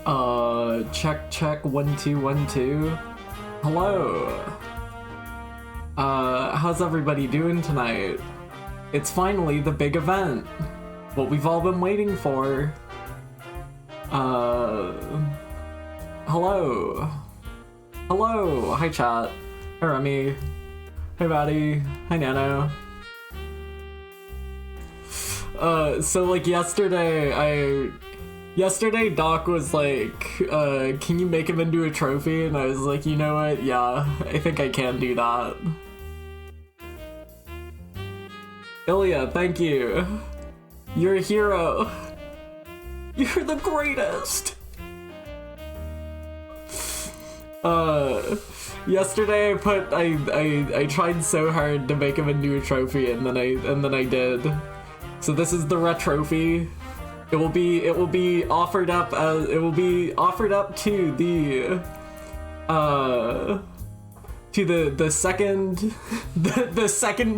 Check 1 2 1 2. Hello. How's everybody doing tonight? It's finally the big event. What we've all been waiting for. Hello. Hello. Hi, chat. Hi, Remy. Hi, Maddie. Hi, Nano. So like yesterday Doc was like, can you make him into a trophy? And I was like, you know what? Yeah, I think I can do that. Ilya, thank you. You're a hero. You're the greatest. Yesterday I tried so hard to make him into a trophy, and then I did. So this is the retrophy. It will be offered up to the second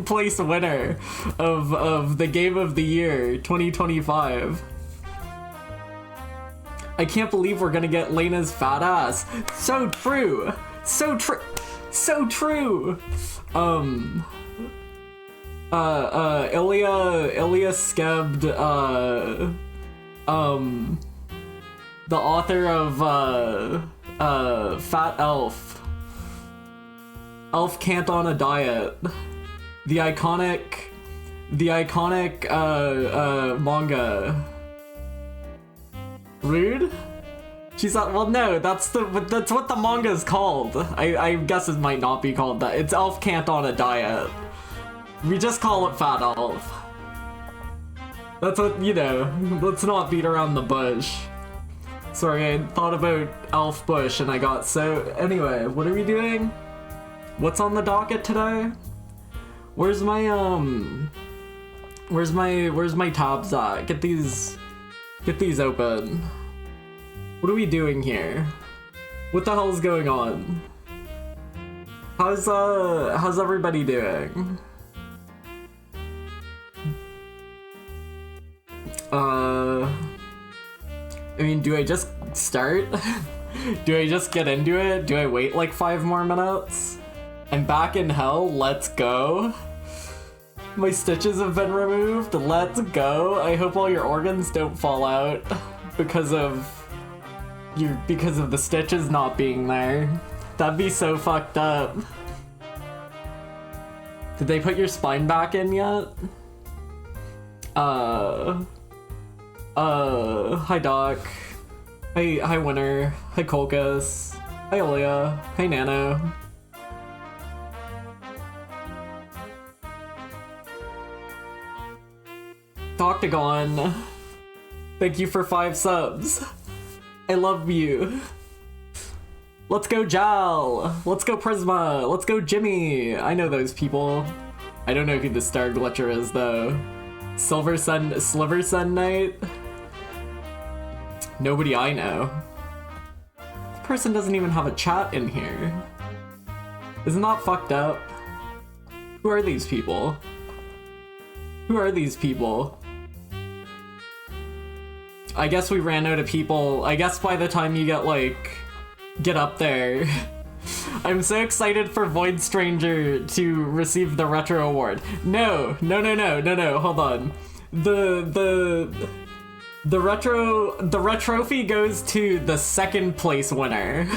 place winner of the Game of the Year 2025. I can't believe we're gonna get Lena's fat ass. So true. So true. Ilya Skebbed, the author of Fat Elf. Elf Can't on a Diet. The iconic manga. Rude? She's not, well no, that's what the manga's called. I guess it might not be called that. It's Elf Can't on a Diet. We just call it Fat Elf. That's what, you know, let's not beat around the bush. Sorry, I thought about Elf Bush and I got so... Anyway, what are we doing? What's on the docket today? Where's my tabs at? Get these open. What are we doing here? What the hell is going on? How's everybody doing? I mean, do I just start? Do I just get into it? Do I wait like 5 more minutes? I'm back in hell, let's go. My stitches have been removed, let's go. I hope all your organs don't fall out because of the stitches not being there. That'd be so fucked up. Did they put your spine back in yet? Hi Doc. Hi Winter. Hi Kolkus. Hi Ilya. Hi Nano. Octagon. Thank you for 5 subs. I love you. Let's go Jal. Let's go Prisma. Let's go Jimmy. I know those people. I don't know who the Star Glitcher is though. Sliver Sun Knight? Nobody I know. This person doesn't even have a chat in here. Isn't that fucked up? Who are these people? Who are these people? I guess we ran out of people. I guess by the time you get up there. I'm so excited for Void Stranger to receive the Retro Award. No, hold on. The Retrophy goes to the second place winner.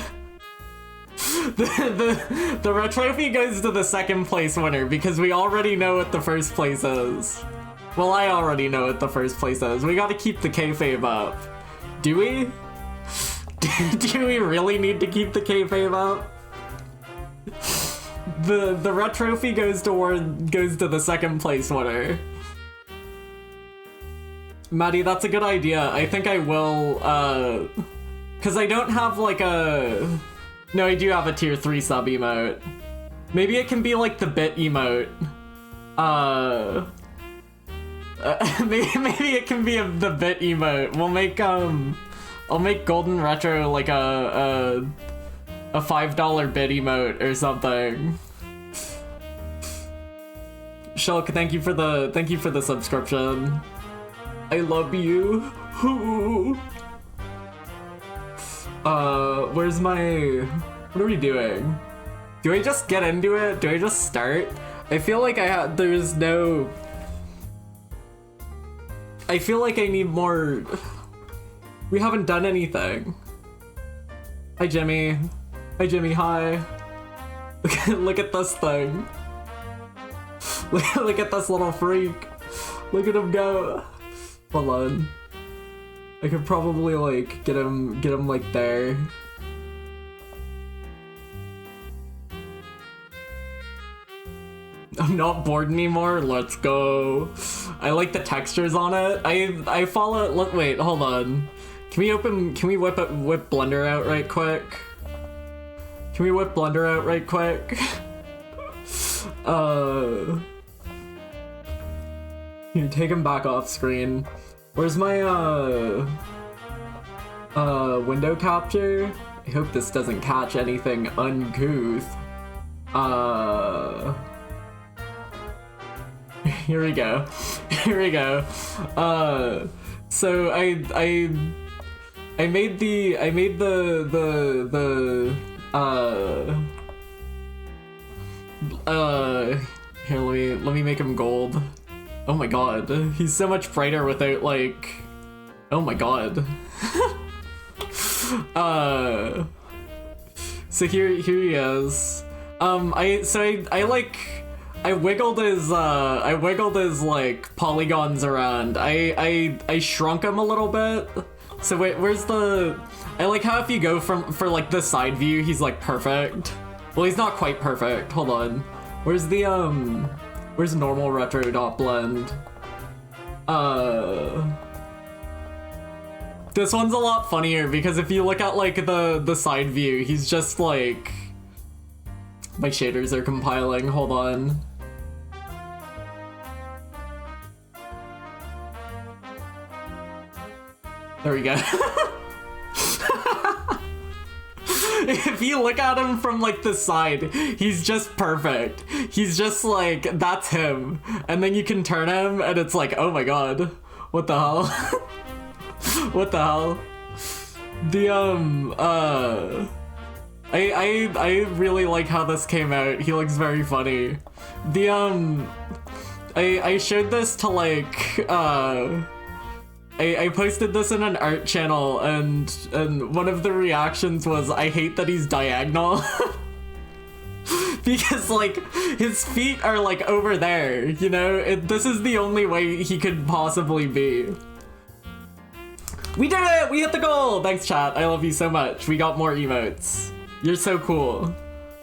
the Retrophy goes to the second place winner because we already know what the first place is. Well, I already know what the first place is. We gotta keep the kayfabe up. Do we? Do we really need to keep the kayfabe up? The Retrophy goes to the second place winner. Maddie, that's a good idea. I think I will, cause I don't have like a... No, I do have a tier 3 sub emote. Maybe it can be like the bit emote. Maybe it can be the bit emote. We'll make, I'll make Golden Retro like a $5 bit emote or something. Shulk, thank you for the subscription. I love you. Where's my... What are we doing? Do I just get into it? Do I just start? I feel like there's no... I feel like I need more... We haven't done anything. Hi, Jimmy. Hi, Jimmy, hi. Look at this thing. Look at this little freak. Look at him go. Hold on. I could probably like get him like there. I'm not bored anymore. Let's go. I like the textures on it. I follow. Look, wait, hold on. Can we whip Blender out right quick? Can we whip Blender out right quick? Here, take him back off screen. Where's my window capture? I hope this doesn't catch anything uncouth. Here we go. Here we go. So I made the here, let me make him gold. Oh my god, he's so much brighter without like, oh my god. So here he is. I wiggled his like polygons around. I shrunk him a little bit. So wait, where's the... I like how if you go for like the side view, he's like perfect. Well, he's not quite perfect. Hold on. Where's the where's normal retro dot blend? This one's a lot funnier because if you look at like the side view, he's just like... My shaders are compiling, hold on. There we go. If you look at him from like the side, he's just perfect. He's just like, that's him. And then you can turn him and it's like, oh my god. What the hell? What the hell? The I really like how this came out. He looks very funny. The I showed this to like I posted this in an art channel and one of the reactions was, I hate that he's diagonal. Because like his feet are like over there, you know? This is the only way he could possibly be. We did it! We hit the goal! Thanks chat, I love you so much. We got more emotes. You're so cool.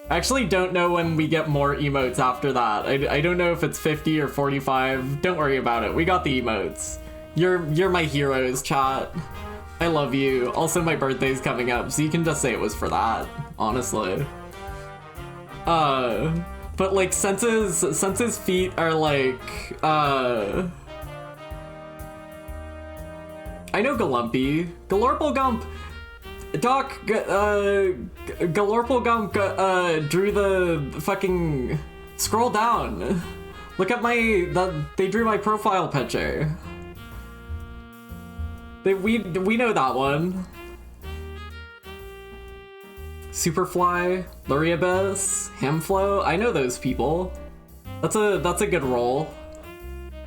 I actually don't know when we get more emotes after that. I don't know if it's 50 or 45. Don't worry about it. We got the emotes. You're my heroes, chat. I love you. Also, my birthday's coming up, so you can just say it was for that, honestly. But like, since his feet are like, I know Galumpy. Galorple Gump! Doc, Galorple Gump drew the fucking... Scroll down. Look at they drew my profile picture. We know that one. Superfly, Luriabus, Hamflow, I know those people. That's a good roll.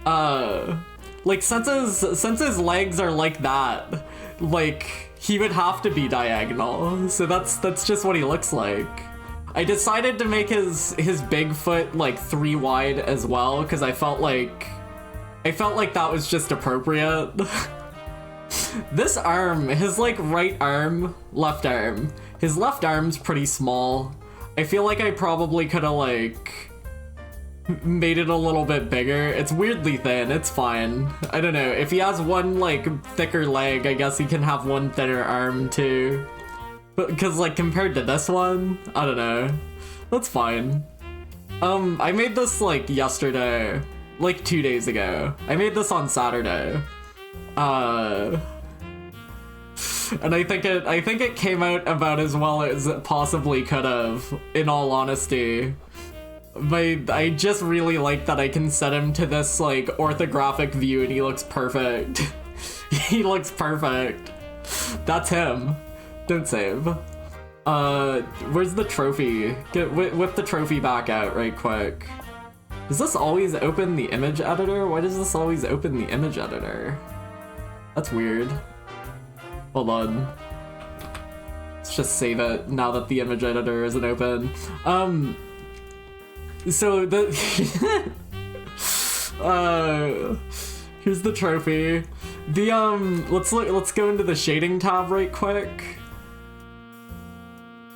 Like since his legs are like that, like he would have to be diagonal. So that's just what he looks like. I decided to make his big foot like 3 wide as well because I felt like that was just appropriate. This arm, his like right arm, left arm. His left arm's pretty small. I feel like I probably could have like made it a little bit bigger. It's weirdly thin, it's fine. I don't know, if he has one like thicker leg, I guess he can have one thinner arm too. But because like compared to this one, I don't know. That's fine. I made this like yesterday, like 2 days ago. I made this on Saturday. And I think it came out about as well as it possibly could have, in all honesty. But I just really like that I can set him to this like orthographic view and he looks perfect. He looks perfect. That's him. Don't save. Where's the trophy? Whip the trophy back out right quick. Does this always open the image editor? Why does this always open the image editor? That's weird. Hold on. Let's just save it now that the image editor isn't open. So the here's the trophy. The let's go into the shading tab right quick.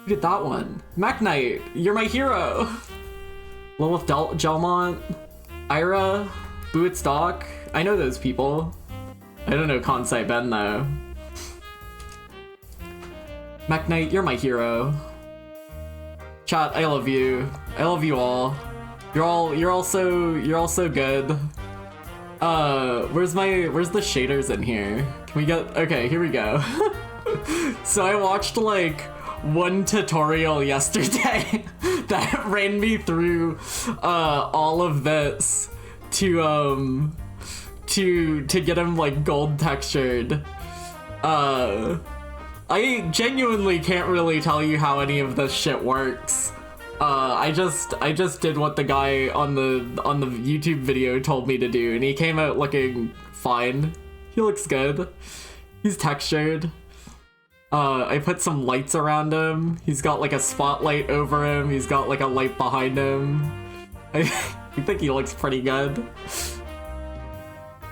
Look at that one. Mac Knight, you're my hero. Lilith Gelmont, Ira, Buick Stock. I know those people. I don't know Kansai Ben though. Mac Knight, you're my hero. Chat, I love you. I love you all. You're all so good. Where's the shaders in here? Can we get, okay, here we go. So I watched like one tutorial yesterday that ran me through all of this to get him like gold textured. I genuinely can't really tell you how any of this shit works. I just did what the guy on the YouTube video told me to do, and he came out looking fine. He looks good. He's textured. I put some lights around him. He's got like a spotlight over him. He's got like a light behind him. I think he looks pretty good.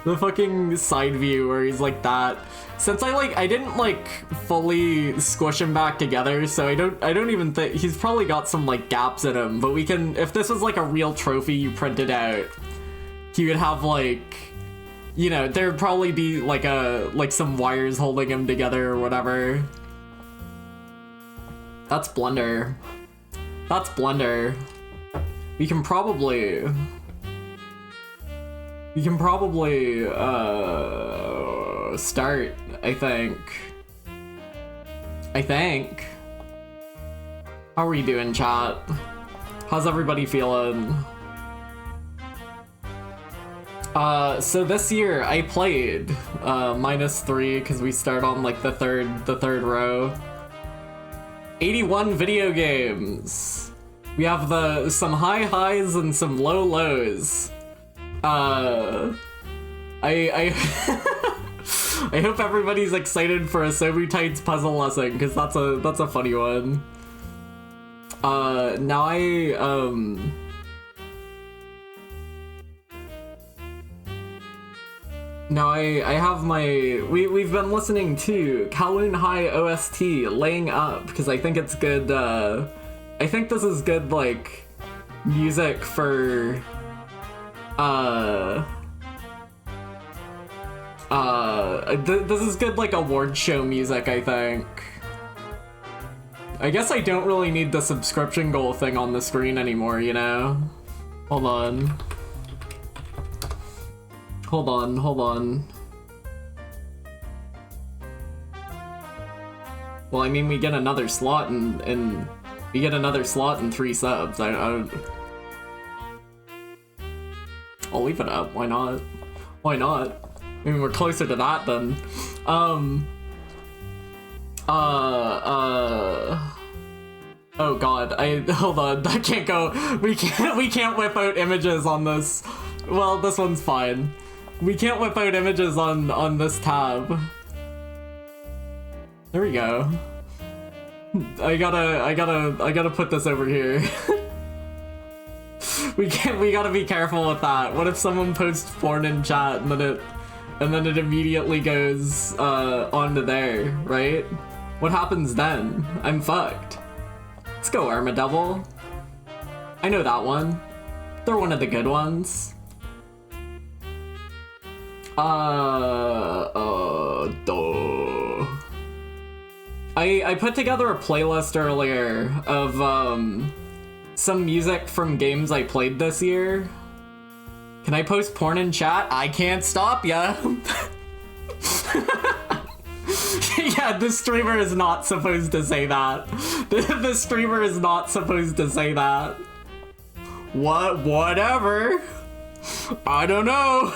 The fucking side view where he's like that. Since I didn't like fully squish him back together, so I don't even think he's probably got some like gaps in him, but we can, if this was like a real trophy you printed out, he would have like, you know, there'd probably be like some wires holding him together or whatever. That's Blender. That's Blender. We can probably start, I think. How are we doing, chat? How's everybody feeling? So this year I played -3 because we start on like the third row. 81 video games. We have some high highs and some low lows. I I hope everybody's excited for a Sobutites puzzle lesson, because that's a funny one. Now I have my, we've been listening to Kowloon High OST Laying Up, because I think it's good, I think this is good, like, music for, this is good, like, award show music, I think. I guess I don't really need the subscription goal thing on the screen anymore, you know? Hold on. Hold on. Well, I mean, we get another slot and we get another slot and 3 subs. I'll leave it up. Why not? Why not? I mean, we're closer to that than. Oh god, hold on. I can't go. We can't whip out images on this. Well, this one's fine. We can't whip out images on this tab. There we go. I gotta put this over here. we gotta be careful with that. What if someone posts porn in chat and then it immediately goes onto there, right? What happens then? I'm fucked. Let's go, Armadevil. I know that one. They're one of the good ones. I put together a playlist earlier of some music from games I played this year. Can I post porn in chat? I can't stop ya. Yeah, this streamer is not supposed to say that. The streamer is not supposed to say that. Whatever. I don't know.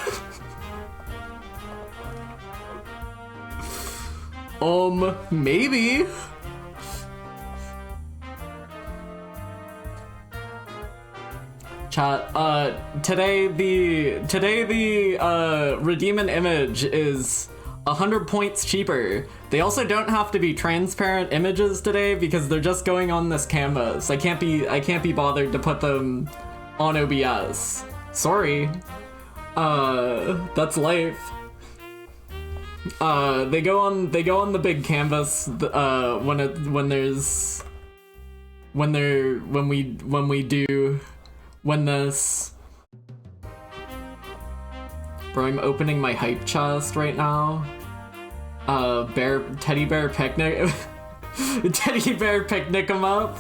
Maybe. Chat, today the redeem an image is 100 points cheaper. They also don't have to be transparent images today because they're just going on this canvas. I can't be bothered to put them on OBS. Sorry. That's life. They go on the big canvas when this. Bro, I'm opening my hype chest right now. Teddy bear picnic. Teddy bear picnic 'em up.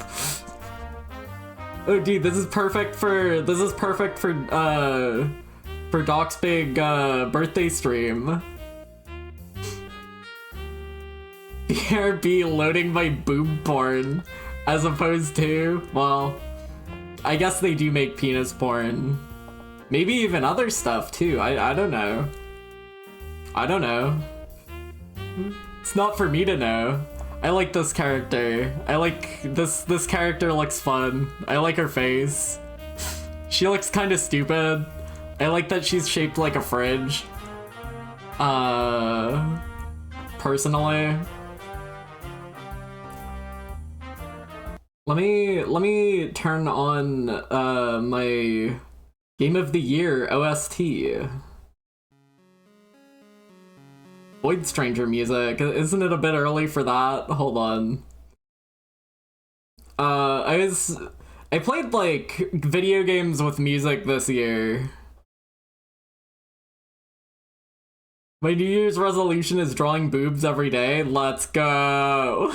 Oh dude, this is perfect for Doc's big birthday stream. BRB loading my boob porn as opposed to, well, I guess they do make penis porn. Maybe even other stuff too. I don't know. I don't know. It's not for me to know. I like this character. I like this character looks fun. I like her face. She looks kind of stupid. I like that she's shaped like a fridge. Personally. Let me turn on my Game of the Year OST. Void Stranger music. Isn't it a bit early for that? Hold on. I played like video games with music this year. My New Year's resolution is drawing boobs every day. Let's go.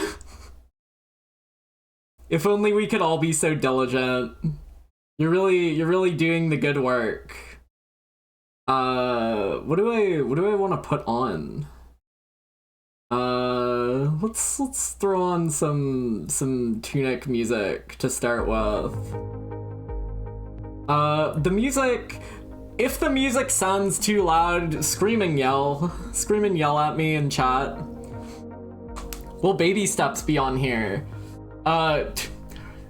If only we could all be so diligent. You're really doing the good work. What do I want to put on? Let's throw on some Tunic music to start with. The music, if the music sounds too loud, scream and yell at me in chat. Will Baby Steps be on here?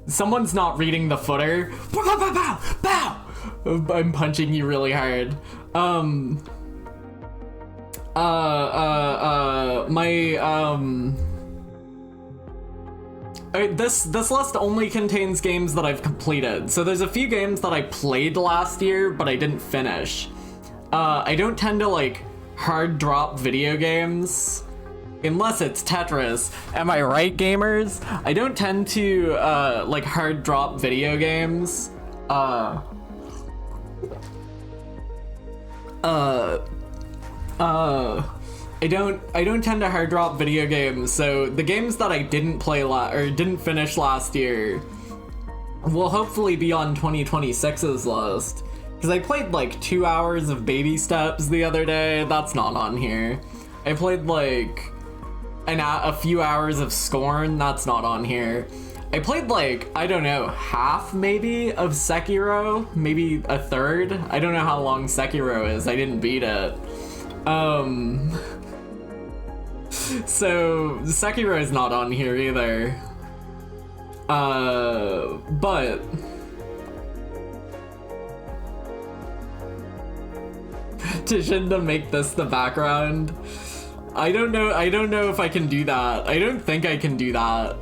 Someone's not reading the footer. Bow, bow, bow, bow. I'm punching you really hard. This list only contains games that I've completed. So there's a few games that I played last year, but I didn't finish. I don't tend to like hard drop video games. Unless it's Tetris. Am I right, gamers? I don't tend to like hard drop video games. I don't tend to hard drop video games, so the games that I didn't play didn't finish last year will hopefully be on 2026's list. Because I played like 2 hours of Baby Steps the other day. That's not on here. I played like a few hours of Scorn. That's not on here. I played like, I don't know, half maybe of Sekiro, maybe a third. I don't know how long Sekiro is. I didn't beat it. So Sekiro is not on here either. But petition to make this the background. I don't know if I can do that. I don't think I can do that.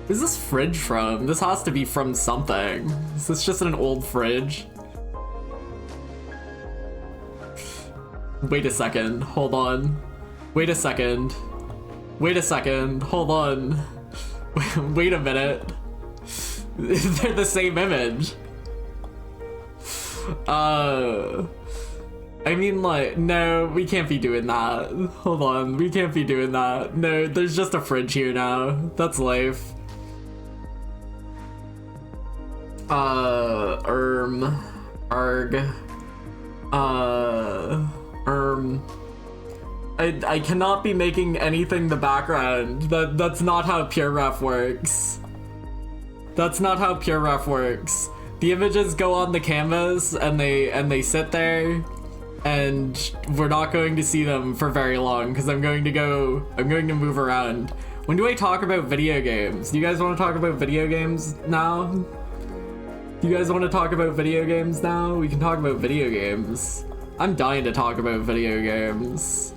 Where's this fridge from? This has to be from something. Is this just an old fridge? Wait a second, hold on. Wait a second. Wait a second, hold on. Wait a minute. They're the same image. I mean, like, no, we can't be doing that. Hold on, we can't be doing that. No, there's just a fridge here now. That's life. Arg. I cannot be making anything the background. That's not how PureRef works. That's not how PureRef works. The images go on the canvas and they sit there, and we're not going to see them for very long because I'm going to move around. When do I talk about video games? Do you guys want to talk about video games now? Do you guys want to talk about video games now? We can talk about video games. I'm dying to talk about video games.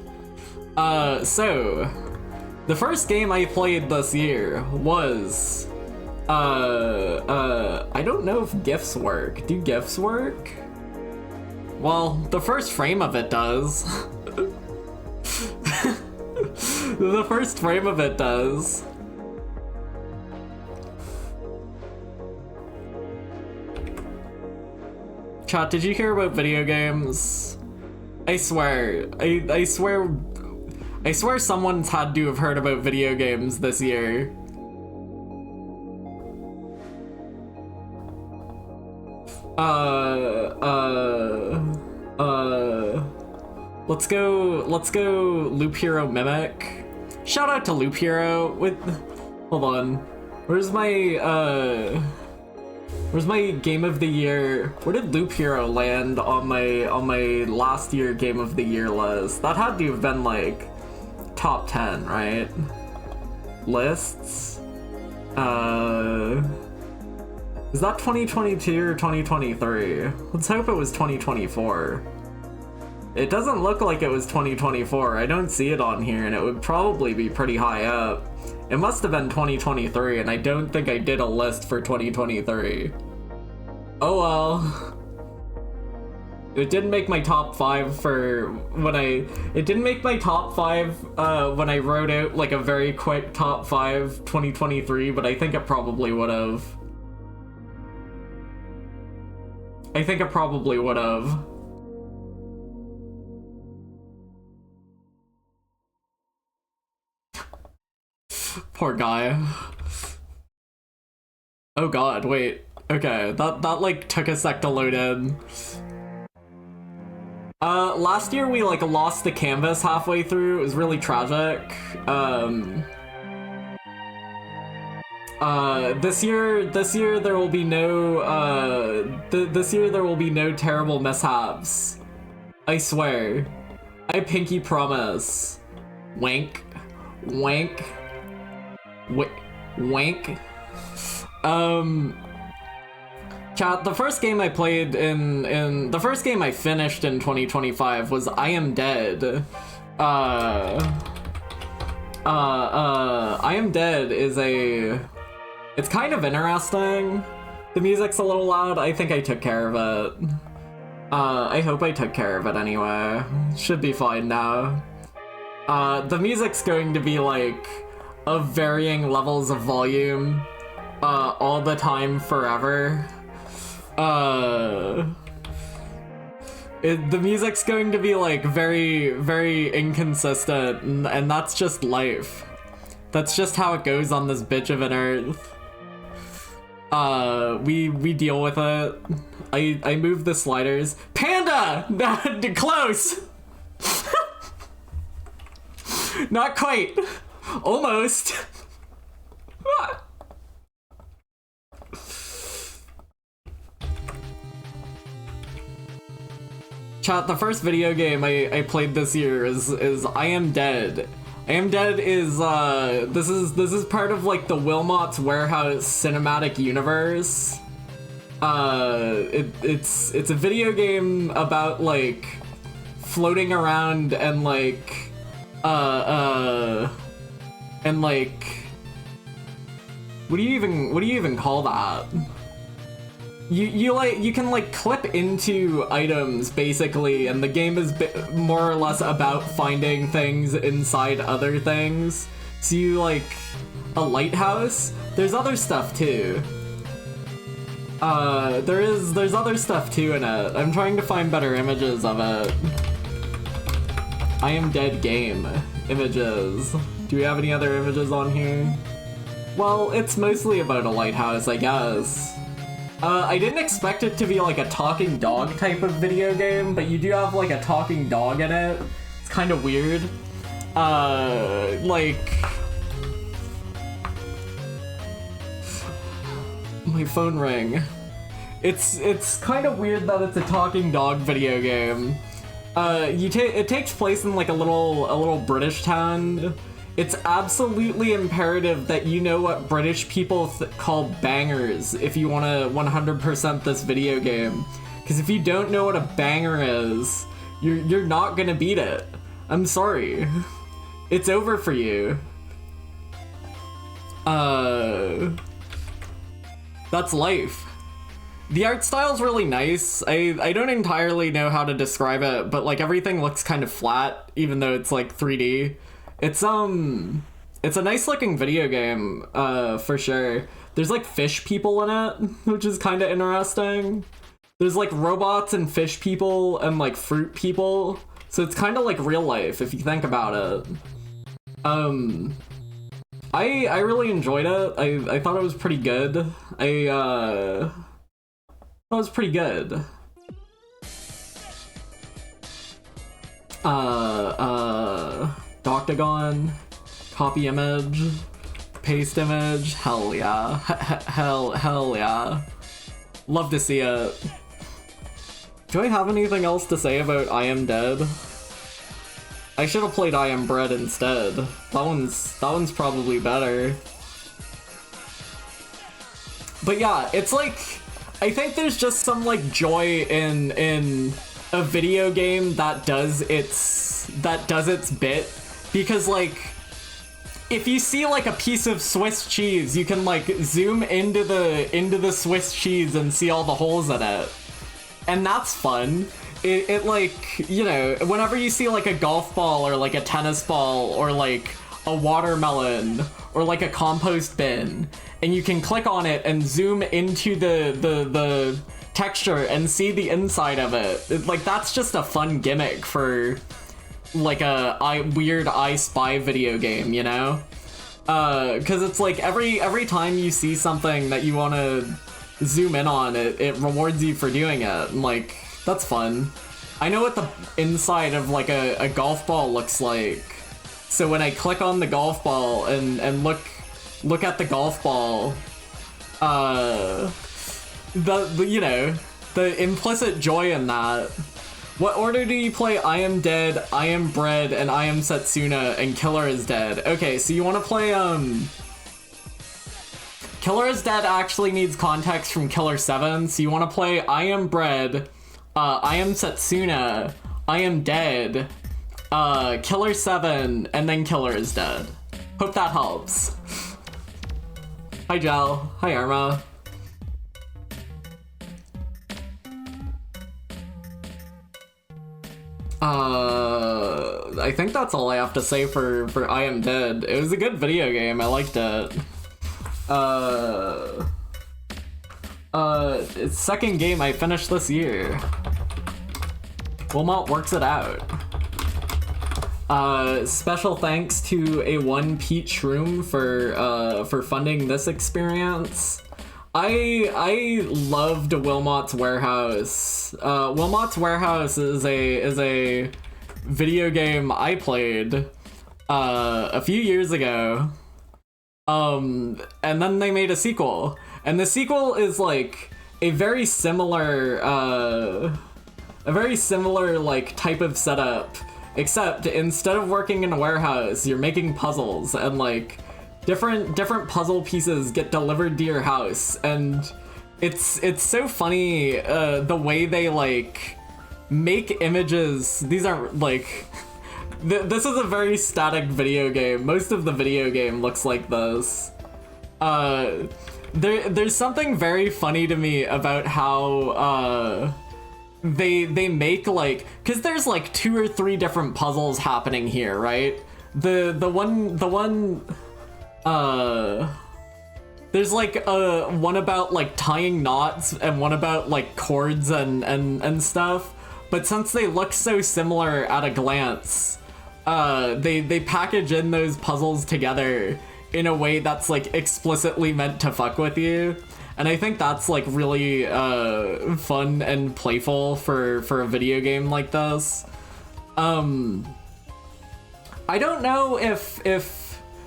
So, the first game I played this year was, I don't know if GIFs work. Do GIFs work? Well, the first frame of it does. The first frame of it does. Chat, did you hear about video games? I swear, I swear someone's had to have heard about video games this year. Let's go Loop Hero Mimic. Shout out to Loop Hero hold on. Where's my game of the year? Where did Loop Hero land on my last year game of the year list? That had to have been like top 10, right? Lists? Is that 2022 or 2023? Let's hope it was 2024. It doesn't look like it was 2024. I don't see it on here, and it would probably be pretty high up. It must have been 2023, and I don't think I did a list for 2023. Oh well. It didn't make my top 5 for when it didn't make my top 5 when I wrote out like a very quick top 5 2023, but I think it probably would have. I think it probably would have. Poor guy. Oh god, wait. Okay, that like took a sec to load in. Last year we like lost the canvas halfway through. It was really tragic. This year there will be no this year there will be no terrible mishaps. I swear. I pinky promise. Wank. Wank. Wank. Chat, the first game I played the first game I finished in 2025 was I Am Dead. I Am Dead is it's kind of interesting. The music's a little loud. I think I took care of it. I hope I took care of it anyway. Should be fine now. The music's going to be like of varying levels of volume all the time forever. The music's going to be like very, very inconsistent, and that's just life. That's just how it goes on this bitch of an earth. We deal with it. I moved the sliders. Panda! Close! Not quite. Almost. Chat, the first video game I played this year is I Am Dead. I Am Dead is this is part of like the Wilmot's Warehouse cinematic universe. It's a video game about like floating around and like and like what do you even call that? You can like clip into items basically, and the game is more or less about finding things inside other things. So you like a lighthouse. There's other stuff too. There's other stuff too in it. I'm trying to find better images of it. I Am Dead game images. Do we have any other images on here? Well, it's mostly about a lighthouse, I guess. I didn't expect it to be like a talking dog type of video game, but you do have like a talking dog in it. It's kind of weird. Like... My phone rang. It's kind of weird that it's a talking dog video game. It takes place in like a little British town. It's absolutely imperative that you know what British people call bangers if you want to 100% this video game. Because if you don't know what a banger is, you're not gonna beat it. I'm sorry. It's over for you. That's life. The art style's really nice. I don't entirely know how to describe it, but like everything looks kind of flat, even though it's like 3D. It's a nice looking video game, for sure. There's like fish people in it, which is kind of interesting. There's like robots and fish people and like fruit people, so it's kind of like real life if you think about it. I really enjoyed it. I thought it was pretty good. I thought it was pretty good. Octagon, copy image, paste image, hell yeah. Hell yeah. Love to see it. Do I have anything else to say about I Am Dead? I should have played I Am Bread instead. That one's probably better. But yeah, it's like, I think there's just some like joy in a video game that does its bit, because like if you see like a piece of Swiss cheese, you can like zoom into the Swiss cheese and see all the holes in it, and that's fun. It like, you know, whenever you see like a golf ball or like a tennis ball or like a watermelon or like a compost bin, and you can click on it and zoom into the texture and see the inside of it, like that's just a fun gimmick for like a weird I Spy video game, you know? Because it's like every time you see something that you want to zoom in on, it rewards you for doing it, and like that's fun. I know what the inside of like a golf ball looks like, so when I click on the golf ball and look at the golf ball, the you know, the implicit joy in that. What order do you play I Am Dead, I Am Bread, and I Am Setsuna, and Killer is Dead? Okay, so you want to play, Killer is Dead actually needs context from Killer 7, so you want to play I Am Bread, I Am Setsuna, I Am Dead, Killer 7, and then Killer is Dead. Hope that helps. Hi Jel, hi Arma. I think that's all I have to say for I Am Dead. It was a good video game, I liked it. It's second game I finished this year. Wilmot works it out. Special thanks to A1 Pete Shroom for funding this experience. I loved Wilmot's Warehouse. Wilmot's Warehouse is a video game I played a few years ago. And then they made a sequel. And the sequel is like a very similar like type of setup, except instead of working in a warehouse, you're making puzzles, and like different puzzle pieces get delivered to your house, and it's so funny the way they like make images. These aren't like this is a very static video game. Most of the video game looks like this. There's something very funny to me about how they make like, because there's like 2 or 3 different puzzles happening here, right? The one there's like one about like tying knots and one about like chords and stuff, but since they look so similar at a glance, they package in those puzzles together in a way that's like explicitly meant to fuck with you, and I think that's like really fun and playful for a video game like this. I don't know if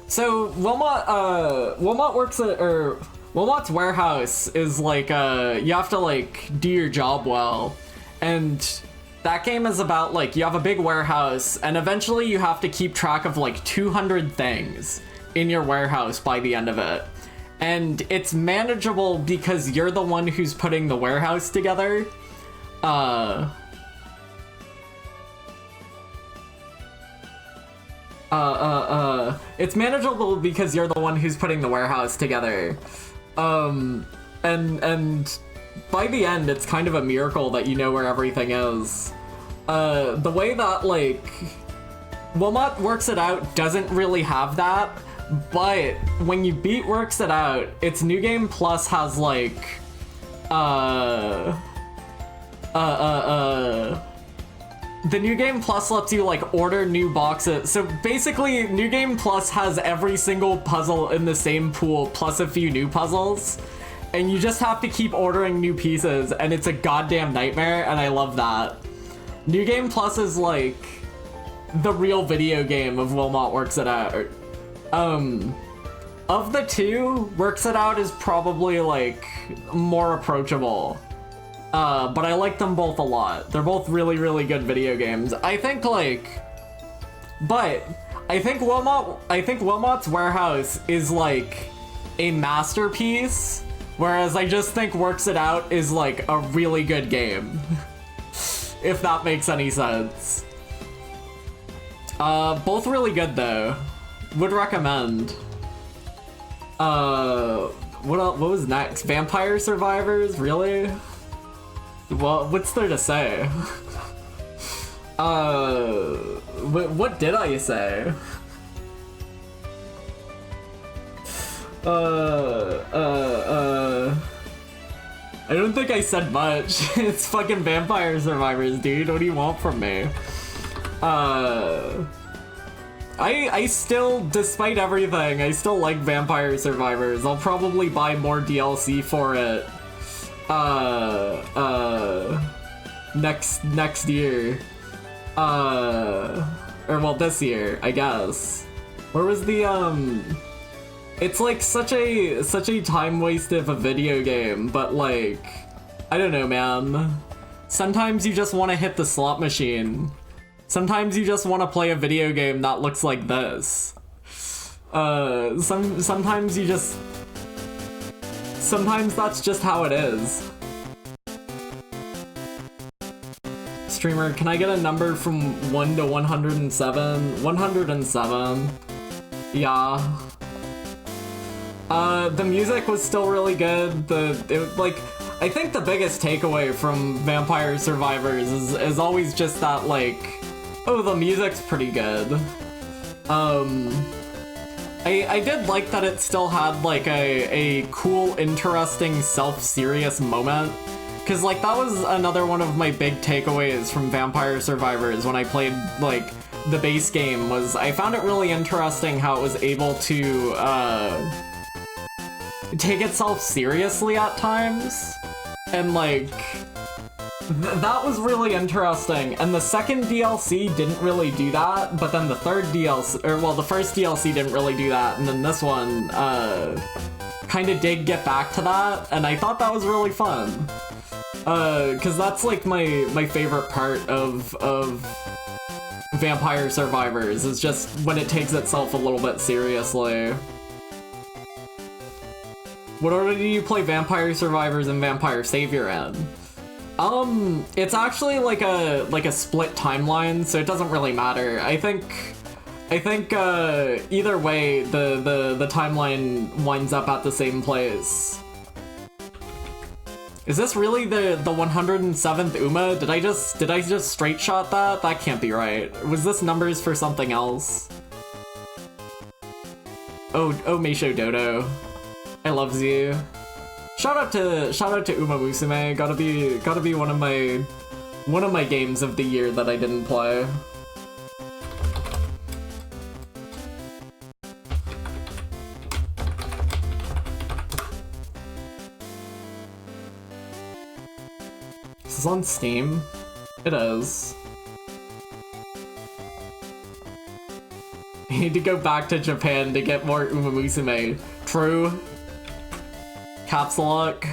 so Wilmot works at, or Wilmot's Warehouse is like you have to like do your job well, and That game is about, like, you have a big warehouse, and eventually you have to keep track of, like, 200 things in your warehouse by the end of it. And it's manageable because you're the one who's putting the warehouse together. It's manageable because you're the one who's putting the warehouse together. And by the end, it's kind of a miracle that you know where everything is. The way that, like, Wilmot Works It Out doesn't really have that, but when you beat Works It Out, its New Game Plus has, like, the New Game Plus lets you, like, order new boxes. So basically, New Game Plus has every single puzzle in the same pool, plus a few new puzzles. And you just have to keep ordering new pieces, and it's a goddamn nightmare, and I love that. New Game Plus is, like, the real video game of Wilmot Works It Out. Of the two, Works It Out is probably, like, more approachable. But I like them both a lot. They're both really, really good video games. I think, like... But, I think Wilmot's Warehouse is, like, a masterpiece, whereas I just think Works It Out is, like, a really good game. If that makes any sense. Both really good, though. Would recommend. What was next? Vampire Survivors? Really? Well, what's there to say? What did I say? I don't think I said much. It's fucking Vampire Survivors, dude. What do you want from me? I still, despite everything, I still like Vampire Survivors. I'll probably buy more DLC for it. Next year. Or well, this year, I guess. Where was the, It's like such a time waste of a video game, but like, I don't know, man. Sometimes you just want to hit the slot machine. Sometimes you just want to play a video game that looks like this. Sometimes you just... Sometimes that's just how it is. Streamer, can I get a number from 1 to 107? 107. Yeah. The music was still really good. I think the biggest takeaway from Vampire Survivors is always just that, like, oh, the music's pretty good. I did like that it still had, like, a cool, interesting, self-serious moment. Cause, like, that was another one of my big takeaways from Vampire Survivors when I played, like, the base game, was I found it really interesting how it was able to, take itself seriously at times. And, like, that was really interesting. And the second DLC didn't really do that, but then the third DLC, or well, the first DLC didn't really do that, and then this one, kind of did get back to that, and I thought that was really fun. Cause that's, like, my favorite part of Vampire Survivors, is just when it takes itself a little bit seriously. What order do you play Vampire Survivors and Vampire Savior in? It's actually like a split timeline, so it doesn't really matter. I think either way the timeline winds up at the same place. Is this really the 107th Uma? Did I just straight shot that? That can't be right. Was this numbers for something else? Oh Meisho Dodo. I loves you. Shout out to Uma Musume. Gotta be one of my games of the year that I didn't play. Is this on Steam? It is. I need to go back to Japan to get more Uma Musume. True. Caps lock.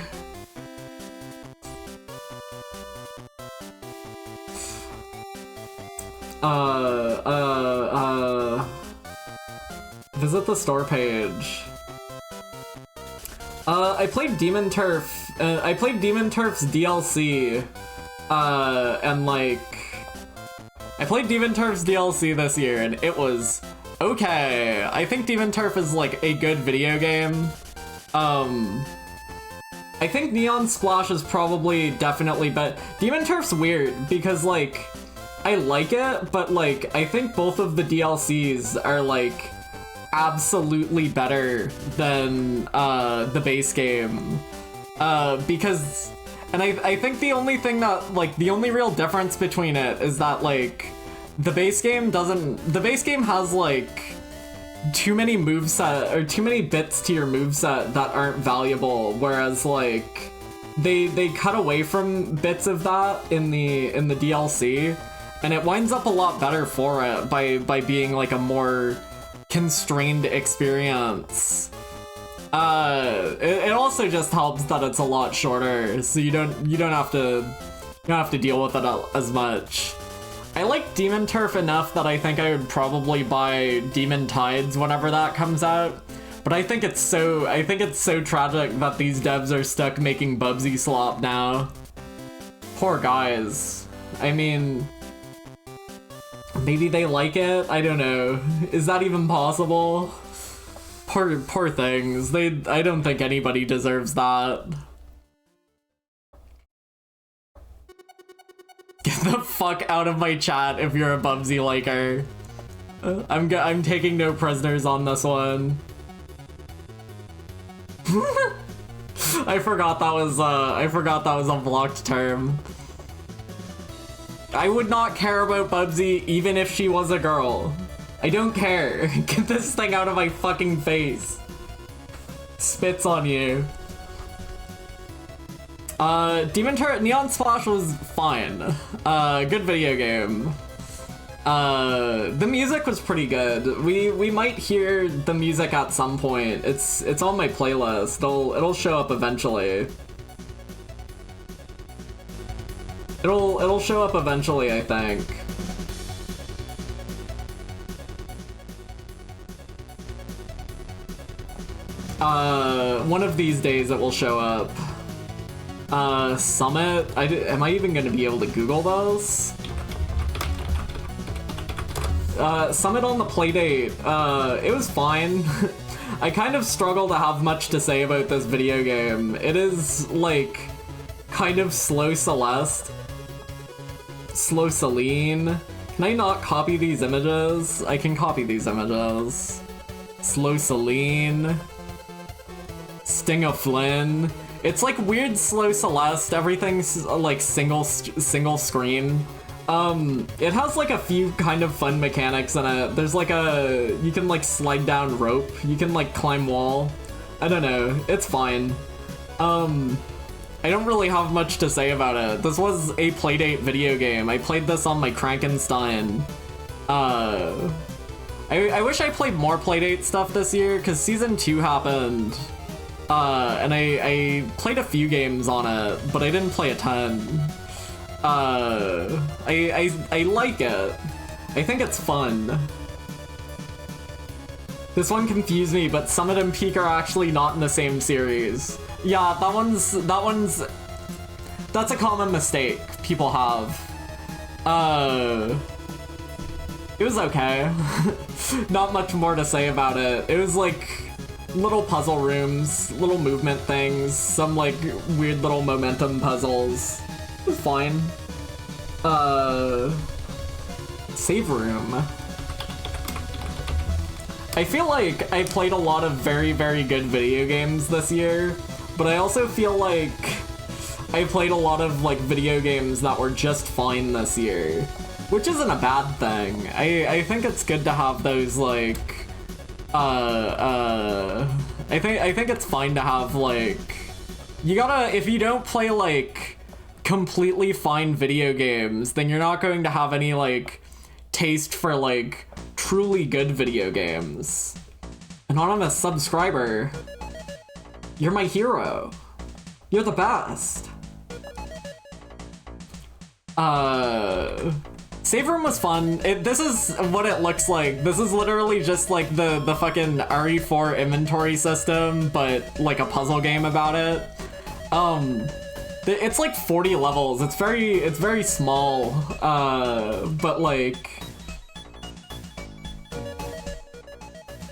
Visit the store page. I played Demon Turf. I played Demon Turf's DLC. And like, I played Demon Turf's DLC this year, and it was okay. I think Demon Turf is like a good video game. I think Neon Splash is probably definitely, but Demon Turf's weird because like, I like it, but like, I think both of the DLCs are like absolutely better than the base game. Because, and I think the only thing that, like, the only real difference between it is that like, the base game has like too many moveset, or too many bits to your moveset that aren't valuable, whereas like, they cut away from bits of that in the DLC, and it winds up a lot better for it by being like a more constrained experience. It also just helps that it's a lot shorter, so you don't have to deal with it as much. I like Demon Turf enough that I think I would probably buy Demon Tides whenever that comes out. But I think it's so tragic that these devs are stuck making Bubsy Slop now. Poor guys. I mean, maybe they like it? I don't know. Is that even possible? Poor things. I don't think anybody deserves that. Get the fuck out of my chat if you're a Bubsy liker. I'm taking no prisoners on this one. I forgot that was a blocked term. I would not care about Bubsy even if she was a girl. I don't care. Get this thing out of my fucking face. Spits on you. Neon Splash was fine. Good video game. The music was pretty good. We might hear the music at some point. It's on my playlist. It'll show up eventually. It'll show up eventually, I think. One of these days it will show up. Summit? Am I even gonna be able to Google those? Summit on the Playdate. It was fine. I kind of struggle to have much to say about this video game. It is, like, kind of slow Celeste. Slow Celine. Can I not copy these images? I can copy these images. Slow Celine. Sting of Flynn. It's like weird slow Celeste, everything's like single screen. It has like a few kind of fun mechanics in it. There's like you can like slide down rope, you can like climb wall. I don't know, it's fine. I don't really have much to say about it. This was a Playdate video game. I played this on my Krankenstein. I wish I played more Playdate stuff this year, because Season 2 happened. And I played a few games on it, but I didn't play a ton. I like it. I think it's fun. This one confused me, but Summit and Peak are actually not in the same series. Yeah, that's a common mistake people have. It was okay. Not much more to say about it. It was like little puzzle rooms, little movement things, some like weird little momentum puzzles. It was fine. Save room. I feel like I played a lot of very, very good video games this year, but I also feel like I played a lot of like video games that were just fine this year, which isn't a bad thing. I think it's good to have those like I think it's fine to have like, you gotta, if you don't play like completely fine video games, then you're not going to have any like taste for like truly good video games. Anonymous subscriber, you're my hero. You're the best. Save room was fun. This is what it looks like. This is literally just like the fucking RE4 inventory system, but like a puzzle game about it. It's like 40 levels. It's very small, but like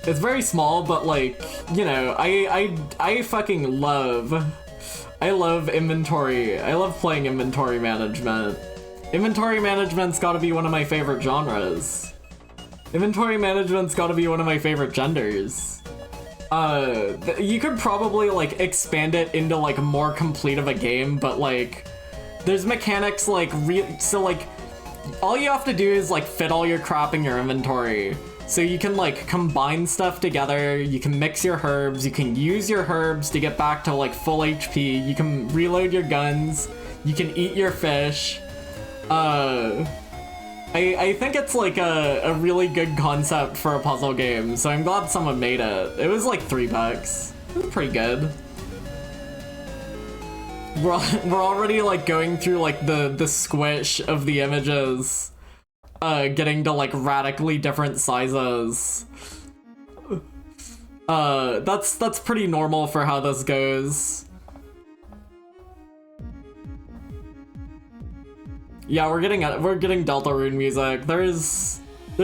it's very small, but like, you know, I fucking love inventory. I love playing inventory management. Inventory management's gotta be one of my favorite genres. Inventory management's gotta be one of my favorite genders. You could probably like expand it into like more complete of a game, but like there's mechanics like so like all you have to do is like fit all your crap in your inventory. So you can like combine stuff together, you can mix your herbs, you can use your herbs to get back to like full HP, you can reload your guns, you can eat your fish. I think it's like a really good concept for a puzzle game, so I'm glad someone made it. It was like $3. It was pretty good. We're already like going through like the squish of the images, getting to like radically different sizes. That's pretty normal for how this goes. Yeah, we're getting Deltarune music. There's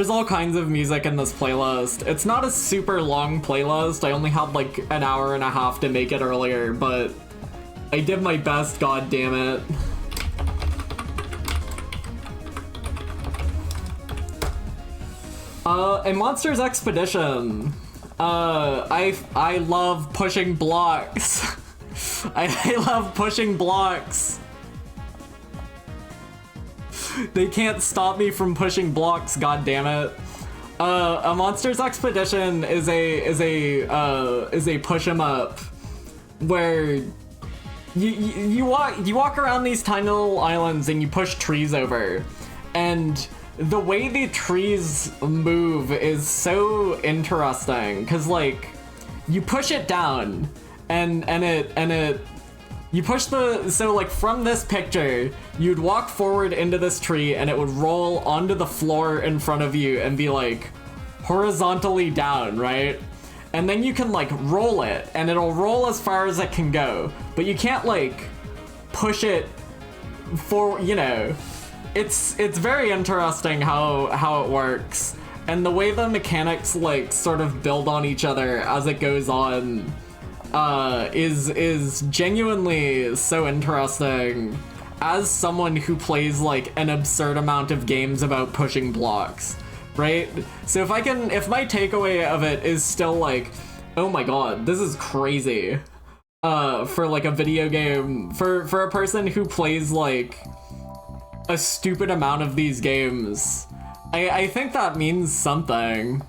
all kinds of music in this playlist. It's not a super long playlist. I only had like an hour and a half to make it earlier, but I did my best, god damn it. A Monsters Expedition. I love pushing blocks. I love pushing blocks. They can't stop me from pushing blocks, god damn it. A Monsters Expedition is a push 'em up where you walk around these tiny little islands and you push trees over, and the way the trees move is so interesting because like you push it down and it you push so like from this picture, you'd walk forward into this tree and it would roll onto the floor in front of you and be like horizontally down, right? And then you can like roll it and it'll roll as far as it can go, but you can't like push it for, you know, it's very interesting how it works. And the way the mechanics like sort of build on each other as it goes on is genuinely so interesting as someone who plays like an absurd amount of games about pushing blocks, right? So if my takeaway of it is still like, oh my god, this is crazy, for like a video game, for a person who plays like a stupid amount of these games, I think that means something.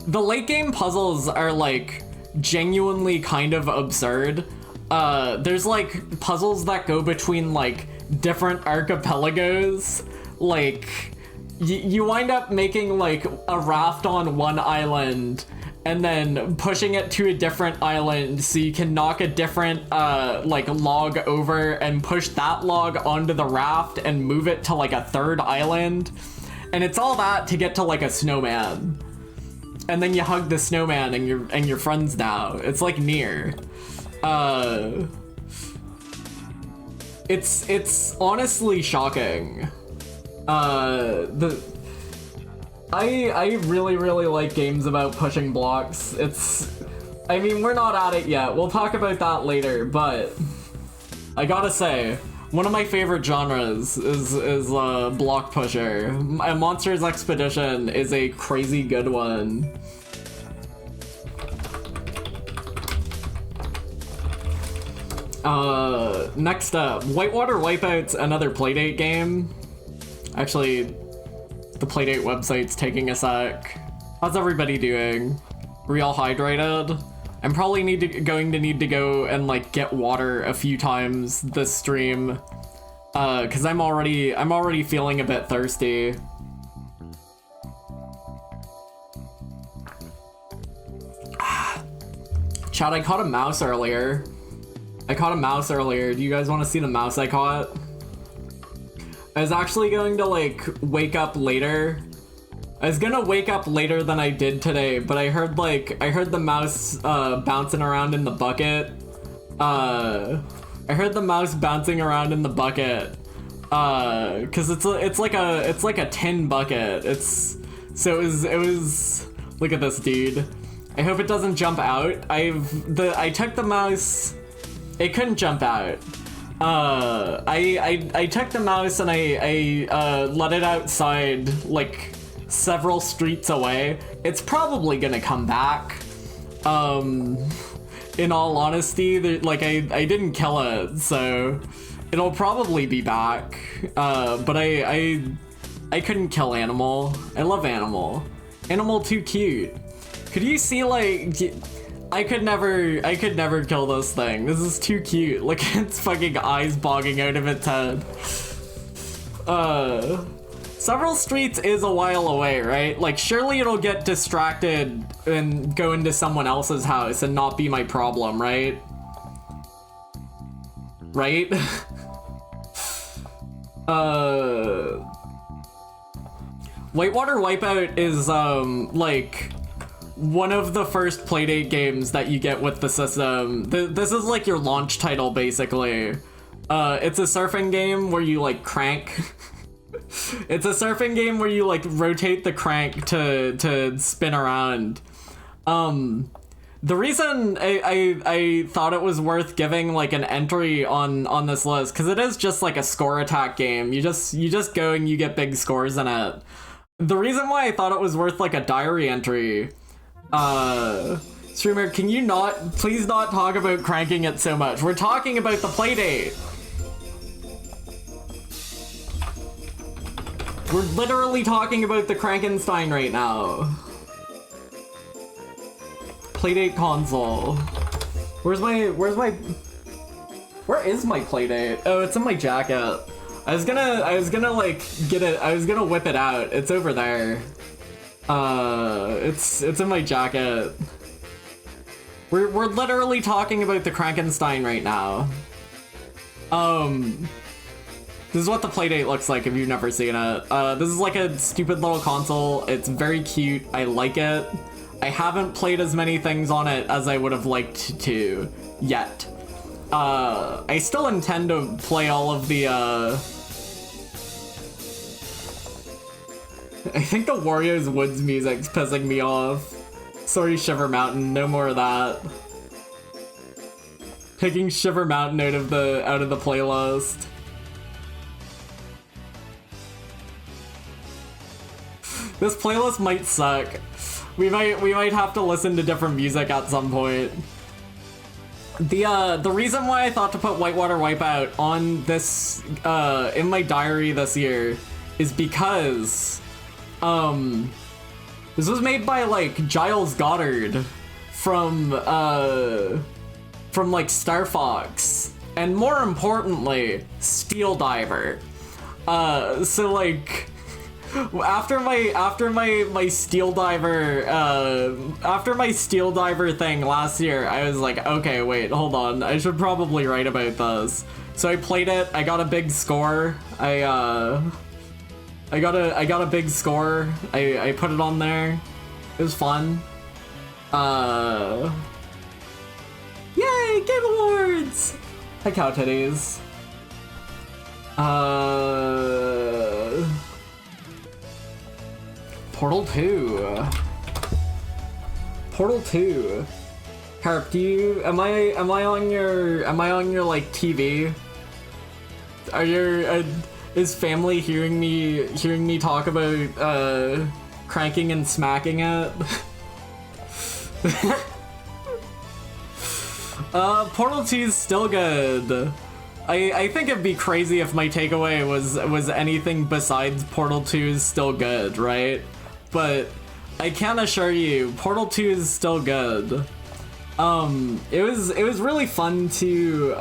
The late game puzzles are like genuinely kind of absurd. There's like puzzles that go between like different archipelagos. Like you wind up making like a raft on one island and then pushing it to a different island so you can knock a different like log over and push that log onto the raft and move it to like a third island. And it's all that to get to like a snowman. And then you hug the snowman and you're friends now. It's like Nier. It's honestly shocking. I really like games about pushing blocks. I mean, we're not at it yet. We'll talk about that later, but I gotta say, one of my favorite genres is block pusher. A Monsters Expedition is a crazy good one. Next up, Whitewater Wipeout's another Playdate game. Actually, the Playdate website's taking a sec. How's everybody doing? Are we all hydrated? I'm probably going to need to go and like get water a few times this stream, cause I'm already feeling a bit thirsty. Chad, I caught a mouse earlier. Do you guys want to see the mouse I caught? I was actually going to like wake up later. I was gonna wake up later than I did today, but I heard the mouse bouncing around in the bucket. I heard the mouse bouncing around in the bucket. Cause it's like a tin bucket. It was look at this, dude. I hope it doesn't jump out. I took the mouse. It couldn't jump out. I took the mouse and I let it outside like several streets away. It's probably gonna come back. In all honesty, like I didn't kill it, so it'll probably be back. But I couldn't kill Animal. I love Animal. Animal too cute. Could you see like I could never kill this thing. This is too cute. Look at its fucking eyes bogging out of its head. Several streets is a while away, right? Like surely it'll get distracted and go into someone else's house and not be my problem, right? Right? Whitewater Wipeout is like one of the first Playdate games that you get with the system. This is like your launch title, basically. It's a surfing game where you like crank. It's a surfing game where you like rotate the crank to spin around. The reason I thought it was worth giving like an entry on this list, because it is just like a score attack game. You just go and you get big scores in it. The reason why I thought it was worth like a diary entry, streamer, can you please not talk about cranking it so much? We're talking about the Playdate. We're literally talking about the Krankenstein right now. Playdate console. Where is my Playdate? Oh, it's in my jacket. I was gonna like get it. I was gonna whip it out. It's over there. It's in my jacket. We're literally talking about the Krankenstein right now. This is what the Playdate looks like if you've never seen it. This is like a stupid little console. It's very cute. I like it. I haven't played as many things on it as I would have liked to yet. I still intend to play all of the, I think the Wario's Woods music's pissing me off. Sorry, Shiver Mountain, no more of that. Taking Shiver Mountain out of the playlist. This playlist might suck. We might have to listen to different music at some point. The reason why I thought to put Whitewater Wipeout on this in my diary this year is because this was made by like Giles Goddard from like Star Fox, and more importantly, Steel Diver. So like after my Steel Diver thing last year, I was like, okay, wait, hold on, I should probably write about this. So I played it. I got a big score. I got a big score. I put it on there. It was fun. Yay, Game Awards! Hi, Cow Titties. Portal 2. Portal 2. Harp, am I on your like TV? Are your is family hearing me talk about cranking and smacking it? Portal 2 is still good. I think it'd be crazy if my takeaway was anything besides Portal 2 is still good, right? But I can assure you, Portal 2 is still good. It was really fun to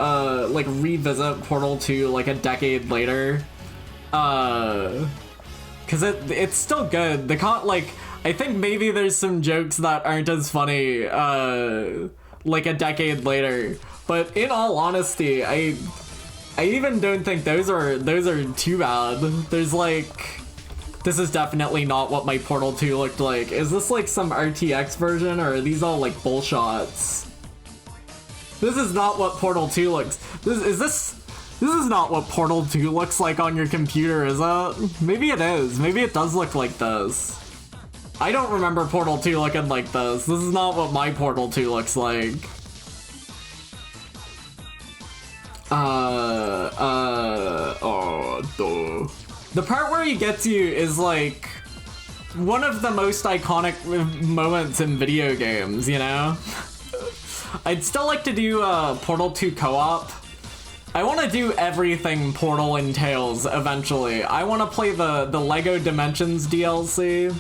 like revisit Portal 2 like a decade later. Cause it's still good. I think maybe there's some jokes that aren't as funny like a decade later. But in all honesty, I I even don't think those are too bad. There's like, this is definitely not what my Portal 2 looked like. Is this like some RTX version, or are these all like bullshots? This is not what Portal 2 looks. This is not what Portal 2 looks like on your computer, is it? Maybe it is. Maybe it does look like this. I don't remember Portal 2 looking like this. This is not what my Portal 2 looks like. The part where he gets you is like one of the most iconic moments in video games, you know? I'd still like to do Portal 2 co-op. I want to do everything Portal entails eventually. I want to play the LEGO Dimensions DLC.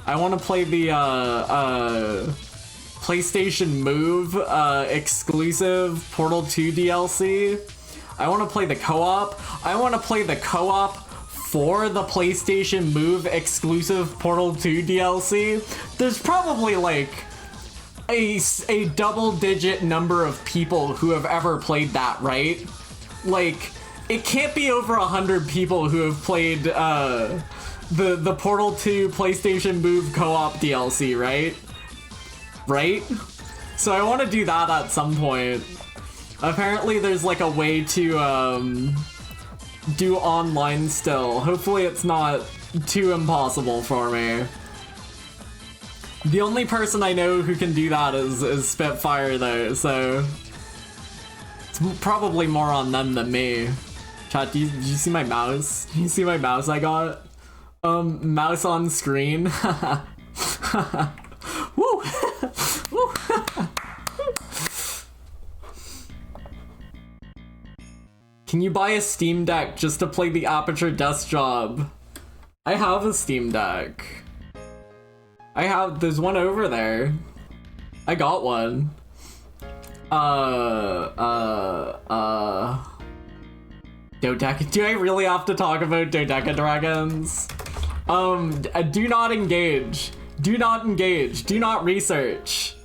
I want to play the PlayStation Move exclusive Portal 2 DLC. I want to play the co-op. I want to play the co-op for the PlayStation Move exclusive Portal 2 DLC. There's probably like a double-digit number of people who have ever played that, right? Like, it can't be over 100 people who have played the Portal 2 PlayStation Move co-op DLC, right? Right? So I want to do that at some point. Apparently there's like a way to do online still. Hopefully it's not too impossible for me. The only person I know who can do that is Spitfire though, so it's probably more on them than me. Chat, did you see my mouse? Did you see my mouse I got? Mouse on screen. Woo! Woo! Can you buy a Steam Deck just to play the Aperture Desk Job? I have a Steam Deck. There's one over there. I got one. Dodeca, do I really have to talk about Dodeca Dragons? Do not engage. Do not engage. Do not research.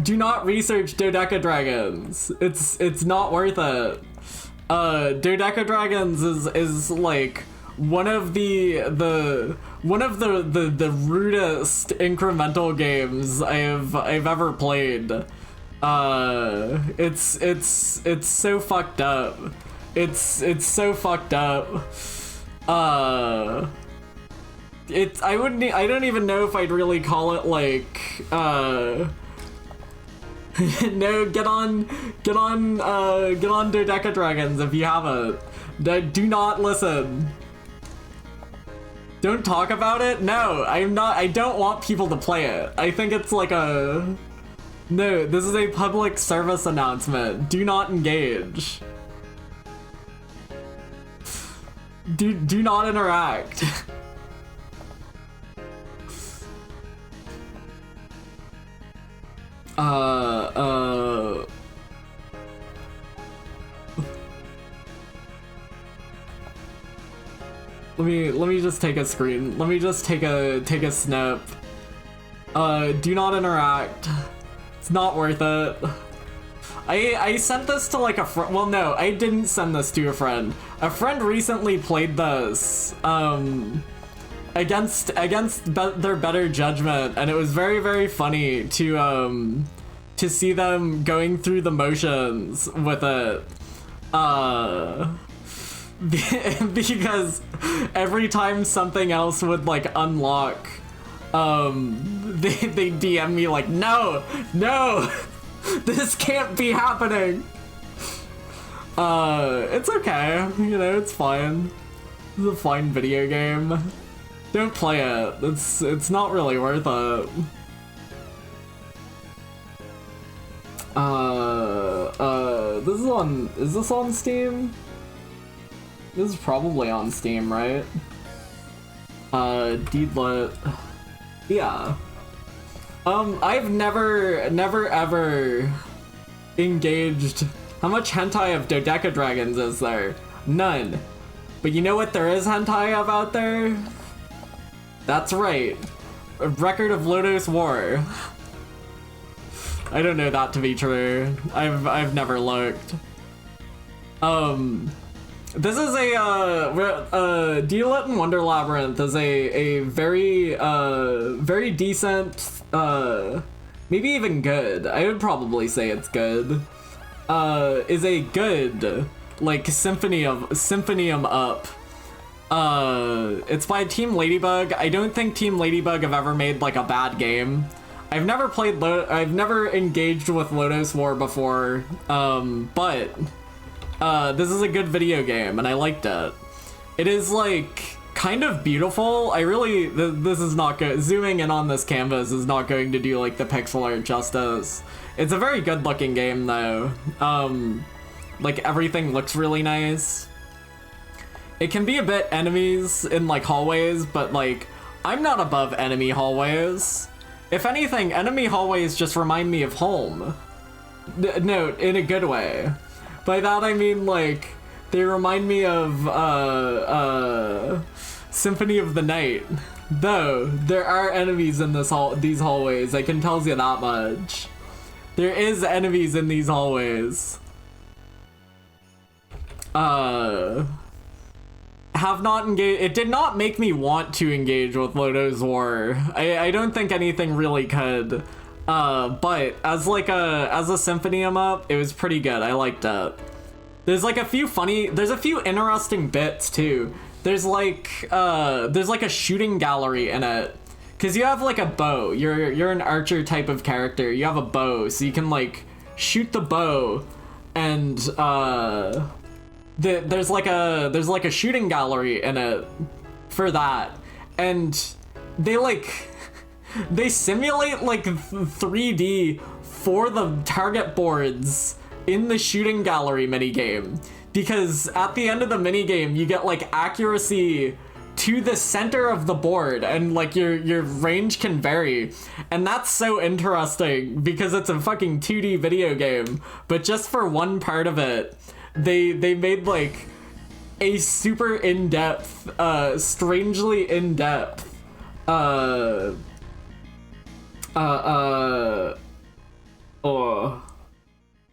Do not research Dodeca Dragons. It's not worth it. Dodeca Dragons is like one of the rudest incremental games I've ever played. It's so fucked up. It's so fucked up. I don't even know if I'd really call it like no, get on Dodeca Dragons if you haven't. Do not listen. Don't talk about it? No, I don't want people to play it. I think it's like a... No, this is a public service announcement. Do not engage. Do not interact. Let me just take a screen. Let me just take a snip. Do not interact. It's not worth it. I sent this to like a friend. Well, no, I didn't send this to a friend. A friend recently played this against their better judgment, and it was very, very funny to see them going through the motions with it. Because every time something else would like unlock, they DM me like, no, this can't be happening. It's okay, you know, it's fine. It's a fine video game. Don't play it. It's not really worth it. Is this on Steam? This is probably on Steam, right? Deedlit. Yeah. I've never ever engaged. How much hentai of Dodeca Dragons is there? None. But you know what there is hentai of out there? That's right. A record of Lodos War. I don't know that to be true. I've never looked. This is a Deal in Wonder Labyrinth is a very very decent, maybe even good. I would probably say it's good. Is a good like Symphonium up. It's by Team Ladybug. I don't think Team Ladybug have ever made like a bad game. I've never engaged with Lotus War before, but this is a good video game and I liked it. It is like kind of beautiful. This is not good. Zooming in on this canvas is not going to do like the pixel art justice. It's a very good looking game though. Like everything looks really nice. It can be a bit enemies in like hallways, but like I'm not above enemy hallways. If anything, enemy hallways just remind me of home. No, in a good way. By that I mean like they remind me of Symphony of the Night. Though there are enemies in these hallways, I can tell you that much. There is enemies in these hallways. Have not engaged. It did not make me want to engage with Lotus War. I don't think anything really could. But as a Symphonium up, it was pretty good. I liked it. There's like a few interesting bits too. There's like a shooting gallery in it. Cause you have like a bow. You're an archer type of character. You have a bow, so you can like shoot the bow, and there's like a shooting gallery in it for that, and they simulate like 3D for the target boards in the shooting gallery minigame, because at the end of the minigame you get like accuracy to the center of the board, and like your range can vary, and that's so interesting because it's a fucking 2D video game, but just for one part of it they made like a super in-depth, strangely in-depth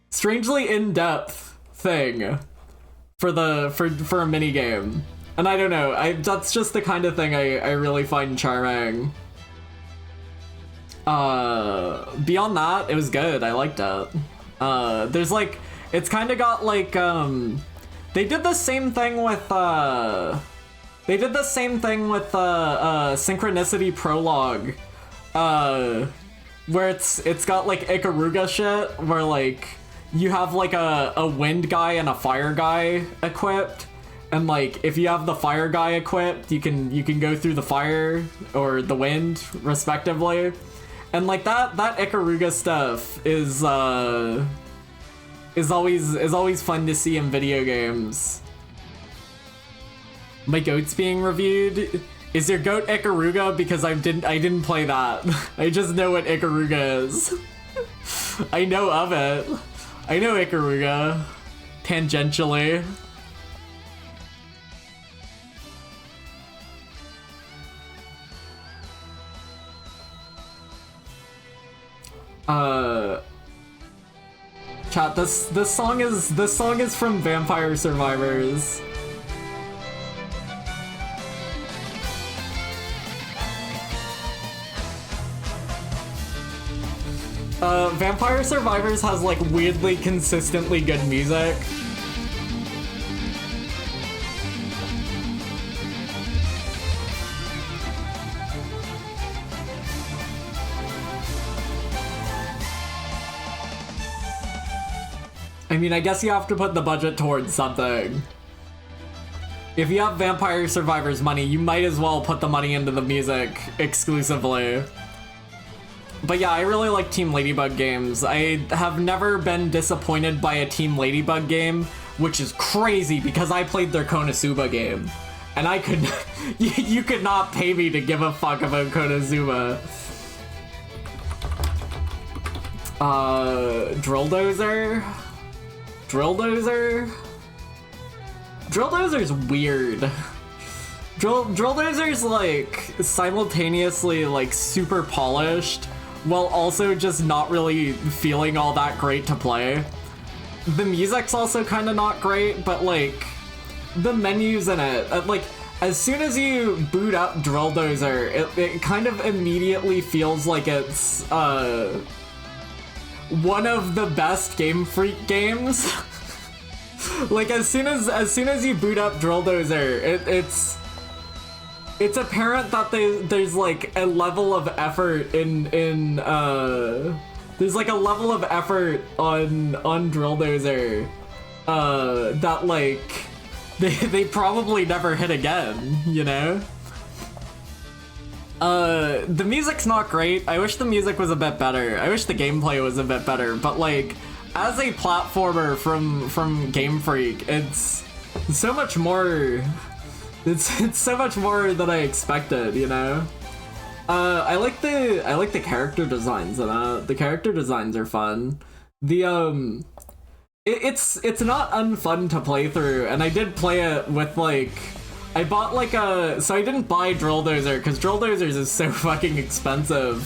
strangely in-depth thing for a minigame. And I don't know, that's just the kind of thing I really find charming. Beyond that, it was good. I liked it. There's like, it's kind of got like, they did the same thing with Synchronicity Prologue, where it's got like Ikaruga shit, where like you have like a wind guy and a fire guy equipped, and like if you have the fire guy equipped, you can go through the fire or the wind respectively, and like that Ikaruga stuff is always fun to see in video games. My goat's being reviewed. Is your goat Ikaruga? Because I didn't play that. I just know what Ikaruga is. I know of it. I know Ikaruga tangentially. Chat, this song is from Vampire Survivors. Vampire Survivors has like weirdly consistently good music. I mean, I guess you have to put the budget towards something. If you have Vampire Survivors money, you might as well put the money into the music exclusively. But yeah, I really like Team Ladybug games. I have never been disappointed by a Team Ladybug game, which is crazy because I played their Konosuba game. And I could... you could not pay me to give a fuck about Konosuba. Drill Dozer? Drill Dozer? Drill Dozer's weird. Drill Dozer's like simultaneously like super polished while also just not really feeling all that great to play. The music's also kind of not great, but like the menus in it, like, as soon as you boot up Drill Dozer, it kind of immediately feels like it's, one of the best Game Freak games. Like, as soon as you boot up Drill Dozer, it's apparent that there's like a level of effort there's like a level of effort on Drill Dozer that like they probably never hit again, you know? The music's not great. I wish the music was a bit better. I wish the gameplay was a bit better, but like, as a platformer from Game Freak, it's so much more. It's so much more than I expected, you know. I like the character designs in it. The character designs are fun. The it's not unfun to play through, and I did play it with like. I bought like so I didn't buy Drill Dozer because Drill Dozers is so fucking expensive.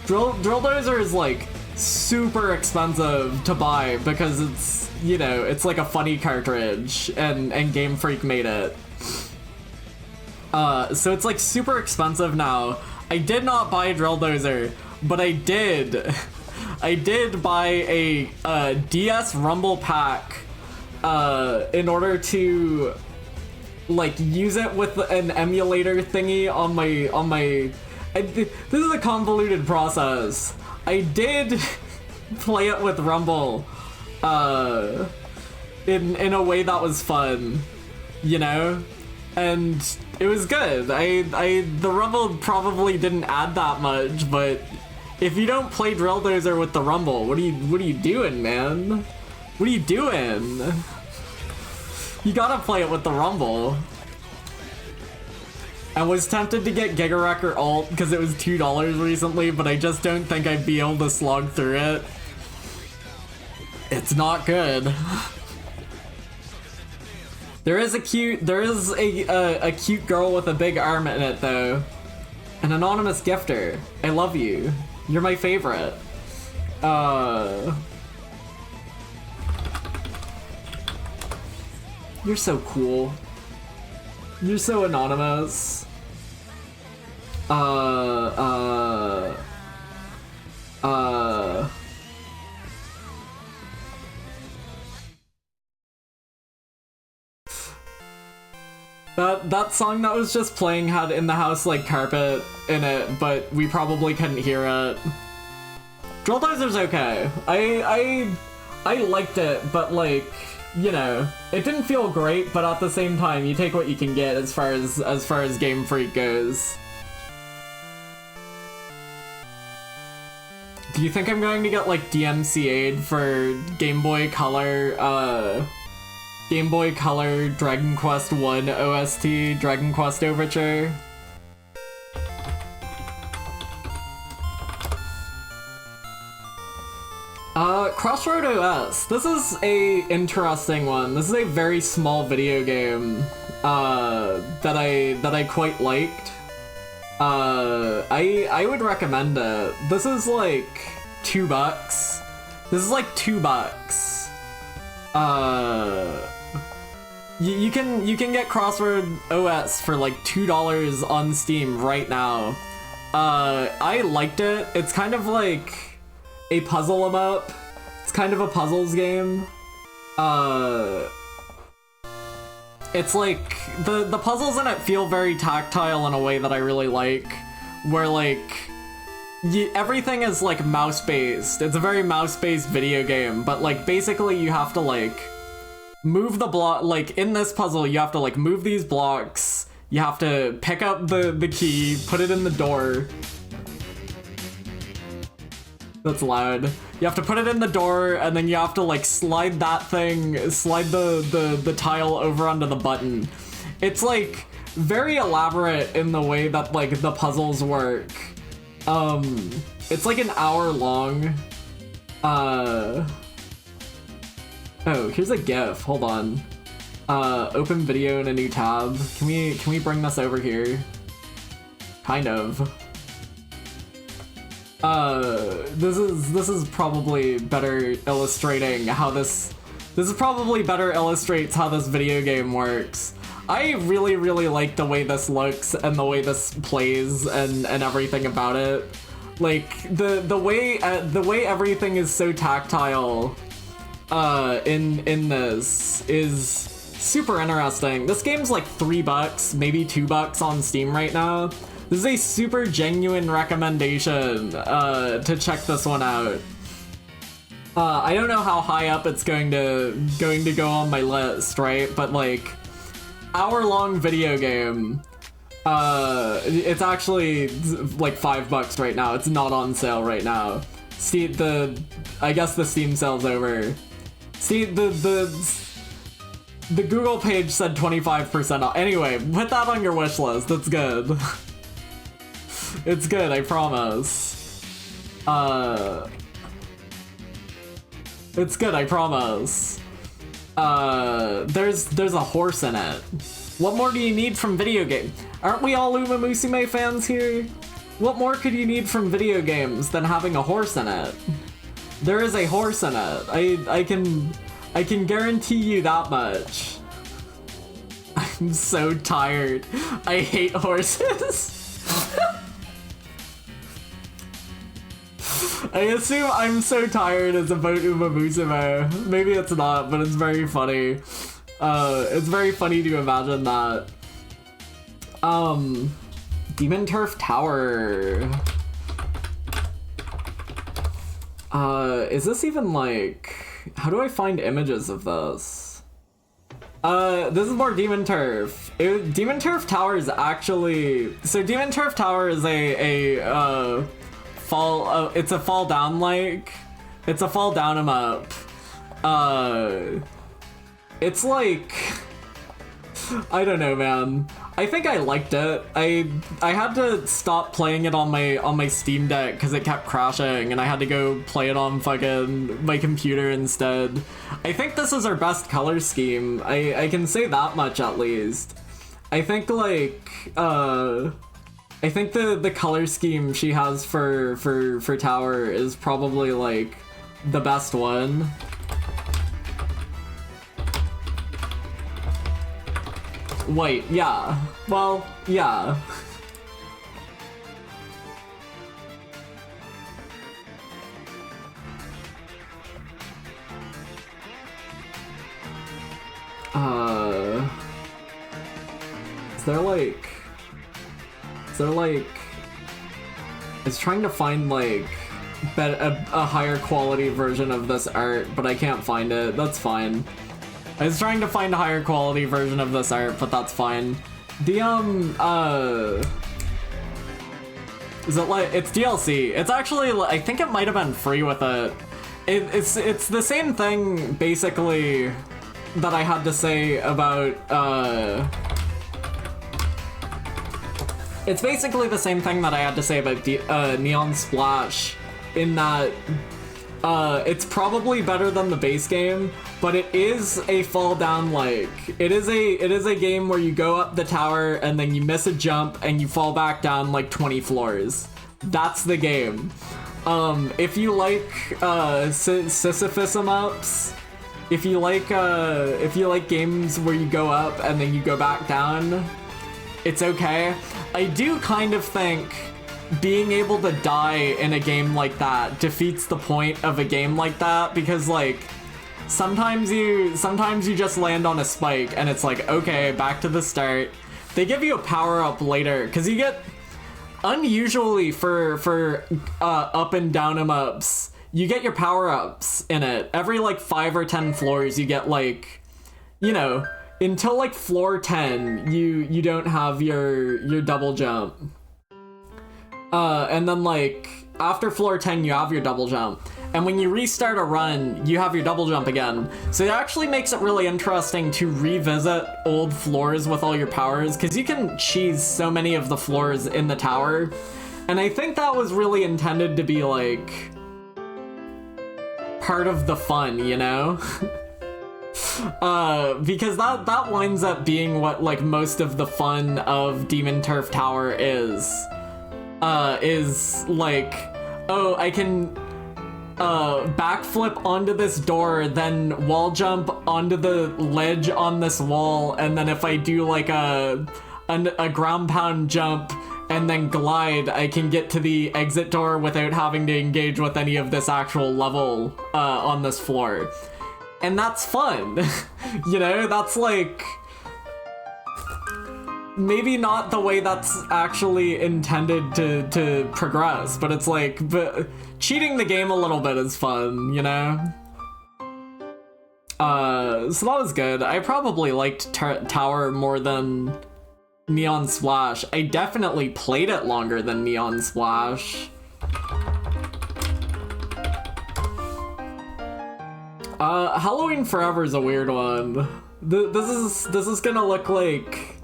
Drill Dozer is like super expensive to buy because it's, you know, it's like a funny cartridge and Game Freak made it. So it's like super expensive now. I did not buy Drill Dozer, but I did buy a DS Rumble pack in order to like use it with an emulator thingy on my this is a convoluted process. I did play it with Rumble in a way that was fun, you know? And it was good. The Rumble probably didn't add that much, but if you don't play Drill Dozer with the Rumble, what are you doing, man? What are you doing? You gotta play it with the Rumble. I was tempted to get Giga Wrecker Alt because it was $2 recently, but I just don't think I'd be able to slog through it. It's not good. There is a cute girl with a big arm in it though. An anonymous gifter. I love you. You're my favorite. You're so cool. You're so anonymous. That song that was just playing had In the House Like Carpet in it, but we probably couldn't hear it. Drill Dozer's okay. I liked it, but like, you know, it didn't feel great, but at the same time, you take what you can get as far as Game Freak goes. Do you think I'm going to get like DMCA'd for Game Boy Color Dragon Quest I OST, Dragon Quest Overture? Crossroad OS. This is a interesting one. This is a very small video game that I quite liked. I would recommend it. This is like $2. This is like $2. You can get Crossroad OS for like $2 on Steam right now. I liked it. It's kind of like a puzzle 'em up. It's kind of a puzzles game. It's like the puzzles in it feel very tactile in a way that I really like, where like everything is like mouse based. It's a very mouse based video game, but like basically you have to like move the block. Like in this puzzle, you have to like move these blocks. You have to pick up the key, put it in the door. That's loud. You have to put it in the door, and then you have to like slide the tile over onto the button. It's like very elaborate in the way that like the puzzles work. It's like an hour long. Oh, here's a GIF. Hold on. Open video in a new tab. Can we bring this over here? Kind of. This is probably better illustrating how this This is probably better illustrates how this video game works. I really, really like the way this looks and the way this plays and everything about it. Like the way everything is so tactile in this is super interesting. This game's like $3, maybe $2 on Steam right now. This is a super genuine recommendation to check this one out. I don't know how high up it's going to go on my list, right? But like, hour-long video game. It's actually like $5 right now. It's not on sale right now. See I guess the Steam sale's over. See the Google page said 25% off. Anyway, put that on your wish list. It's good. It's good, I promise. It's good, I promise. There's a horse in it. What more do you need from video game? Aren't we all Uma Musume fans here? What more could you need from video games than having a horse in it? There is a horse in it. I can guarantee you that much. I'm so tired. I hate horses. I assume I'm so tired is about Uma Musume. Maybe it's not, but it's very funny. It's very funny to imagine that. Demon Turf Tower. Is this even like... How do I find images of this? This is more Demon Turf. Demon Turf Tower is actually... So Demon Turf Tower is a fall... it's a fall down like... It's a fall down 'em up. It's like... I don't know, man. I think I liked it. I had to stop playing it on my Steam Deck because it kept crashing, and I had to go play it on fucking my computer instead. I think this is her best color scheme. I can say that much at least. I think like I think the color scheme she has for Tower is probably like the best one. White, yeah. Well, yeah. Is there like... I was trying to find like a higher quality version of this art, but I can't find it. That's fine. I was trying to find a higher quality version of this art, but that's fine. The, is it like, it's DLC. It's actually, I think it might have been free with it. It's the same thing, basically, that I had to say about, it's basically the same thing that I had to say about Neon Splash, in that, it's probably better than the base game, but it is a fall down like. It is a game where you go up the tower and then you miss a jump and you fall back down like 20 floors. That's the game. If you like Sisyphus ups, if you like games where you go up and then you go back down, it's okay. I do kind of think being able to die in a game like that defeats the point of a game like that, because like sometimes you just land on a spike and it's like, okay, back to the start. They give you a power-up later because you get, unusually for up and down 'em ups, you get your power-ups in it. Every like 5 or 10 floors you get like, you know, until like floor 10 you don't have your double jump. And then like after floor 10 you have your double jump, and when you restart a run you have your double jump again. So it actually makes it really interesting to revisit old floors with all your powers, because you can cheese so many of the floors in the tower, and I think that was really intended to be like part of the fun, you know? Because that winds up being what like most of the fun of Demon Turf Tower is like, oh, I can backflip onto this door, then wall jump onto the ledge on this wall, and then if I do like a ground pound jump and then glide, I can get to the exit door without having to engage with any of this actual level on this floor. And that's fun. You know, that's like maybe not the way that's actually intended to progress, but it's like, but cheating the game a little bit is fun, you know? So that was good. I probably liked Tower more than Neon Splash. I definitely played it longer than Neon Splash. Halloween Forever is a weird one. This is gonna look like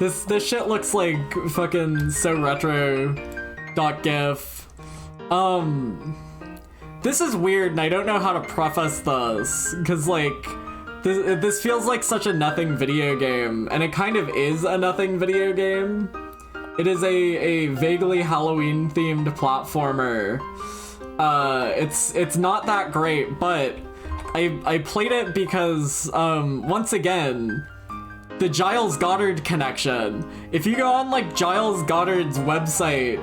this shit looks like fucking so retro.gif. This is weird and I don't know how to preface this, because like this feels like such a nothing video game, and it kind of is a nothing video game. It is a vaguely Halloween themed platformer. It's not that great, but I played it because once again, the Giles Goddard connection. If you go on like Giles Goddard's website,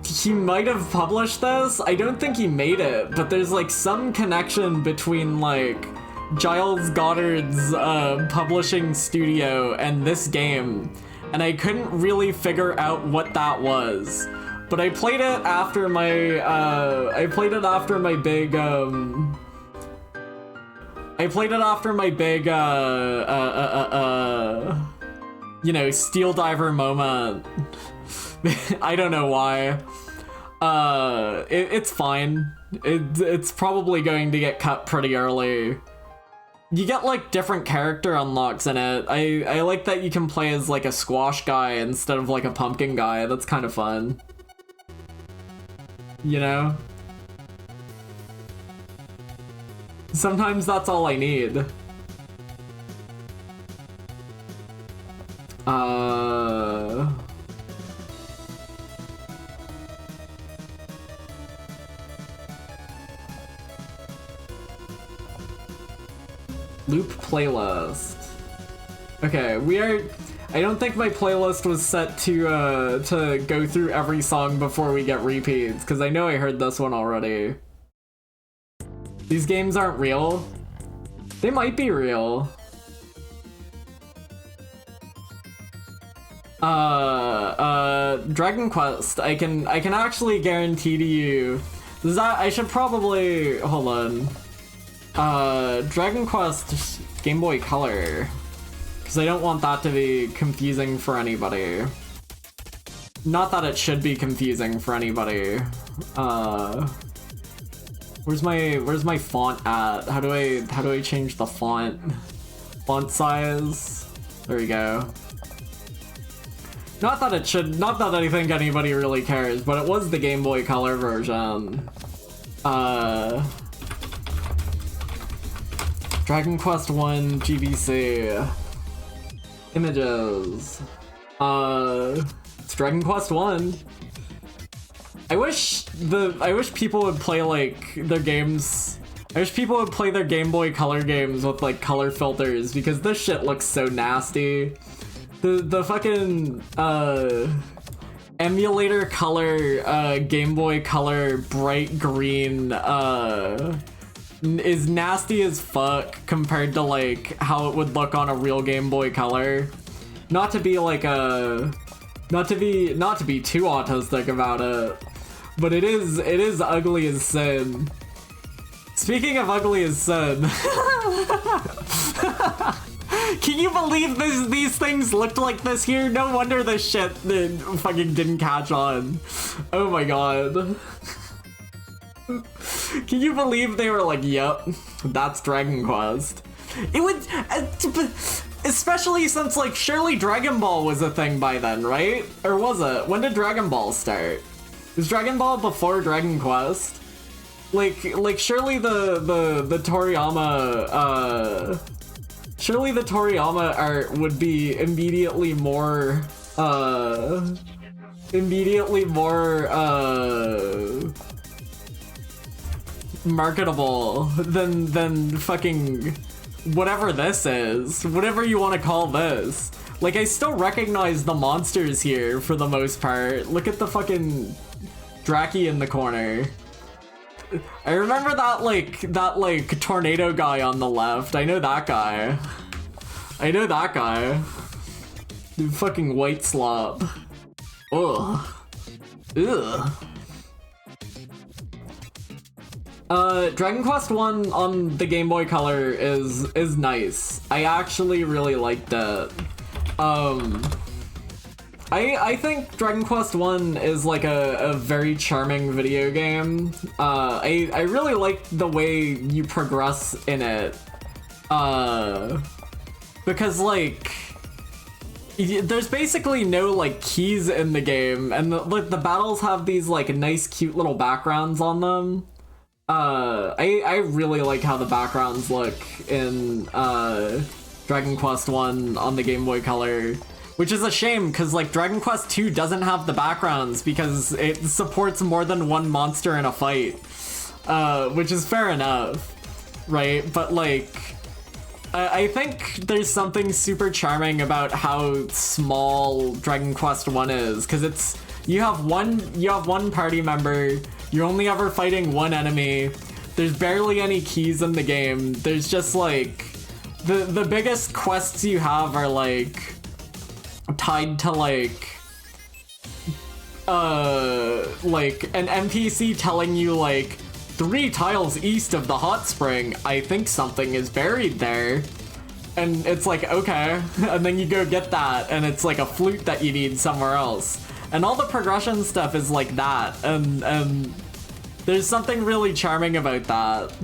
he might have published this. I don't think he made it, but there's like some connection between like Giles Goddard's publishing studio and this game, and I couldn't really figure out what that was. But I played it after my big you know, Steel Diver moment. I don't know why. It's fine. It's probably going to get cut pretty early. You get like different character unlocks in it. I like that you can play as like a squash guy instead of like a pumpkin guy. That's kind of fun. You know? Sometimes that's all I need. Loop playlist. Okay, I don't think my playlist was set to go through every song before we get repeats, because I know I heard this one already. These games aren't real. They might be real. Dragon Quest, I can actually guarantee to you that I should probably hold on. Dragon Quest Game Boy Color, because I don't want that to be confusing for anybody. Not that it should be confusing for anybody. Where's my font at? How do I change the font size? There we go. Not that I think anybody really cares, but it was the Game Boy Color version. Dragon Quest 1 GBC. Images. It's Dragon Quest 1. I wish people would play like their games. I wish people would play their Game Boy Color games with like color filters, because this shit looks so nasty. The fucking emulator color Game Boy Color bright green is nasty as fuck compared to like how it would look on a real Game Boy Color. Not to be like not to be too autistic about it, but it is ugly as sin. Speaking of ugly as sin, can you believe these things looked like this here? No wonder this shit fucking didn't catch on. Oh my god. Can you believe they were like, yep, that's Dragon Quest? It would, especially since like surely Dragon Ball was a thing by then, right? Or was it? When did Dragon Ball start? Was Dragon Ball before Dragon Quest? Like surely the Toriyama surely the Toriyama art would be immediately more marketable than fucking whatever this is. Whatever you want to call this. Like, I still recognize the monsters here for the most part. Look at the fucking Draki in the corner. I remember that like tornado guy on the left. I know that guy. The fucking white slop. Ugh. Dragon Quest 1 on the Game Boy Color is nice. I actually really liked it. I think Dragon Quest 1 is like a very charming video game. I really like the way you progress in it. Because like, there's basically no like keys in the game, and the battles have these like nice cute little backgrounds on them. I really like how the backgrounds look in Dragon Quest 1 on the Game Boy Color, which is a shame because like Dragon Quest 2 doesn't have the backgrounds because it supports more than one monster in a fight, which is fair enough, right? But like, I think there's something super charming about how small Dragon Quest 1 is, because you have one party member, you're only ever fighting one enemy, there's barely any keys in the game, there's just like the biggest quests you have are like tied to like an NPC telling you like 3 tiles east of the hot spring, I think something is buried there. And it's like, okay. And then you go get that, and it's like a flute that you need somewhere else. And all the progression stuff is like that. And there's something really charming about that.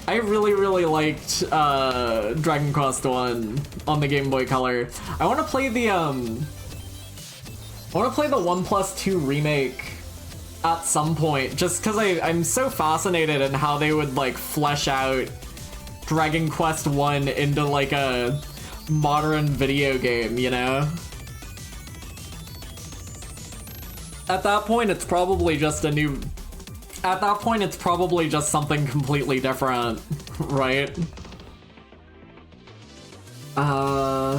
I really liked Dragon Quest 1 on the Game Boy Color. I want to play the 1+2 remake at some point, just because I'm so fascinated in how they would like flesh out Dragon Quest 1 into like a modern video game, you know? At that point, it's probably just something completely different, right?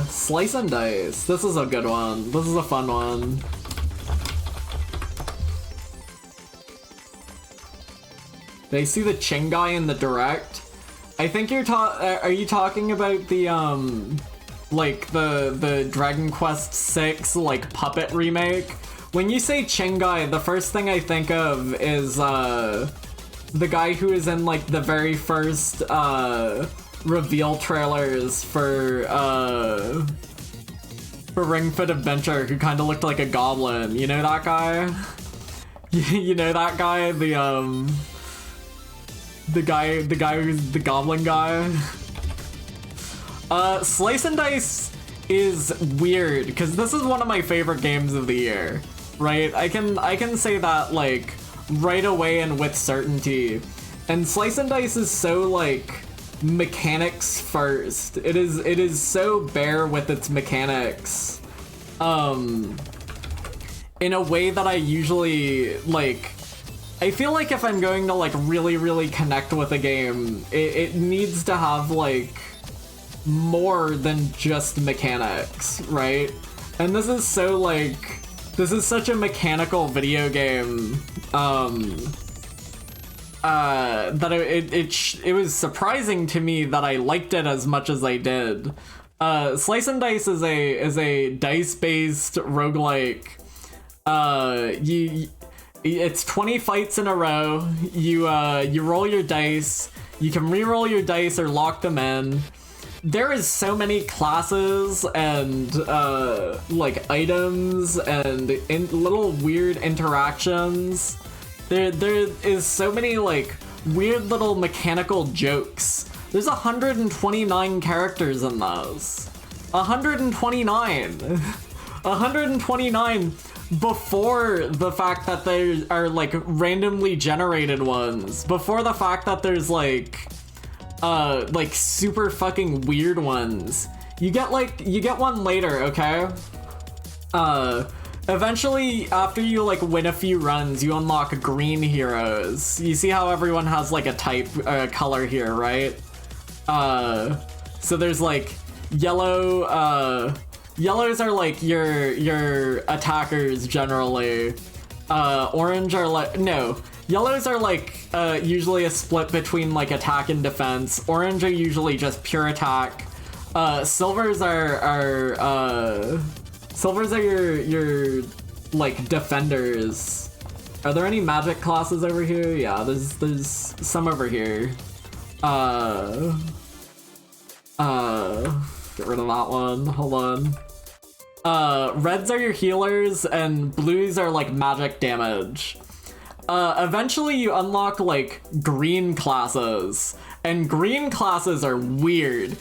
Slice and Dice. This is a good one. This is a fun one. Did I see the Ching guy in the direct? I think are you talking about the like the Dragon Quest 6 like puppet remake? When you say Ching guy, the first thing I think of is the guy who is in like the very first reveal trailers for Ring Fit Adventure, who kind of looked like a goblin. You know that guy? You know that guy? The guy who's the goblin guy. Slice and Dice is weird because this is one of my favorite games of the year, right? I can say that like right away and with certainty. And Slice and Dice is so like mechanics first. It is so bare with its mechanics. In a way that I usually like. I feel like if I'm going to like really connect with a game, it needs to have like more than just mechanics, right? And this is so like, this is such a mechanical video game that it was surprising to me that I liked it as much as I did. Slice and Dice is a dice-based roguelike. It's 20 fights in a row. You roll your dice. You can re-roll your dice or lock them in. There is so many classes and like items and little weird interactions. There is so many like weird little mechanical jokes. There's 129 characters in those. 129. 129 before the fact that there are like randomly generated ones. Before the fact that there's like super fucking weird ones. You get one later, okay? eventually, after you like win a few runs, you unlock green heroes. You see how everyone has like a type color here, right? So there's like yellow. Yellows are like your attackers generally. Orange are like no. Yellows are like usually a split between like attack and defense. Orange are usually just pure attack. Silvers are your like defenders. Are there any magic classes over here? Yeah, there's some over here. Get rid of that one. Hold on. Reds are your healers and blues are like magic damage. Eventually you unlock like green classes, and green classes are weird.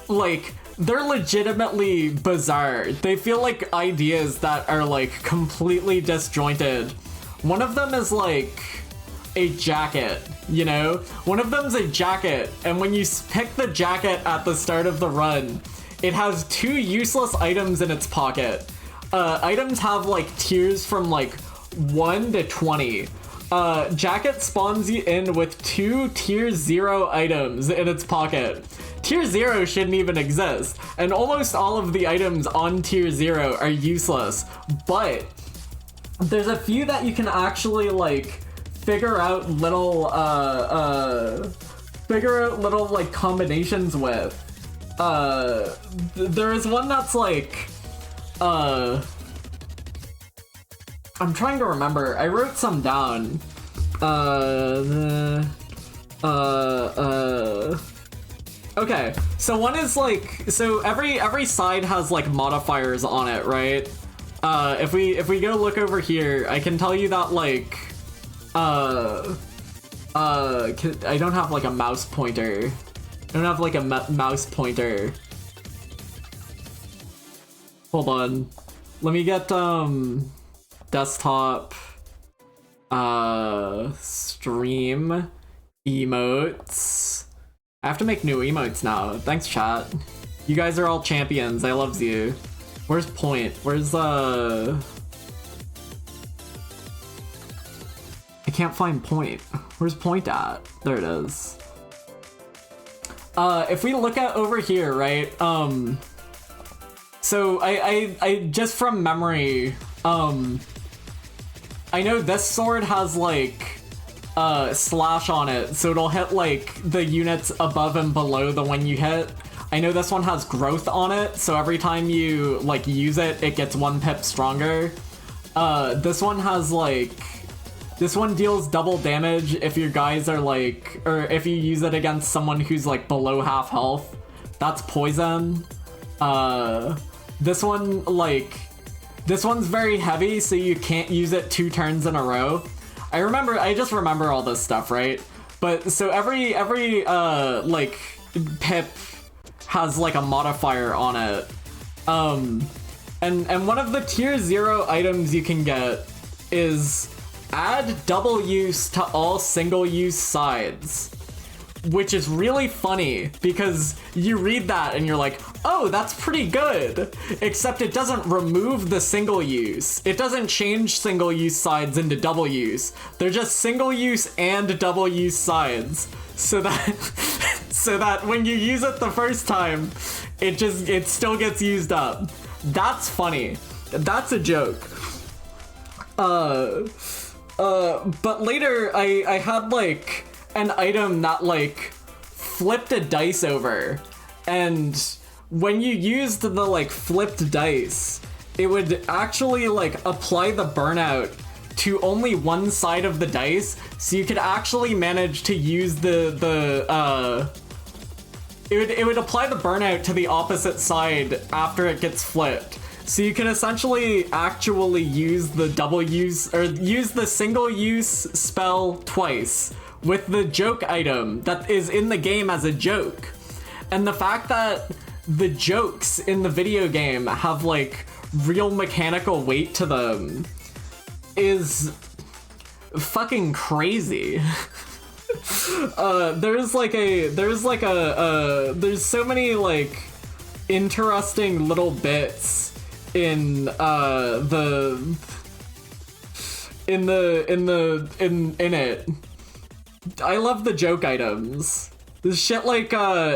Like they're legitimately bizarre. They feel like ideas that are like completely disjointed. One of them is like a jacket, you know? One of them's a jacket, and when you pick the jacket at the start of the run, it has 2 useless items in its pocket. Items have like tiers from like 1 to 20. Jacket spawns you in with 2 tier 0 items in its pocket. Tier 0 shouldn't even exist, and almost all of the items on tier 0 are useless, but there's a few that you can actually like figure out little like combinations with. There is one that's like I'm trying to remember. I wrote some down. Okay, so one is like, so every side has like modifiers on it, right? If we go look over here, I can tell you that like, I don't have like a mouse pointer. I don't have like a mouse pointer. Hold on. Let me get, desktop, stream, emotes. I have to make new emotes now. Thanks, chat. You guys are all champions. I loves you. Where's point? Where's, I can't find point. Where's point at? There it is. If we look at over here, right? So I just from memory, I know this sword has like slash on it, so it'll hit like the units above and below the one you hit. I know this one has growth on it, so every time you like use it, it gets 1 pip stronger. This one has like, this one deals double damage if your guys are like, or if you use it against someone who's like below half health. That's poison. This one, like, this one's very heavy, so you can't use it 2 turns in a row. I just remember all this stuff, right? But so every like pip has like a modifier on it. And one of the tier 0 items you can get is add double use to all single use sides, which is really funny because you read that and you're like, oh, that's pretty good, except it doesn't remove the single use. It doesn't change single use sides into double use. They're just single use and double use sides, so that so that when you use it the first time, it still gets used up. That's funny. That's a joke. But later I had like an item that like flipped a dice over, and when you used the like flipped dice, it would actually like apply the burnout to only one side of the dice, so you could actually manage to use it would apply the burnout to the opposite side after it gets flipped. So you can essentially actually use the double use, or use the single use spell twice with the joke item that is in the game as a joke. And the fact that the jokes in the video game have like real mechanical weight to them is fucking crazy. There's so many like interesting little bits in it. I love the joke items. This shit like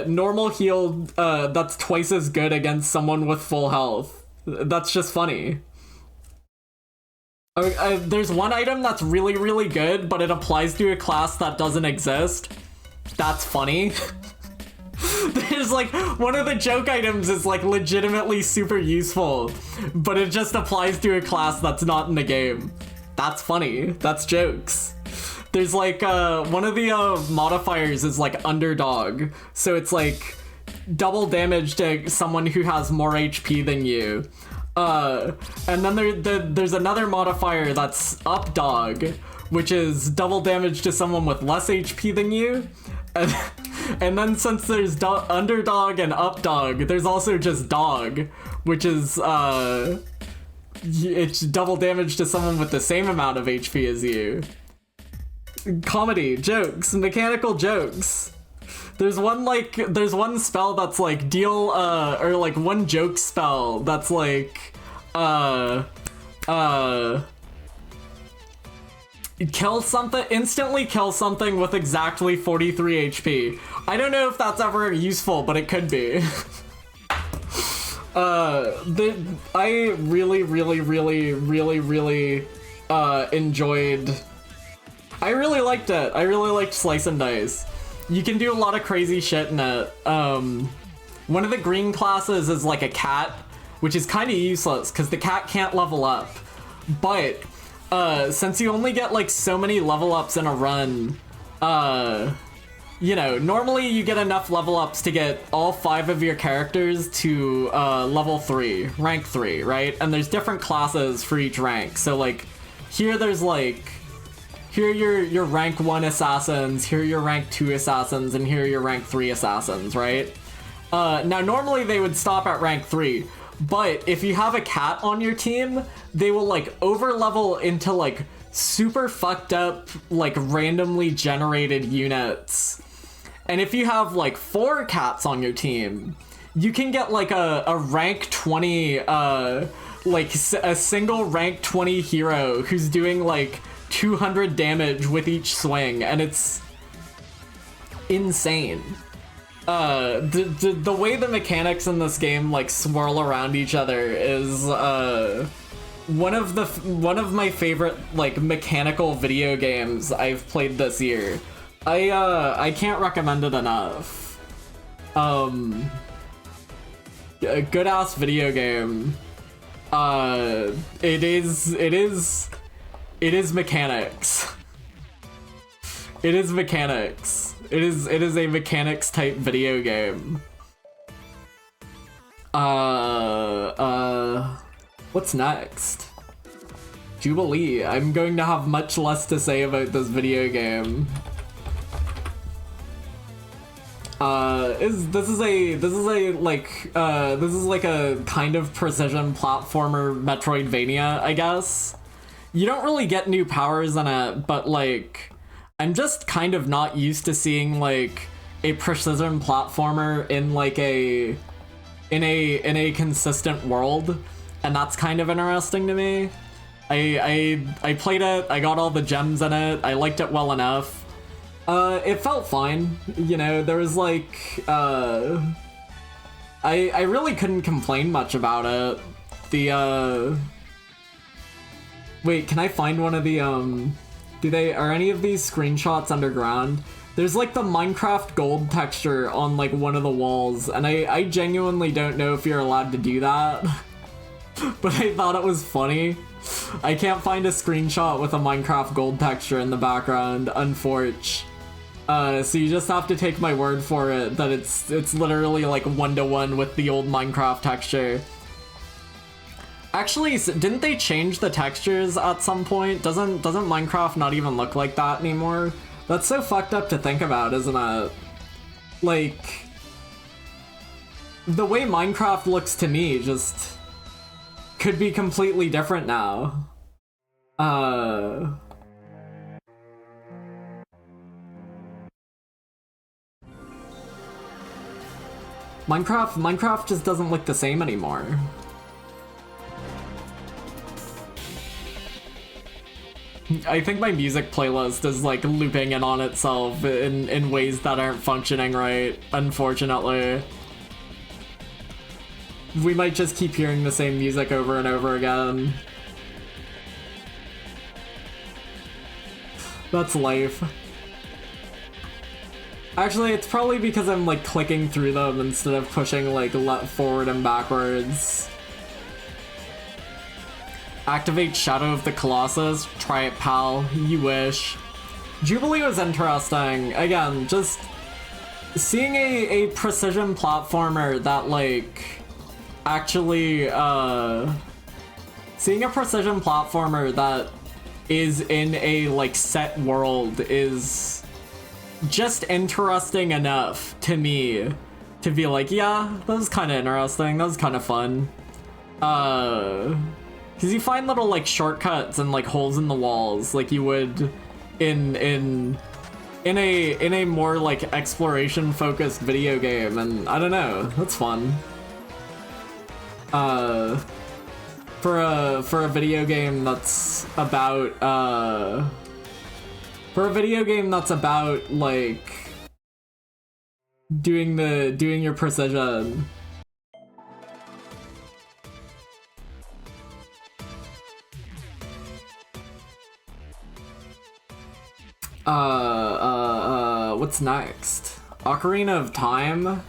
normal heal that's twice as good against someone with full health. That's just funny. There's one item that's really, really good, but it applies to a class that doesn't exist. That's funny. There's like, one of the joke items is like legitimately super useful, but it just applies to a class that's not in the game. That's funny. That's jokes. There's like, one of the modifiers is like underdog. So it's like double damage to someone who has more HP than you. And then there's another modifier that's updog, which is double damage to someone with less HP than you. And then since there's underdog and updog, there's also just dog, which is it's double damage to someone with the same amount of HP as you. Comedy, jokes, mechanical jokes. There's one spell that's like deal or like one joke spell that's like instantly kill something with exactly 43 HP. I don't know if that's ever useful, but it could be. I really enjoyed. I really liked it. I really liked Slice and Dice. You can do a lot of crazy shit in it. One of the green classes is like a cat, which is kind of useless because the cat can't level up. But since you only get like so many level ups in a run, you know, normally you get enough level ups to get all 5 of your characters to level 3, rank 3, right? And there's different classes for each rank. So like here there's like, here are your rank 1 assassins, here are your rank 2 assassins, and here are your rank 3 assassins, right? Now normally they would stop at rank 3, but if you have a cat on your team, they will like over level into like super fucked up, like randomly generated units. And if you have like 4 cats on your team, you can get like a rank 20, like a single rank 20 hero who's doing like 200 damage with each swing, and it's insane. The way the mechanics in this game like swirl around each other is one of my favorite like mechanical video games I've played this year. I can't recommend it enough. A good ass video game. It is mechanics. It is mechanics. It is a mechanics type video game. What's next? Jubilee. I'm going to have much less to say about this video game. This is like a kind of precision platformer Metroidvania, I guess. You don't really get new powers in it, but like I'm just kind of not used to seeing like a precision platformer in like a consistent world, and that's kind of interesting to me. I played it, I got all the gems in it, I liked it well enough. It felt fine, you know, there was like I really couldn't complain much about it. Wait, can I find one of the, are any of these screenshots underground? There's like the Minecraft gold texture on like one of the walls, and I genuinely don't know if you're allowed to do that. But I thought it was funny. I can't find a screenshot with a Minecraft gold texture in the background, unfortunately. So you just have to take my word for it that it's literally like 1-to-1 with the old Minecraft texture. Actually, didn't they change the textures at some point? Doesn't Minecraft not even look like that anymore? That's so fucked up to think about, isn't it? Like, the way Minecraft looks to me just could be completely different now. Minecraft just doesn't look the same anymore. I think my music playlist is like looping in on itself in ways that aren't functioning right, unfortunately. We might just keep hearing the same music over and over again. That's life. Actually, it's probably because I'm like clicking through them instead of pushing like forward and backwards. Activate Shadow of the Colossus. Try it, pal. You wish. Jubilee was interesting. Again, just seeing a precision platformer that like actually seeing a precision platformer that is in a like set world is just interesting enough to me to be like, yeah, that was kind of interesting, that was kind of fun. Because you find little like shortcuts and like holes in the walls like you would in a more like exploration focused video game, and I don't know, that's fun. For a video game that's about like doing your precision. What's next? Ocarina of Time?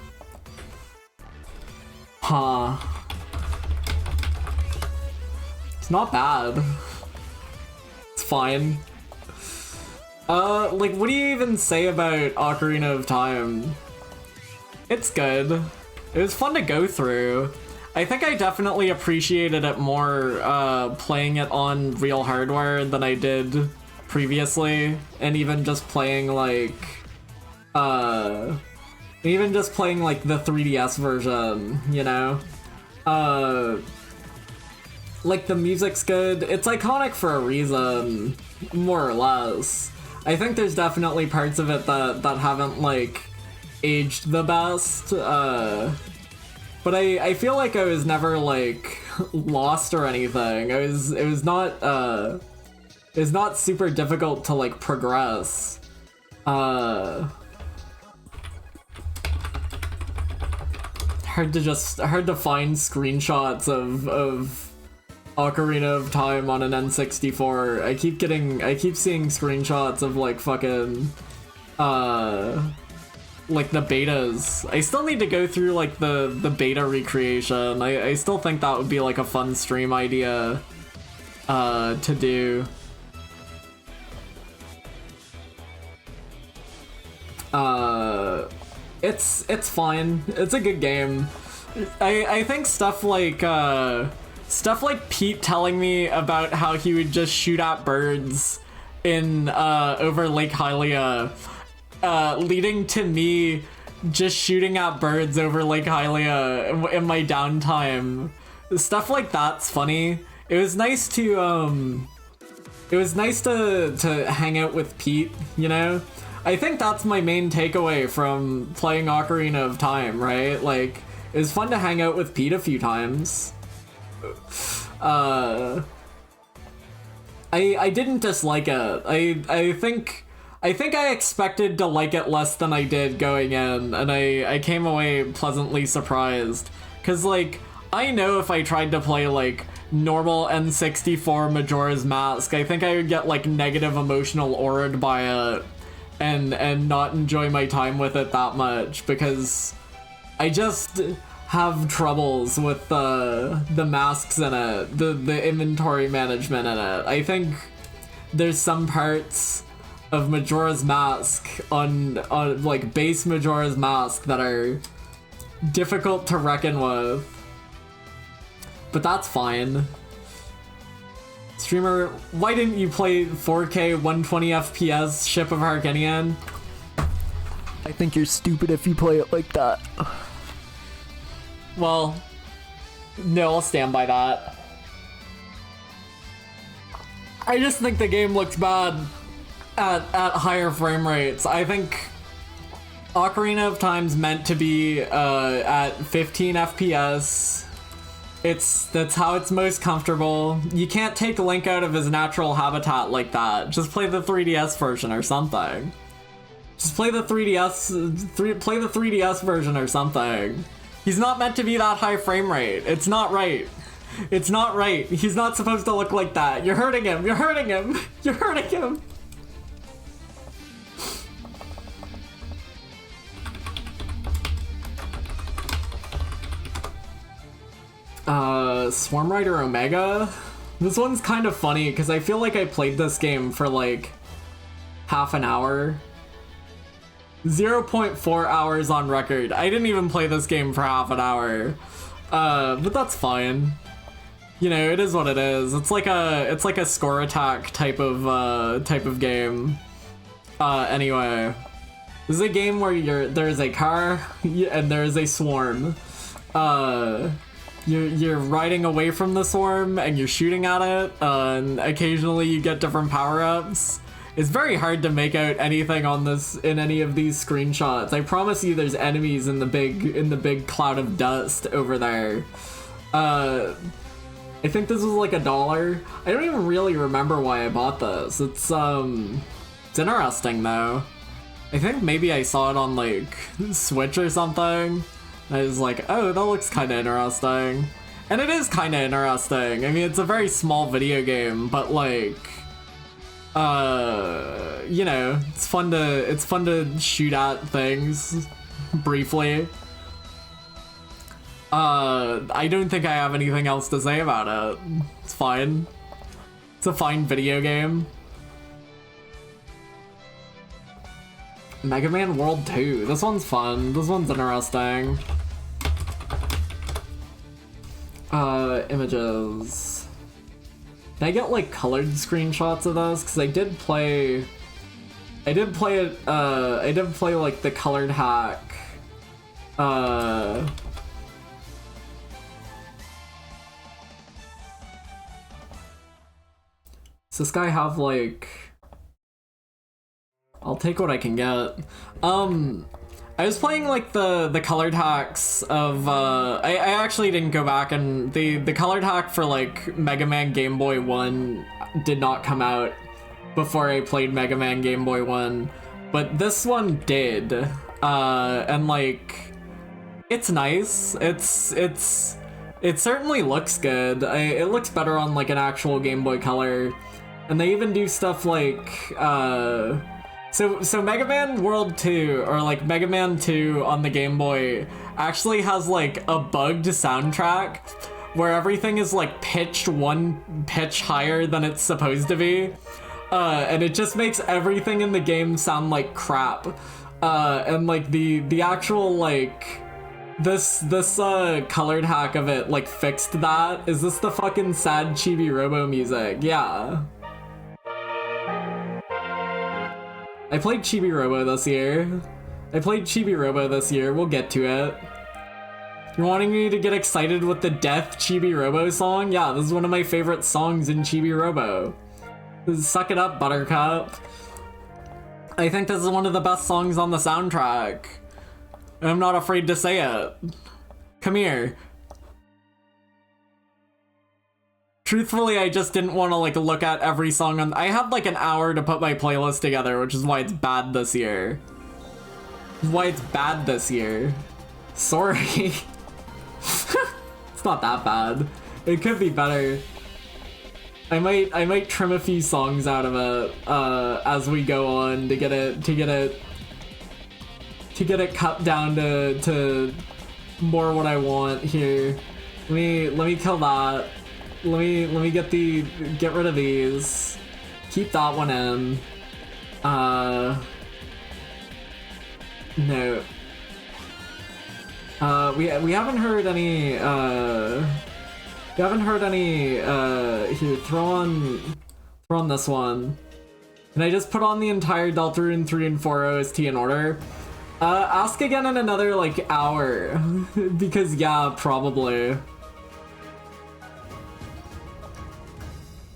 Huh. It's not bad. It's fine. Like, what do you even say about Ocarina of Time? It's good. It was fun to go through. I think I definitely appreciated it more, playing it on real hardware than I did previously, and even just playing, like, the 3DS version, you know? Like, the music's good. It's iconic for a reason, more or less. I think there's definitely parts of it that haven't, like, aged the best, but I feel like I was never, like, lost or anything. It was not super difficult to, like, progress. Hard to find screenshots of Ocarina of Time on an N64. I keep seeing screenshots of like fucking like the betas. I still need to go through like the beta recreation. I still think that would be like a fun stream idea to do. It's fine. It's a good game. I think stuff like Pete telling me about how he would just shoot at birds in over Lake Hylia, leading to me just shooting at birds over Lake Hylia in my downtime. Stuff like that's funny. It was nice to hang out with Pete, you know? I think that's my main takeaway from playing Ocarina of Time, right? Like, it was fun to hang out with Pete a few times. I didn't dislike it. I think I expected to like it less than I did going in, and I came away pleasantly surprised. Cause like, I know if I tried to play like normal N64 Majora's Mask, I think I would get like negative emotional auraed by it and not enjoy my time with it that much, because I just have troubles with the masks in it, the inventory management in it. I think there's some parts of Majora's Mask on like base Majora's Mask that are difficult to reckon with, but that's fine. Streamer, why didn't you play 4K 120 FPS Ship of Harkinian? I think you're stupid if you play it like that. Well, no, I'll stand by that. I just think the game looks bad at higher frame rates. I think Ocarina of Time's meant to be at 15 FPS. That's how it's most comfortable. You can't take Link out of his natural habitat like that. Just play the 3DS version or something. Just play the 3DS version or something. He's not meant to be that high frame rate. It's not right. It's not right. He's not supposed to look like that. You're hurting him. You're hurting him. You're hurting him. Swarm Rider Omega? This one's kind of funny because I feel like I played this game for like half an hour. 0.4 hours on record. I didn't even play this game for half an hour. But that's fine. You know, it is what it is. It's like a score attack type of game. Anyway. This is a game where there's a car and there's a swarm. You're riding away from the swarm and you're shooting at it, and occasionally you get different power-ups. It's very hard to make out anything in any of these screenshots. I promise you there's enemies in the big cloud of dust over there. I think this was like $1. I don't even really remember why I bought this. It's interesting though. I think maybe I saw it on like Switch or something. I was like, oh, that looks kind of interesting. And it is kind of interesting. I mean, it's a very small video game, but like, you know, it's fun to shoot at things briefly. I don't think I have anything else to say about it. It's fine. It's a fine video game. Mega Man World 2. This one's fun. This one's interesting. Images. Can I get like colored screenshots of those? Because I did play like the colored hack. Does this guy have like... I'll take what I can get. I was playing like the colored hacks of I actually didn't go back, and the colored hack for like Mega Man Game Boy 1 did not come out before I played Mega Man Game Boy 1, but this one did. And like it's nice. It certainly looks good. It looks better on like an actual Game Boy Color. And they even do stuff like So Mega Man World 2, or like Mega Man 2 on the Game Boy, actually has like a bugged soundtrack where everything is like pitched one pitch higher than it's supposed to be. And it just makes everything in the game sound like crap. And like the actual like this colored hack of it like fixed that. Is this the fucking sad Chibi Robo music? Yeah. I played Chibi Robo this year. We'll get to it. You're wanting me to get excited with the Death Chibi Robo song? Yeah, this is one of my favorite songs in Chibi Robo. Suck it up, Buttercup. I think this is one of the best songs on the soundtrack. And I'm not afraid to say it. Come here. Truthfully, I just didn't want to like look at every song on... I had like an hour to put my playlist together, which is why it's bad this year. Sorry. It's not that bad. It could be better. I might trim a few songs out of it as we go on to get it cut down to more what I want here. Let me kill that. Let me get rid of these. Keep that one in. No. We haven't heard any here, throw on this one. Can I just put on the entire Deltarune 3 and 4 OST in order? Ask again in another like hour. Because yeah, probably.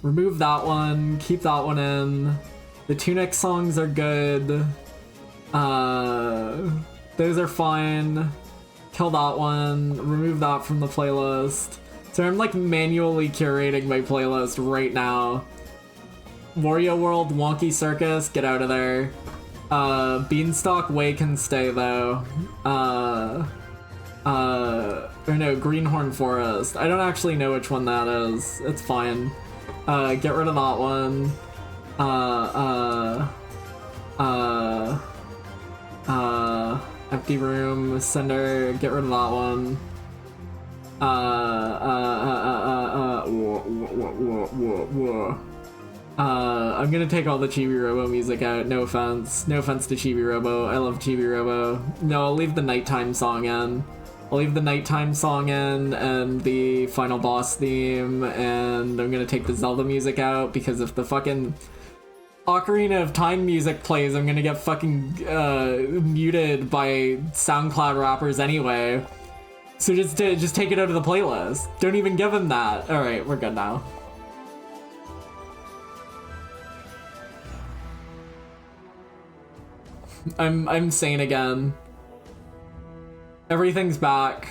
Remove that one, keep that one in. The Tunic songs are good. Those are fine. Kill that one, remove that from the playlist. So I'm like manually curating my playlist right now. Wario World, Wonky Circus, get out of there. Beanstalk Way can stay though. Or no, Greenhorn Forest. I don't actually know which one that is. It's fine. Get rid of that one. Empty Room, Cinder, get rid of that one. I'm gonna take all the Chibi Robo music out. No offense. No offense to Chibi Robo. I love Chibi Robo. No, I'll leave the nighttime song in. I'll leave the nighttime song in and the final boss theme, and I'm gonna take the Zelda music out because if the fucking Ocarina of Time music plays, I'm gonna get fucking muted by SoundCloud rappers anyway. So just take it out of the playlist. Don't even give him that. All right, we're good now. I'm sane again. Everything's back.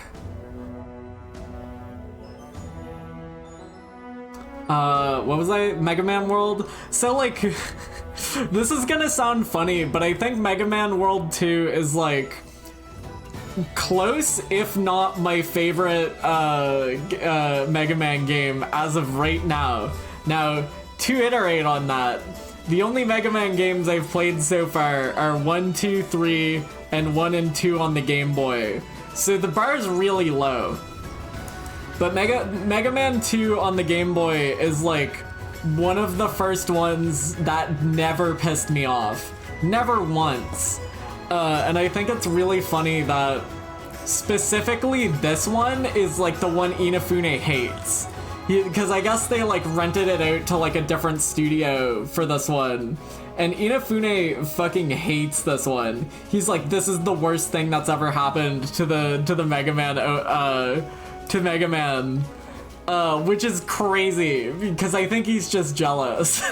What was I? Mega Man World? So like, this is gonna sound funny, but I think Mega Man World 2 is like close, if not my favorite Mega Man game as of right now. Now, to iterate on that, the only Mega Man games I've played so far are 1, 2, 3, and 1 and 2 on the Game Boy. So the bar is really low. But Mega Man 2 on the Game Boy is like one of the first ones that never pissed me off. Never once. And I think it's really funny that specifically this one is like the one Inafune hates. Because I guess they like rented it out to like a different studio for this one. And Inafune fucking hates this one. He's like, this is the worst thing that's ever happened to the Mega Man, to Mega Man. Which is crazy, because I think he's just jealous.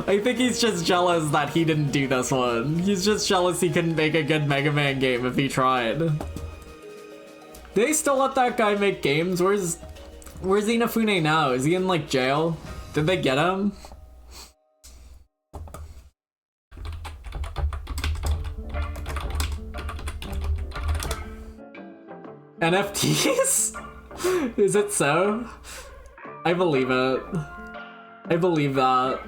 I think he's just jealous that he didn't do this one. He's just jealous he couldn't make a good Mega Man game if he tried. Do they still let that guy make games? Where's Inafune now? Is he in like jail? Did they get him? NFTs? Is it so? I believe it. I believe that.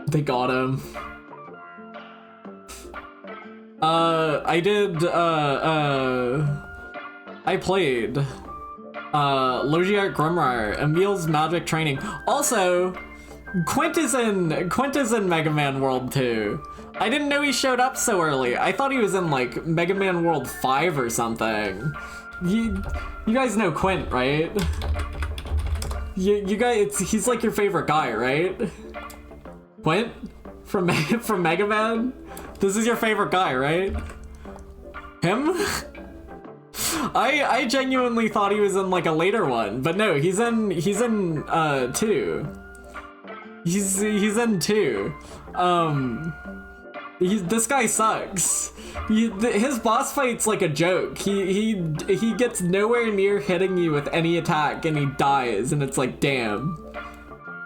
They got him. I did, I played, Logiart Grimoire, Emil's Magic Training. Also, Quint is in Mega Man World 2. I didn't know he showed up so early. I thought he was in like Mega Man World 5 or something. You guys know Quint, right? You guys, he's like your favorite guy, right? Quint? From Mega Man? This is your favorite guy, right? Him? I genuinely thought he was in like a later one, but no, he's in 2. He's in 2. This guy sucks. His boss fight's like a joke. He gets nowhere near hitting you with any attack and he dies, and it's like, damn.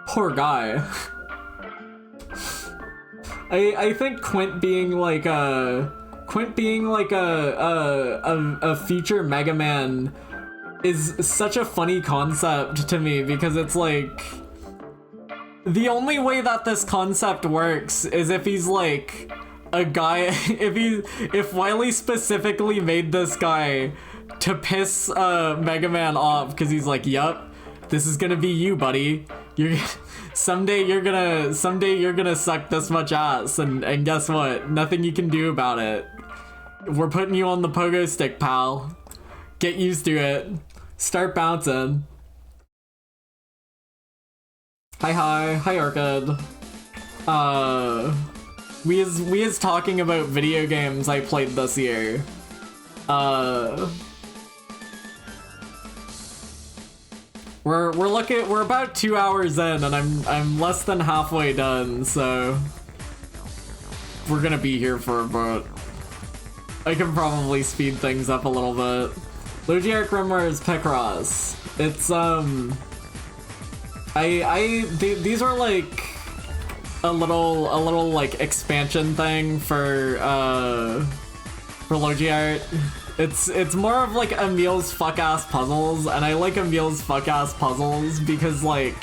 Poor guy. I think Quint being like a future Mega Man is such a funny concept to me, because it's like the only way that this concept works is if he's like a guy, if Wily specifically made this guy to piss Mega Man off, because he's like, yup, this is gonna be you, buddy. Someday you're gonna suck this much ass, and guess what? Nothing you can do about it. We're putting you on the pogo stick, pal. Get used to it. Start bouncing. Hi, Arcade. We is talking about video games I played this year. We're about 2 hours in, and I'm less than halfway done, so we're gonna be here for a bit. I can probably speed things up a little bit. Logiarch Grimoire's Picross. It's these are like a little like expansion thing for Logiarch. It's more of like Emil's fuck-ass puzzles, and I like Emil's fuck-ass puzzles because like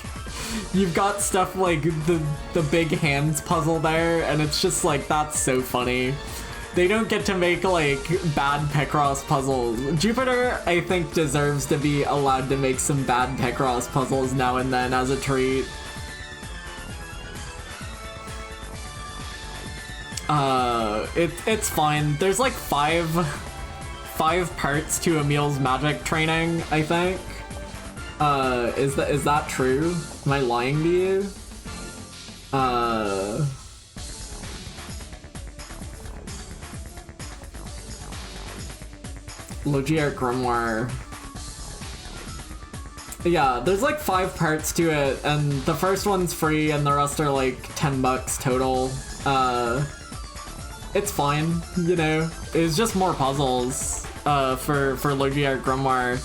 you've got stuff like the big hands puzzle there, and it's just like that's so funny. They don't get to make like bad Picross puzzles. Jupiter, I think, deserves to be allowed to make some bad Picross puzzles now and then as a treat. It's fine. There's like five parts to Emil's magic training, I think. Is that true? Am I lying to you? Logiarch Grimoire. Yeah, there's like 5 parts to it, and the first one's free, and the rest are like $10 total. It's fine, you know. It's just more puzzles for Logiarch Grimoire.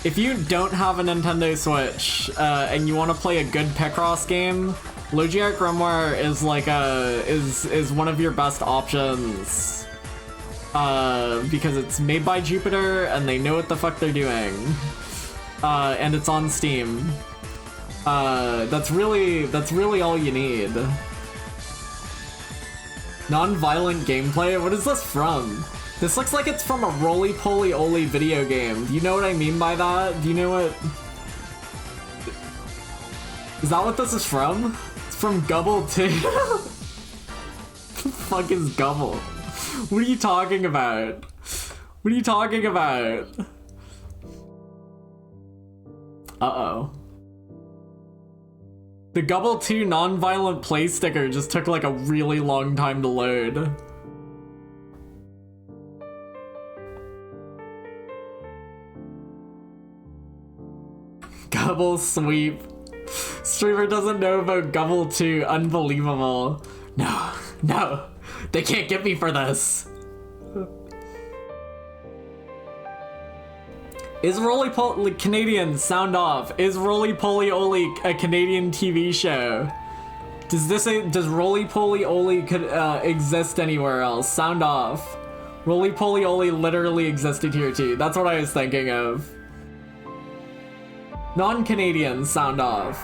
If you don't have a Nintendo Switch and you want to play a good Picross game, Logiarch Grimoire is like is one of your best options. Because it's made by Jupiter and they know what the fuck they're doing. And it's on Steam. That's really all you need. Non-violent gameplay? What is this from? This looks like it's from a roly-poly-oly video game. Do you know what I mean by that? Do you know what... Is that what this is from? It's from Gubble 2. What the fuck is Gubble? What are you talking about? What are you talking about? Uh-oh. The Gubble 2 non-violent play sticker just took like a really long time to load. Gubble sweep. Streamer doesn't know about Gubble 2. Unbelievable. No. They can't get me for this. Is Roly-Poly Canadian? Sound off. Is Roly-Poly-Oly a Canadian TV show? Does Roly-Poly-Oly exist anywhere else? Sound off. Roly-Poly-Oly literally existed here too. That's what I was thinking of. Non-Canadian, sound off.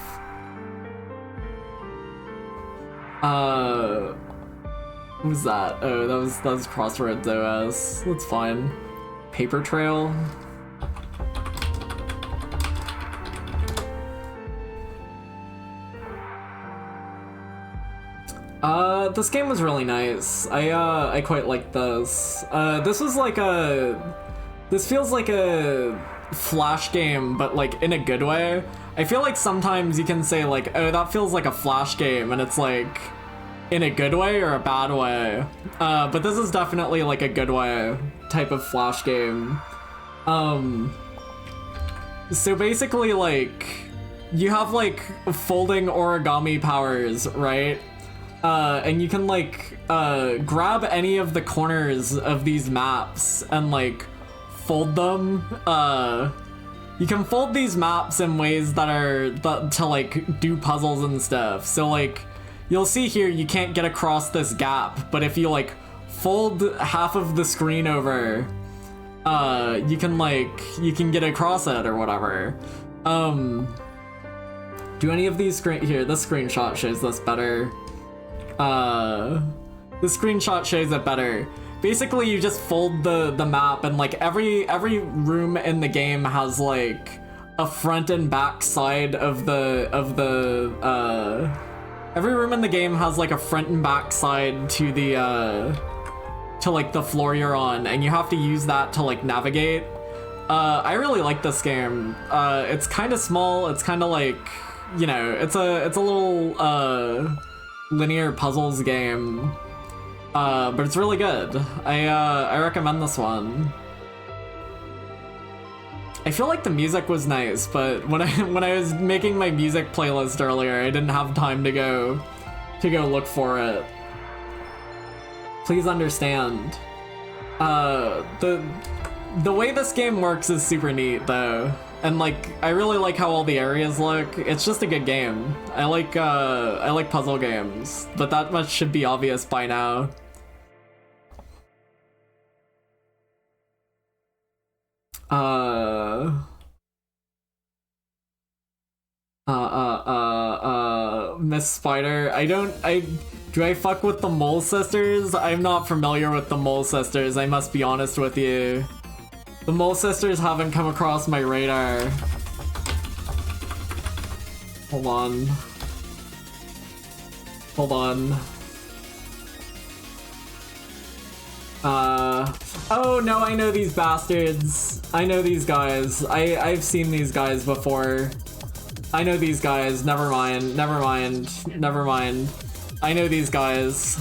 What was that? Oh, that was Crossroads OS. That's fine. Paper Trail. This game was really nice. I quite liked this. This was like this feels like a Flash game, but like in a good way. I feel like sometimes you can say like, oh, that feels like a Flash game, and it's like in a good way or a bad way. But this is definitely like a good way type of Flash game. So basically like, you have like folding origami powers, right? And you can like grab any of the corners of these maps and like fold them. You can fold these maps in ways that are to like do puzzles and stuff. So like you'll see here you can't get across this gap, but if you like fold half of the screen over, you can get across it or whatever. Do any of these here, this screenshot shows this better. The screenshot shows it better. Basically, you just fold the map, and like every room in the game has like a front and back side of the every room in the game has like a front and back side to the to like the floor you're on, and you have to use that to like navigate. I really like this game. It's kind of small. It's kind of like, you know, it's a little linear puzzles game. But it's really good. I recommend this one. I feel like the music was nice, but when I was making my music playlist earlier, I didn't have time to go look for it. Please understand. The way this game works is super neat though. And like, I really like how all the areas look. It's just a good game. I like puzzle games, but that much should be obvious by now. Miss Spider, do I fuck with the Mole Sisters? I'm not familiar with the Mole Sisters, I must be honest with you. The Mole Sisters haven't come across my radar. Hold on. Hold on. Oh no, I know these bastards. I know these guys. I've seen these guys before. I know these guys. Never mind. Never mind. Never mind. I know these guys.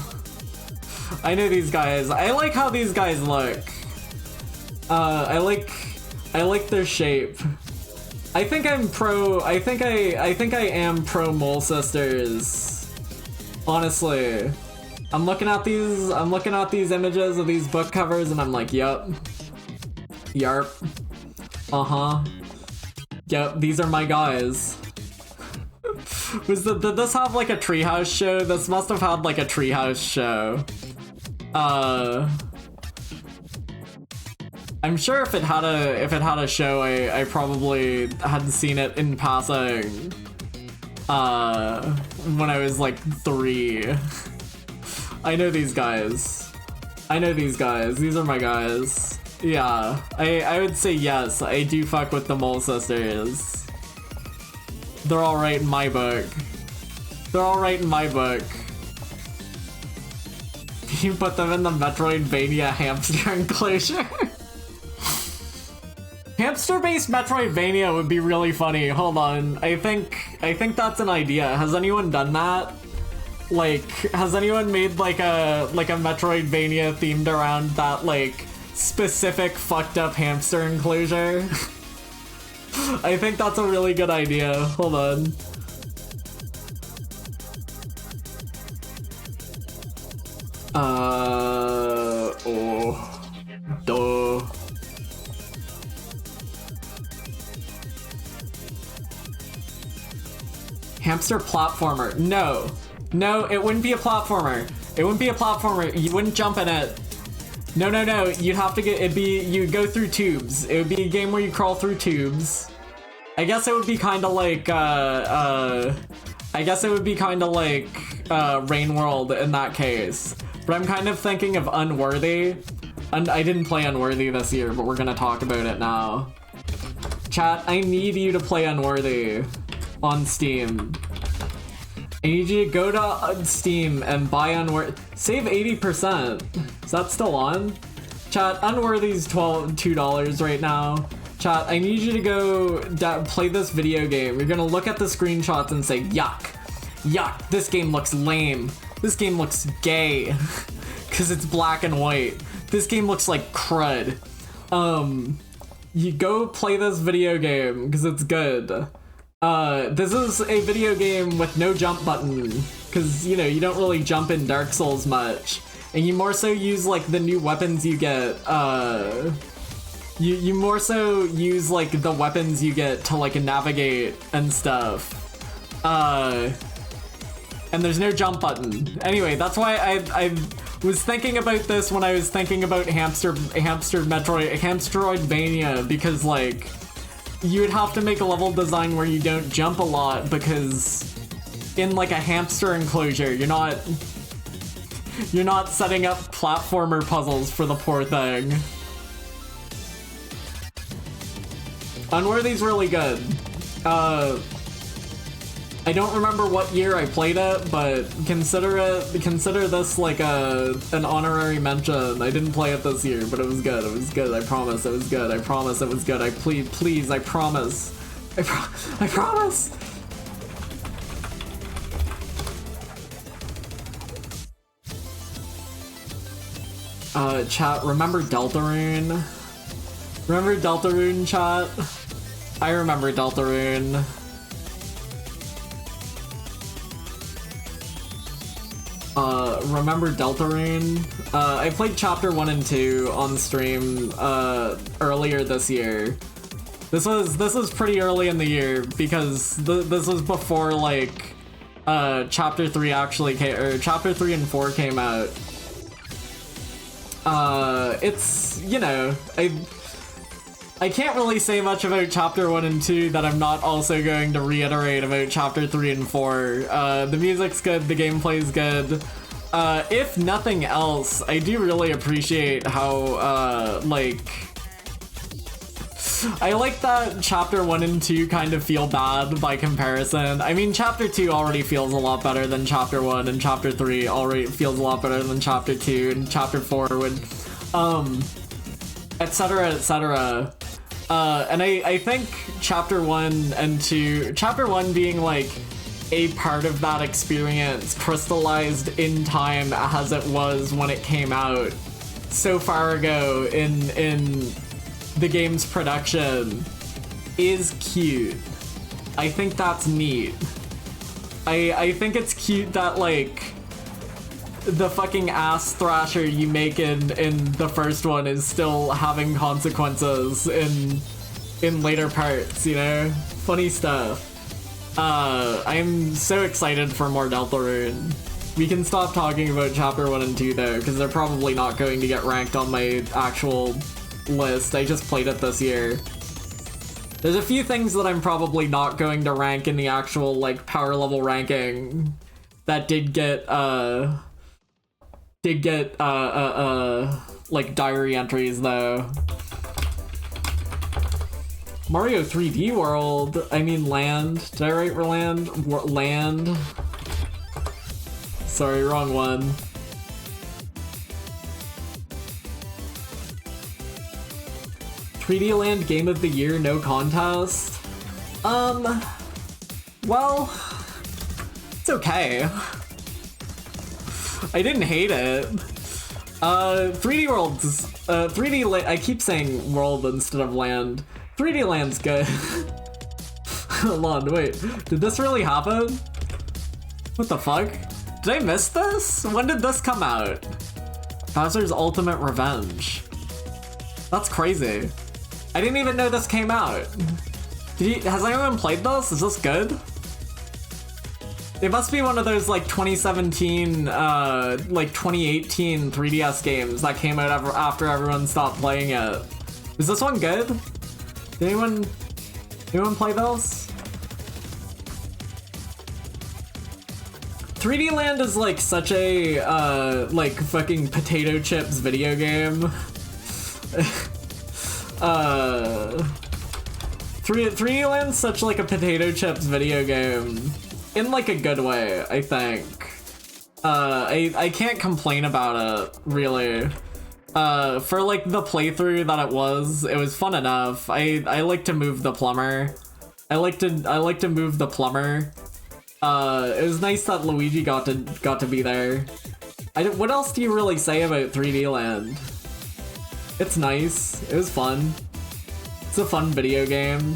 I know these guys. I like how these guys look. I like their shape. I think I am pro Mole Sisters. Honestly. I'm looking at these images of these book covers and I'm like, yup. Yarp. Uh-huh. Yep, these are my guys. Did this have like a treehouse show? This must have had like a treehouse show. I'm sure if it had a show, I probably hadn't seen it in passing. When I was like 3. I know these guys. I know these guys. These are my guys. Yeah, I would say yes. I do fuck with the Mole Sisters. They're all right in my book. They're all right in my book. You put them in the Metroidvania hamster enclosure. Hamster-based Metroidvania would be really funny. Hold on, I think that's an idea. Has anyone done that? Like, has anyone made like a Metroidvania themed around that like specific fucked up hamster enclosure? I think that's a really good idea. Hold on. Oh. Duh. Hamster platformer. No. No, it wouldn't be a platformer. It wouldn't be a platformer. You wouldn't jump in it. No, no, no. You'd have to you'd go through tubes. It would be a game where you crawl through tubes. I guess it would be kind of like, Rain World in that case. But I'm kind of thinking of Unworthy. And I didn't play Unworthy this year, but we're gonna talk about it now. Chat, I need you to play Unworthy on Steam. I need you to go to Steam and buy Unworthy. Save 80%. Is that still on? Chat, Unworthy's $2 right now. Chat, I need you to go play this video game. You're gonna look at the screenshots and say, yuck. Yuck, this game looks lame. This game looks gay. Cause it's black and white. This game looks like crud. You go play this video game because it's good. This is a video game with no jump button, because, you know, you don't really jump in Dark Souls much, and you more so use, like, the new weapons you get, you more so use, like, the weapons you get to, like, navigate and stuff, and there's no jump button. Anyway, that's why I was thinking about this when I was thinking about Hamstroidvania, because, like, you would have to make a level design where you don't jump a lot, because in like a hamster enclosure, you're not setting up platformer puzzles for the poor thing. Unworthy's really good. I don't remember what year I played it, but consider this like an honorary mention. I didn't play it this year, but it was good. It was good. I promise it was good. I promise it was good. I please, I promise. I promise. Chat, remember Deltarune? Remember Deltarune, chat? I remember Deltarune. Remember Deltarune? I played Chapter 1 and 2 on stream earlier this year. This was pretty early in the year because this was before like Chapter 3 actually came, or Chapter 3 and 4 came out. It's, you know, I can't really say much about Chapter 1 and 2 that I'm not also going to reiterate about Chapter 3 and 4. The music's good, the gameplay's good. If nothing else, I do really appreciate how, like... I like that Chapter 1 and 2 kind of feel bad by comparison. I mean, Chapter 2 already feels a lot better than Chapter 1, and Chapter 3 already feels a lot better than Chapter 2, and Chapter 4 would, etc, etc. And I think Chapter 1 and 2, Chapter 1 being like a part of that experience crystallized in time as it was when it came out so far ago in the game's production is cute. I think that's neat. I think it's cute that like the fucking ass thrasher you make in the first one is still having consequences in later parts, you know? Funny stuff. I'm so excited for more Deltarune. We can stop talking about Chapter 1 and 2 though, because they're probably not going to get ranked on my actual list. I just played it this year. There's a few things that I'm probably not going to rank in the actual like power level ranking that did get like diary entries though. Mario 3D World, I mean Land. Did I write Land? Land. Sorry, wrong one. Treaty Land Game of the Year, no contest. Well, it's okay. I didn't hate it. 3D World's, 3D I keep saying World instead of Land. 3D Land's good. Hold on, wait, did this really happen? What the fuck? Did I miss this? When did this come out? Bowser's Ultimate Revenge. That's crazy. I didn't even know this came out. Has anyone played this? Is this good? It must be one of those like 2017, like 2018 3DS games that came out after everyone stopped playing it. Is this one good? Did anyone play those? 3D Land is like such a, like fucking potato chips video game. 3D Land's such like a potato chips video game. In like a good way, I think. I can't complain about it, really. For like the playthrough that it was fun enough. I like to move the plumber. I like to move the plumber. It was nice that Luigi got to be there. What else do you really say about 3D Land? It's nice. It was fun. It's a fun video game.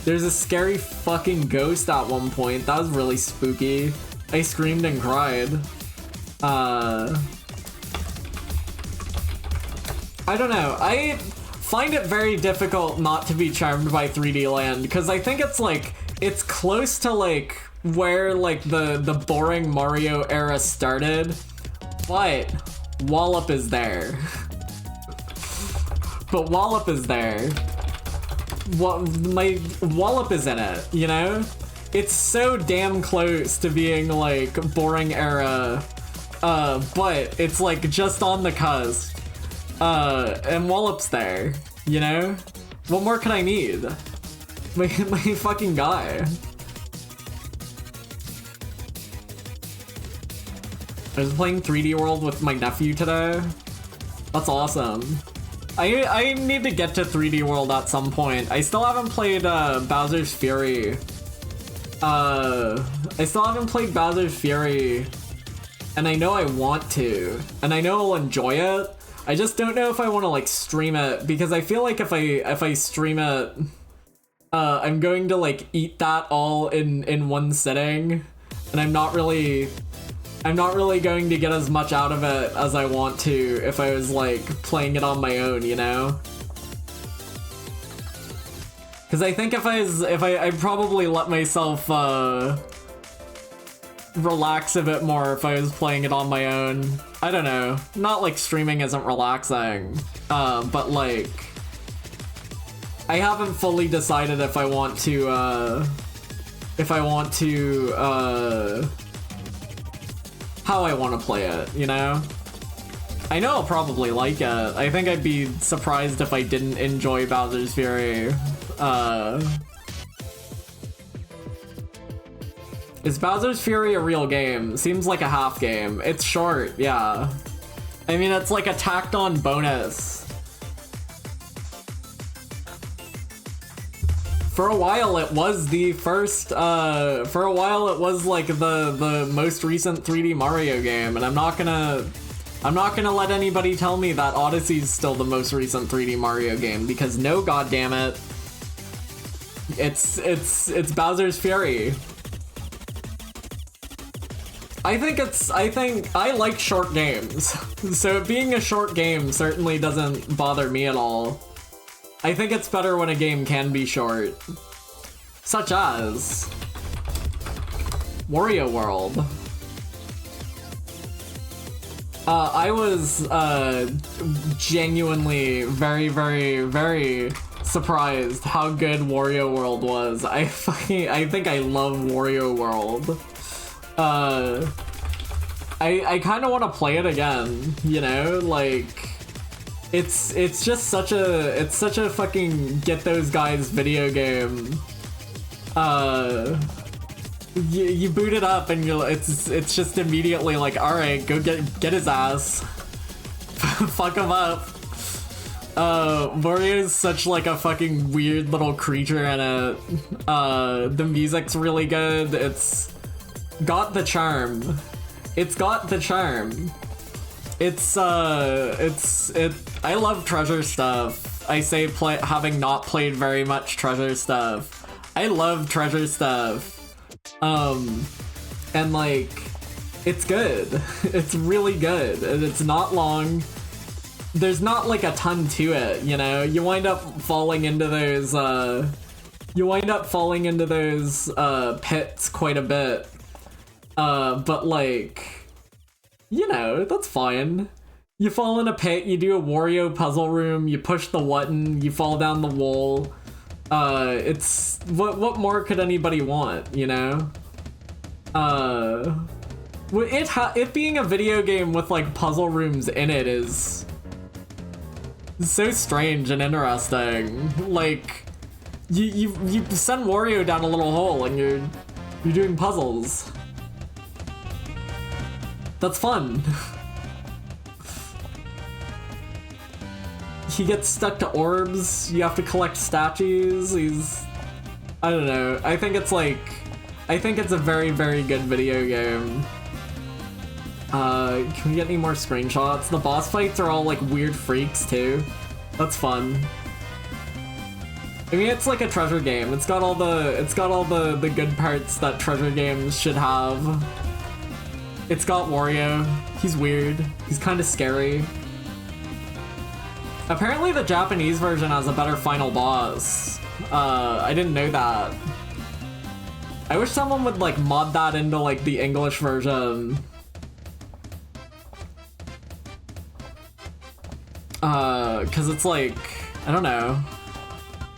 There's a scary fucking ghost at one point. That was really spooky. I screamed and cried. I don't know. I find it very difficult not to be charmed by 3D Land because I think it's like, it's close to like where like the boring Mario era started, but Wallop is there. But Wallop is there. My Wallop is in it, you know? It's so damn close to being like boring era, but it's like just on the cusp. And Wallop's there, you know? What more could I need? My fucking guy. I was playing 3D World with my nephew today. That's awesome. I need to get to 3D World at some point. I still haven't played Bowser's Fury. And I know I want to, and I know I'll enjoy it. I just don't know if I want to like stream it because I feel like if I stream it, I'm going to like eat that all in one sitting, and I'm not really I'm not really going to get as much out of it as I want to if I was like playing it on my own, you know? Because I think I'd probably let myself relax a bit more if I was playing it on my own. I don't know. Not like streaming isn't relaxing, but like I haven't fully decided if I want to how I want to play it, you know? I know I'll probably like it. I think I'd be surprised if I didn't enjoy Bowser's Fury. Is Bowser's Fury a real game? Seems like a half game. It's short, yeah. I mean, it's like a tacked on bonus. For a while, it was the first, for a while it was like the most recent 3D Mario game, and I'm not gonna let anybody tell me that Odyssey's still the most recent 3D Mario game, because no, goddammit. It's Bowser's Fury. I think I like short games. So it being a short game certainly doesn't bother me at all. I think it's better when a game can be short. Such as Wario World. I was genuinely very surprised how good Wario World was. I think I love Wario World. I kind of want to play it again, you know, like it's just such a fucking get those guys video game. You boot it up and it's just immediately like, all right, go get his ass, fuck him up. Wario's such like a fucking weird little creature in it. The music's really good. It's got the charm. It's got the charm. I love treasure stuff. I say having not played very much treasure stuff. I love treasure stuff. And like, it's good. It's really good, and it's not long. There's not like a ton to it, you know? You wind up falling into those, pits quite a bit. But like, you know, that's fine. You fall in a pit, you do a Wario puzzle room, you push the button, you fall down the wall. It's, what more could anybody want, you know? It being a video game with like puzzle rooms in it is so strange and interesting. Like, you send Wario down a little hole and you're doing puzzles. That's fun. He gets stuck to orbs, you have to collect statues, I don't know, I think it's a very, very good video game. Can we get any more screenshots? The boss fights are all like weird freaks too. That's fun. I mean, it's like a treasure game. It's got all the good parts that treasure games should have. It's got Wario. He's weird. He's kind of scary. Apparently the Japanese version has a better final boss. I didn't know that. I wish someone would like mod that into like the English version. Cause it's like, I don't know.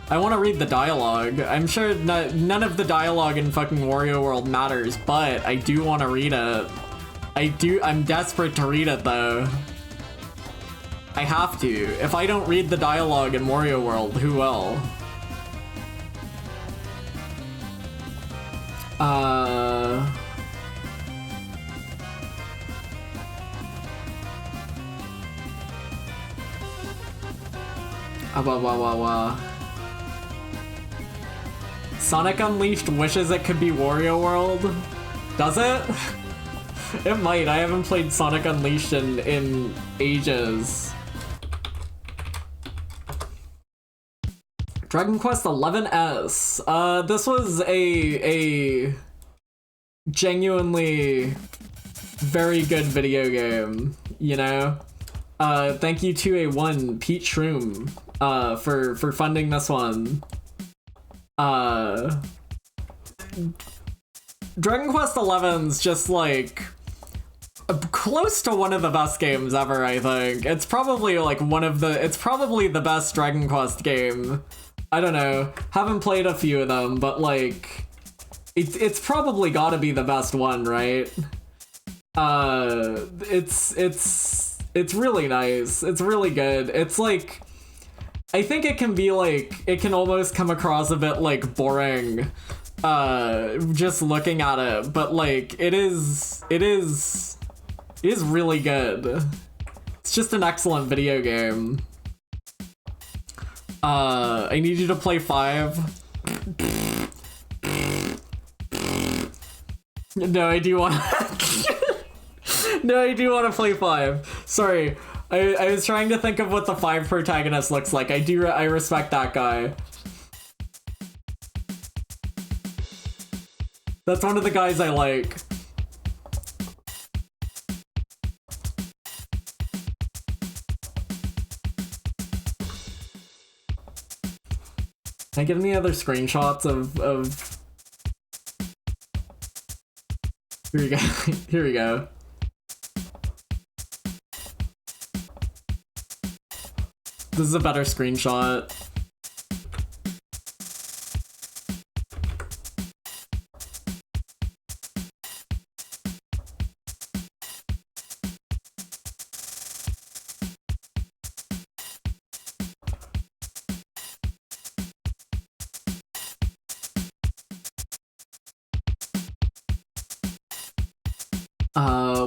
I want to read the dialogue. I'm sure none of the dialogue in fucking Wario World matters, but I do want to read it. I'm desperate to read it though. I have to. If I don't read the dialogue in Wario World, who will? Sonic Unleashed wishes it could be Wario World? Does it? It might. I haven't played Sonic Unleashed in ages. Dragon Quest XI-S. This was a genuinely very good video game, you know? Thank you to A1 Pete Shroom for funding this one. Dragon Quest XI's just like close to one of the best games ever, I think. It's probably like it's probably the best Dragon Quest game. I don't know. Haven't played a few of them, but like it's probably gotta be the best one, right? It's really nice. It's really good. It's like, I think it can be like, it can almost come across a bit like boring, just looking at it, but like it is really good. It's just an excellent video game. I need you to play 5. No, I do want No, I do want to play 5. Sorry, I was trying to think of what the 5 protagonist looks like. I respect that guy. That's one of the guys I like. Can I get any other screenshots of... Here we go. Here we go. This is a better screenshot.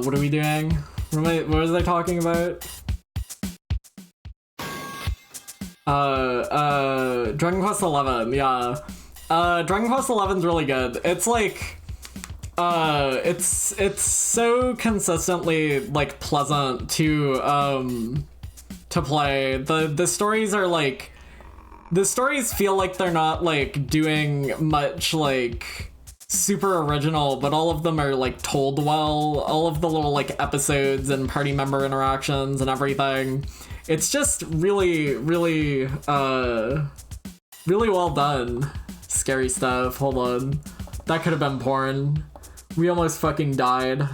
What are we doing? What was I talking about? Dragon Quest XI, yeah. Dragon Quest XI's really good. It's like, it's so consistently like pleasant to play. The stories are like, the stories feel like they're not like doing much like super original, but all of them are like told well. All of the little like episodes and party member interactions and everything. It's just really, really, really well done. Scary stuff. Hold on. That could have been porn. We almost fucking died.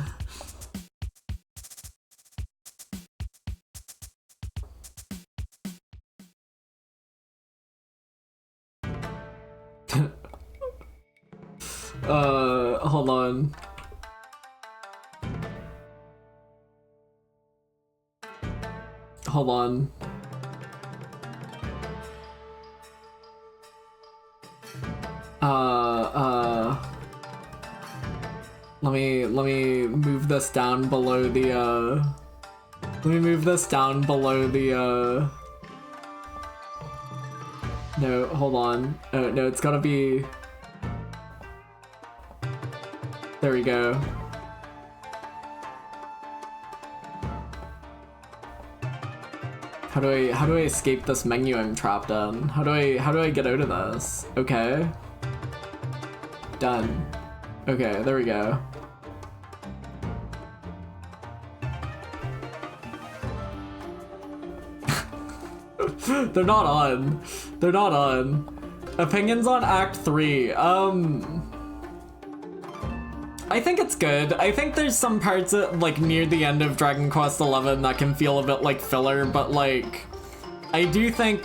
Hold on. Hold on. Let me move this down below the, let me move this down below the, no, hold on. Oh, no, it's gotta be... There we go. How do I escape this menu I'm trapped in? How do I get out of this? Okay. Done. Okay, there we go. They're not on. They're not on. Opinions on Act 3. I think it's good. I think there's some parts at, like, near the end of Dragon Quest XI that can feel a bit like filler, but, like, I do think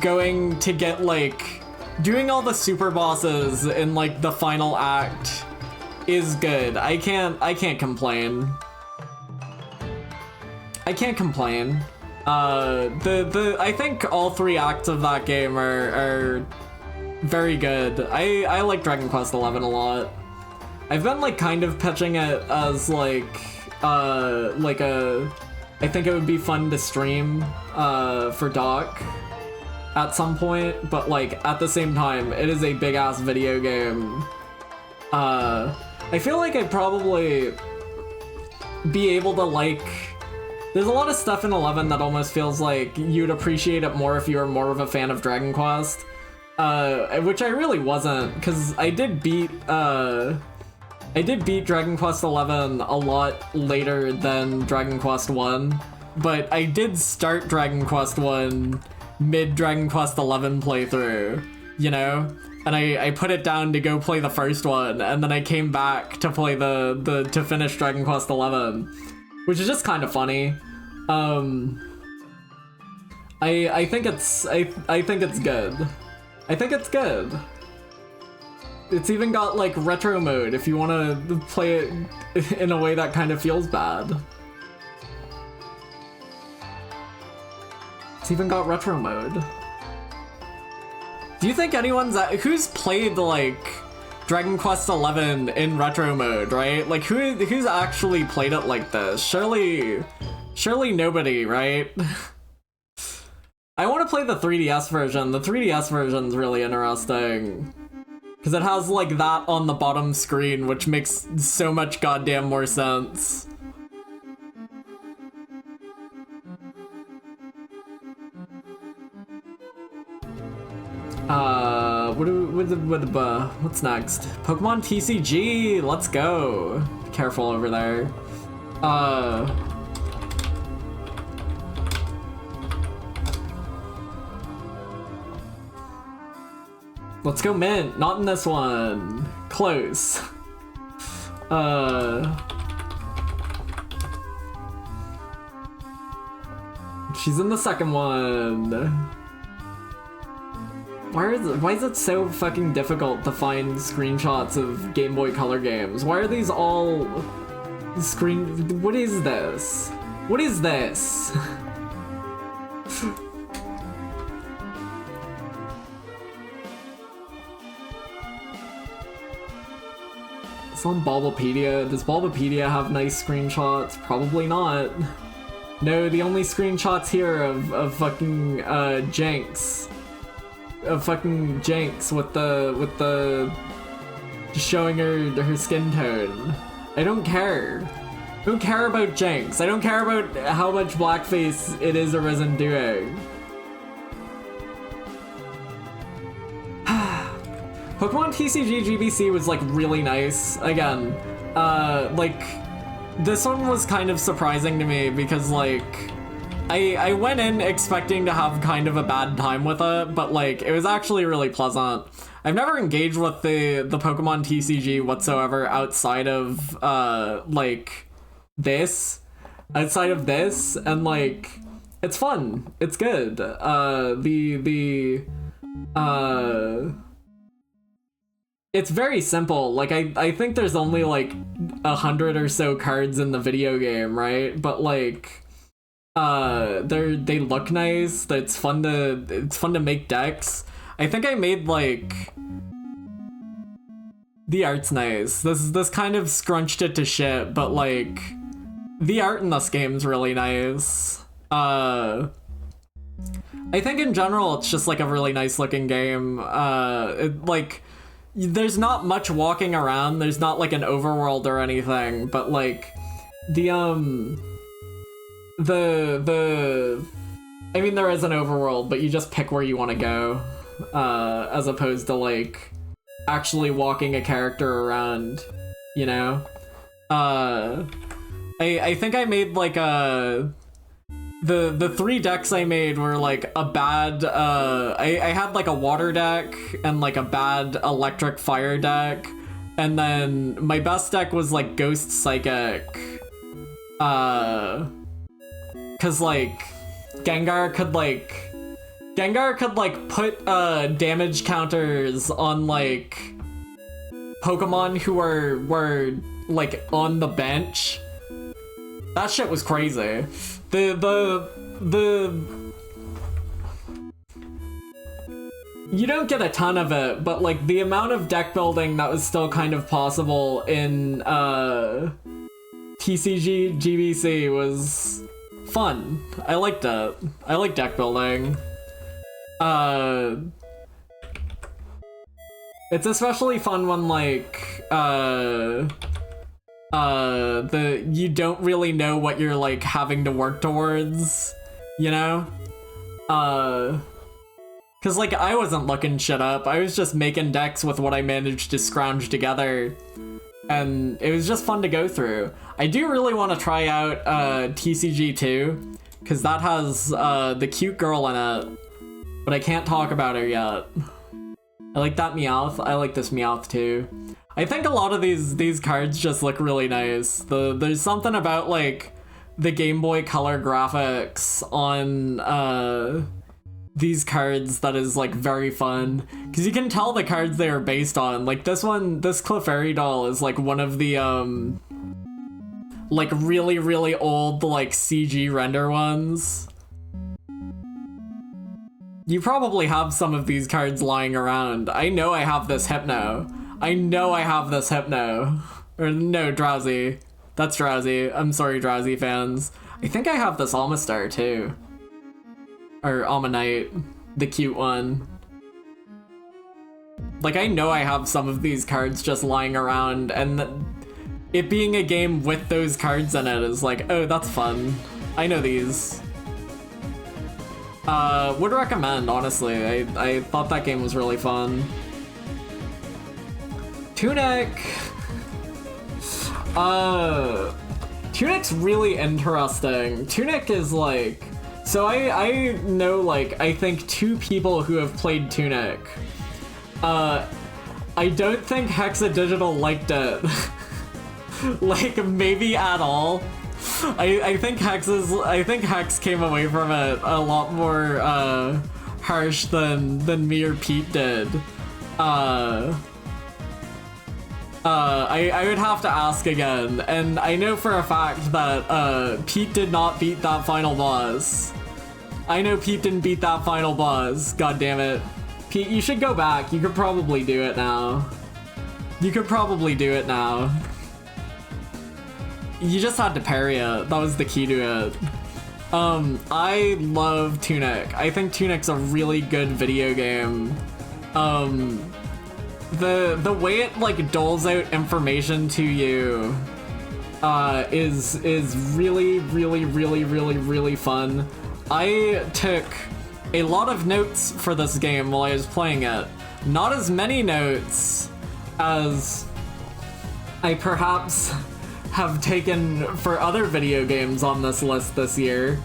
going to get, like, doing all the super bosses in, like, the final act is good. I can't complain. I can't complain. I think all 3 acts of that game are very good. I like Dragon Quest XI a lot. I've been like kind of pitching it as like a, I think it would be fun to stream for Doc at some point, but like at the same time, it is a big ass video game. I feel like I'd probably be able to like, there's a lot of stuff in 11 that almost feels like you'd appreciate it more if you were more of a fan of Dragon Quest, which I really wasn't, because I did beat I did beat Dragon Quest XI a lot later than Dragon Quest 1, but I did start Dragon Quest 1 mid Dragon Quest XI playthrough, you know? And I put it down to go play the first one, and then I came back to play to finish Dragon Quest XI, which is just kind of funny. I think it's good. I think it's good. It's even got like retro mode if you want to play it in a way that kind of feels bad. It's even got retro mode. Do you think who's played like Dragon Quest XI in retro mode, right? Like who's actually played it like this? Surely nobody, right? I want to play the 3DS version. The 3DS version's really interesting. Because it has like that on the bottom screen, which makes so much goddamn more sense. What's next? Pokemon TCG, let's go. Be careful over there. Let's go mint, not in this one. Close. She's in the second one. Why is it so fucking difficult to find screenshots of Game Boy Color games? Why are these all what is this? What is this? It's on Bulbapedia. Does Bulbapedia have nice screenshots? Probably not. No, the only screenshots here of fucking Jenks. Of fucking Jenks with the just showing her skin tone. I don't care. I don't care about Jenks. I don't care about how much blackface it is or isn't doing. Pokemon TCG GBC was like really nice. Again, like this one was kind of surprising to me because like I went in expecting to have kind of a bad time with it, but like it was actually really pleasant. I've never engaged with the Pokemon TCG whatsoever outside of like this, and like it's fun. It's good. It's very simple. Like I think there's only like 100 or so cards in the video game, right? But like they look nice. It's fun to make decks. I think I made like the art's nice. This kind of scrunched it to shit, but like the art in this game's really nice. I think in general it's just like a really nice looking game. Like there's not much walking around. There's not like an overworld or anything, but like I mean there is an overworld, but you just pick where you want to go, as opposed to like actually walking a character around, you know? I think I made like the 3 decks I made were like a bad I had like a water deck and like a bad electric fire deck, and then my best deck was like Ghost Psychic, cause like Gengar could put damage counters on like Pokemon who were like on the bench. That shit was crazy. You don't get a ton of it, but like the amount of deck building that was still kind of possible in TCG GBC was fun. I liked it. I like deck building. It's especially fun when like you don't really know what you're like having to work towards, you know? Cause like I wasn't looking shit up. I was just making decks with what I managed to scrounge together. and it was just fun to go through. I do really want to try out TCG 2, because that has the cute girl in it, but I can't talk about her yet. I like that Meowth. I like this Meowth too. I think a lot of these cards just look really nice. There's something about like the Game Boy Color graphics on these cards that is like very fun, because you can tell the cards they are based on. Like this Clefairy doll is like one of the like really old like CG render ones. You probably have some of these cards lying around. I know I have this Hypno. I know I have this Hypno. Or no, Drowsy. That's Drowsy. I'm sorry, Drowsy fans. I think I have this Amistar too. Or Ammonite, the cute one. Like, I know I have some of these cards just lying around, and it being a game with those cards in it is like, oh, that's fun. I know these. Would recommend, honestly. I thought that game was really fun. Tunic! Tunic's really interesting. Tunic is like... So I know, like, I think 2 people who have played Tunic. I don't think Hexadigital liked it. Like, maybe at all. I think Hex came away from it a lot more harsh than me or Pete did. I would have to ask again, and I know for a fact that Pete did not beat that final boss. I know Pete didn't beat that final boss. God damn it. Pete, you should go back. You could probably do it now. You could probably do it now. You just had to parry it. That was the key to it. I love Tunic. I think Tunic's a really good video game. The way it like doles out information to you is really fun. I took a lot of notes for this game while I was playing it. Not as many notes as I perhaps have taken for other video games on this list this year.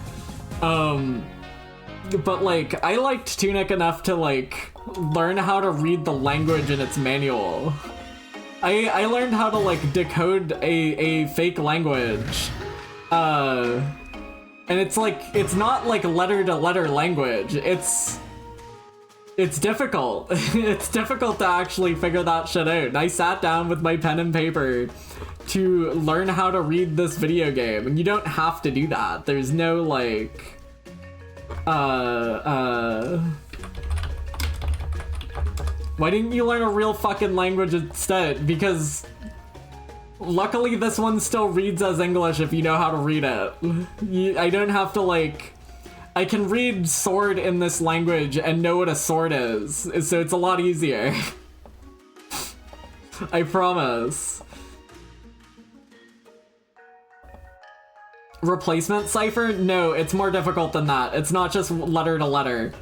But like, I liked Tunic enough to like learn how to read the language in its manual. I learned how to like decode a fake language. And it's like, it's not like letter to letter language. It's difficult. It's difficult to actually figure that shit out. And I sat down with my pen and paper to learn how to read this video game. And you don't have to do that. There's no like, why didn't you learn a real fucking language instead? Because luckily this one still reads as English if you know how to read it. I don't have to like, I can read sword in this language and know what a sword is, so it's a lot easier. I promise. Replacement cipher? No, it's more difficult than that. It's not just letter to letter.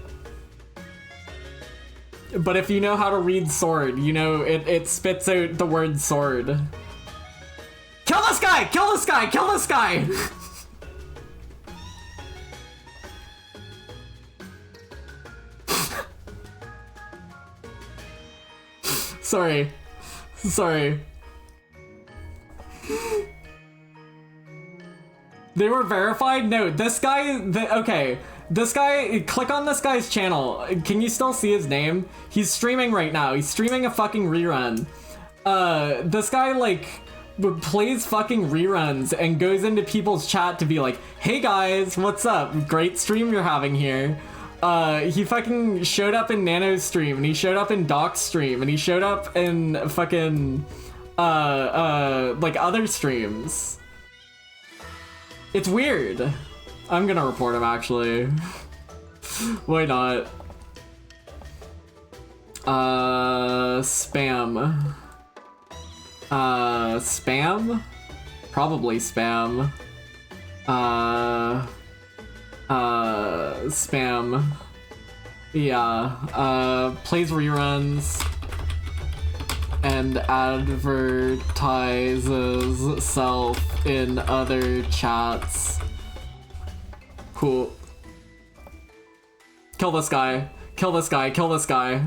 But if you know how to read sword, you know, it spits out the word sword. Kill this guy! Kill this guy! Kill this guy! Sorry. Sorry. They were verified? No, this guy, okay. This guy, click on this guy's channel. Can you still see his name? He's streaming right now. He's streaming a fucking rerun. This guy, like, plays fucking reruns and goes into people's chat to be like, hey guys, what's up? Great stream you're having here. He fucking showed up in Nano's stream, and he showed up in Doc's stream, and he showed up in fucking, like, other streams. It's weird. I'm gonna report him, actually. Why not? Spam. Spam? Probably spam. Spam. Yeah. Plays reruns. and advertises self in other chats. Cool. Kill this guy. Kill this guy. Kill this guy.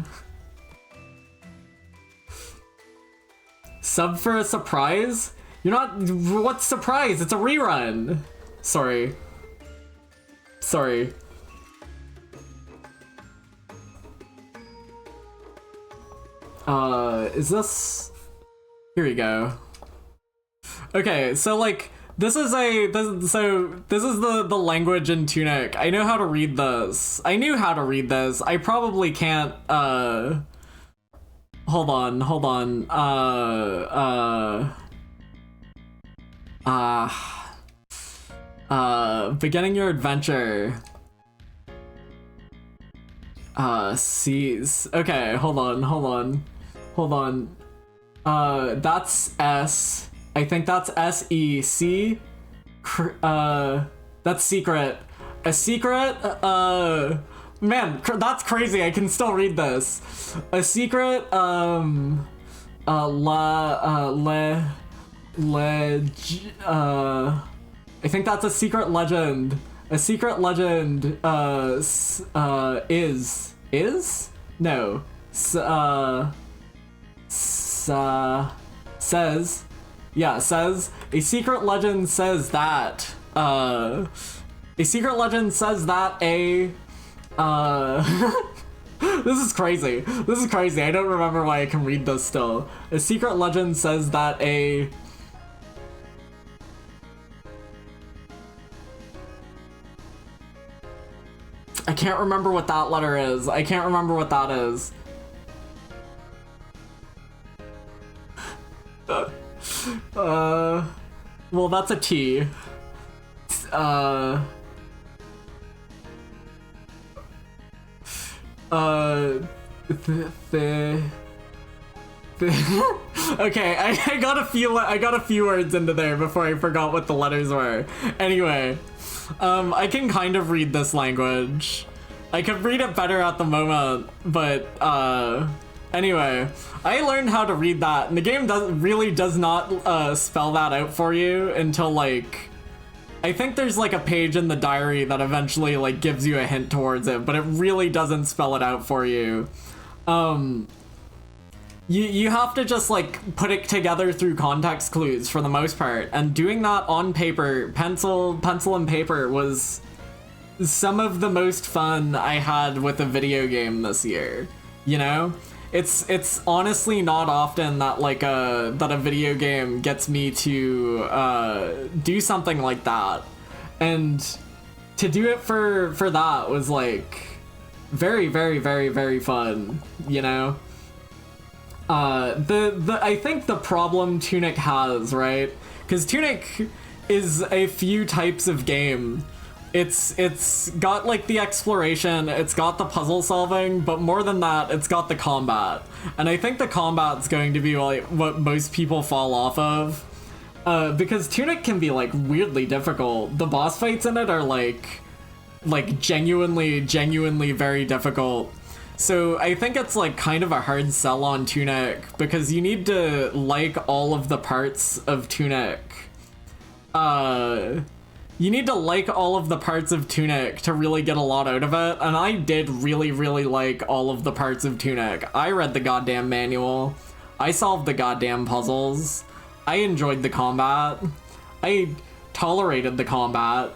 Sub for a surprise? You're not... What's surprise? It's a rerun. Sorry. Sorry. Is this... Here we go. Okay, so like, this is the language in Tunic. I know how to read this. I knew how to read this. I probably can't, hold on. Beginning your adventure. Seize. Okay, hold on. That's S. I think that's S-E-C. That's secret. A secret, man, that's crazy. I can still read this. A secret, I think that's a secret legend. A secret legend, is? No. Says, yeah, says, a secret legend says that, a secret legend says that a, this is crazy. I don't remember why I can read this still. A secret legend says that a, I can't remember what that letter is. I can't remember what that is. Well, that's a T. Okay, I got a few words into there before I forgot what the letters were. Anyway, I can kind of read this language. I could read it better at the moment, but anyway, I learned how to read that, and the game really does not spell that out for you until, like, I think there's like a page in the diary that eventually like gives you a hint towards it, but it really doesn't spell it out for you. You have to just like put it together through context clues for the most part, and doing that on paper, pencil and paper, was some of the most fun I had with a video game this year. You know, it's honestly not often that like that a video game gets me to do something like that, and to do it for that was like very, very, very, very fun. You know, I think the problem Tunic has, right? Because Tunic is a few types of game. It's got like the exploration, it's got the puzzle solving, but more than that, it's got the combat. And I think the combat's going to be like what most people fall off of. Because Tunic can be like weirdly difficult. The boss fights in it are like genuinely very difficult. So I think it's like kind of a hard sell on Tunic, because you need to like all of the parts of Tunic. You need to like all of the parts of Tunic to really get a lot out of it, and I did really, really like all of the parts of Tunic. I read the goddamn manual. I solved the goddamn puzzles. I enjoyed the combat. I tolerated the combat.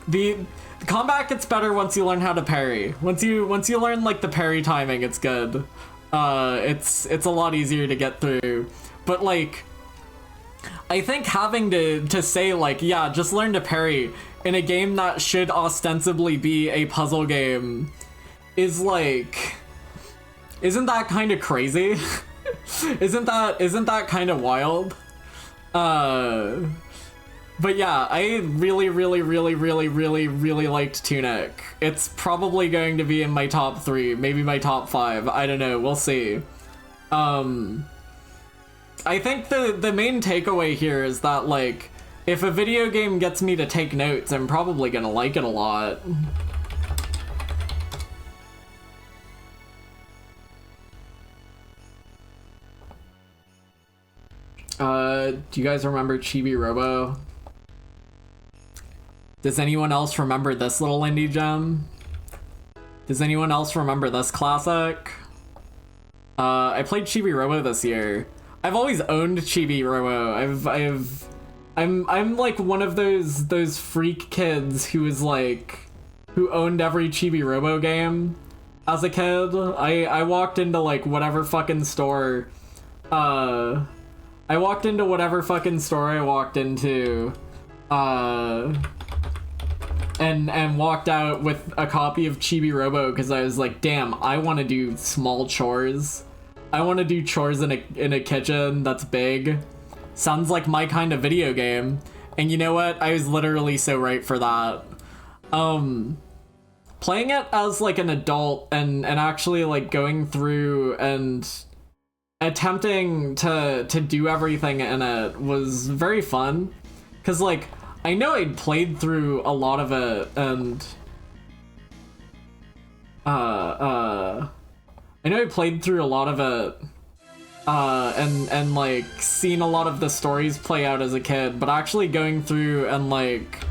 The combat gets better once you learn how to parry. Once you learn like the parry timing, it's good. It's a lot easier to get through. But like, I think having to say like, yeah, just learn to parry in a game that should ostensibly be a puzzle game is like, isn't that kind of crazy? Isn't that kind of wild? But yeah, I really, really, really, really, really, really liked Tunic. It's probably going to be in my top 3, maybe my top 5. I don't know, we'll see. I think the main takeaway here is that, like, if a video game gets me to take notes, I'm probably gonna like it a lot. Do you guys remember Chibi Robo? Does anyone else remember this little indie gem? Does anyone else remember this classic? I played Chibi Robo this year. I've always owned Chibi Robo. I'm like one of those freak kids who owned every Chibi Robo game as a kid. I walked into like whatever fucking store. I walked into whatever fucking store I walked into. And walked out with a copy of Chibi Robo because I was like, damn, I want to do small chores. I want to do chores in a kitchen that's big. Sounds like my kind of video game. And you know what? I was literally so right for that. Playing it as like an adult and actually like going through and attempting to do everything in it was very fun. Cause like, I know I'd played through a lot of it, and I know I played through a lot of it, and like seen a lot of the stories play out as a kid, but actually going through and like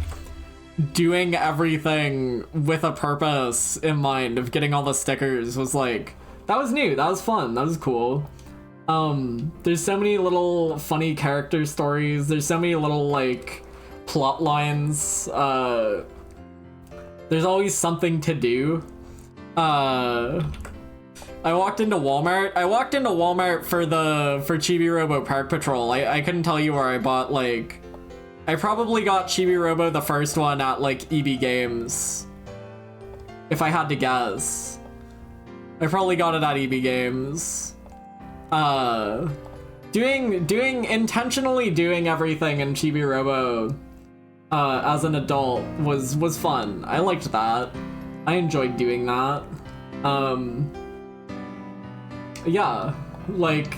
doing everything with a purpose in mind of getting all the stickers was like, that was new, that was fun, that was cool. There's so many little funny character stories, there's so many little like plot lines, there's always something to do. I walked into Walmart for Chibi Robo Park Patrol. I couldn't tell you where I bought, like, I probably got Chibi Robo the first one at like EB Games, if I had to guess. I probably got it at EB Games. Intentionally doing everything in Chibi Robo as an adult was fun. I liked that. I enjoyed doing that. Yeah, like,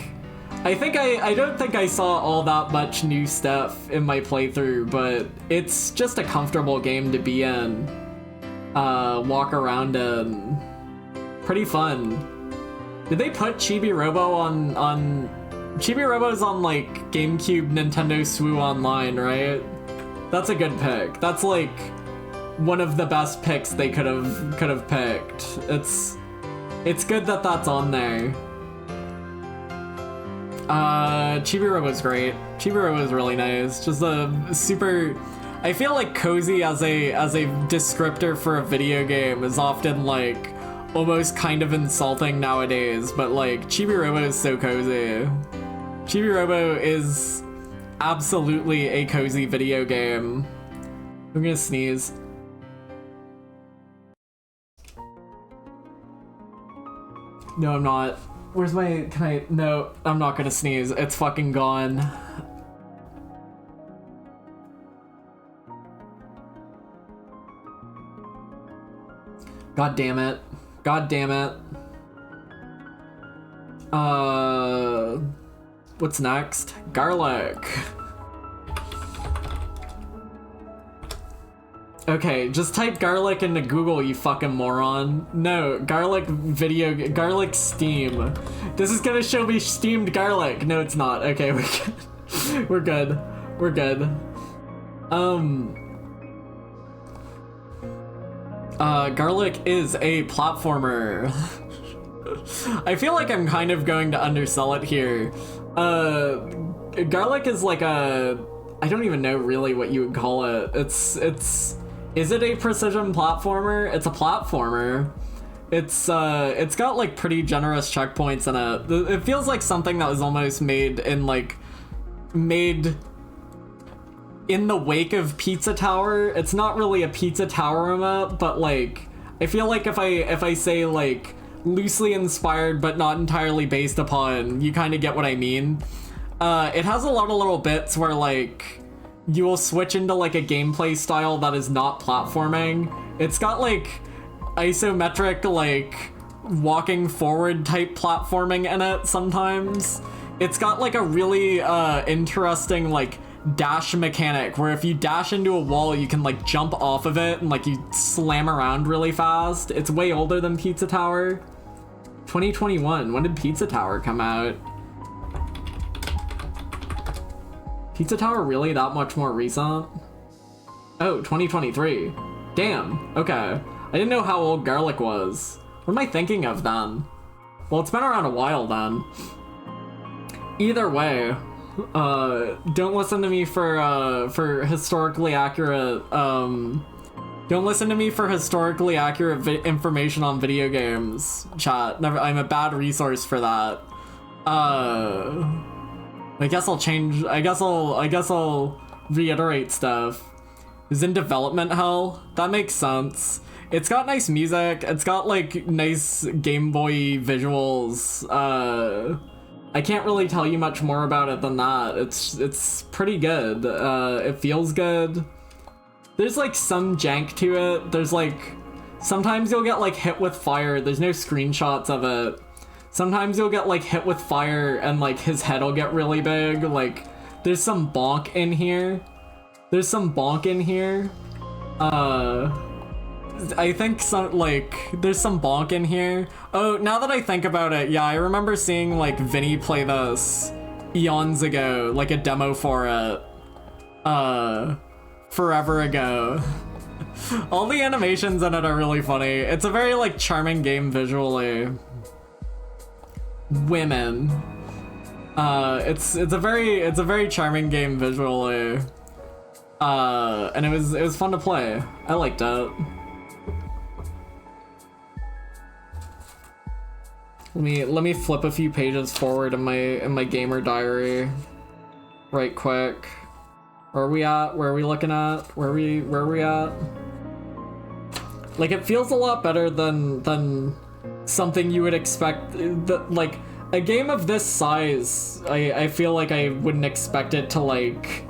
I don't think I saw all that much new stuff in my playthrough, but it's just a comfortable game to be in, walk around in. Pretty fun. Did they put Chibi Robo on Chibi Robo's on like GameCube, Nintendo Swoo Online, right? That's a good pick. That's like one of the best picks they could have picked. It's good that that's on there. Chibi Robo's great. Chibi Robo's really nice. Just a super, I feel like cozy as a descriptor for a video game is often like almost kind of insulting nowadays, but like Chibi Robo is so cozy. Chibi Robo is absolutely a cozy video game. I'm gonna sneeze. No, I'm not. Where's my, no, I'm not gonna sneeze. It's fucking gone. God damn it. God damn it. What's next? Garlic. Okay, just type garlic into Google, you fucking moron. No, garlic Steam. This is gonna show me steamed garlic. No, it's not. Okay, we're good. We're good. We're good. Garlic is a platformer. I feel like I'm kind of going to undersell it here. Garlic is like a, I don't even know really what you would call it. Is it a precision platformer? It's a platformer. It's got like pretty generous checkpoints in it. It feels like something that was almost made in the wake of Pizza Tower. It's not really a Pizza Tower, but like, I feel like if I say like loosely inspired but not entirely based upon, you kind of get what I mean. It has a lot of little bits where like you will switch into like a gameplay style that is not platforming. It's got like isometric like walking forward type platforming in it sometimes. It's got like a really interesting like dash mechanic where if you dash into a wall you can like jump off of it and like you slam around really fast. It's way older than Pizza Tower. 2021. When did Pizza Tower come out? Pizza Tower really that much more recent? Oh, 2023. Damn, okay. I didn't know how old Garlic was. What am I thinking of then? Well, it's been around a while then. Either way, don't listen to me for historically accurate, don't listen to me for historically accurate information on video games, chat. Never, I'm a bad resource for that. I guess I'll change, I guess I'll reiterate stuff. Is in development hell? That makes sense. It's got nice music, it's got like nice Game Boy visuals. I can't really tell you much more about it than that. It's pretty good. It feels good. There's like some jank to it. There's like, sometimes you'll get like hit with fire. There's no screenshots of it. Sometimes you'll get like hit with fire and like his head will get really big. Like there's some bonk in here. There's some bonk in here. I think some, like, there's some bonk in here. Oh, now that I think about it, yeah, I remember seeing, like, Vinny play this eons ago, like a demo for it. Forever ago. All the animations in it are really funny. It's a very, like, charming game visually. Women. It's a very charming game visually. And it was fun to play. I liked it. Let me flip a few pages forward in my gamer diary, right quick. Where are we at? Where are we looking at? Where are we at? Like it feels a lot better than something you would expect. Like a game of this size, I feel like I wouldn't expect it to like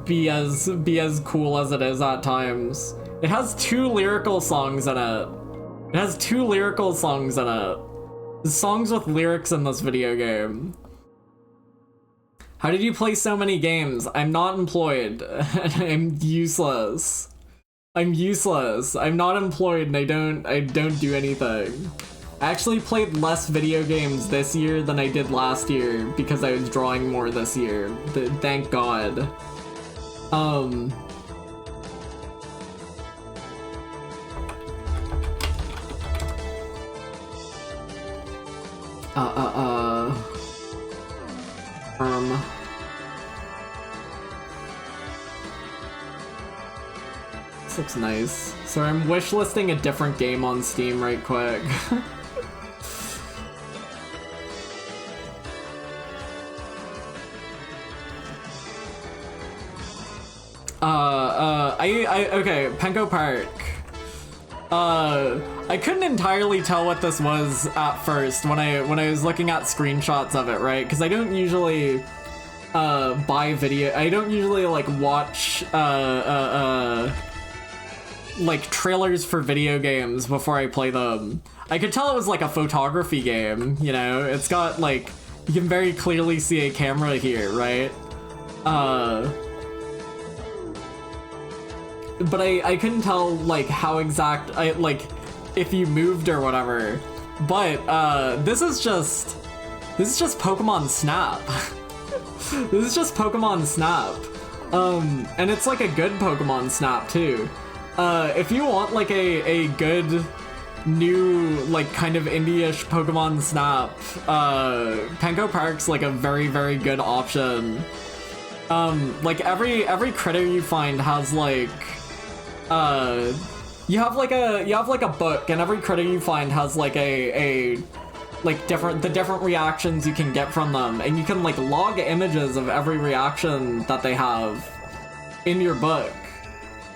be as cool as it is at times. It has 2 lyrical songs in it. It has 2 lyrical songs in it. Songs with lyrics in this video game. How did you play so many games? I'm not employed. I'm useless. I'm useless. I'm not employed and I don't do anything. I actually played less video games this year than I did last year because I was drawing more this year. Thank God. This looks nice. So I'm wishlisting a different game on Steam right quick. Okay, Penko Park. I couldn't entirely tell what this was at first when I was looking at screenshots of it, right? Because I don't usually buy video. I don't usually like watch like trailers for video games before I play them. I could tell it was like a photography game, you know? It's got like, you can very clearly see a camera here, right? But I couldn't tell like how exact, like if you moved or whatever. But this is just Pokemon Snap. This is just Pokemon Snap. And it's like a good Pokemon Snap too. If you want like a good new like kind of indie-ish Pokemon Snap, Penko Park's like a very, very good option. Like every critter you find has like you have like a book, and every critter you find has like the different reactions you can get from them, and you can like log images of every reaction that they have in your book.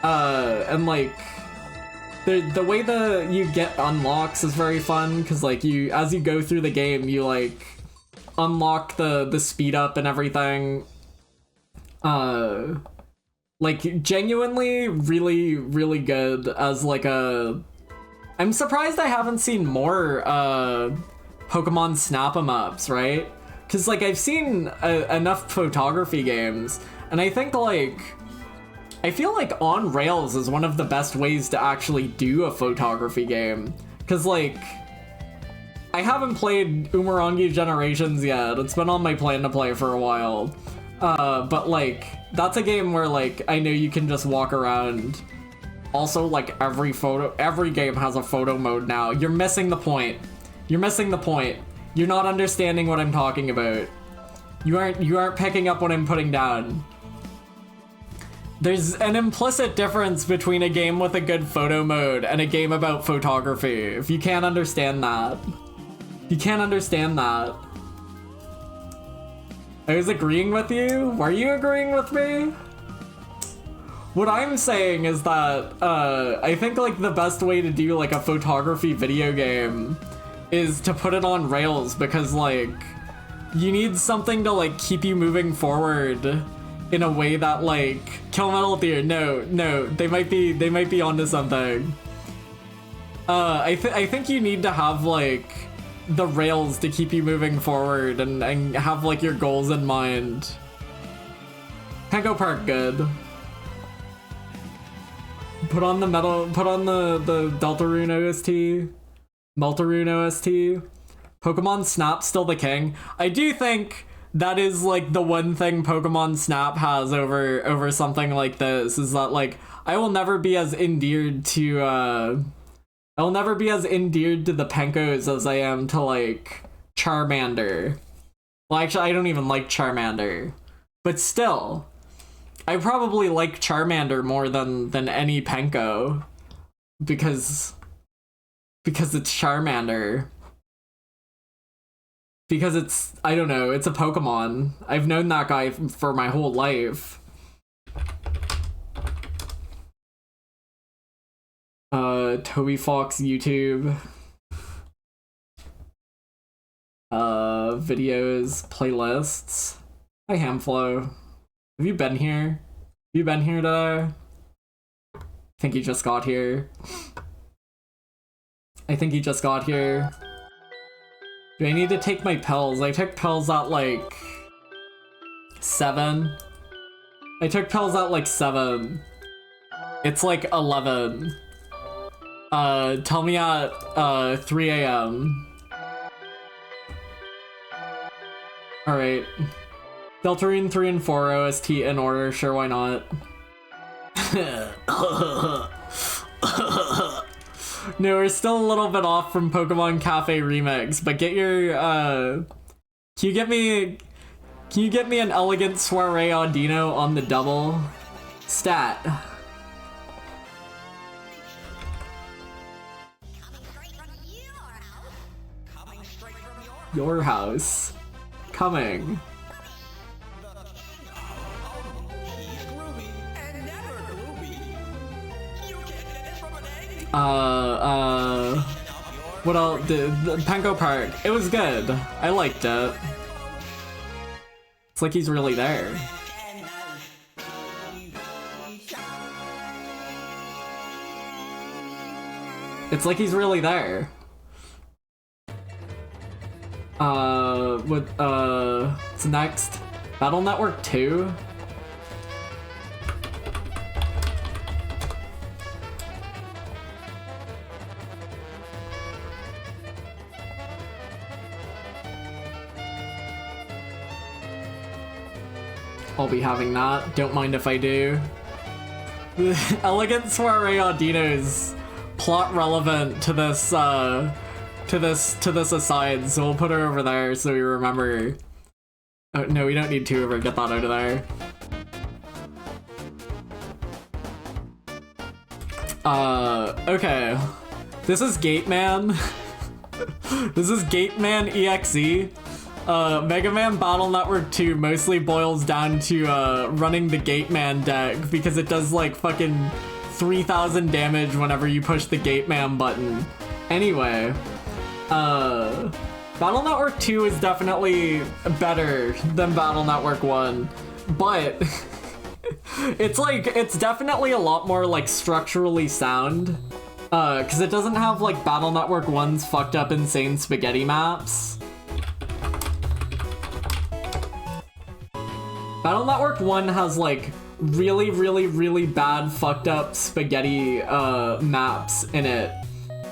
And like the way you get unlocks is very fun, because like as you go through the game you like unlock the speed up and everything. Like genuinely really, really good as like I'm surprised I haven't seen more Pokemon Snap 'em ups, right? Because like I've seen enough photography games, and I think like I feel like On Rails is one of the best ways to actually do a photography game. Because like I haven't played Umurangi Generations yet. It's been on my plan to play for a while. But like, that's a game where like, I know you can just walk around. Also, like, every game has a photo mode now. You're missing the point. You're missing the point. You're not understanding what I'm talking about. You aren't picking up what I'm putting down. There's an implicit difference between a game with a good photo mode and a game about photography. If you can't understand that. You can't understand that. I was agreeing with you? Were you agreeing with me? What I'm saying is that I think like the best way to do like a photography video game is to put it on rails, because like you need something to like keep you moving forward in a way that like Kill Metal Theory. No, they might be onto something. I think you need to have like the rails to keep you moving forward and have like your goals in mind. Panko Park good. Put on the Deltarune OST. Meltarune OST. Pokemon Snap still the king. I do think that is like the one thing Pokemon Snap has over something like this, is that like I will never be as endeared to the Penkos as I am to like Charmander. Well, actually, I don't even like Charmander, but still, I probably like Charmander more than any Penko, because it's Charmander. Because it's, I don't know, it's a Pokemon. I've known that guy for my whole life. Toby Fox YouTube. Videos, playlists. Hi Hamflow. Have you been here? Have you been here today? I think you just got here. I think you just got here. Do I need to take my pills? I took pills at like 7. I took pills at like 7. It's like 11. Tell me at 3 a.m. Alright. Deltarune 3 and 4 OST in order, sure, why not? No, we're still a little bit off from Pokemon Cafe Remix, but get your, can you get me an Elegant Soiree Audino on the double? Stat. Your house. Coming. What else? The Panko Park. It was good. I liked it. It's like he's really there. It's like he's really there. What's next? Battle Network 2? I'll be having that. Don't mind if I do. Elegant Soiree Audino's plot relevant to this aside, so we'll put her over there so we remember. Oh, no, we don't need two of her. Get that out of there. Okay. This is Gateman. This is Gateman EXE. Mega Man Battle Network 2 mostly boils down to running the Gateman deck because it does like fucking 3,000 damage whenever you push the Gateman button. Anyway, Battle Network 2 is definitely better than Battle Network 1, but it's definitely a lot more like structurally sound, because it doesn't have like Battle Network 1's fucked up insane spaghetti maps. Battle Network 1 has like really bad fucked up spaghetti maps in it.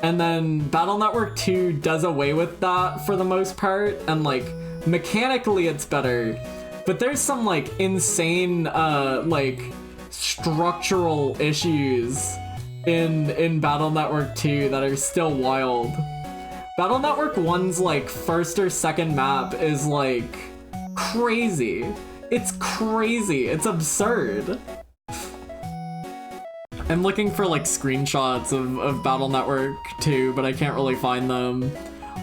And then Battle Network 2 does away with that for the most part, and like mechanically it's better, but there's some like insane like structural issues in Battle Network 2 that are still wild. Battle Network 1's like first or second map is like crazy. It's crazy. It's absurd. I'm looking for like screenshots of Battle Network 2, but I can't really find them.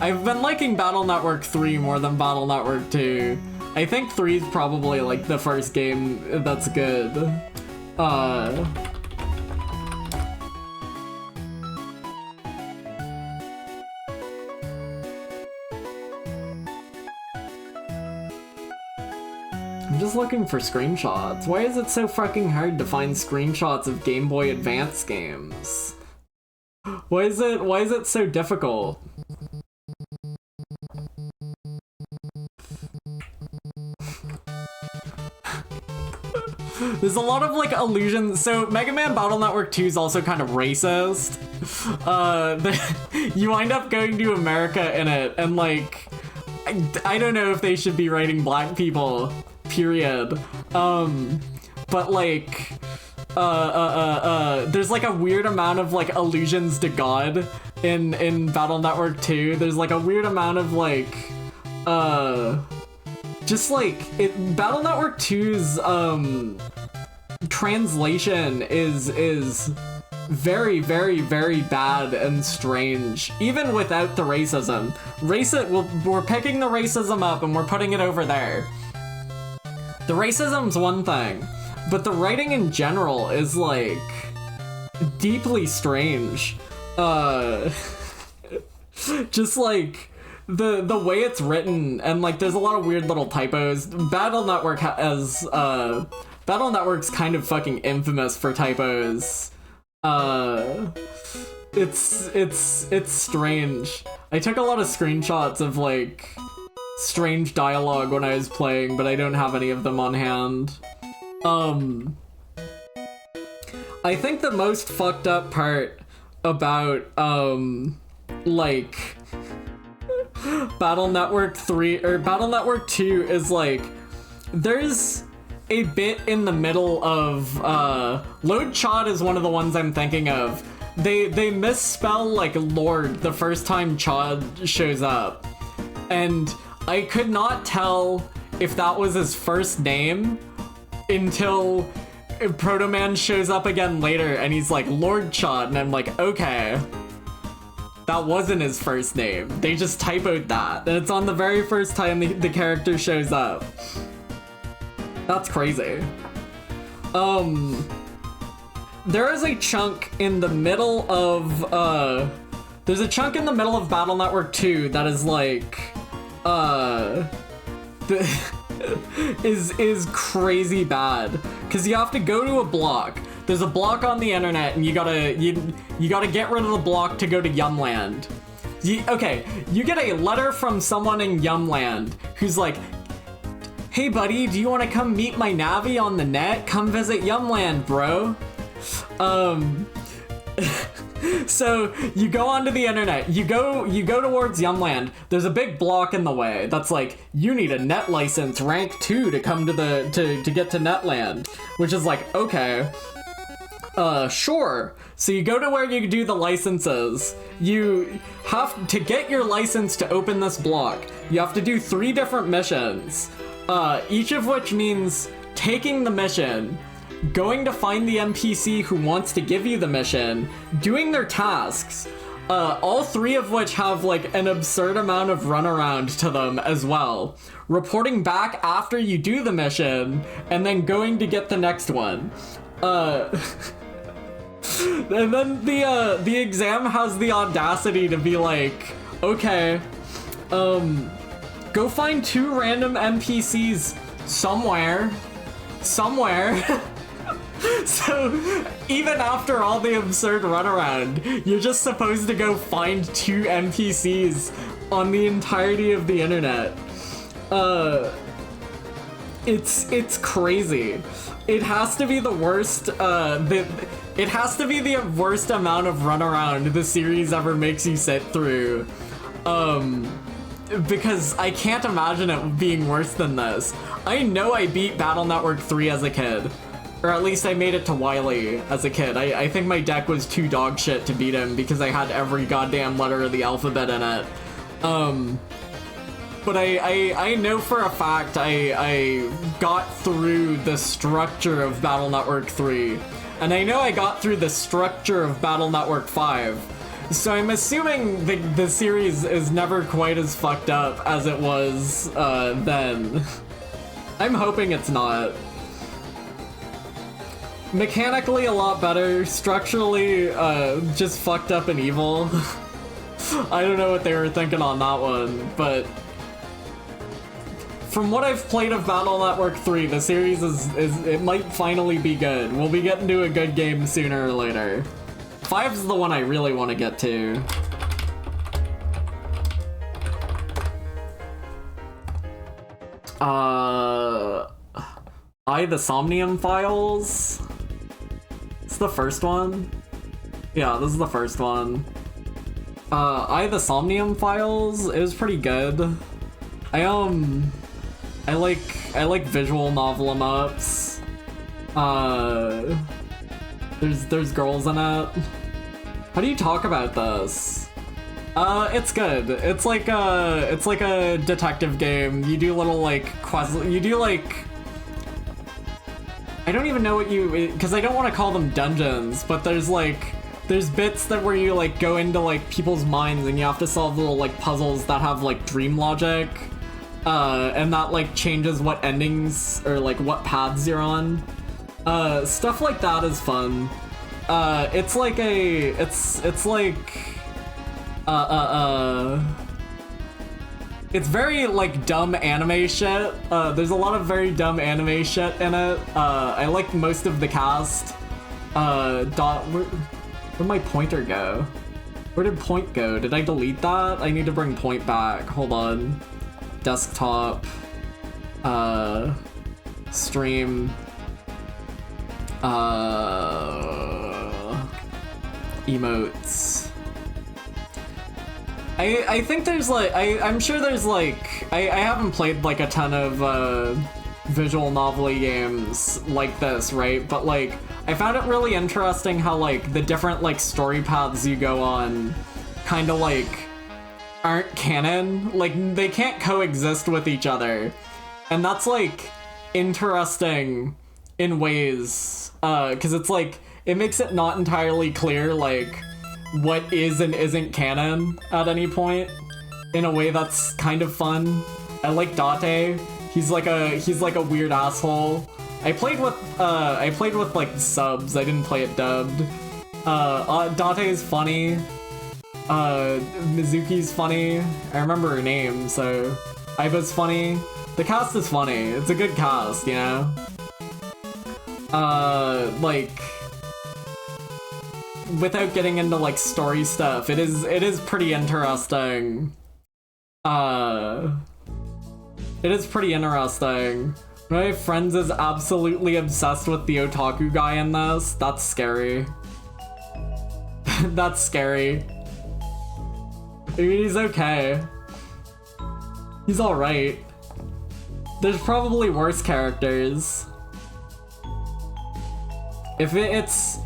I've been liking Battle Network 3 more than Battle Network 2. I think 3 is probably like the first game that's good. I'm just looking for screenshots. Why is it so fucking hard to find screenshots of Game Boy Advance games? Why is it so difficult? There's a lot of like illusions. So Mega Man Battle Network 2 is also kind of racist. You wind up going to America in it, and like I don't know if they should be writing black people, period. But like there's like a weird amount of like allusions to God in Battle Network 2. There's like a weird amount of like just like Battle Network 2's translation is very, very, very bad and strange, even without the racism. We're picking the racism up and we're putting it over there. The racism's one thing, but the writing in general is like deeply strange. Just like the way it's written, and like there's a lot of weird little typos. Battle Network's kind of fucking infamous for typos. It's strange. I took a lot of screenshots of like strange dialogue when I was playing, but I don't have any of them on hand. I think the most fucked up part about like Battle Network 3 or Battle Network 2 is like there's a bit in the middle of Load Chod is one of the ones I'm thinking of. They misspell like Lord the first time Chod shows up, and I could not tell if that was his first name until Proto Man shows up again later and he's like Lord Chod, and I'm like, okay, that wasn't his first name. They just typoed that, and it's on the very first time the character shows up. That's crazy. There is a chunk in the middle of there's a chunk in the middle of Battle Network 2 that is like is crazy bad, because you have to go to a block. There's a block on the internet, and you gotta get rid of the block to go to Yumland. You get a letter from someone in Yumland who's like, hey buddy, do you want to come meet my Navi on the net? Come visit Yumland, bro. So you go onto the internet, you go towards Yumland. There's a big block in the way that's like, you need a net license rank 2 to come to to get to Netland, which is like, okay, sure. So you go to where you do the licenses. You have to get your license to open this block. You have to do 3 different missions, each of which means taking the mission, going to find the NPC who wants to give you the mission, doing their tasks, all 3 of which have like an absurd amount of runaround to them as well, reporting back after you do the mission, and then going to get the next one. And then the exam has the audacity to be like, okay, go find 2 random NPCs somewhere. So even after all the absurd runaround, you're just supposed to go find 2 NPCs on the entirety of the internet. It's crazy. It has to be the worst. It has to be the worst amount of runaround the series ever makes you sit through. because I can't imagine it being worse than this. I know I beat Battle Network 3 as a kid. Or at least I made it to Wily as a kid. I think my deck was too dog shit to beat him because I had every goddamn letter of the alphabet in it. But I know for a fact I got through the structure of Battle Network 3. And I know I got through the structure of Battle Network 5. So I'm assuming the series is never quite as fucked up as it was then. I'm hoping it's not. Mechanically a lot better, structurally just fucked up and evil. I don't know what they were thinking on that one, but from what I've played of Battle Network 3, the series is it might finally be good. We'll be getting to a good game sooner or later. 5's the one I really want to get to. The Somnium Files. It's the first one. Yeah, this is the first one. The Somnium Files. It was pretty good. I like visual novel em-ups. There's girls in it. How do you talk about this? It's good. It's like a detective game. You do little like quests. You do like, I don't even know what because I don't want to call them dungeons, but there's bits that where you like go into like people's minds and you have to solve little like puzzles that have like dream logic, and that like changes what endings or like what paths you're on. Stuff like that is fun. It's like it's very like dumb anime shit. There's a lot of very dumb anime shit in it. I like most of the cast. Where'd my pointer go? Where did point go? Did I delete that? I need to bring point back. Hold on. Desktop. Stream. Emotes. I think there's like, I'm sure there's like, I haven't played like a ton of visual novel-y games like this, right? But like, I found it really interesting how like the different like story paths you go on kind of like aren't canon. Like they can't coexist with each other. And that's like interesting in ways, because it's like, it makes it not entirely clear like what is and isn't canon at any point in a way that's kind of fun. I like Date. He's like a weird asshole. I played with like subs. I didn't play it dubbed. Date is funny. Mizuki's funny. I remember her name, so Aiba's funny. The cast is funny. It's a good cast, you know? Like, without getting into like story stuff, it is pretty interesting. It is pretty interesting. My friends is absolutely obsessed with the otaku guy in this. That's scary. That's scary. I mean, he's okay. He's alright. There's probably worse characters. If it's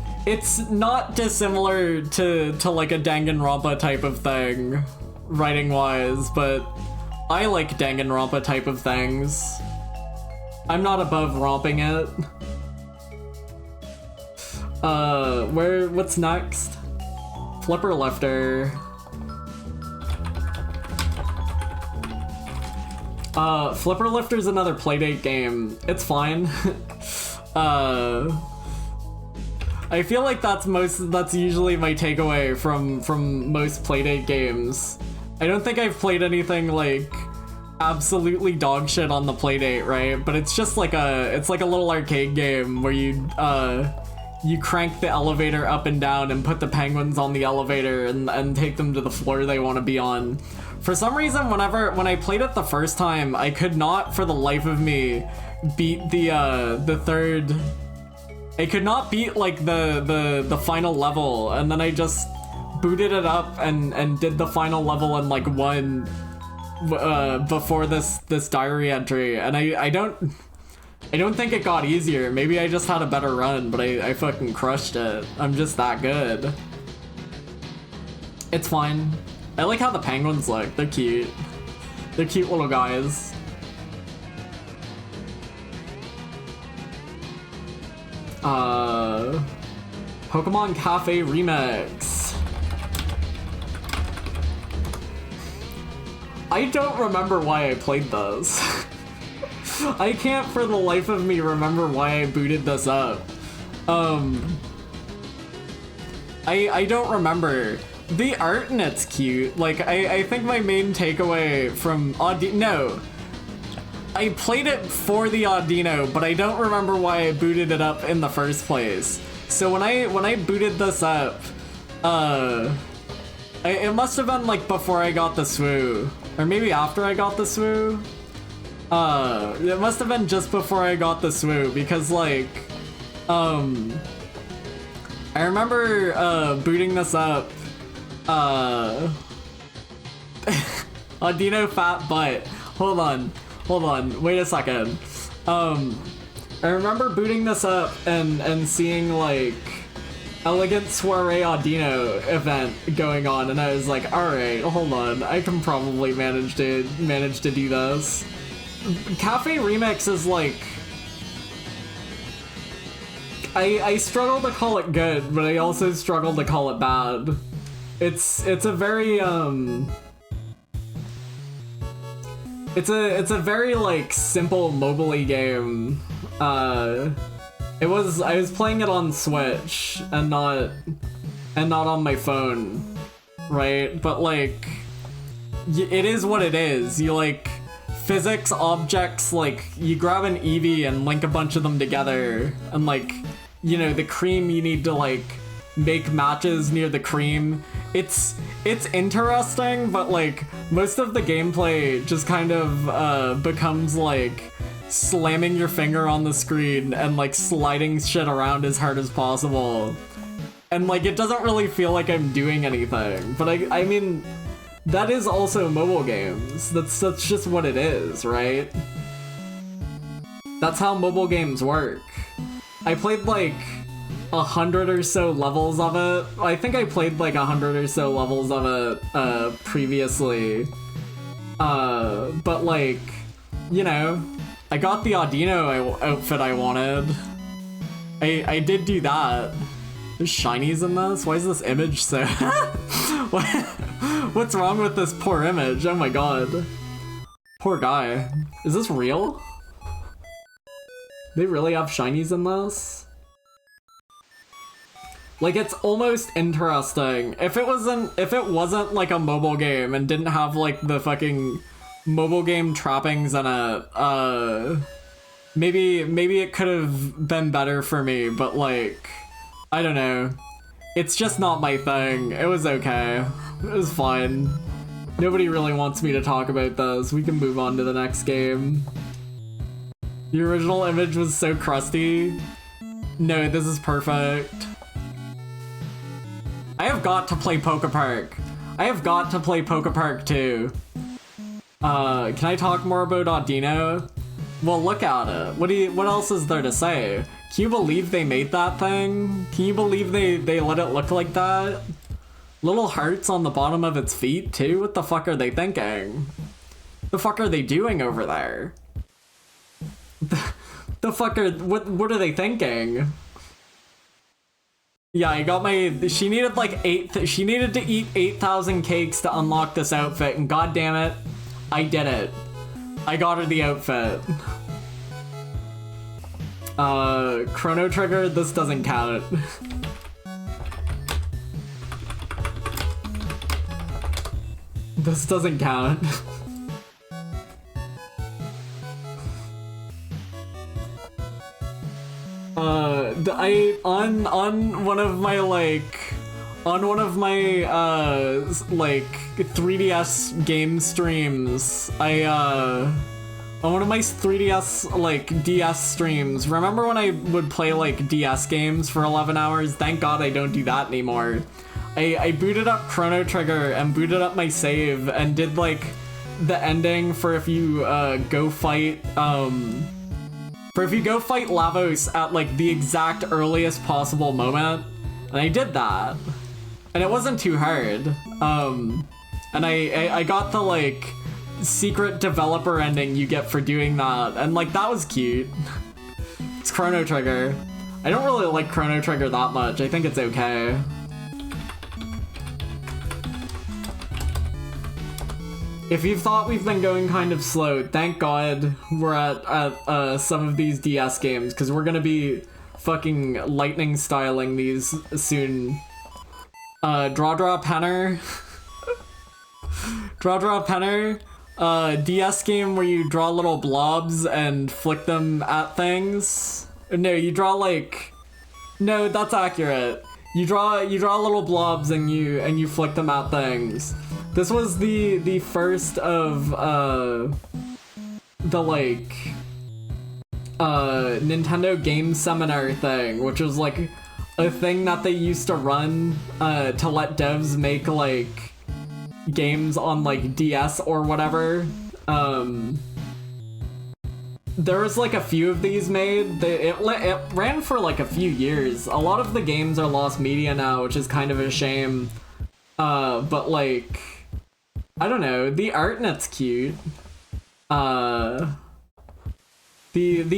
not dissimilar to like a Danganronpa type of thing, writing-wise, but I like Danganronpa type of things. I'm not above romping it. What's next? Flipper Lifter. Flipper Lifter's another Playdate game. It's fine. I feel like that's usually my takeaway from most Playdate games. I don't think I've played anything like absolutely dog shit on the Playdate, right? But it's just like a little arcade game where you crank the elevator up and down and put the penguins on the elevator and take them to the floor they want to be on. For some reason, when I played it the first time, I could not for the life of me beat the third. I could not beat like the final level, and then I just booted it up and did the final level in like one before this diary entry, and I don't think it got easier. Maybe I just had a better run, but I fucking crushed it. I'm just that good. It's fine. I like how the penguins look. They're cute. They're cute little guys. Pokemon Cafe Remix. I don't remember why I played this. I can't for the life of me remember why I booted this up. I don't remember. The art in it's cute. Like, I think my main takeaway from no. I played it for the Audino, but I don't remember why I booted it up in the first place. So when I booted this up, it must have been like before I got the Swoo. Or maybe after I got the Swoo? It must have been just before I got the Swoo, because like, I remember booting this up, Audino fat butt. Hold on, wait a second. I remember booting this up and seeing like Elegant Soiree Audino event going on, and I was like, alright, hold on, I can probably manage to do this. Cafe Remix is like, I struggle to call it good, but I also struggle to call it bad. It's a very it's a very like simple mobile-y game. I was playing it on Switch and not on my phone, right? But like, it is what it is. You like physics objects, like you grab an Eevee and link a bunch of them together, and like, you know, the cream, you need to like make matches near the cream. It's interesting, but like most of the gameplay just kind of becomes like slamming your finger on the screen and like sliding shit around as hard as possible. And like it doesn't really feel like I'm doing anything. But I mean, that is also mobile games. That's just what it is, right? That's how mobile games work. I played like 100 or so levels of it. I think I played like 100 or so levels of it previously. But like, you know, I got the Audino outfit I wanted. I did do that. There's shinies in this? Why is this image so... What's wrong with this poor image? Oh my god. Poor guy. Is this real? They really have shinies in this? Like, it's almost interesting. If it wasn't like a mobile game and didn't have like the fucking mobile game trappings in it, maybe it could have been better for me, but like, I don't know. It's just not my thing. It was okay. It was fine. Nobody really wants me to talk about this. We can move on to the next game. The original image was so crusty. No, this is perfect. I have got to play Poke Park. I have got to play Poke Park too. Can I talk more about Audino? Well, look at it. What else is there to say? Can you believe they made that thing? Can you believe they let it look like that? Little hearts on the bottom of its feet too? What the fuck are they thinking? The fuck are they doing over there? The fuck are, what are they thinking? Yeah, I got my, she needed like she needed to eat 8,000 cakes to unlock this outfit, and god damn it, I did it. I got her the outfit. Chrono Trigger, this doesn't count. This doesn't count. On one of my like 3DS game streams, on one of my 3DS like DS streams, remember when I would play like DS games for 11 hours? Thank god I don't do that anymore. I booted up Chrono Trigger and booted up my save and did like the ending for if you go fight Lavos at like the exact earliest possible moment, and I did that, and it wasn't too hard. And I got the like secret developer ending you get for doing that, and like that was cute. It's Chrono Trigger. I don't really like Chrono Trigger that much. I think it's okay. If you've thought we've been going kind of slow, thank God we're at some of these DS games, because we're gonna be fucking lightning styling these soon. Draw Penner. Draw Penner. DS game where you draw little blobs and flick them at things. No, you draw like... No, that's accurate. You draw little blobs and you flick them at things. This was the first of the like Nintendo Game Seminar thing, which was like a thing that they used to run to let devs make like games on like DS or whatever. There was like a few of these made. It ran for like a few years. A lot of the games are lost media now, which is kind of a shame. But like, I don't know, the art in it's cute. The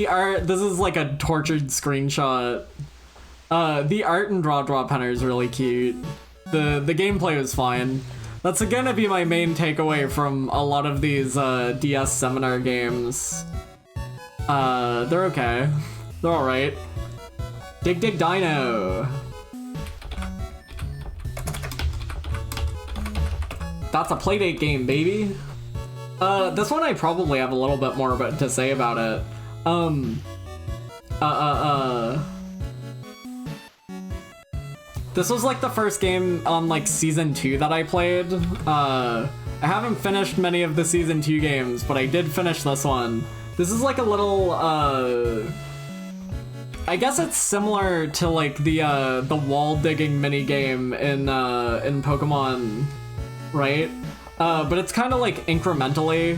art, this is like a tortured screenshot. The art in Draw Penner is really cute. The gameplay was fine. That's gonna be my main takeaway from a lot of these DS seminar games. They're okay. They're alright. Dig Dino! That's a Playdate game, baby! This one I probably have a little bit more to say about it. This was like the first game on like Season 2 that I played. I haven't finished many of the Season 2 games, but I did finish this one. This is like a little, I guess it's similar to like the wall digging minigame in Pokemon, right? But it's kind of like incrementally.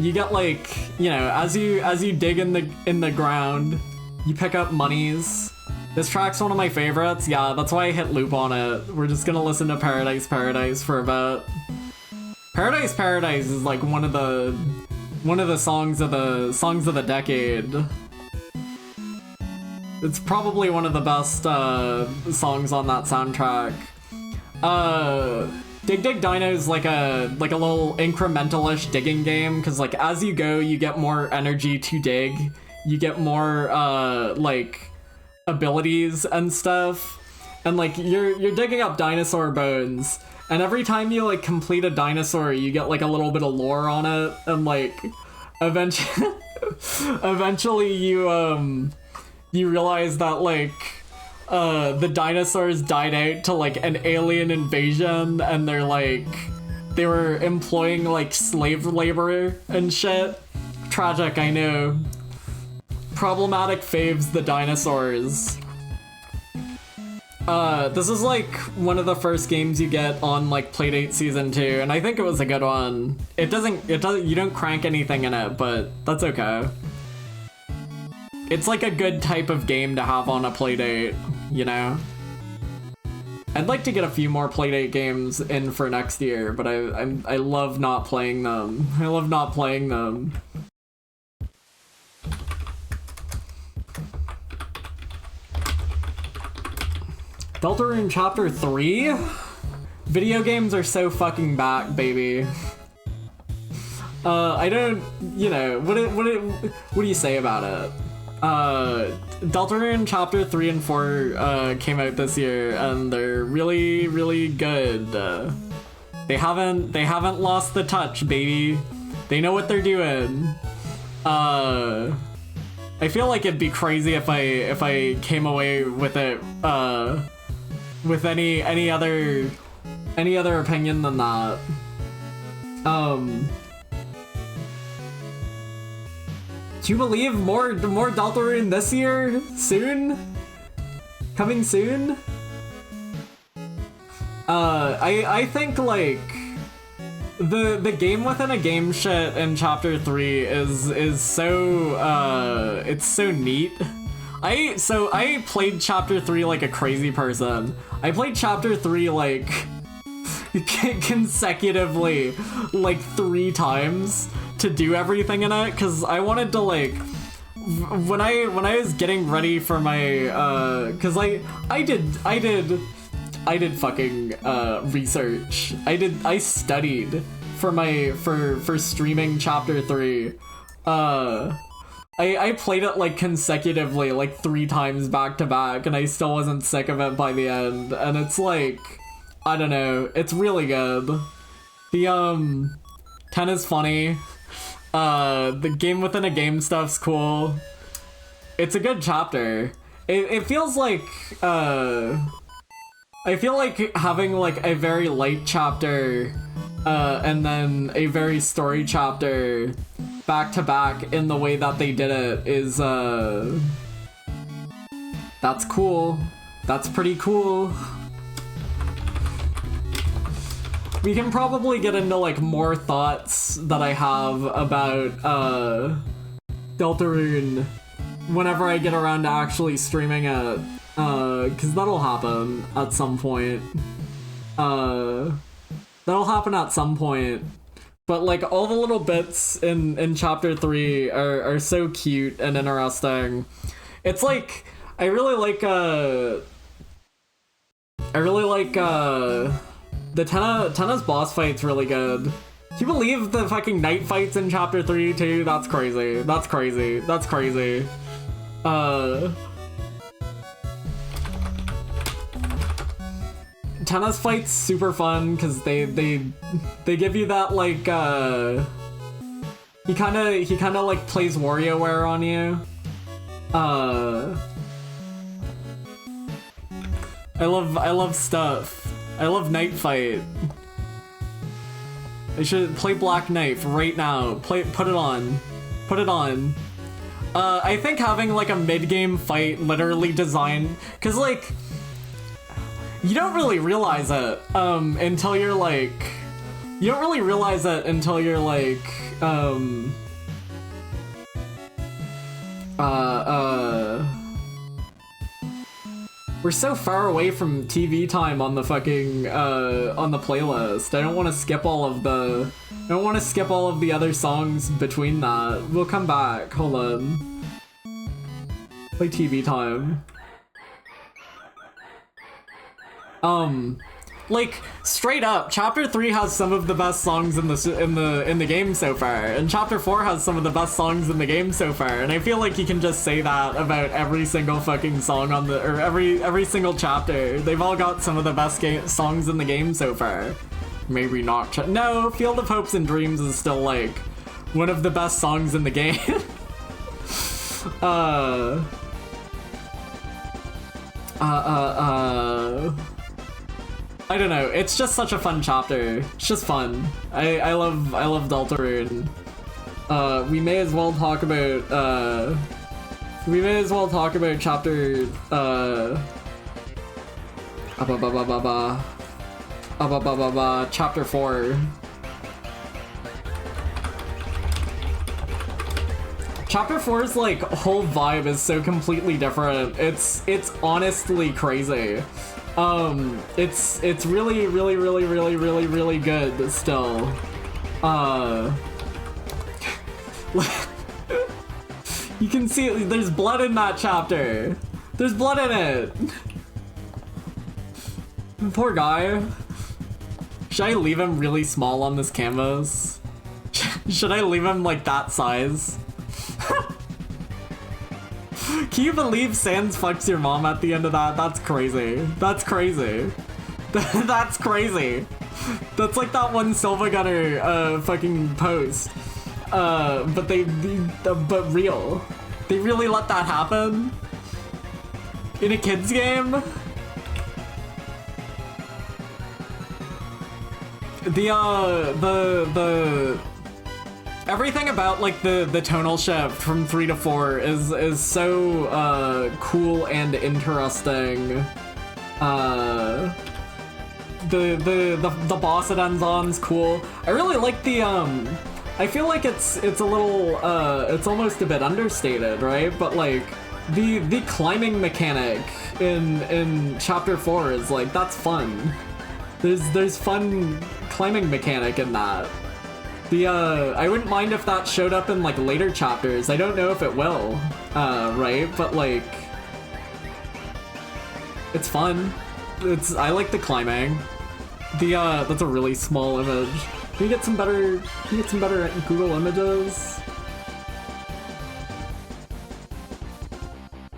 You get like, you know, as you dig in the ground, you pick up monies. This track's one of my favorites. Yeah, that's why I hit loop on it. We're just gonna listen to Paradise for a bit. Paradise is like one of the songs of the decade. It's probably one of the best songs on that soundtrack. Dig Dino is like a little incremental-ish digging game, because like as you go, you get more energy to dig. You get more like abilities and stuff, and like you're digging up dinosaur bones. And every time you like complete a dinosaur, you get like a little bit of lore on it, and like eventually you realize that like the dinosaurs died out to like an alien invasion, and they were employing like slave labor and shit. Tragic, I know. Problematic faves the dinosaurs. This is like one of the first games you get on like Playdate Season 2, and I think it was a good one. It doesn't, you don't crank anything in it, but that's okay. It's like a good type of game to have on a Playdate, you know? I'd like to get a few more Playdate games in for next year, but I love not playing them. I love not playing them. Deltarune Chapter 3? Video games are so fucking back, baby. I don't, you know, what do you say about it? Deltarune Chapter 3 and 4 came out this year, and they're really, really good. They haven't lost the touch, baby. They know what they're doing. I feel like it'd be crazy if I came away with it with any other opinion than that. Do you believe more Deltarune this year? Soon? Coming soon? I think like the game within a game shit in chapter 3 is so it's so neat. I played chapter 3 like a crazy person. I played chapter 3 like consecutively like 3 times to do everything in it, because I wanted to like when I was getting ready for my because I did fucking research. I studied for my for streaming chapter 3. I played it like consecutively like 3 times back to back, and I still wasn't sick of it by the end. And it's like, I don't know, it's really good. The 10 is funny. The game within a game stuff's cool. It's a good chapter. It feels like I feel like having like a very light chapter and then a very story chapter back to back in the way that they did it is that's cool. That's pretty cool. We can probably get into like more thoughts that I have about Deltarune whenever I get around to actually streaming it, because that'll happen at some point. That'll happen at some point. But like all the little bits in chapter 3 are so cute and interesting. It's like I really like the Tenna's boss fight's really good. Do you believe the fucking night fights in chapter 3 too? That's crazy. That's crazy. That's crazy. Tenna's fight's super fun because they give you that like he kinda like plays WarioWare on you. I love stuff. I love Knife Fight. I should play Black Knife right now. Put it on. Put it on. I think having like a mid-game fight literally designed, cause like you don't really realize it until you're like we're so far away from TV time on the fucking on the playlist. I don't want to skip all of the other songs between that. We'll come back. Hold on. Play TV time. Like straight up, chapter 3 has some of the best songs in the game so far, and chapter 4 has some of the best songs in the game so far, and I feel like you can just say that about every single fucking song on the, or every single chapter. They've all got some of the best songs in the game so far. Maybe not. No, Field of Hopes and Dreams is still like one of the best songs in the game. I don't know, it's just such a fun chapter. It's just fun. I love Deltarune. We may as well talk about chapter chapter 4. Chapter 4's like whole vibe is so completely different. It's honestly crazy. It's really good still. You can see there's blood in that chapter. There's blood in it. Poor guy. Should I leave him really small on this canvas? Should I leave him like that size? Can you believe Sans fucks your mom at the end of that? That's crazy. That's crazy. That's crazy. That's like that one Silva Gunner fucking post. But but real. They really let that happen? In a kid's game? Everything about like the tonal shift from 3 to 4 is so cool and interesting. the boss it ends on is cool. I really like the I feel like it's a little it's almost a bit understated, right? But like the climbing mechanic in chapter 4 is like, that's fun. There's fun climbing mechanic in that. I wouldn't mind if that showed up in like later chapters. I don't know if it will, right? But like, it's fun. I like the climbing. That's a really small image. Can you get some better Google images?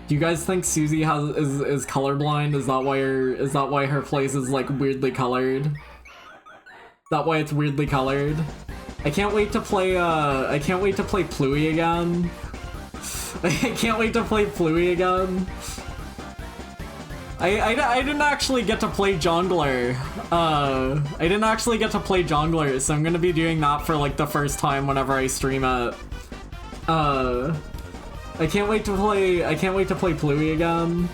Do you guys think Susie is colorblind? Is that why her place is like weirdly colored? Is that why it's weirdly colored? I can't wait to play Pluie again. I can't wait to play Pluie again. I didn't actually get to play Jongler. I didn't actually get to play Jongler, so I'm gonna be doing that for like the first time whenever I stream it. I can't wait to play Pluie again.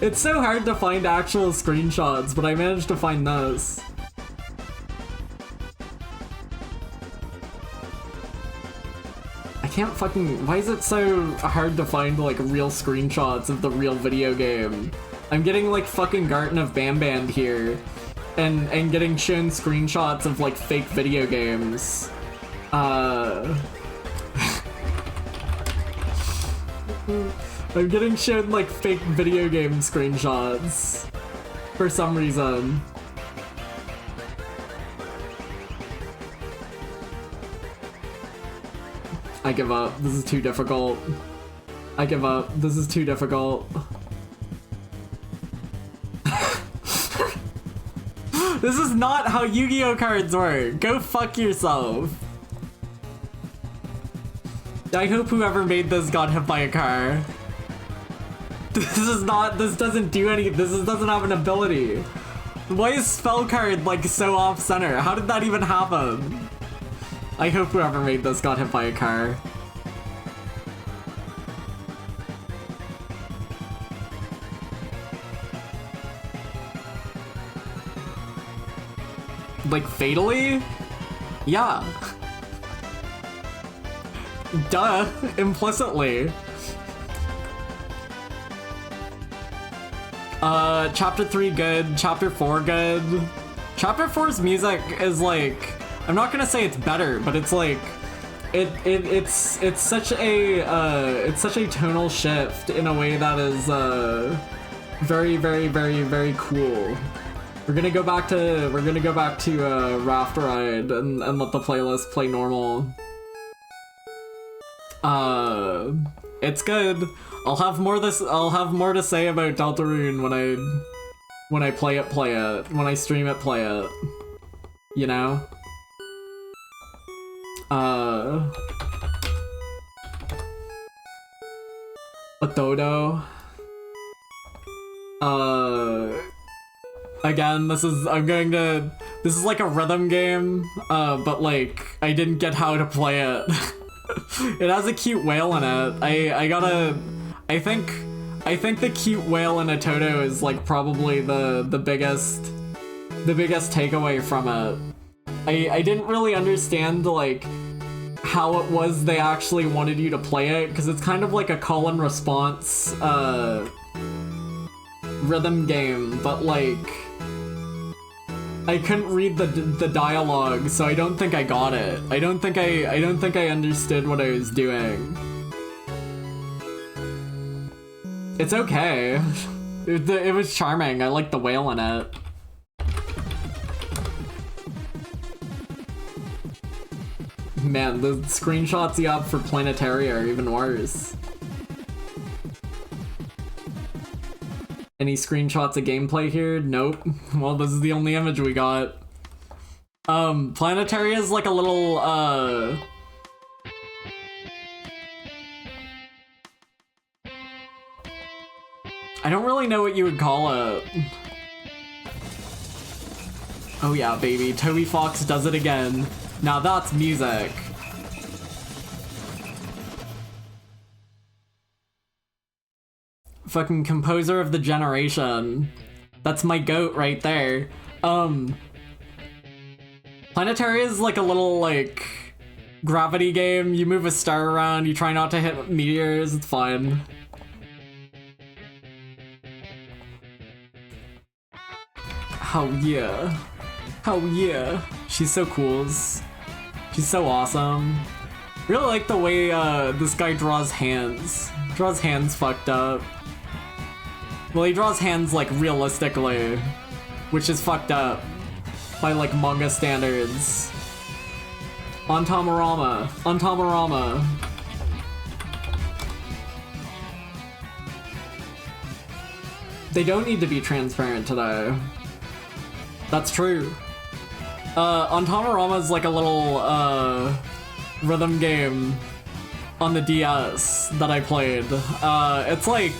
It's so hard to find actual screenshots, but I managed to find this. Can't fucking... Why is it so hard to find, like, real screenshots of the real video game? I'm getting, like, fucking Garten of Bamband here, and getting shown screenshots of, like, fake video games. I'm getting shown, like, fake video game screenshots. For some reason. I give up. This is too difficult. I give up. This is too difficult. This is not how Yu-Gi-Oh cards work. Go fuck yourself. I hope whoever made this got hit by a car. This doesn't do any, doesn't have an ability. Why is spell card like so off center? How did that even happen? I hope whoever made this got hit by a car. Like, fatally? Yeah. Duh, implicitly. Chapter 3 good, Chapter 4 good. Chapter 4's music is like, I'm not gonna say it's better, but it's like, it's such a tonal shift in a way that is very, very, very, very cool. We're gonna go back to Raft Ride and let the playlist play normal. It's good. I'll have more to say about Deltarune when I play it, when I stream it, play it. You know? Otodo. Again, this is like a rhythm game, but like, I didn't get how to play it. It has a cute whale in it. I think the cute whale in Otodo is like probably the biggest takeaway from it. I didn't really understand like how it was they actually wanted you to play it, because it's kind of like a call and response rhythm game, but like I couldn't read the dialogue, so I don't think I got it. I don't think I understood what I was doing. It's okay. It was charming. I like the whale in it. Man, the screenshots you have for Planetaria are even worse. Any screenshots of gameplay here? Nope. Well, this is the only image we got. Planetaria is like a little, I don't really know what you would call it. Oh yeah, baby. Toby Fox does it again. Now that's music. Fucking composer of the generation. That's my goat right there. Planetary is like a little like gravity game. You move a star around, you try not to hit meteors, it's fine. Oh yeah. Oh yeah. She's so cool. She's so awesome. Really like the way this guy draws hands. Draws hands fucked up. Well, he draws hands like realistically, which is fucked up by like manga standards. On Tamarama. On Tamarama. They don't need to be transparent today. That's true. On Tamarama is like a little rhythm game on the DS that I played. It's like,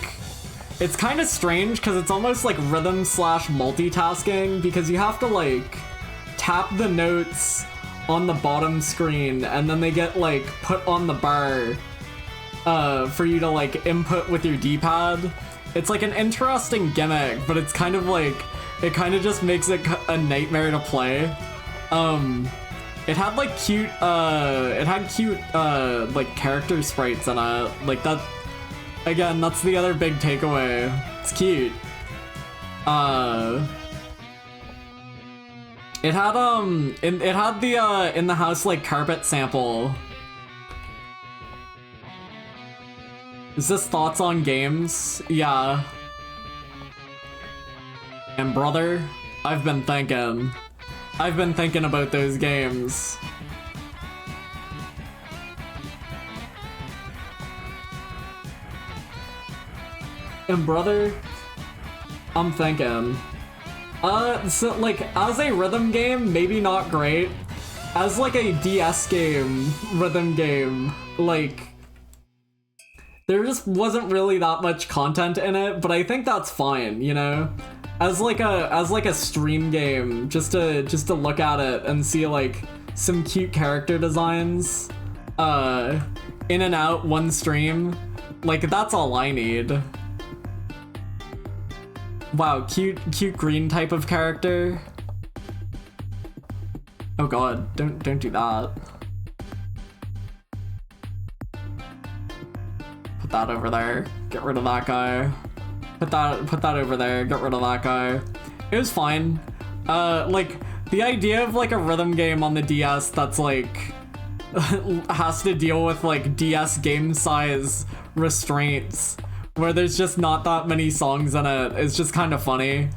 it's kind of strange because it's almost like rhythm slash multitasking because you have to like tap the notes on the bottom screen and then they get like put on the bar for you to like input with your D-pad. It's like an interesting gimmick, but it's kind of like, it kind of just makes it a nightmare to play. It had like cute, like character sprites in it. Like that, again, that's the other big takeaway. It's cute. It had, it had the, in the house, like, carpet sample. Is this thoughts on games? Yeah. And brother, I've been thinking about those games. And brother, I'm thinking. So like, as a rhythm game, maybe not great. As like a DS game, rhythm game, like, there just wasn't really that much content in it, but I think that's fine, you know? As like a stream game, just to look at it and see like some cute character designs, in and out one stream, like that's all I need. Wow, cute green type of character. Oh god, don't do that. Put that over there. Get rid of that guy. Put that over there. Get rid of that guy. It was fine. Like the idea of like a rhythm game on the DS that's like has to deal with like DS game size restraints, where there's just not that many songs in it. It's just kind of funny.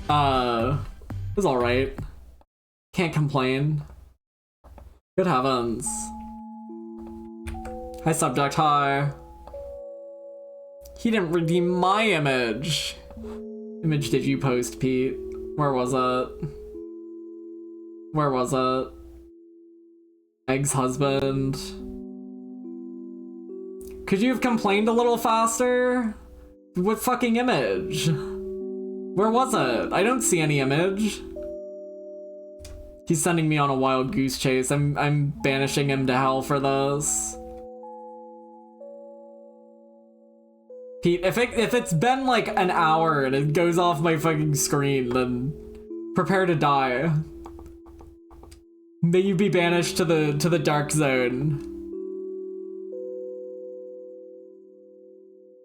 It was alright. Can't complain. Good heavens. Hi subject, hi. He didn't redeem my image. Image did you post, Pete? Where was it? Where was it? Egg's husband. Could you have complained a little faster? What fucking image? Where was it? I don't see any image. He's sending me on a wild goose chase. I'm banishing him to hell for this. Pete, if it's been like an hour and it goes off my fucking screen, then prepare to die. May you be banished to the dark zone.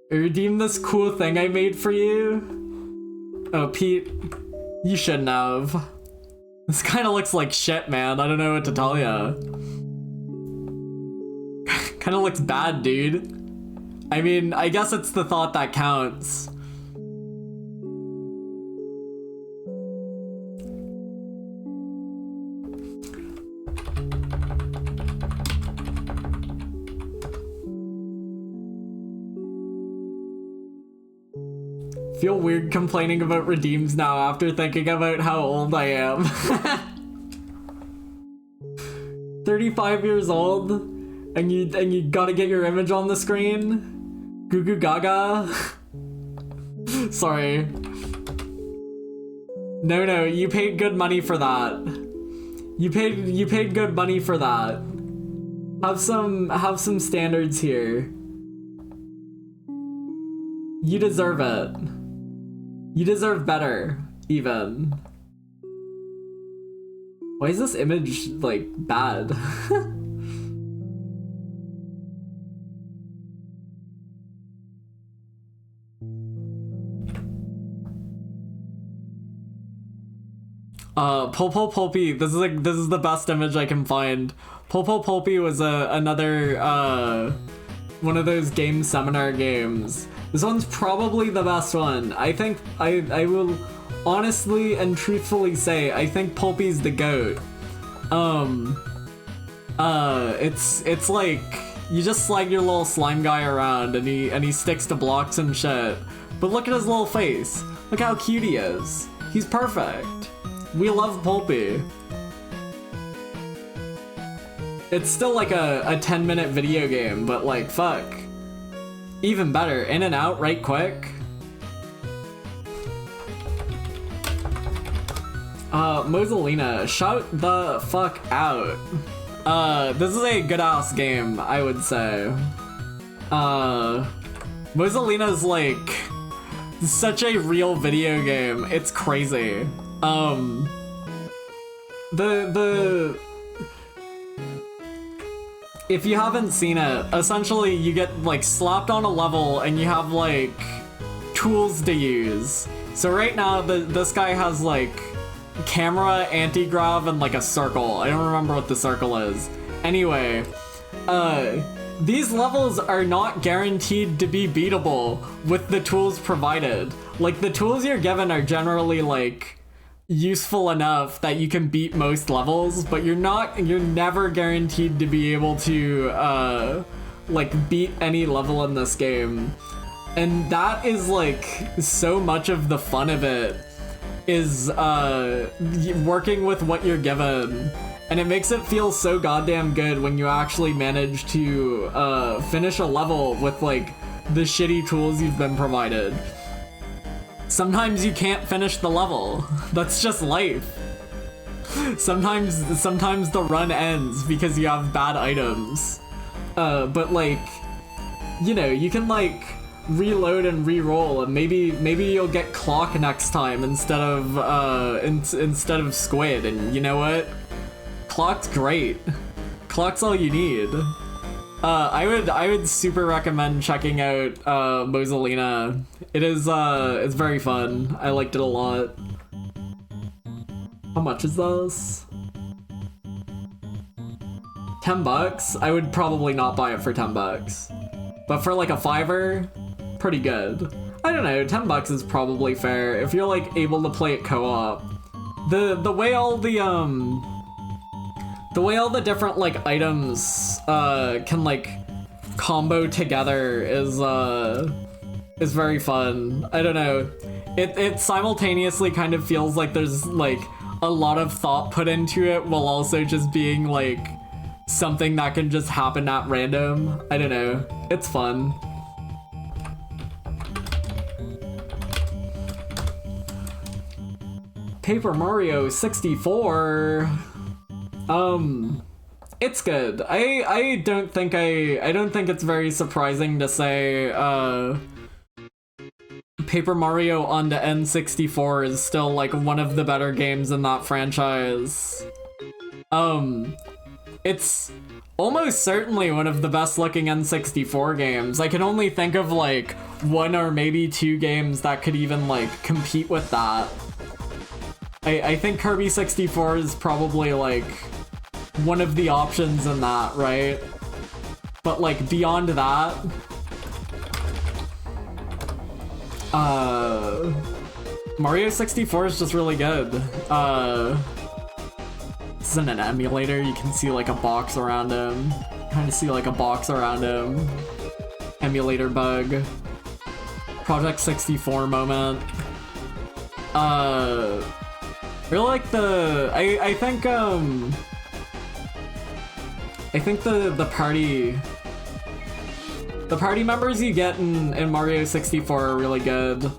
Redeem this cool thing I made for you? Oh, Pete, you shouldn't have. This kind of looks like shit, man. I don't know what to tell ya. Kind of looks bad, dude. I mean, I guess it's the thought that counts. Feel weird complaining about redeems now after thinking about how old I am. 35 years old, and you gotta get your image on the screen? Goo goo gaga? Sorry. No, you paid good money for that. You paid good money for that. Have some standards here. You deserve it. You deserve better, even. Why is this image, like, bad? Popo Pulpy, this is the best image I can find. Popo Pulpy was another, one of those game seminar games. This one's probably the best one. I think, I will honestly and truthfully say, I think Pulpy's the GOAT. It's like, you just slide your little slime guy around and he sticks to blocks and shit. But look at his little face. Look how cute he is. He's perfect. We love Pulpy. It's still like a 10-minute video game, but like, fuck. Even better, in and out right quick. Moselina, shout the fuck out. This is a good ass game, I would say. Moselina's like such a real video game. It's crazy. If you haven't seen it, essentially you get like slapped on a level and you have like tools to use. So right now this guy has like camera, anti-grav, and like a circle. I don't remember what the circle is. Anyway, these levels are not guaranteed to be beatable with the tools provided. Like, the tools you're given are generally like useful enough that you can beat most levels, but you're never guaranteed to be able to like beat any level in this game. And that is like so much of the fun of it, is working with what you're given. And it makes it feel so goddamn good when you actually manage to finish a level with like the shitty tools you've been provided. Sometimes you can't finish the level. That's just life. Sometimes the run ends because you have bad items. But like, you know, you can like reload and re-roll, and maybe you'll get clock next time instead of squid. And you know what? Clock's great. Clock's all you need. I would super recommend checking out Moselina. It's very fun. I liked it a lot. How much is this? $10? I would probably not buy it for $10. But for like a $5, pretty good. I don't know, $10 is probably fair if you're like able to play it co-op. The way all the different like items can like combo together is very fun. I don't know. It simultaneously kind of feels like there's like a lot of thought put into it while also just being like something that can just happen at random. I don't know. It's fun. Paper Mario 64. It's good. I don't think it's very surprising to say Paper Mario on the N64 is still like one of the better games in that franchise. It's almost certainly one of the best looking N64 games. I can only think of like one or maybe two games that could even like compete with that. I think Kirby 64 is probably like one of the options in that, right? But like beyond that, Mario 64 is just really good. This isn't an emulator. You can see like a box around him. Kind of see like a box around him. Emulator bug. Project 64 moment. Really like the I think the party members you get in Mario 64 are really good.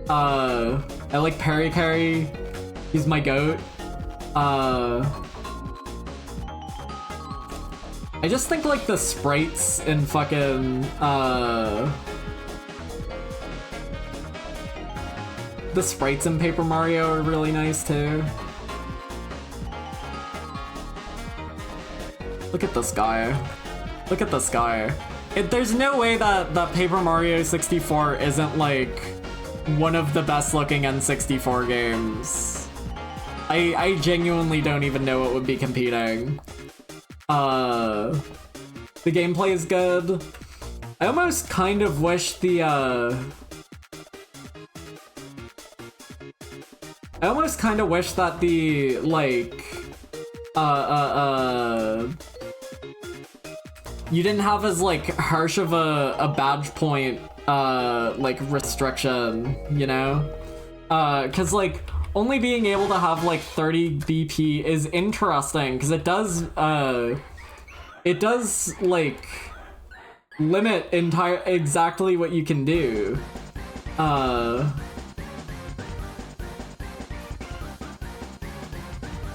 I like Perry Carry. He's my goat. I just think like the sprites in fucking The sprites in Paper Mario are really nice too. Look at this guy. Look at this guy. There's no way that Paper Mario 64 isn't like one of the best looking N64 games. I genuinely don't even know what would be competing. The gameplay is good. I almost kind of wish the I almost kind of wish that the like you didn't have as like harsh of a badge point like restriction, you know? 'Cause like only being able to have like 30 BP is interesting because it does like limit exactly what you can do.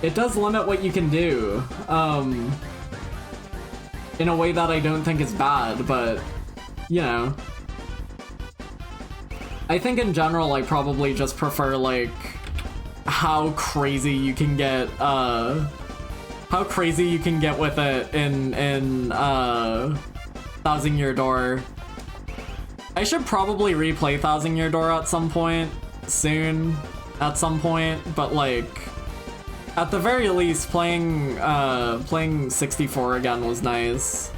It does limit what you can do, in a way that I don't think is bad, but, you know. I think in general I probably just prefer, like, how crazy you can get with it in Thousand Year Door. I should probably replay Thousand Year Door at some point, soon, at some point, but like, at the very least, playing 64 again was nice.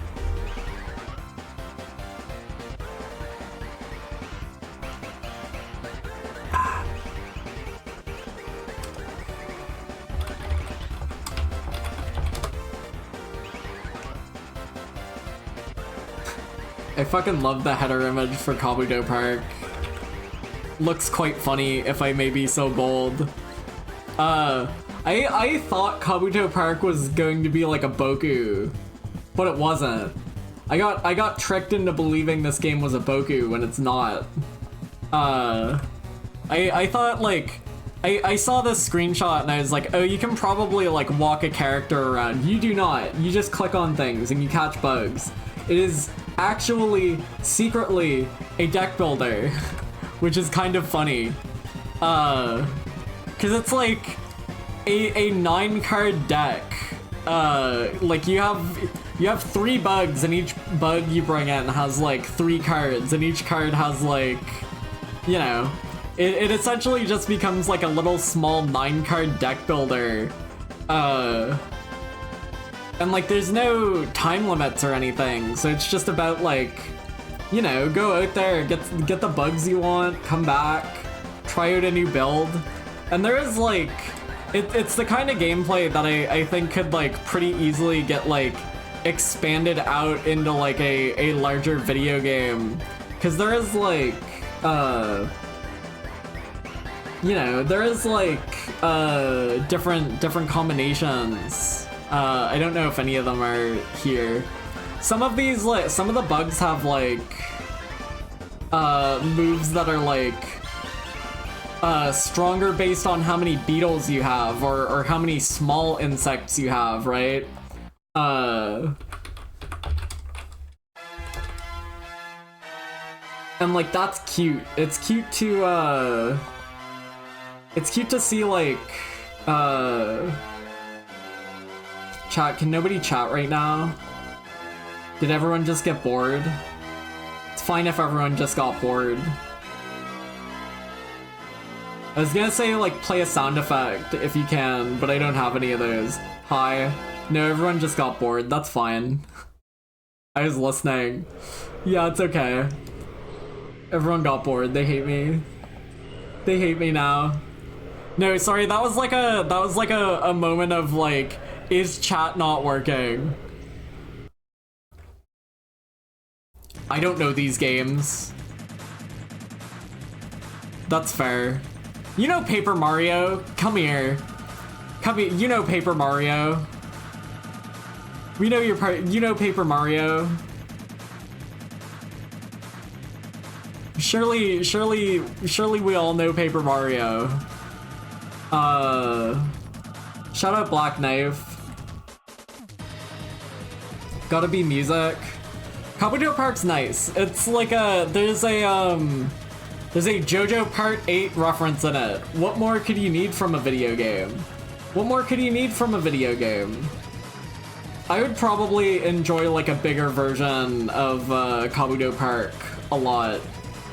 I fucking love the header image for Kabuto Park. Looks quite funny, if I may be so bold. I thought Kabuto Park was going to be like a Boku, but it wasn't. I got tricked into believing this game was a Boku when it's not. I thought like, I saw this screenshot and I was like, oh, you can probably like walk a character around. You do not. You just click on things and you catch bugs. It is actually secretly a deck builder, which is kind of funny. 'Cause it's like a 9-card deck. Like you have 3 bugs, and each bug you bring in has like 3 cards, and each card has like, you know, it essentially just becomes like a little small 9-card deck builder. And like there's no time limits or anything, so it's just about like, you know, go out there, get the bugs you want, come back, try out a new build. And there is like, it's the kind of gameplay that I think could like pretty easily get like expanded out into like a larger video game. 'Cause there is like, you know, there is like different combinations. I don't know if any of them are here. Some of these, like, some of the bugs have like moves that are like stronger based on how many beetles you have, or how many small insects you have, right? And like that's cute. It's cute to see like chat. Can nobody chat right now? Did everyone just get bored? It's fine if everyone just got bored. I was gonna say like play a sound effect if you can, but I don't have any of those. Hi. No, everyone just got bored. That's fine. I was listening. Yeah, it's okay. Everyone got bored. They hate me. They hate me now. No, sorry, that was like a moment of like, is chat not working? I don't know these games. That's fair. You know Paper Mario? Come here. Come here. You know Paper Mario. We know you know Paper Mario. Surely we all know Paper Mario. Shout out Black Knife. Gotta be music. Kabuto Park's nice. It's like there's There's a JoJo Part 8 reference in it. What more could you need from a video game? What more could you need from a video game? I would probably enjoy like a bigger version of Kabuto Park a lot.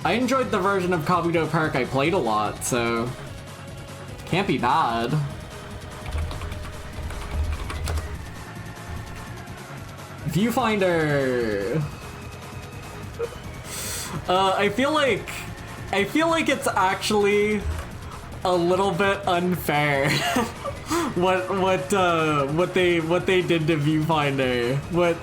I enjoyed the version of Kabuto Park I played a lot, so can't be bad. Viewfinder. I feel like it's actually a little bit unfair what they did to Viewfinder. What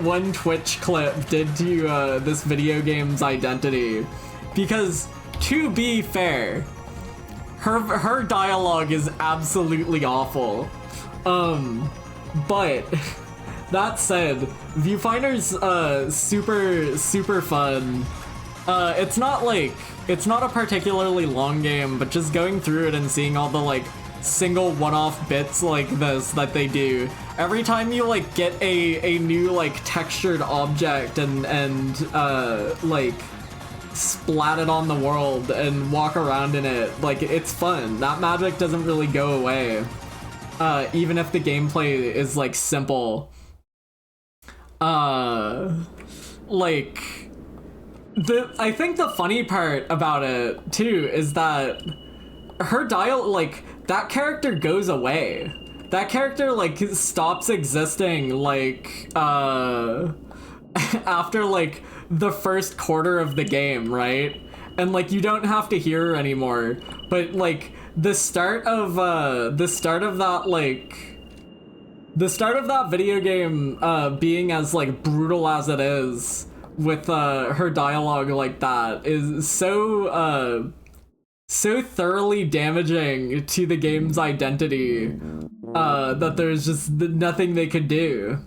one Twitch clip did to this video game's identity. Because to be fair, her dialogue is absolutely awful. But that said, Viewfinder's super fun. It's not a particularly long game, but just going through it and seeing all the like single one-off bits like this that they do. Every time you like get a new like textured object and like splat it on the world and walk around in it, like it's fun. That magic doesn't really go away. Even if the gameplay is like simple. I think the funny part about it too is that her that character goes away. That character like stops existing like after like the first quarter of the game, right? And like you don't have to hear her anymore. But like the start of that video game being as like brutal as it is with her dialogue like that is so thoroughly damaging to the game's identity that there's just nothing they could do.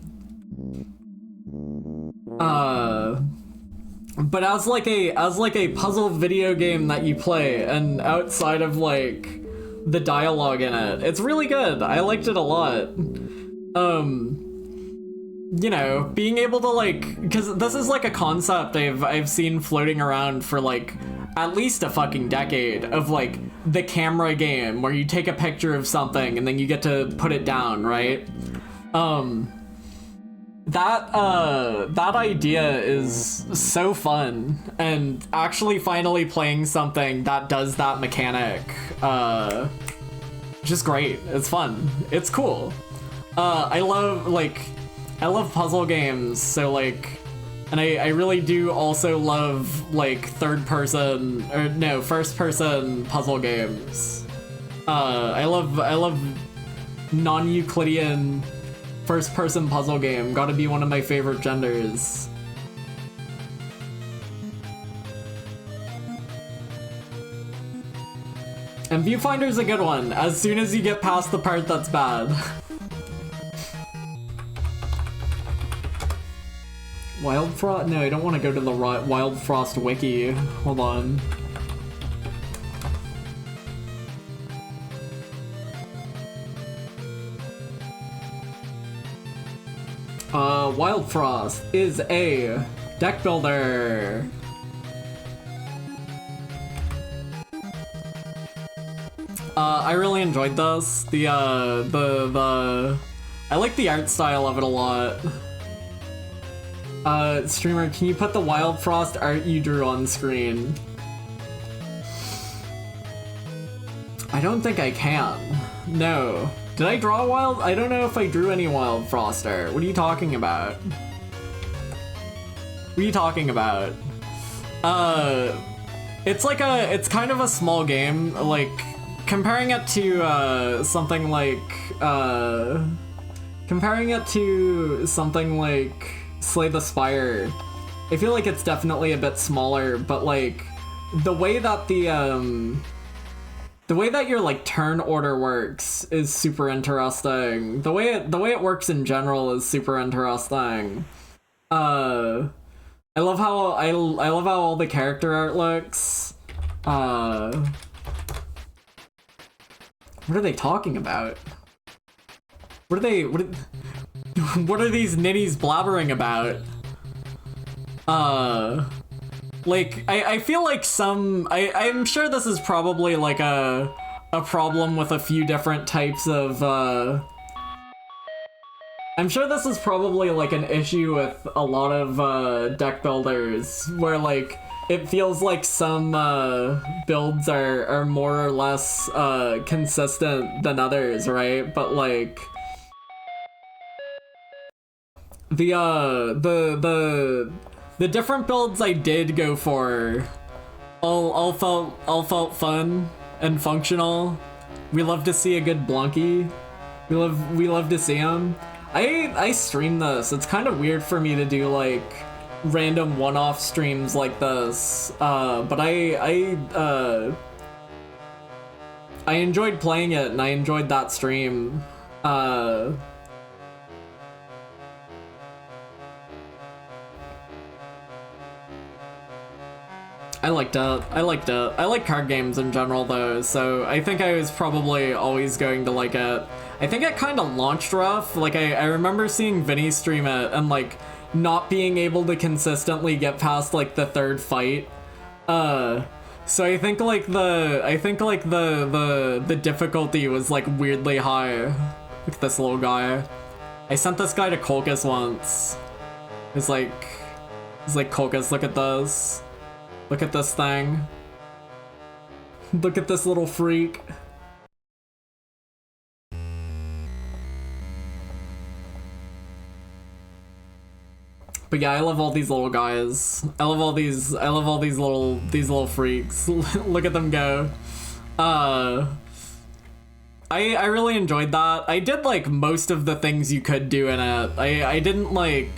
But as like a puzzle video game that you play and outside of like the dialogue in it, it's really good. I liked it a lot. You know, being able to like, because this is like a concept I've seen floating around for like at least a fucking decade of like the camera game where you take a picture of something and then you get to put it down, right? That idea is so fun, and actually finally playing something that does that mechanic, just great. It's fun. It's cool. I love puzzle games, so like, and I really do also love like first person puzzle games. I love non-Euclidean first person puzzle game. Gotta be one of my favorite genders. And Viewfinder's a good one, as soon as you get past the part that's bad. Wild Frost? No, I don't want to go to the Wild Frost wiki. Hold on. Wild Frost is a deck builder. I really enjoyed this. I like the art style of it a lot. Streamer, can you put the Wild Frost art you drew on screen? I don't think I can. No. Did I draw Wild? I don't know if I drew any Wild Frost art. What are you talking about? What are you talking about? It's kind of a small game. Like, comparing it to, something like Slay the Spire, I feel like it's definitely a bit smaller, but like, the way that your like turn order works is super interesting. The way it works in general is super interesting. I love how all the character art looks. What are they talking about? What are these ninnies blabbering about? Like, I feel like I'm sure this is probably like a problem with a few different types of, I'm sure this is probably like an issue with a lot of deck builders, where like it feels like some builds are more or less consistent than others, right? But like the different builds I did go for all felt fun and functional. We love to see a good Blunky. We love to see him. I stream this. It's kind of weird for me to do like random one-off streams like this, but I enjoyed playing it and I enjoyed that stream. I liked it. I liked it. I like card games in general though, so I think I was probably always going to like it. I think it kind of launched rough. Like I remember seeing Vinny stream it and like not being able to consistently get past like the third fight. So I think like the difficulty was like weirdly high. Look at this little guy. I sent this guy to Colchis once. He's like Colchis, look at this. Look at this thing. Look at this little freak. But yeah, I love all these little guys. I love all these little freaks. Look at them go. I really enjoyed that. I did like most of the things you could do in it. I didn't like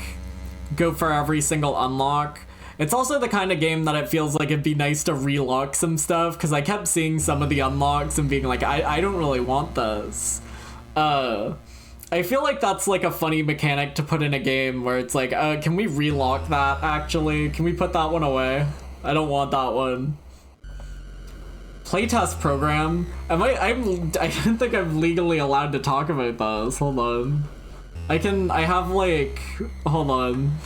go for every single unlock. It's also the kind of game that it feels like it'd be nice to relock some stuff, because I kept seeing some of the unlocks and being like, I don't really want this. I feel like that's like a funny mechanic to put in a game where it's like, can we relock that actually? Can we put that one away? I don't want that one. Playtest program? I don't think I'm legally allowed to talk about this. Hold on. I have like, hold on.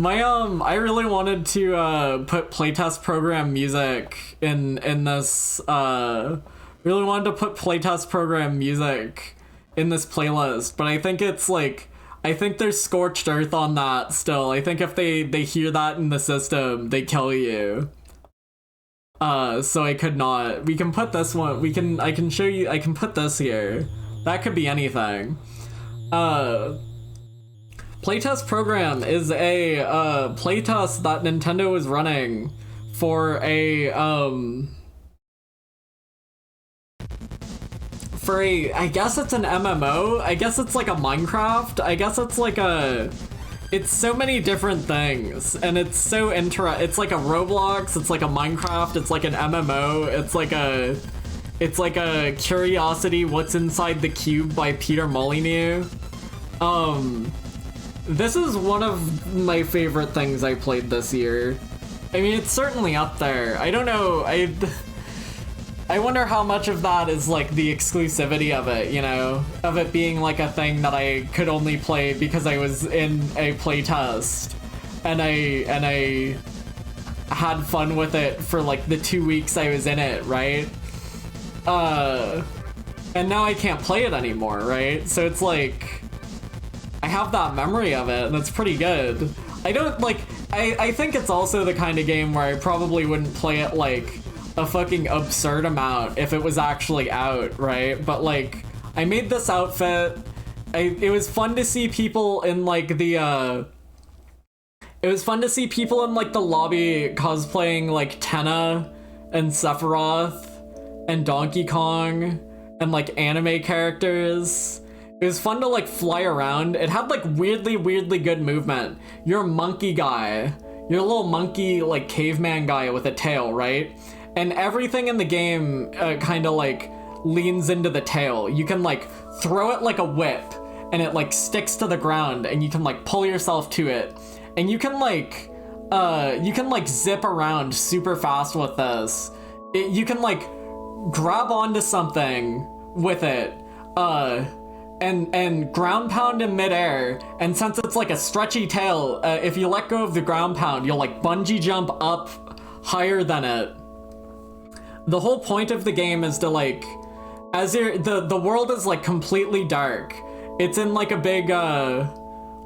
I really wanted to put playtest program music in this really wanted to put playtest program music in this playlist, but I think it's like, I think there's scorched earth on that still. I think if they hear that in the system, they kill you. So I could not. We can put this one, I can show you, I can put this here. That could be anything. Playtest program is a playtest that Nintendo is running for a I guess it's an MMO. I guess it's like a Minecraft. I guess it's like it's so many different things, and it's so it's like a Roblox, it's like a Minecraft, it's like an MMO, it's like a Curiosity What's Inside the Cube by Peter Molyneux. This is one of my favorite things I played this year. I mean, it's certainly up there. I don't know, I wonder how much of that is like the exclusivity of it, you know? Of it being like a thing that I could only play because I was in a playtest and I had fun with it for like the 2 weeks I was in it, right? And now I can't play it anymore, right? So it's like, I have that memory of it and it's pretty good. I don't like, I think it's also the kind of game where I probably wouldn't play it like a fucking absurd amount if it was actually out, right? But like, I made this outfit. It was fun to see people in like the it was fun to see people in like the lobby cosplaying like Tenna and Sephiroth and Donkey Kong and like anime characters. It was fun to like fly around. It had like weirdly good movement. You're a monkey guy. You're a little monkey like caveman guy with a tail, right? And everything in the game kind of like leans into the tail. You can like throw it like a whip and it like sticks to the ground and you can like pull yourself to it. And you can like zip around super fast with this. You can like grab onto something with it. and ground pound in midair, and since it's like a stretchy tail, if you let go of the ground pound, you'll like bungee jump up higher than it. The whole point of the game is to like, as the world is like completely dark. It's in like a big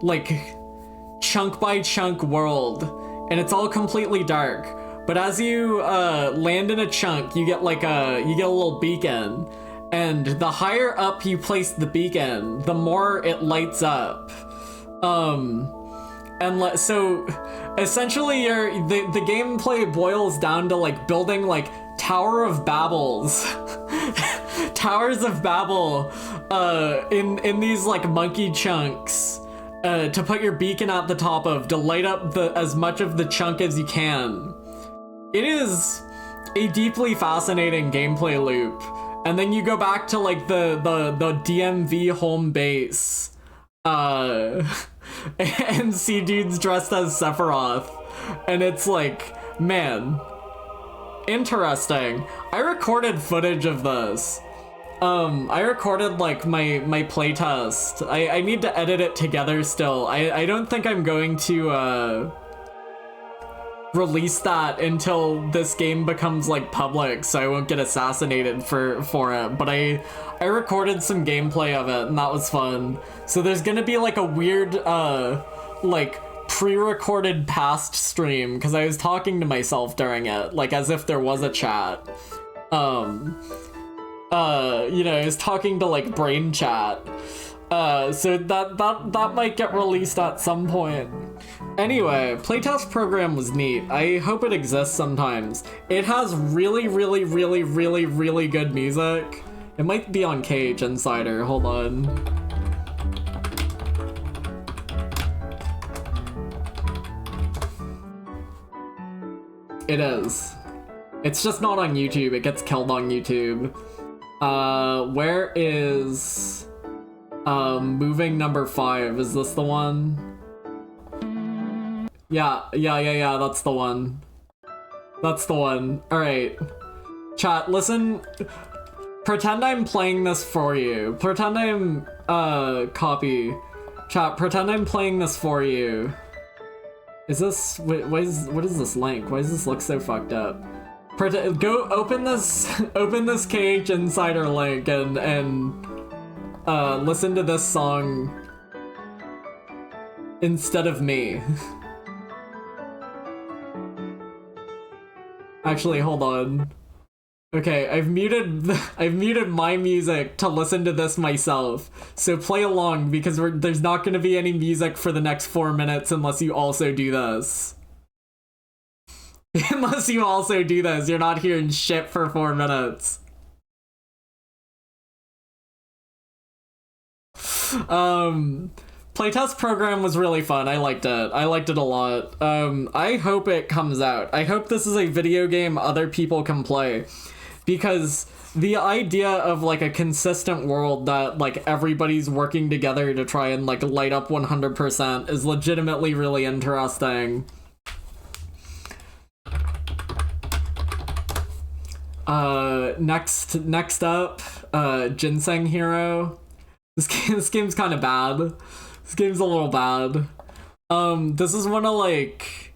like chunk by chunk world, and it's all completely dark. But as you land in a chunk, you get like a little beacon, and the higher up you place the beacon, the more it lights up. So essentially the gameplay boils down to like building like Tower of Babels. Towers of Babel in these like monkey chunks to put your beacon at the top of, to light up as much of the chunk as you can. It is a deeply fascinating gameplay loop. And then you go back to like the DMV home base and see dudes dressed as Sephiroth, and it's like, man, interesting. I recorded footage of this. I recorded like my playtest. I need to edit it together still. I don't think I'm going to release that until this game becomes like public, so I won't get assassinated for it. But I recorded some gameplay of it, and that was fun. So there's gonna be like a weird like pre-recorded past stream, because I was talking to myself during it, like as if there was a chat. You know, I was talking to like brain chat. So that might get released at some point. Anyway, playtest program was neat. I hope it exists sometimes. It has really, really, really, really, really good music. It might be on Cage Insider. Hold on. It is. It's just not on YouTube. It gets killed on YouTube. Where is moving number 5? Is this the one? Yeah, that's the one. That's the one. Alright. Chat, listen. Pretend I'm playing this for you. Pretend I'm, copy. Chat, pretend I'm playing this for you. Is this, what is this link? Why does this look so fucked up? Go open this Cage Insider link and listen to this song instead of me. Actually, hold on. Okay, I've muted my music to listen to this myself. So play along, because there's not going to be any music for the next 4 minutes unless you also do this. Unless you also do this, you're not hearing shit for 4 minutes. Playtest program was really fun. I liked it. I liked it a lot. I hope it comes out. I hope this is a video game other people can play, because the idea of like a consistent world that like everybody's working together to try and like light up 100% is legitimately really interesting. Next up, Ginseng Hero. This game's kind of bad. This game's a little bad. This is one of like,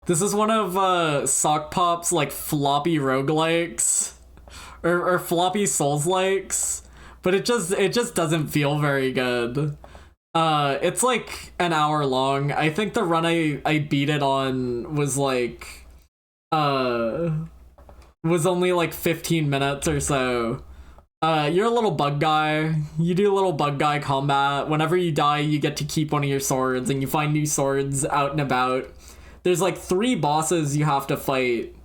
this is one of Sock Pop's like floppy roguelikes, or floppy Souls-likes, but it just doesn't feel very good. It's like an hour long. I think the run I beat it on was like, was only like 15 minutes or so. You're a little bug guy. You do a little bug guy combat. Whenever you die, you get to keep one of your swords, and you find new swords out and about. There's like 3 bosses you have to fight.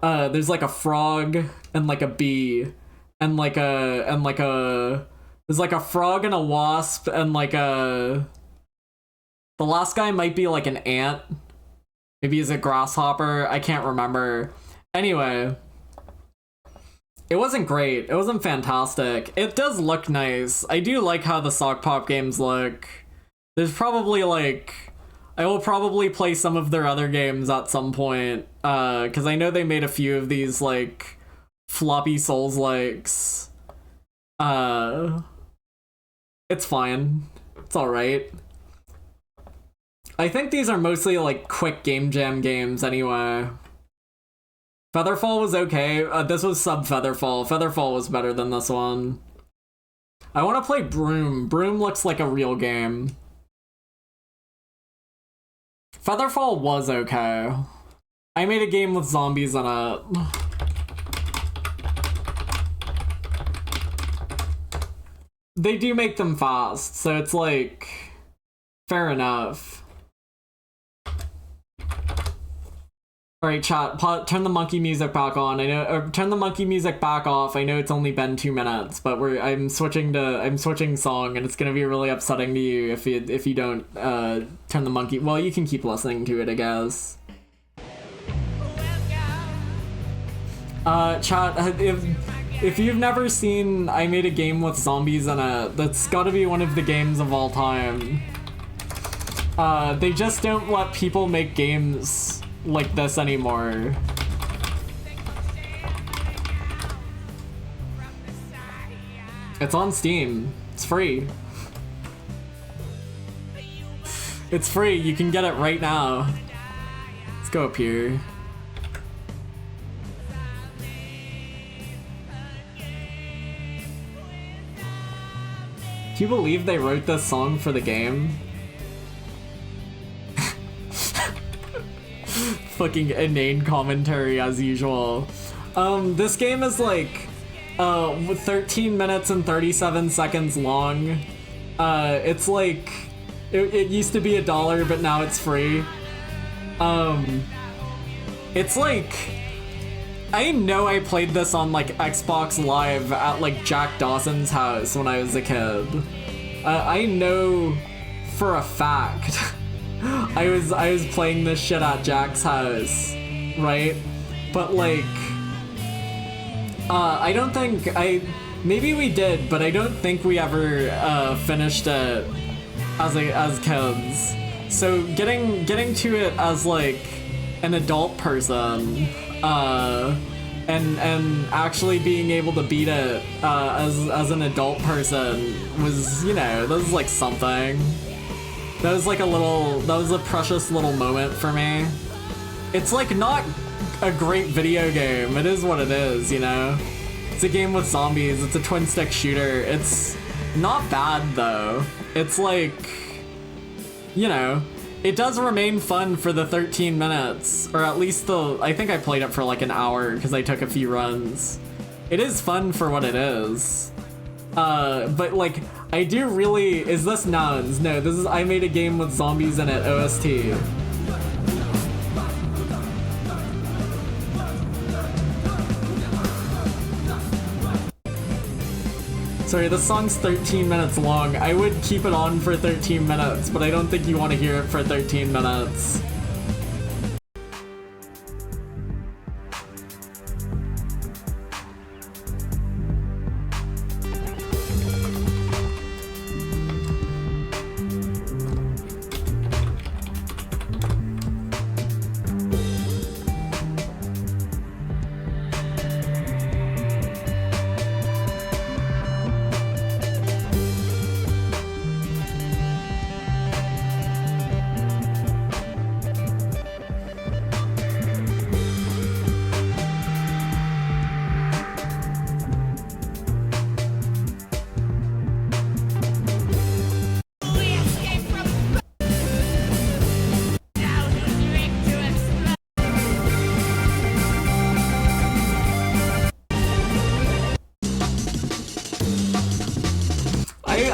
There's like a frog and like a bee and like a there's like a frog and a wasp and like the last guy might be like an ant. Maybe he's a grasshopper. I can't remember. Anyway, it wasn't great. It wasn't fantastic. It does look nice. I do like how the Sock Pop games look. There's probably like, I will probably play some of their other games at some point, because I know they made a few of these like floppy Souls likes. It's fine. It's alright. I think these are mostly like quick game jam games anyway. Featherfall was okay. This was sub Featherfall. Featherfall was better than this one. I want to play Broom. Broom looks like a real game. Featherfall was okay. I made a game with zombies in it. They do make them fast, so it's like, fair enough. Alright, chat, turn the monkey music back on. I know, or turn the monkey music back off. I know it's only been 2 minutes, but I'm switching song, and it's gonna be really upsetting to you if you don't turn the monkey. Well, you can keep listening to it, I guess. Chat, if you've never seen I Made a Game with Zombies in it, that's gotta be one of the games of all time. They just don't let people make games like this anymore. It's on Steam. It's free. It's free. You can get it right now. Let's go up here. Do you believe they wrote this song for the game? Fucking inane commentary as usual. This game is like 13 minutes and 37 seconds long. It's like it used to be $1, but now it's free. It's like, I know I played this on like Xbox Live at like Jack Dawson's house when I was a kid. I know for a fact I was playing this shit at Jack's house, right? But like, I don't think maybe we did, but I don't think we ever finished it as kids. So getting to it as like an adult person, and actually being able to beat it as an adult person was, you know, that was like something. That was like that was a precious little moment for me. It's like not a great video game. It is what it is, you know? It's a game with zombies. It's a twin stick shooter. It's not bad though. It's like, you know, it does remain fun for the 13 minutes, or at least I think I played it for like an hour because I took a few runs. It is fun for what it is. But like, I do really, is this nouns? No, this is I Made a Game with Zombies in it, OST. Sorry, this song's 13 minutes long. I would keep it on for 13 minutes, but I don't think you want to hear it for 13 minutes.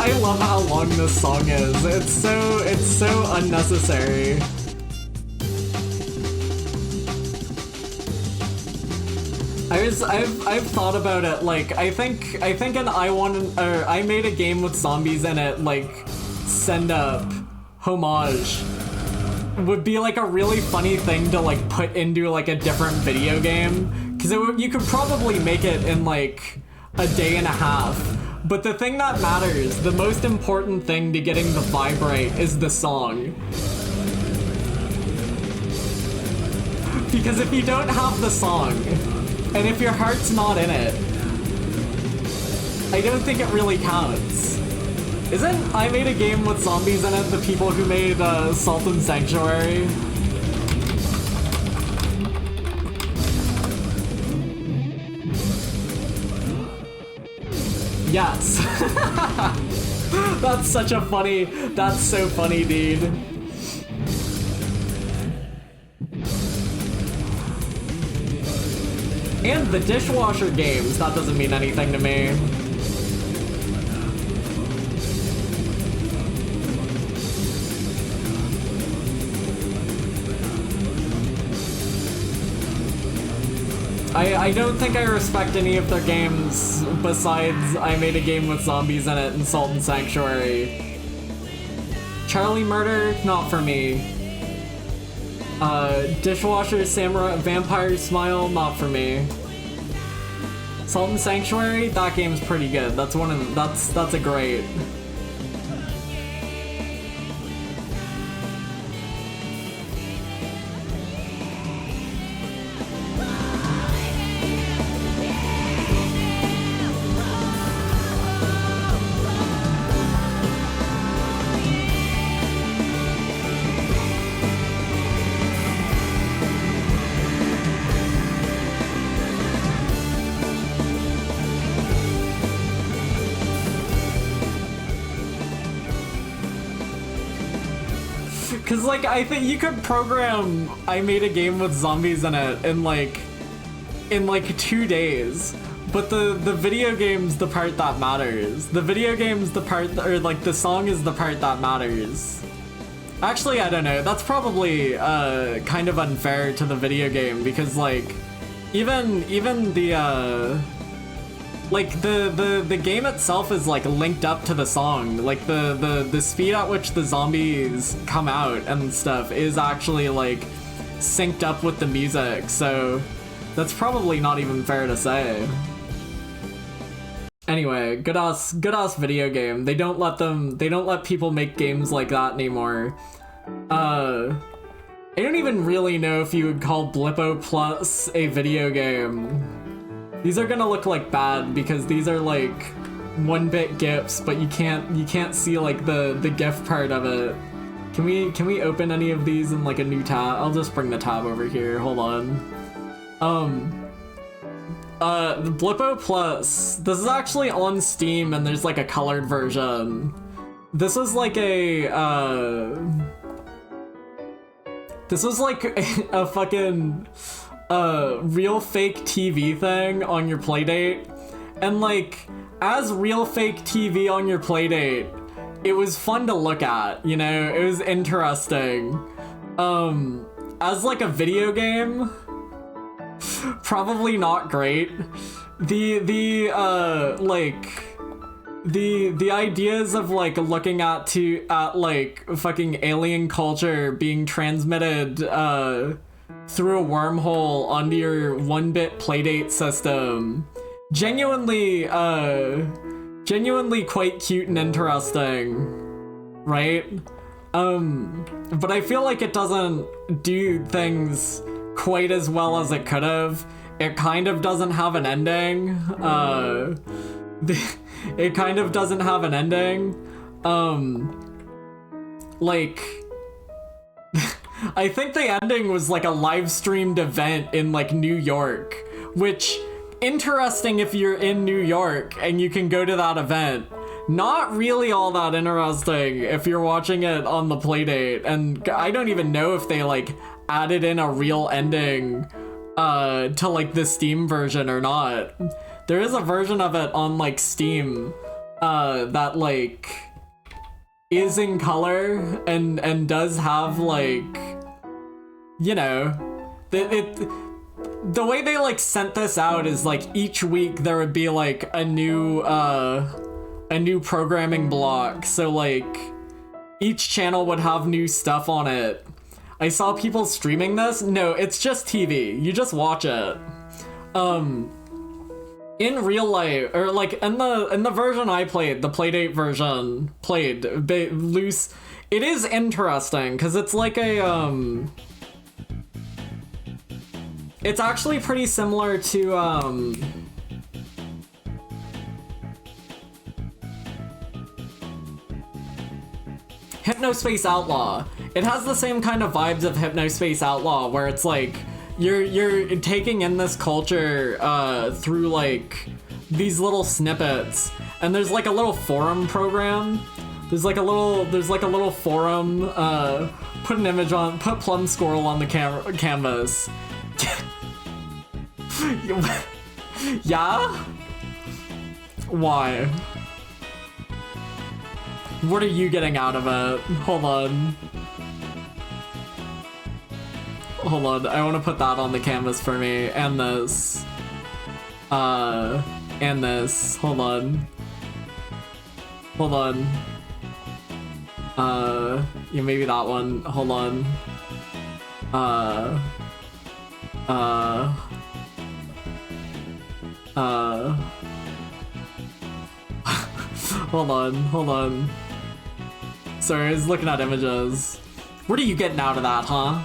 I love how long this song is. It's so unnecessary. I've thought about it. Like, I think an I Made a Game with Zombies in it, like, send up homage would be like a really funny thing to like put into like a different video game, because you could probably make it in like a day and a half. But the thing that matters, the most important thing to getting the vibe right, is the song. Because if you don't have the song, And if your heart's not in it, I don't think it really counts. Isn't I Made a Game with Zombies in It the people who made Salt and Sanctuary? Yes. That's such a funny, that's so funny, dude. And the dishwasher games, that doesn't mean anything to me. I don't think I respect any of their games besides I Made a Game with Zombies in It and Salt and Sanctuary. Charlie Murder, not for me. Dishwasher, Samurai, Vampire Smile, not for me. Salt and Sanctuary, that game's pretty good. That's one of that's a great. Cause like I think you could program I Made a Game with Zombies in It in like 2 days, but the video game's the part that matters. The video game's the part, or like the song is the part that matters. Actually, I don't know. That's probably kind of unfair to the video game because like even the like the game itself is like linked up to the song. Like the speed at which the zombies come out and stuff is actually like synced up with the music. So that's probably not even fair to say. Anyway, good ass video game. They don't let people make games like that anymore. I don't even really know if you would call Blippo Plus a video game. These are gonna look like bad because these are like 1-bit GIFs, but you can't see like the GIF part of it. Can we open any of these in like a new tab? I'll just bring the tab over here. Hold on. The Blippo Plus. This is actually on Steam and there's like a colored version. This is like a this was like a fucking real fake TV thing on your playdate, and like as real fake TV on your playdate, it was fun to look at, you know, it was interesting. As like a video game, probably not great. The ideas of like looking at like fucking alien culture being transmitted through a wormhole onto your 1-bit playdate system. Genuinely quite cute and interesting, right? But I feel like it doesn't do things quite as well as it could have. It kind of doesn't have an ending. It kind of doesn't have an ending. Like I think the ending was like a live streamed event in like New York, which interesting if you're in New York and you can go to that event. Not really all that interesting if you're watching it on the playdate, and I don't even know if they like added in a real ending to like the Steam version or not. There is a version of it on like Steam that like is in color and does have like, you know, the way they like sent this out is like each week there would be like a new programming block, so like each channel would have new stuff on it. I saw people streaming this. No, it's just TV. You just watch it. In real life, or like in the version I played, the Playdate version loose, it is interesting because it's like a It's actually pretty similar to, Hypnospace Outlaw. It has the same kind of vibes of Hypnospace Outlaw, where it's like, you're taking in this culture, through, like, these little snippets. And there's, like, a little forum program. There's like a little forum, put an image on, put Plum Squirrel on the canvas. Yeah? Why? What are you getting out of it? Hold on. Hold on, I want to put that on the canvas for me, and this. And this. Hold on. Hold on. Yeah, maybe that one. Hold on. Hold on. Sorry, I was looking at images. What are you getting out of that, huh?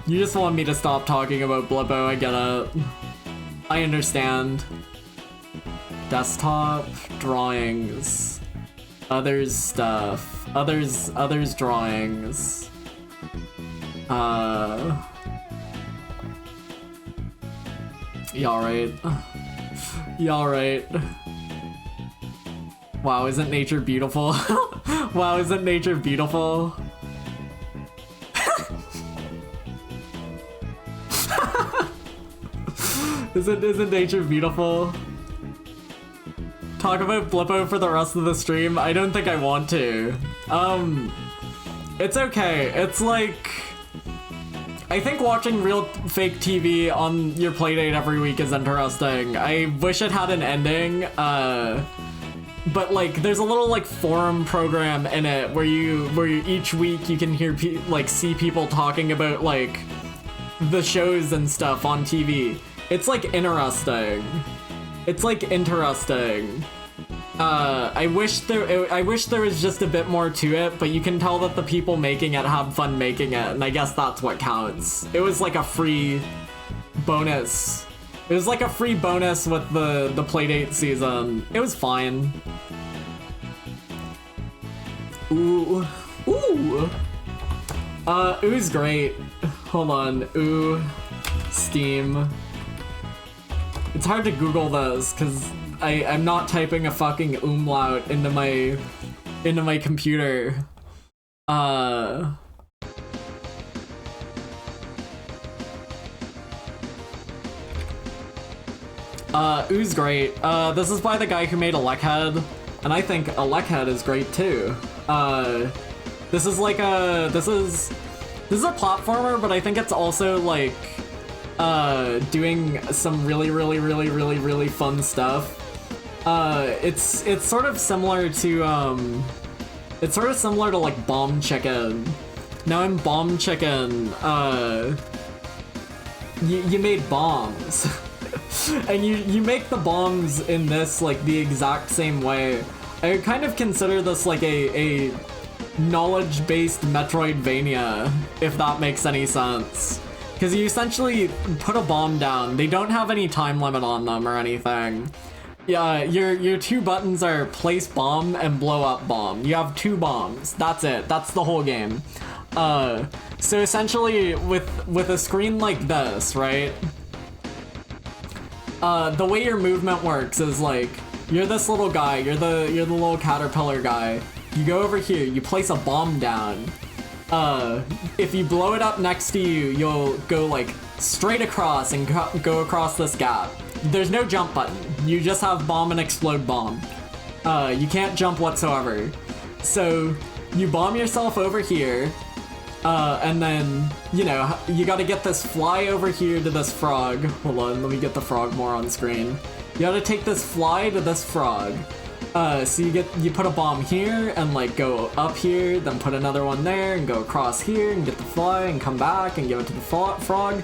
You just want me to stop talking about Blippo, I get it. I understand. Desktop, drawings, others stuff, others drawings. You alright? You alright? Wow, isn't nature beautiful? Wow, isn't nature beautiful? Isn't nature beautiful? Talk about Blippo for the rest of the stream? I don't think I want to. It's okay. It's like, I think watching real fake TV on your playdate every week is interesting. I wish it had an ending, but like there's a little like forum program in it where you each week you can hear see people talking about like the shows and stuff on TV. It's like interesting. It's like interesting. I wish there was just a bit more to it, but you can tell that the people making it have fun making it, and I guess that's what counts. It was like a free bonus. It was like a free bonus with the Playdate season. It was fine. Ooh. Ooh. Ooh's great. Hold on. Ooh. Steam. It's hard to Google those, because I'm not typing a fucking umlaut into my computer. Ooh's great. This is by the guy who made Electhead, and I think Electhead is great too. This is like this is a platformer, but I think it's also like doing some really fun stuff. It's sort of similar to like Bomb Chicken. Now in Bomb Chicken, you made bombs. And you make the bombs in this like the exact same way. I would kind of consider this like a knowledge-based Metroidvania, if that makes any sense. Because you essentially put a bomb down. They don't have any time limit on them or anything. Yeah, your two buttons are place bomb and blow up bomb. You have two bombs. That's it. That's the whole game. So essentially with a screen like this, right? The way your movement works is like you're this little guy, you're the little caterpillar guy. You go over here, you place a bomb down. If you blow it up next to you, you'll go like straight across and go across this gap. There's no jump button. You just have bomb and explode bomb. You can't jump whatsoever. So you bomb yourself over here, and then, you know, you gotta get this fly over here to this frog. Hold on, let me get the frog more on screen. You gotta take this fly to this frog. So you put a bomb here and like go up here, then put another one there and go across here and get the fly and come back and give it to the frog.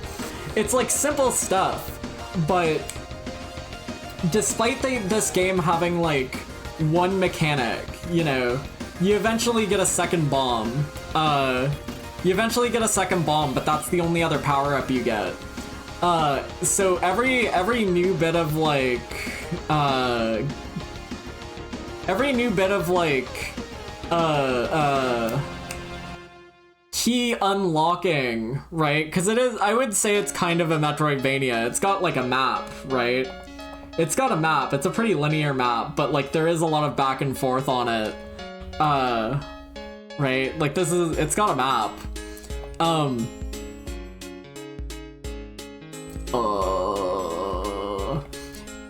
It's like simple stuff, but despite this game having like one mechanic, you know, you eventually get a second bomb. But that's the only other power-up you get. So every new bit of like key unlocking, right? Because it is, I would say it's kind of a Metroidvania. It's got like a map, right? It's got a map. It's a pretty linear map, but like there is a lot of back and forth on it. Right? Like it's got a map.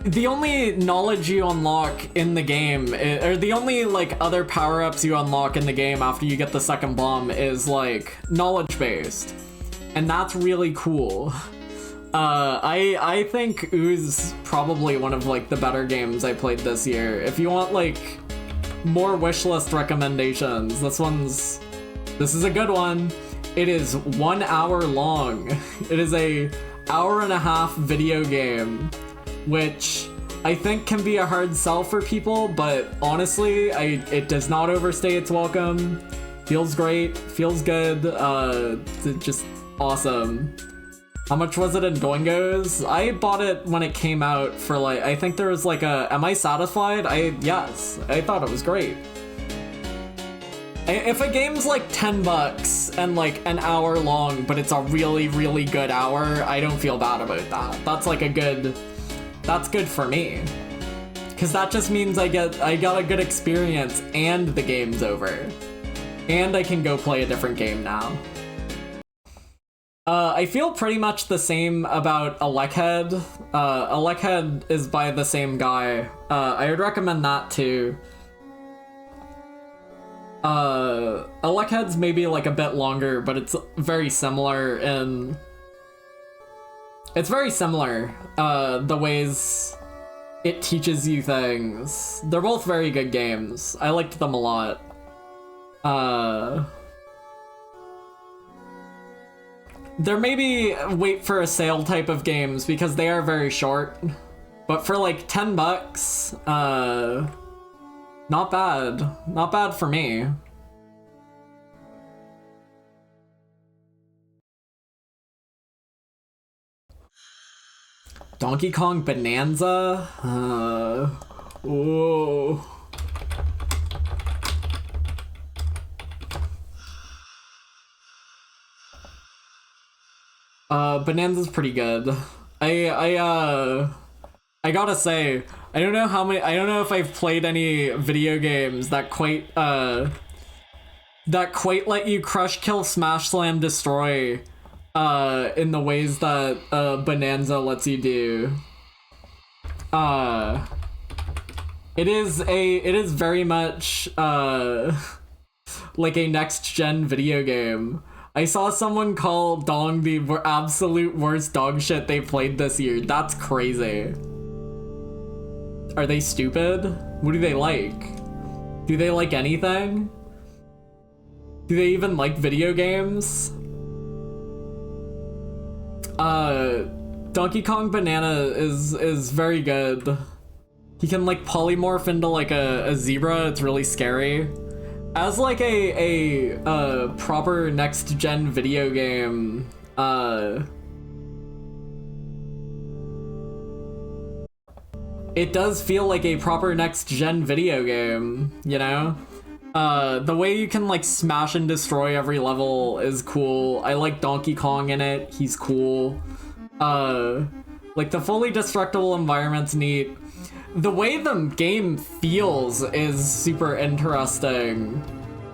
The only knowledge you unlock in the game, or the only like other power-ups you unlock in the game after you get the second bomb is like knowledge-based, and that's really cool. I think Ooze probably one of like the better games I played this year. If you want like more wishlist recommendations, this is a good one. It is 1 hour long. It is a hour-and-a-half video game, which I think can be a hard sell for people, but honestly, it does not overstay its welcome. Feels great, feels good, just awesome. How much was it in Doingos? I bought it when it came out for like, I think there was like am I satisfied? Yes, I thought it was great. If a game's like $10 and like an hour long, but it's a really, really good hour, I don't feel bad about that. That's good for me. Cause that just means I got a good experience and the game's over. And I can go play a different game now. I feel pretty much the same about Electhead. Electhead is by the same guy. I would recommend that too. Electhead's maybe like a bit longer, but it's very similar in... It's very similar, the ways it teaches you things. They're both very good games. I liked them a lot. They're maybe wait for a sale type of games because they are very short. But for like $10, not bad. Not bad for me. Donkey Kong Bonanza? Whoa. Bonanza's pretty good. I gotta say, I don't know if I've played any video games that quite let you crush, kill, smash, slam, destroy in the ways that Bonanza lets you do. It is very much like a next-gen video game. I saw someone call Dong the absolute worst dog shit they played this year. That's crazy. Are they stupid? What do they like? Do they like anything? Do they even like video games? Donkey Kong Banana is very good. He can like polymorph into like a zebra. It's really scary. As like a proper next gen video game, it does feel like a proper next gen video game, you know? The way you can like smash and destroy every level is cool. I like Donkey Kong in it. He's cool. Like the fully destructible environment's neat. The way the game feels is super interesting.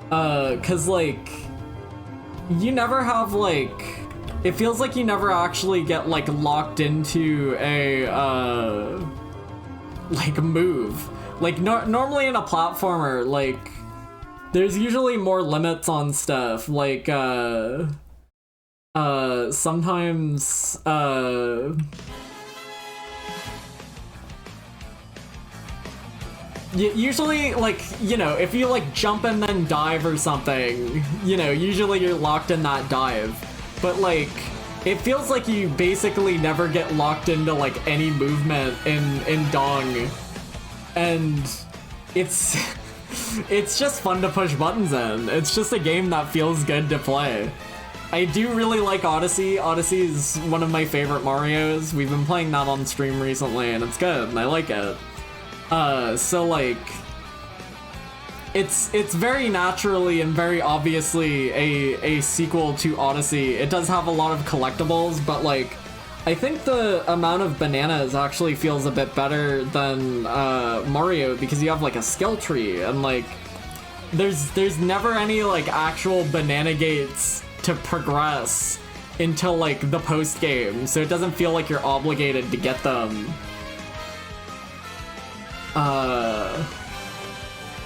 'Cause like, you never have like, it feels like you never actually get like locked into a, like move. Like normally in a platformer, like, there's usually more limits on stuff. Like, sometimes, usually, like, you know, if you like jump and then dive or something, you know, usually you're locked in that dive. But like, it feels like you basically never get locked into like any movement in Dong. And it's just fun to push buttons in. It's just a game that feels good to play. I do really like Odyssey. Odyssey is one of my favorite Marios. We've been playing that on stream recently, and it's good, and I like it. So like, it's very naturally and very obviously a sequel to Odyssey. It does have a lot of collectibles, but like, I think the amount of bananas actually feels a bit better than Mario, because you have like a skill tree, and like, there's never any like actual banana gates to progress until like the post game, so it doesn't feel like you're obligated to get them.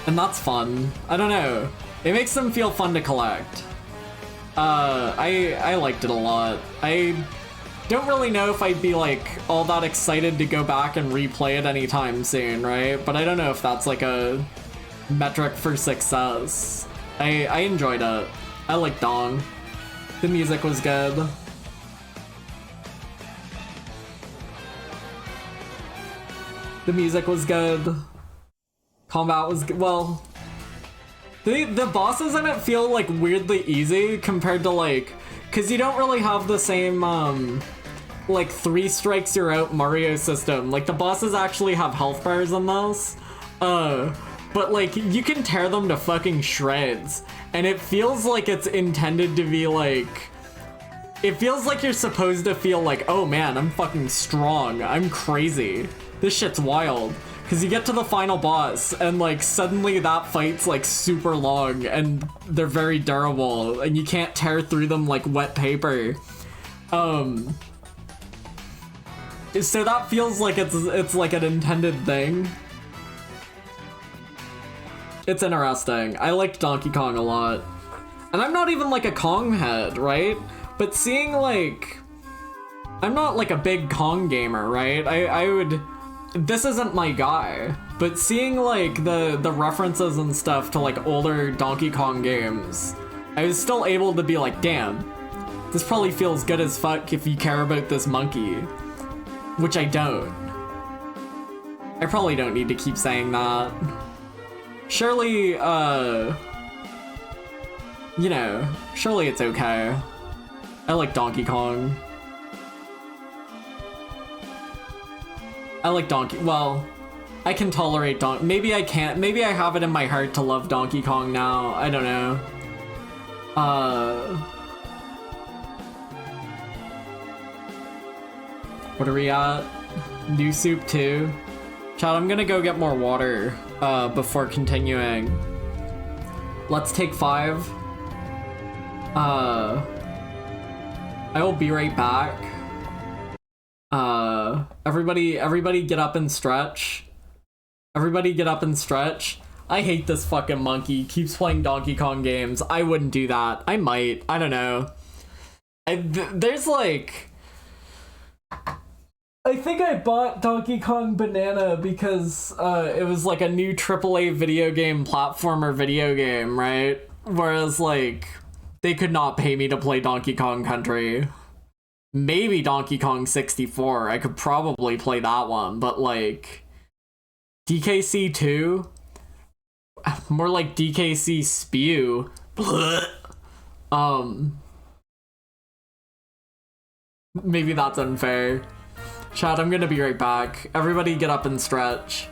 And that's fun. I don't know. It makes them feel fun to collect. I liked it a lot. I don't really know if I'd be like all that excited to go back and replay it anytime soon, right? But I don't know if that's like a metric for success. I enjoyed it. I like Dong. The music was good. The music was good. Combat was good. Well, the bosses in it feel like weirdly easy compared to like, cause you don't really have the same like 3 strikes you're out Mario system. Like the bosses actually have health bars in this. But like you can tear them to fucking shreds, and it feels like it's intended to be like, it feels like you're supposed to feel like, oh man, I'm fucking strong, I'm crazy, this shit's wild. Because you get to the final boss, and like suddenly that fight's like super long, and they're very durable, and you can't tear through them like wet paper. So that feels like it's like an intended thing. It's interesting. I liked Donkey Kong a lot. And I'm not even like a Kong head, right? But seeing like, I'm not like a big Kong gamer, right? I would, this isn't my guy, but seeing like the references and stuff to like older Donkey Kong games, I was still able to be like, damn, this probably feels good as fuck if you care about this monkey, which I don't. I probably don't need to keep saying that. Surely, you know, surely it's okay. I like Donkey Kong. I like well, I can tolerate maybe I can't, maybe I have it in my heart to love Donkey Kong now, I don't know. What are we at? New soup 2? Chad, I'm gonna go get more water before continuing. Let's take 5. I will be right back. Everybody get up and stretch. Everybody get up and stretch. I hate this fucking monkey. Keeps playing Donkey Kong games. I wouldn't do that. I might. I don't know. There's like, I think I bought Donkey Kong Banana because it was like a new AAA video game platformer video game, right? Whereas like, they could not pay me to play Donkey Kong Country. Maybe Donkey Kong 64, I could probably play that one, but like, DKC 2? More like DKC Spew. Maybe that's unfair. Chat, I'm gonna be right back. Everybody get up and stretch.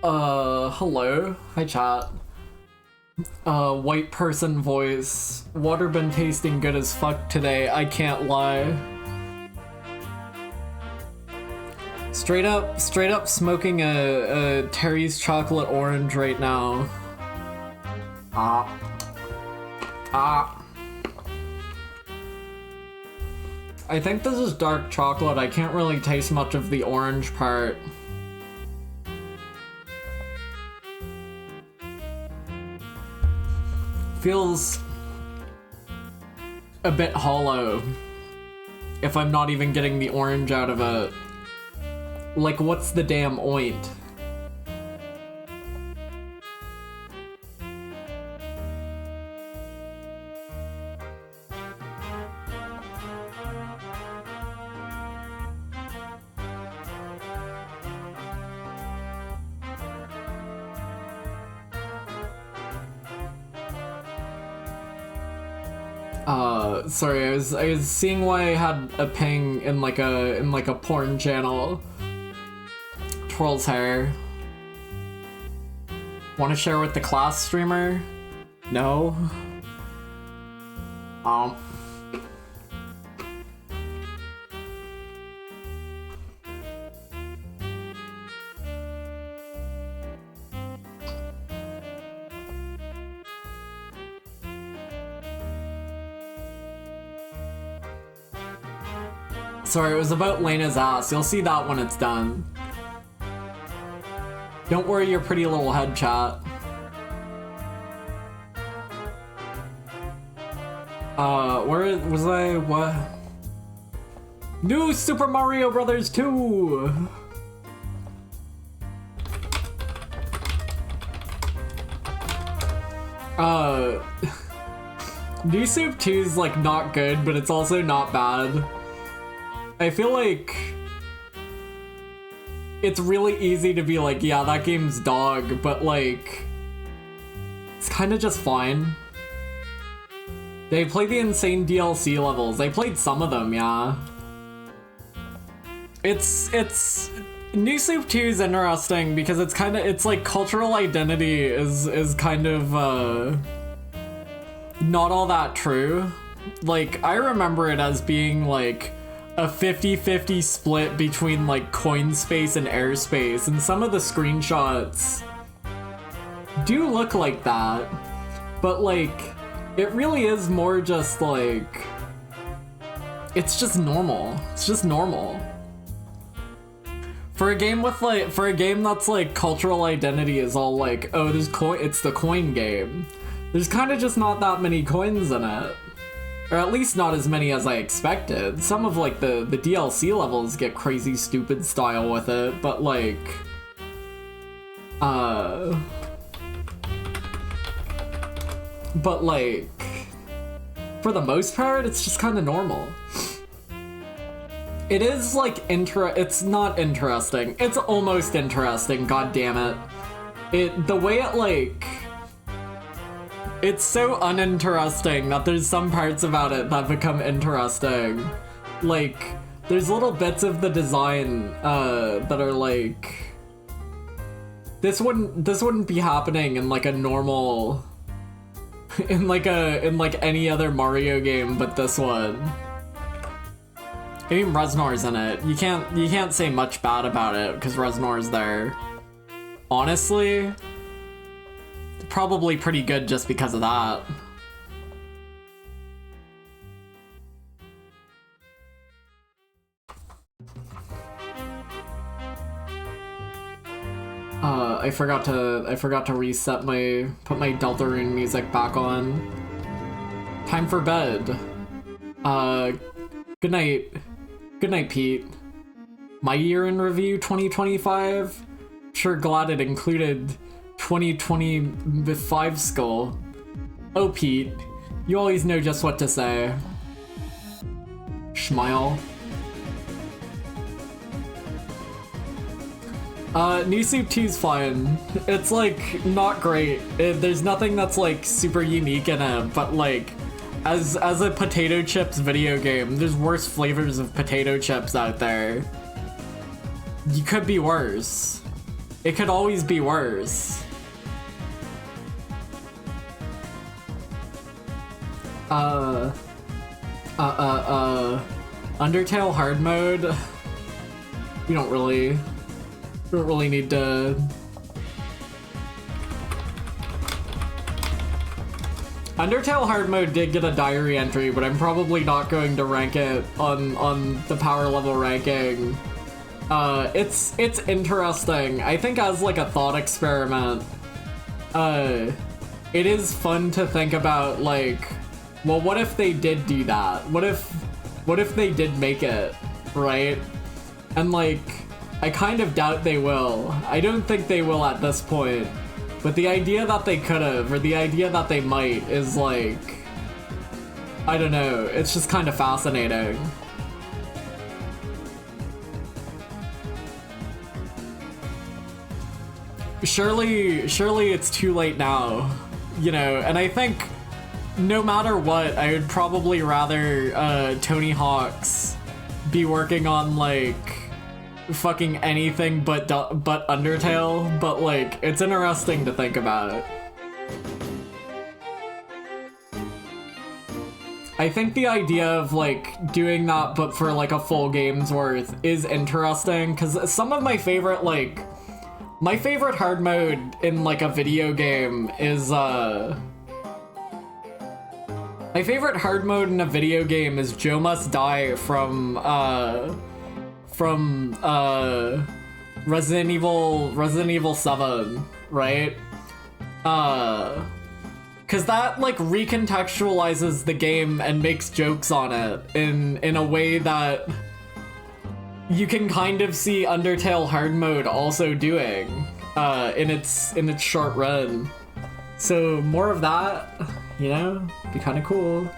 Hello. Hi, chat. White person voice. Water been tasting good as fuck today, I can't lie. Straight up smoking a Terry's chocolate orange right now. I think this is dark chocolate. I can't really taste much of the orange part. Feels a bit hollow if I'm not even getting the orange out of it. Like, what's the damn oint? Sorry, I was seeing why I had a ping in like a porn channel. Twirl's hair. Want to share with the class streamer? No. Sorry, it was about Lena's ass. You'll see that when it's done. Don't worry your pretty little head, chat. Where was I? What? New Super Mario Brothers 2! New Soup 2 is like not good, but it's also not bad. I feel like it's really easy to be like, yeah, that game's dog, but like, it's kind of just fine. They play the insane DLC levels. They played some of them, yeah. It's New Soup 2 is interesting because it's like cultural identity is kind of not all that true. Like, I remember it as being like a 50-50 split between like coin space and airspace, and some of the screenshots do look like that, but like it really is more just like it's just normal. It's just normal. For a game that's like cultural identity is all like, oh, there's it's the coin game. There's kind of just not that many coins in it. Or at least not as many as I expected. Some of like the DLC levels get crazy stupid style with it, but like for the most part, it's just kind of normal. It is like it's not interesting. It's almost interesting, god damn it. The way it like it's so uninteresting that there's some parts about it that become interesting. Like, there's little bits of the design that are like, this wouldn't be happening in like a normal, in like any other Mario game, but this one. Even Resnor's in it. You can't say much bad about it because Resnor's there. Honestly, probably pretty good just because of that. I forgot to reset put my Deltarune music back on. Time for bed. Good night. Good night, Pete. My year in review 2025? Sure glad it included 2025 skull. Oh, Pete, you always know just what to say. Schmile. New Soup 2's fine. It's like not great. There's nothing that's like super unique in it, but like as a potato chips video game, there's worse flavors of potato chips out there. You could be worse. It could always be worse. Undertale hard mode. We don't really need to. Undertale hard mode did get a diary entry, but I'm probably not going to rank it on the power level ranking. It's interesting. I think as like a thought experiment, it is fun to think about, like, well, what if they did do that? What if they did make it, right? And like, I kind of doubt they will. I don't think they will at this point. But the idea that they could have, or the idea that they might, is like, I don't know, it's just kind of fascinating. Surely it's too late now, you know, and I think no matter what, I would probably rather Tony Hawk's be working on like fucking anything but Undertale, but like, it's interesting to think about. I think the idea of like doing that but for like a full game's worth is interesting, because some of my favorite hard mode in like a video game is my favorite hard mode in a video game is Joe Must Die from Resident Evil 7, right? Cause that like recontextualizes the game and makes jokes on it in a way that you can kind of see Undertale hard mode also doing in its short run. So more of that, you know, be kind of cool.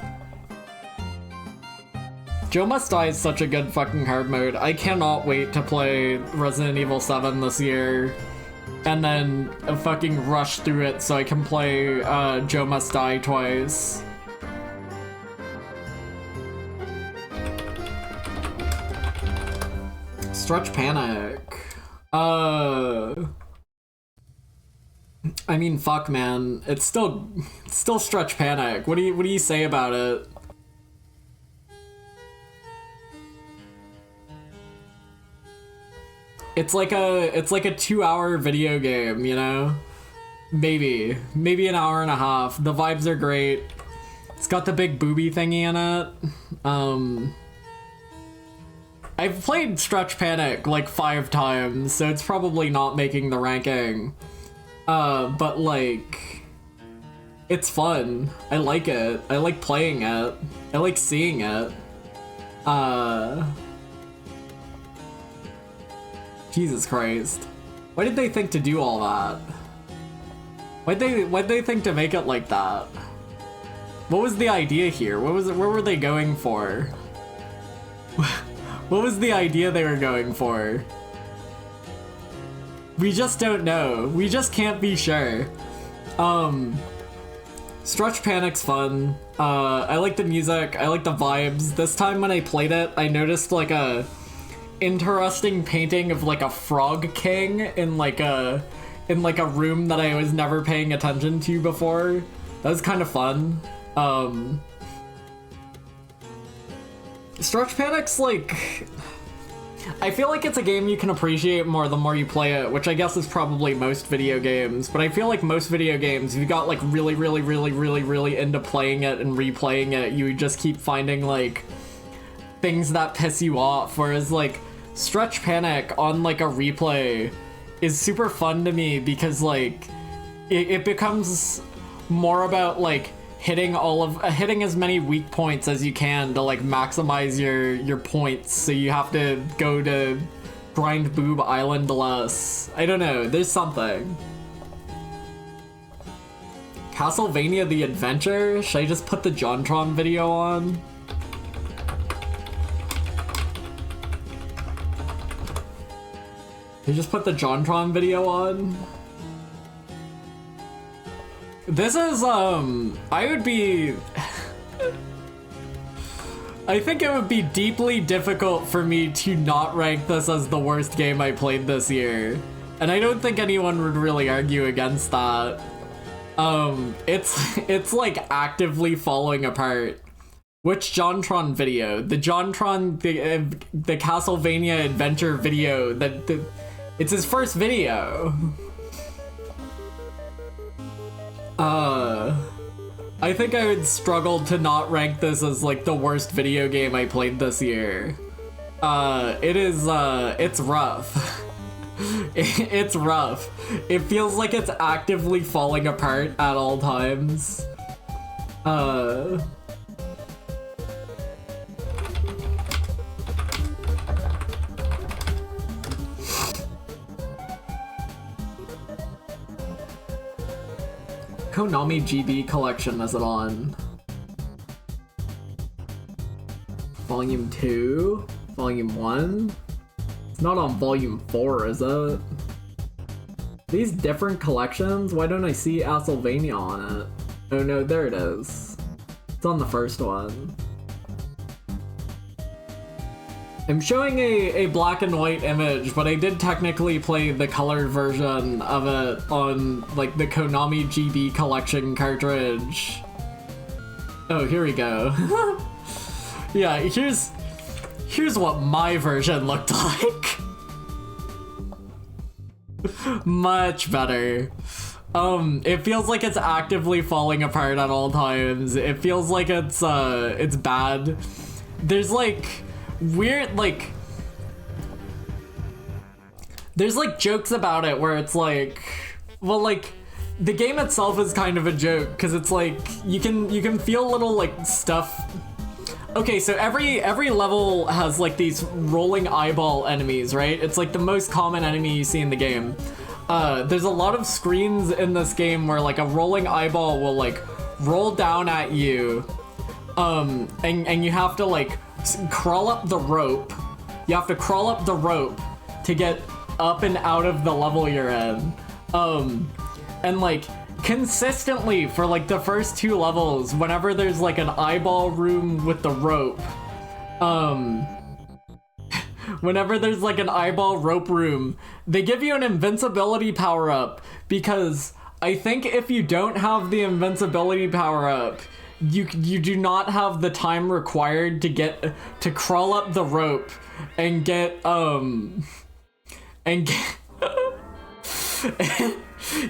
Joe Must Die is such a good fucking hard mode. I cannot wait to play Resident Evil 7 this year and then fucking rush through it so I can play Joe Must Die twice. Stretch Panic. I mean, fuck, man. It's still Stretch Panic. What do you say about it? It's like a 2-hour video game, you know? Maybe an hour and a half. The vibes are great. It's got the big booby thingy in it. I've played Stretch Panic like 5 times, so it's probably not making the ranking. But like, it's fun. I like it. I like playing it. I like seeing it. Jesus Christ. Why did they think to do all that? Why'd they think to make it like that? What was the idea here? What were they going for? What was the idea they were going for? We just don't know. We just can't be sure. Stretch Panic's fun. I like the music. I like the vibes. This time when I played it, I noticed like a interesting painting of like a frog king in like a room that I was never paying attention to before. That was kind of fun. Stretch Panic's like, I feel like it's a game you can appreciate more the more you play it, which I guess is probably most video games, but I feel like most video games, if you got like really into playing it and replaying it, you just keep finding like things that piss you off, whereas like Stretch Panic on like a replay is super fun to me because like it becomes more about like hitting as many weak points as you can to like maximize your points, so you have to go to Grind Boob Island less. I don't know, there's something. Castlevania The Adventure? Should I just put the JonTron video on? You just put the JonTron video on? This is, I think it would be deeply difficult for me to not rank this as the worst game I played this year. And I don't think anyone would really argue against that. It's like actively falling apart. Which JonTron video? The JonTron, the Castlevania adventure video it's his first video. I think I would struggle to not rank this as like the worst video game I played this year. It's rough. It's rough. It feels like it's actively falling apart at all times. Konami GB collection, is it on? Volume 2? Volume 1? It's not on Volume 4, is it? These different collections? Why don't I see Castlevania on it? Oh no, there it is. It's on the first one. I'm showing a black and white image, but I did technically play the colored version of it on like the Konami GB collection cartridge. Oh, here we go. Yeah, here's what my version looked like. Much better. It feels like it's actively falling apart at all times. It feels like it's bad. There's like weird, like, there's like jokes about it where it's like, well, like the game itself is kind of a joke because it's like you can feel little like stuff. Okay, so every level has like these rolling eyeball enemies, right? It's like the most common enemy you see in the game. There's a lot of screens in this game where like a rolling eyeball will like roll down at you, and you have to like crawl up the rope. You have to crawl up the rope to get up and out of the level you're in. And like consistently for like the first 2 levels, whenever there's like an eyeball room with the rope, whenever there's like an eyeball rope room, they give you an invincibility power up, because I think if you don't have the invincibility power up, you do not have the time required to crawl up the rope and get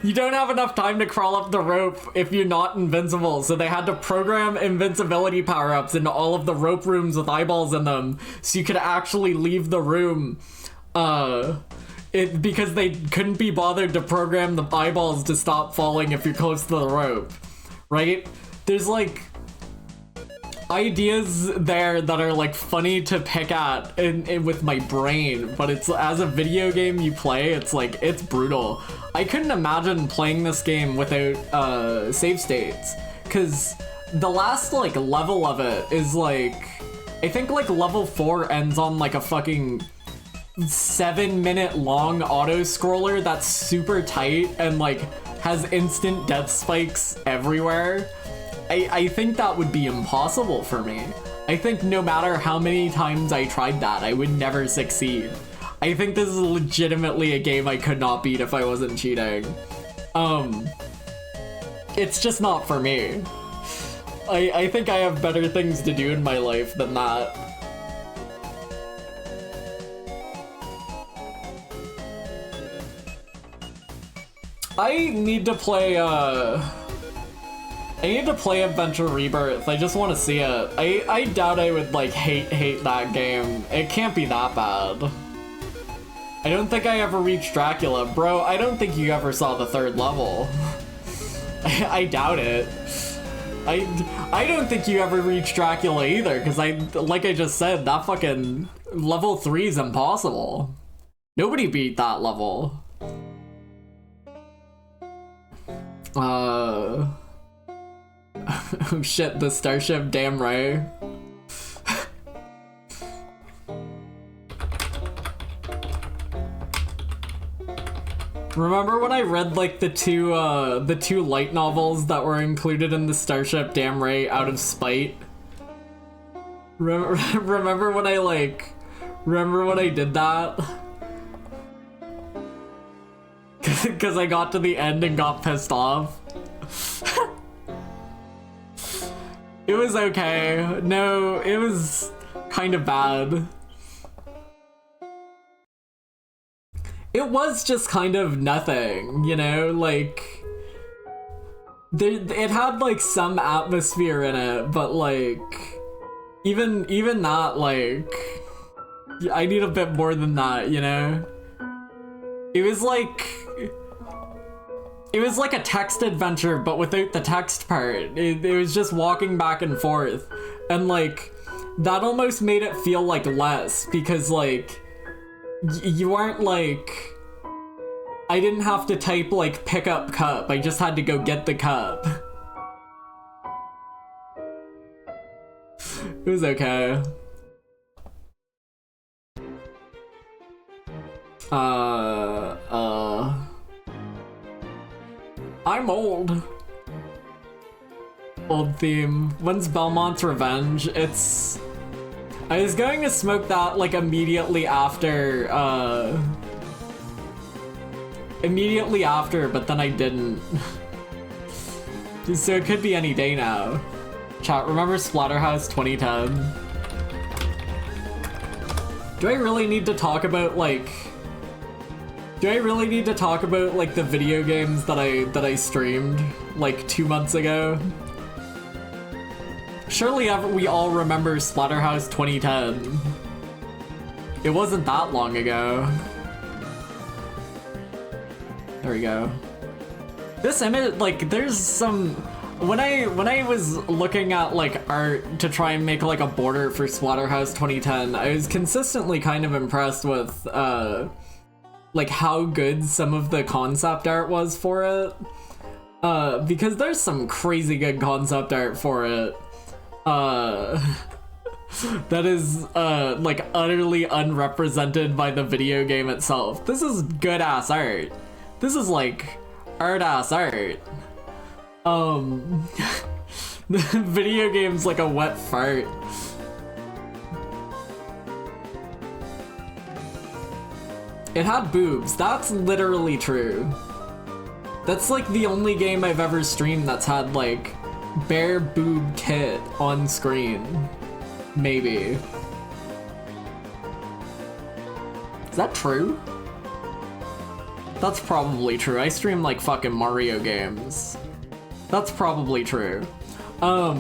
you don't have enough time to crawl up the rope if you're not invincible, so they had to program invincibility power-ups into all of the rope rooms with eyeballs in them so you could actually leave the room, because they couldn't be bothered to program the eyeballs to stop falling if you're close to the rope, right? There's like ideas there that are like funny to pick at with my brain, but it's, as a video game you play, it's like, it's brutal. I couldn't imagine playing this game without save states, because the last like level of it is like, I think like level 4 ends on like a fucking 7-minute long auto scroller that's super tight and like has instant death spikes everywhere. I think that would be impossible for me. I think no matter how many times I tried that, I would never succeed. I think this is legitimately a game I could not beat if I wasn't cheating. It's just not for me. I think I have better things to do in my life than that. I need to play Adventure Rebirth. I just want to see it. I doubt I would like hate that game. It can't be that bad. I don't think I ever reached Dracula. Bro, I don't think you ever saw the 3rd level. I doubt it. I don't think you ever reached Dracula either, because like I just said, that fucking level 3 is impossible. Nobody beat that level. Oh shit, the starship, damn right. Remember when I read like the two light novels that were included in the Starship Damn Right out of spite? Remember when I did that? because I got to the end and got pissed off. It was okay. No, it was kind of bad. It was just kind of nothing, you know, like it had like some atmosphere in it, but like even that, like I need a bit more than that, you know. It was like a text adventure, but without the text part. It was just walking back and forth, and like that almost made it feel like less, because like you aren't like, I didn't have to type like pick up cup, I just had to go get the cup. It was okay. I'm old. Old theme. When's Belmont's Revenge? It's... I was going to smoke that like immediately after, but then I didn't. So it could be any day now. Chat, remember Splatterhouse 2010? Do I really need to talk about like... Do I really need to talk about like the video games that I streamed like 2 months ago? Surely we all remember Splatterhouse 2010. It wasn't that long ago. There we go. This image, like, there's some... When I was looking at like art to try and make like a border for Splatterhouse 2010, I was consistently kind of impressed with like how good some of the concept art was for it. Because there's some crazy good concept art for it. That is like utterly unrepresented by the video game itself. This is good ass art. This is like art ass art. The video game's like a wet fart. It had boobs. That's literally true. That's like the only game I've ever streamed that's had like bare boob tit on screen. Maybe. Is that true? That's probably true. I stream like fucking Mario games. That's probably true. I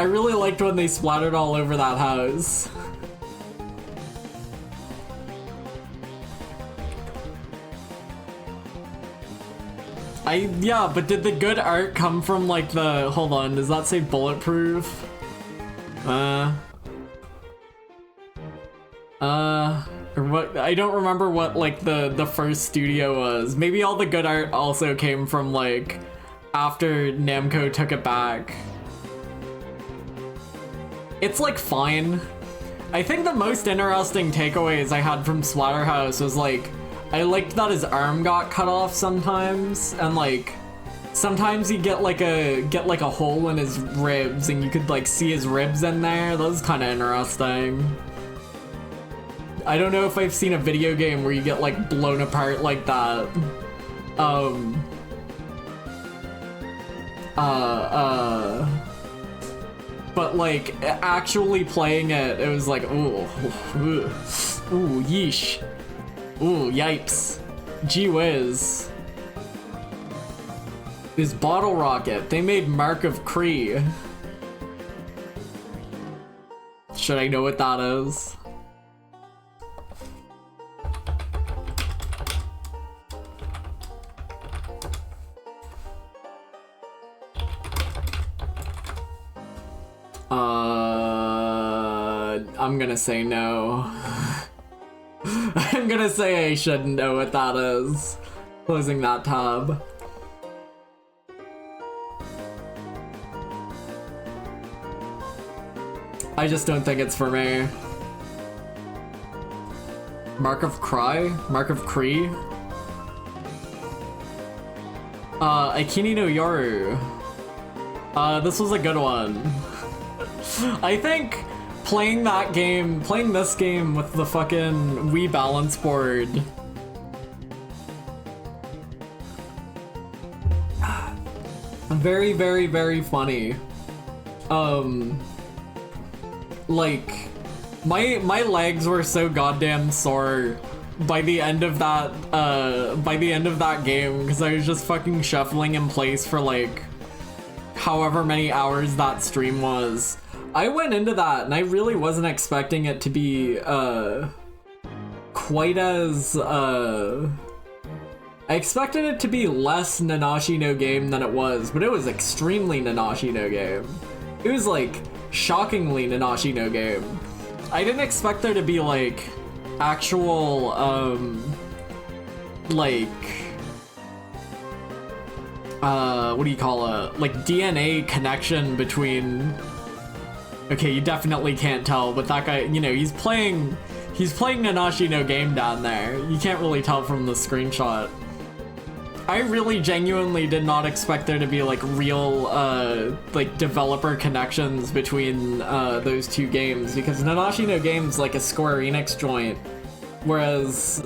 really liked when they splattered all over that house. Yeah, but did the good art come from like the, hold on, does that say bulletproof? Or what, I don't remember what like the first studio was. Maybe all the good art also came from like after Namco took it back. It's like fine. I think the most interesting takeaways I had from Splatterhouse was like, I liked that his arm got cut off sometimes, and like sometimes you get like a hole in his ribs and you could like see his ribs in there. That was kind of interesting. I don't know if I've seen a video game where you get like blown apart like that. But like actually playing it, it was like, ooh, yeesh. Ooh, yipes. Gee whiz. This bottle rocket, they made Mark of Cree. Should I know what that is? I'm gonna say no. I'm gonna say I shouldn't know what that is. Closing that tab. I just don't think it's for me. Mark of Cry? Mark of Cree? Aikini no Yoru. This was a good one. I think playing this game with the fucking Wii balance board very, very, very funny. Like, my legs were so goddamn sore by the end of that game, because I was just fucking shuffling in place for like however many hours that stream was. I went into that and I really wasn't expecting it to be quite as I expected it to be less Nanashi no Game than it was, but it was extremely Nanashi no Game. It was like shockingly Nanashi no Game. I didn't expect there to be like actual like what do you call it, like DNA connection between, okay, you definitely can't tell, but that guy, you know, he's playing Nanashi no Game down there. You can't really tell from the screenshot. I really genuinely did not expect there to be like real like developer connections between those two games, because Nanashi no Game's like a Square Enix joint, whereas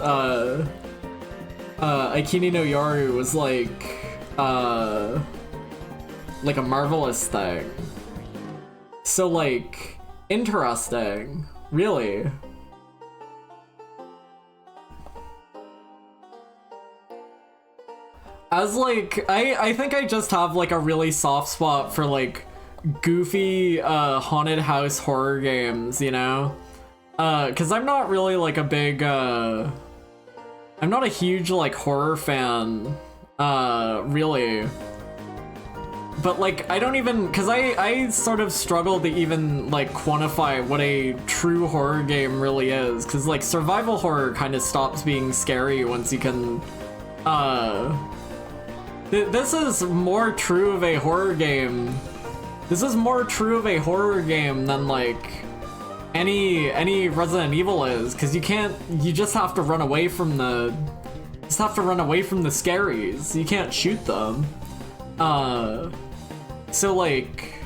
Aikini no Yoru was like a Marvelous thing. So like, interesting, really. As like, I think I just have like a really soft spot for like goofy haunted house horror games, you know? Cause I'm not really like a big, I'm not a huge like horror fan, really. But like, I don't even, cause I sort of struggle to even like quantify what a true horror game really is. Cause like survival horror kind of stops being scary once you can, this is more true of a horror game. This is more true of a horror game than like any Resident Evil is, because you just have to run away from the scaries. You can't shoot them. So like,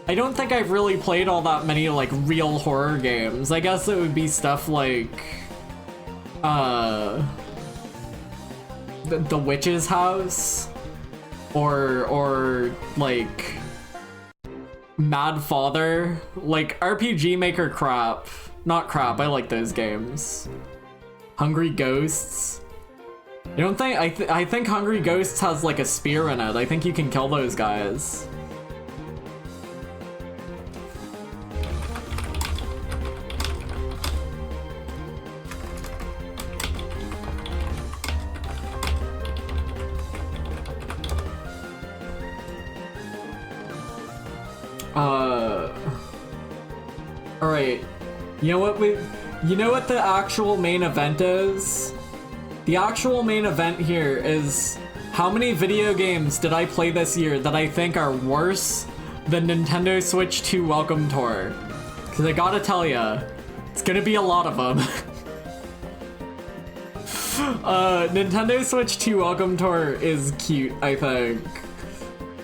I don't think I've really played all that many like real horror games. I guess it would be stuff like the Witch's House, or like Mad Father, like RPG Maker crap. Not crap, I like those games. Hungry Ghosts. You don't think, I think Hungry Ghosts has like a spear in it. I think you can kill those guys. Alright. You know what the actual main event is? The actual main event here is how many video games did I play this year that I think are worse than Nintendo Switch 2 Welcome Tour? Because I gotta tell ya, it's gonna be a lot of them. Nintendo Switch 2 Welcome Tour is cute, I think.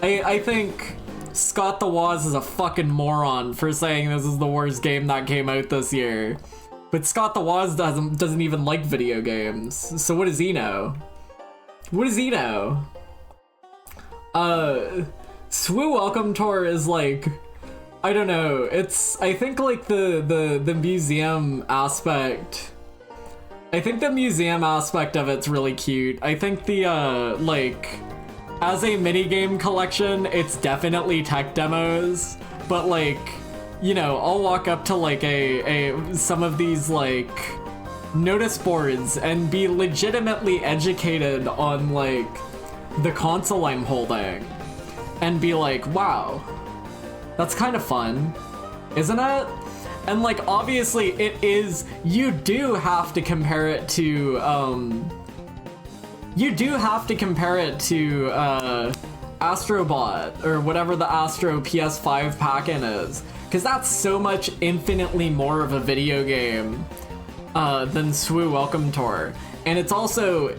I think Scott the Woz is a fucking moron for saying this is the worst game that came out this year. But Scott the Woz doesn't even like video games. So what does he know? What does he know? SWU Welcome Tour is like, I don't know, it's, I think like the museum aspect, I think the museum aspect of it's really cute. I think the like, as a minigame collection, it's definitely tech demos, but like, you know, I'll walk up to like some of these like notice boards and be legitimately educated on like the console I'm holding and be like, wow, that's kind of fun, isn't it? And like, obviously it is, you do have to compare it to Astrobot, or whatever the Astro PS5 pack-in is, because that's so much infinitely more of a video game than SWU Welcome Tour. And it's also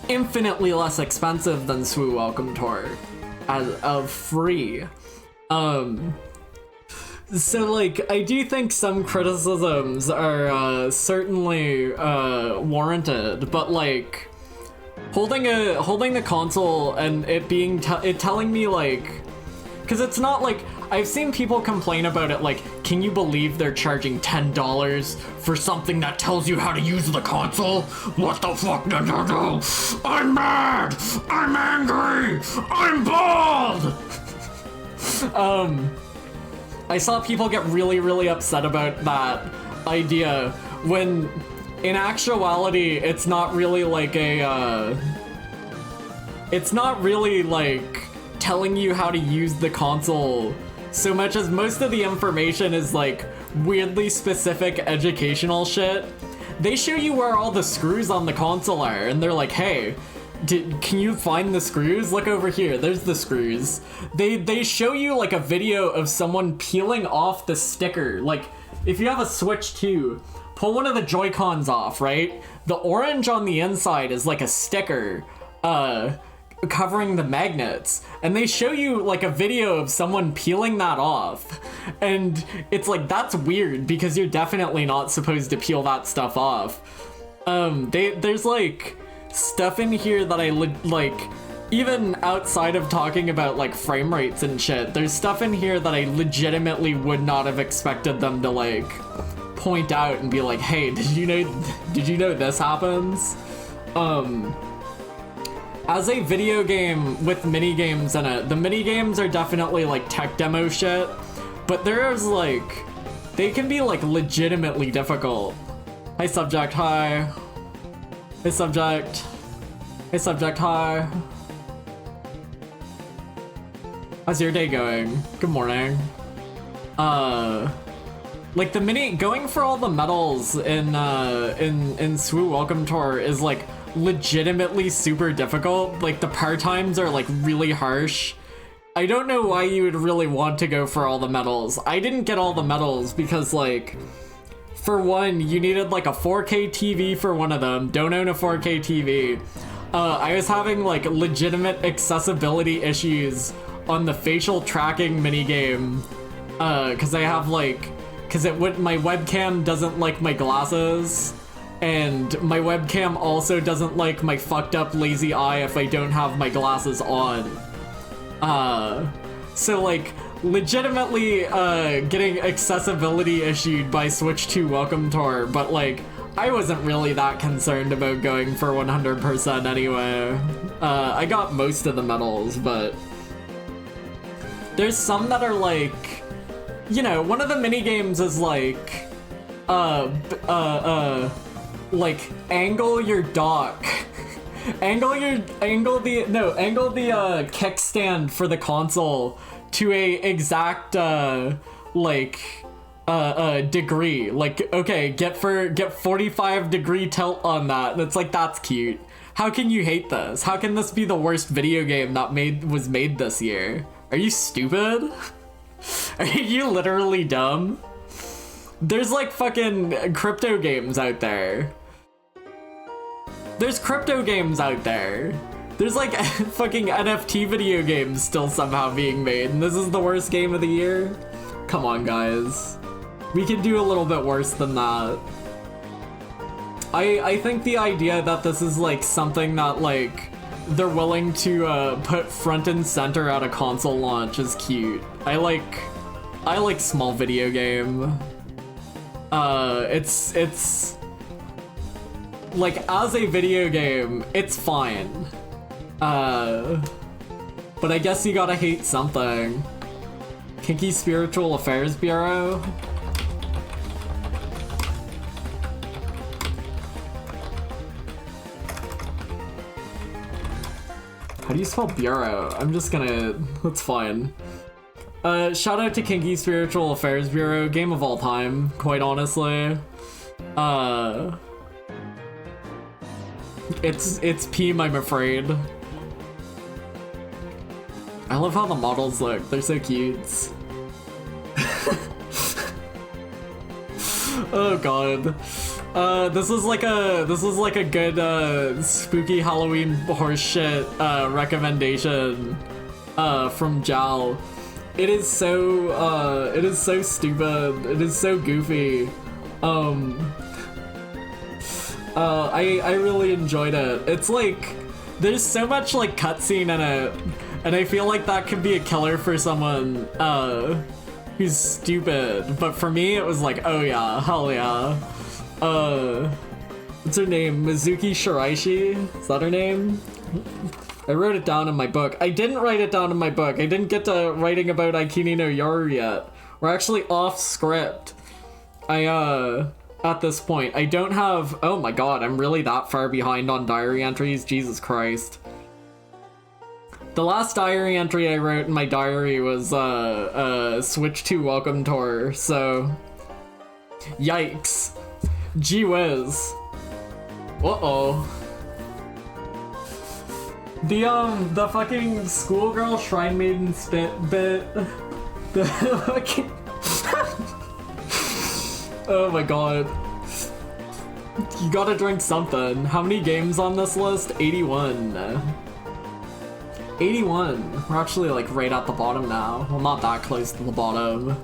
infinitely less expensive than SWU Welcome Tour of free. So like, I do think some criticisms are certainly warranted, but like, holding the console and it being it telling me like, because it's not like, I've seen people complain about it like, can you believe they're charging $10 for something that tells you how to use the console? What the fuck, Nintendo? I'm mad! I'm angry! I'm bald! I saw people get really upset about that idea when in actuality it's not really like it's not really like telling you how to use the console so much as most of the information is like weirdly specific educational shit. They show you where all the screws on the console are and they're like, hey, can you find the screws? Look over here, there's the screws. They show you like a video of someone peeling off the sticker. Like if you have a Switch 2, pull one of the Joy-Cons off, right? The orange on the inside is like a sticker covering the magnets, and they show you like a video of someone peeling that off, and it's like, that's weird because you're definitely not supposed to peel that stuff off. There's like stuff in here that I like, even outside of talking about like frame rates and shit, there's stuff in here that I legitimately would not have expected them to like point out and be like, hey, did you know this happens? As a video game with mini games in it, the mini games are definitely like tech demo shit, but there's like, they can be like legitimately difficult. Hi subject, hi. Hey subject. Hey subject, hi. How's your day going? Good morning. Like going for all the medals in SWU Welcome Tour is like legitimately super difficult. Like the par times are like really harsh. I don't know why you would really want to go for all the medals. I didn't get all the medals because like, for one, you needed like a 4K TV for one of them. Don't own a 4K TV. I was having like legitimate accessibility issues on the facial tracking minigame. Cause I have like, my webcam doesn't like my glasses. And my webcam also doesn't like my fucked up lazy eye if I don't have my glasses on. So like, legitimately getting accessibility issued by Switch 2 Welcome Tour, but like, I wasn't really that concerned about going for 100% anyway. I got most of the medals, but there's some that are like, you know, one of the mini games is like, like angle your dock. angle the kickstand for the console to a exact degree. Like, okay, get 45 degree tilt on that. And it's like, that's cute. How can you hate this? How can this be the worst video game that was made this year? Are you stupid? Are you literally dumb? There's like fucking crypto games out there. There's crypto games out there. There's like fucking NFT video games still somehow being made, and this is the worst game of the year? Come on, guys. We can do a little bit worse than that. I think the idea that this is like something that like they're willing to put front and center at a console launch is cute. I like small video game. It's like, as a video game, it's fine. But I guess you gotta hate something. Kinky Spiritual Affairs Bureau? How do you spell bureau? I'm just gonna, that's fine. Shout out to Kinky Spiritual Affairs Bureau, game of all time, quite honestly. It's Peme, I'm afraid. I love how the models look, they're so cute. Oh god. This is like a good spooky Halloween horseshit recommendation from Jal. It is so stupid. It is so goofy. I really enjoyed it. It's like There's so much like cutscene in it, and I feel like that could be a killer for someone who's stupid. But for me, it was like, oh yeah, hell yeah. What's her name? Mizuki Shiraishi? Is that her name? I wrote it down in my book. I didn't write it down in my book. I didn't get to writing about Aikini no Yoru yet. We're actually off script. At this point, I don't have... Oh my god, I'm really that far behind on diary entries? Jesus Christ. The last diary entry I wrote in my diary was, Switch 2 Welcome Tour, so... Yikes. Gee whiz. Uh-oh. The fucking schoolgirl shrine maiden spit bit. The fucking... Oh my god. You gotta drink something. How many games on this list? 81. 81. We're actually like right at the bottom now. Well, not that close to the bottom.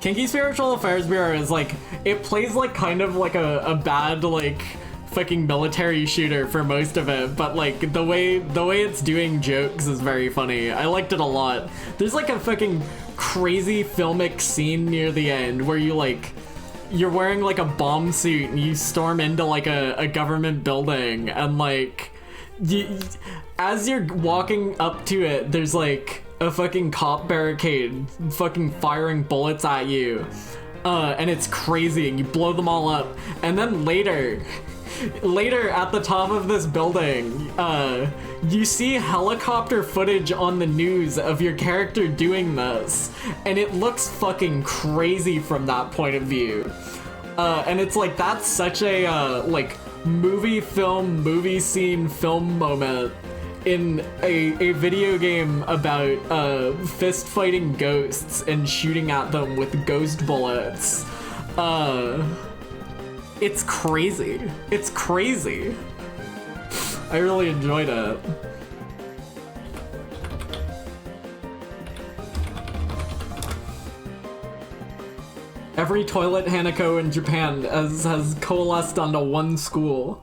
Kinky Spiritual Affairs Bureau is like, it plays like kind of like a bad like fucking military shooter for most of it, but like the way it's doing jokes is very funny. I liked it a lot. There's like a fucking crazy filmic scene near the end where you're wearing like a bomb suit and you storm into like a government building, and like as you're walking up to it, there's like a fucking cop barricade fucking firing bullets at you, and it's crazy, and you blow them all up, and then later at the top of this building, you see helicopter footage on the news of your character doing this, and it looks fucking crazy from that point of view. And it's like, that's such a like movie scene film moment in a video game about fist fighting ghosts and shooting at them with ghost bullets. It's crazy. It's crazy. I really enjoyed it. Every toilet Hanako in Japan has coalesced onto one school.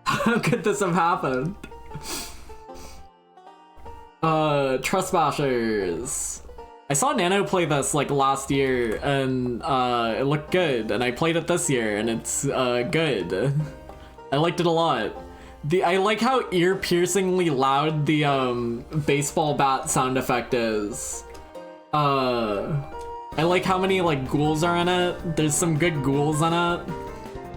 How could this have happened? Trespassers. I saw Nano play this like last year, and it looked good, and I played it this year, and it's good. I liked it a lot. I like how ear-piercingly loud the baseball bat sound effect is. I like how many like ghouls are in it. There's some good ghouls in it.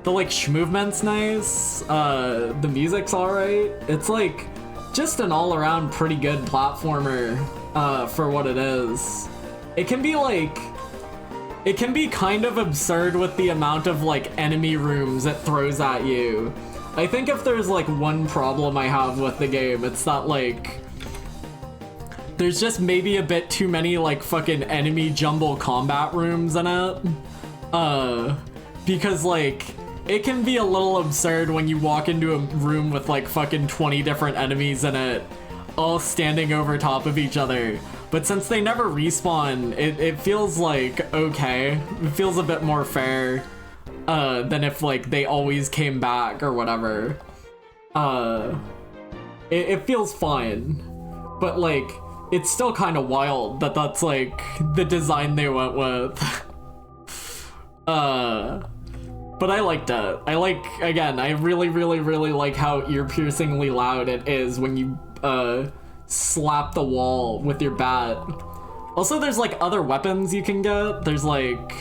The like shmovement's nice. The music's alright. It's like just an all-around pretty good platformer for what it is. It can be kind of absurd with the amount of like enemy rooms it throws at you. I think if there's like one problem I have with the game, it's that like there's just maybe a bit too many like fucking enemy jumble combat rooms in it. Because like it can be a little absurd when you walk into a room with like fucking 20 different enemies in it, all standing over top of each other. But since they never respawn, it feels like okay. It feels a bit more fair than if like they always came back or whatever. It feels fine, but like it's still kind of wild that that's like the design they went with. But I liked it. I really like how ear-piercingly loud it is when you slap the wall with your bat. Also, there's like other weapons you can get. There's like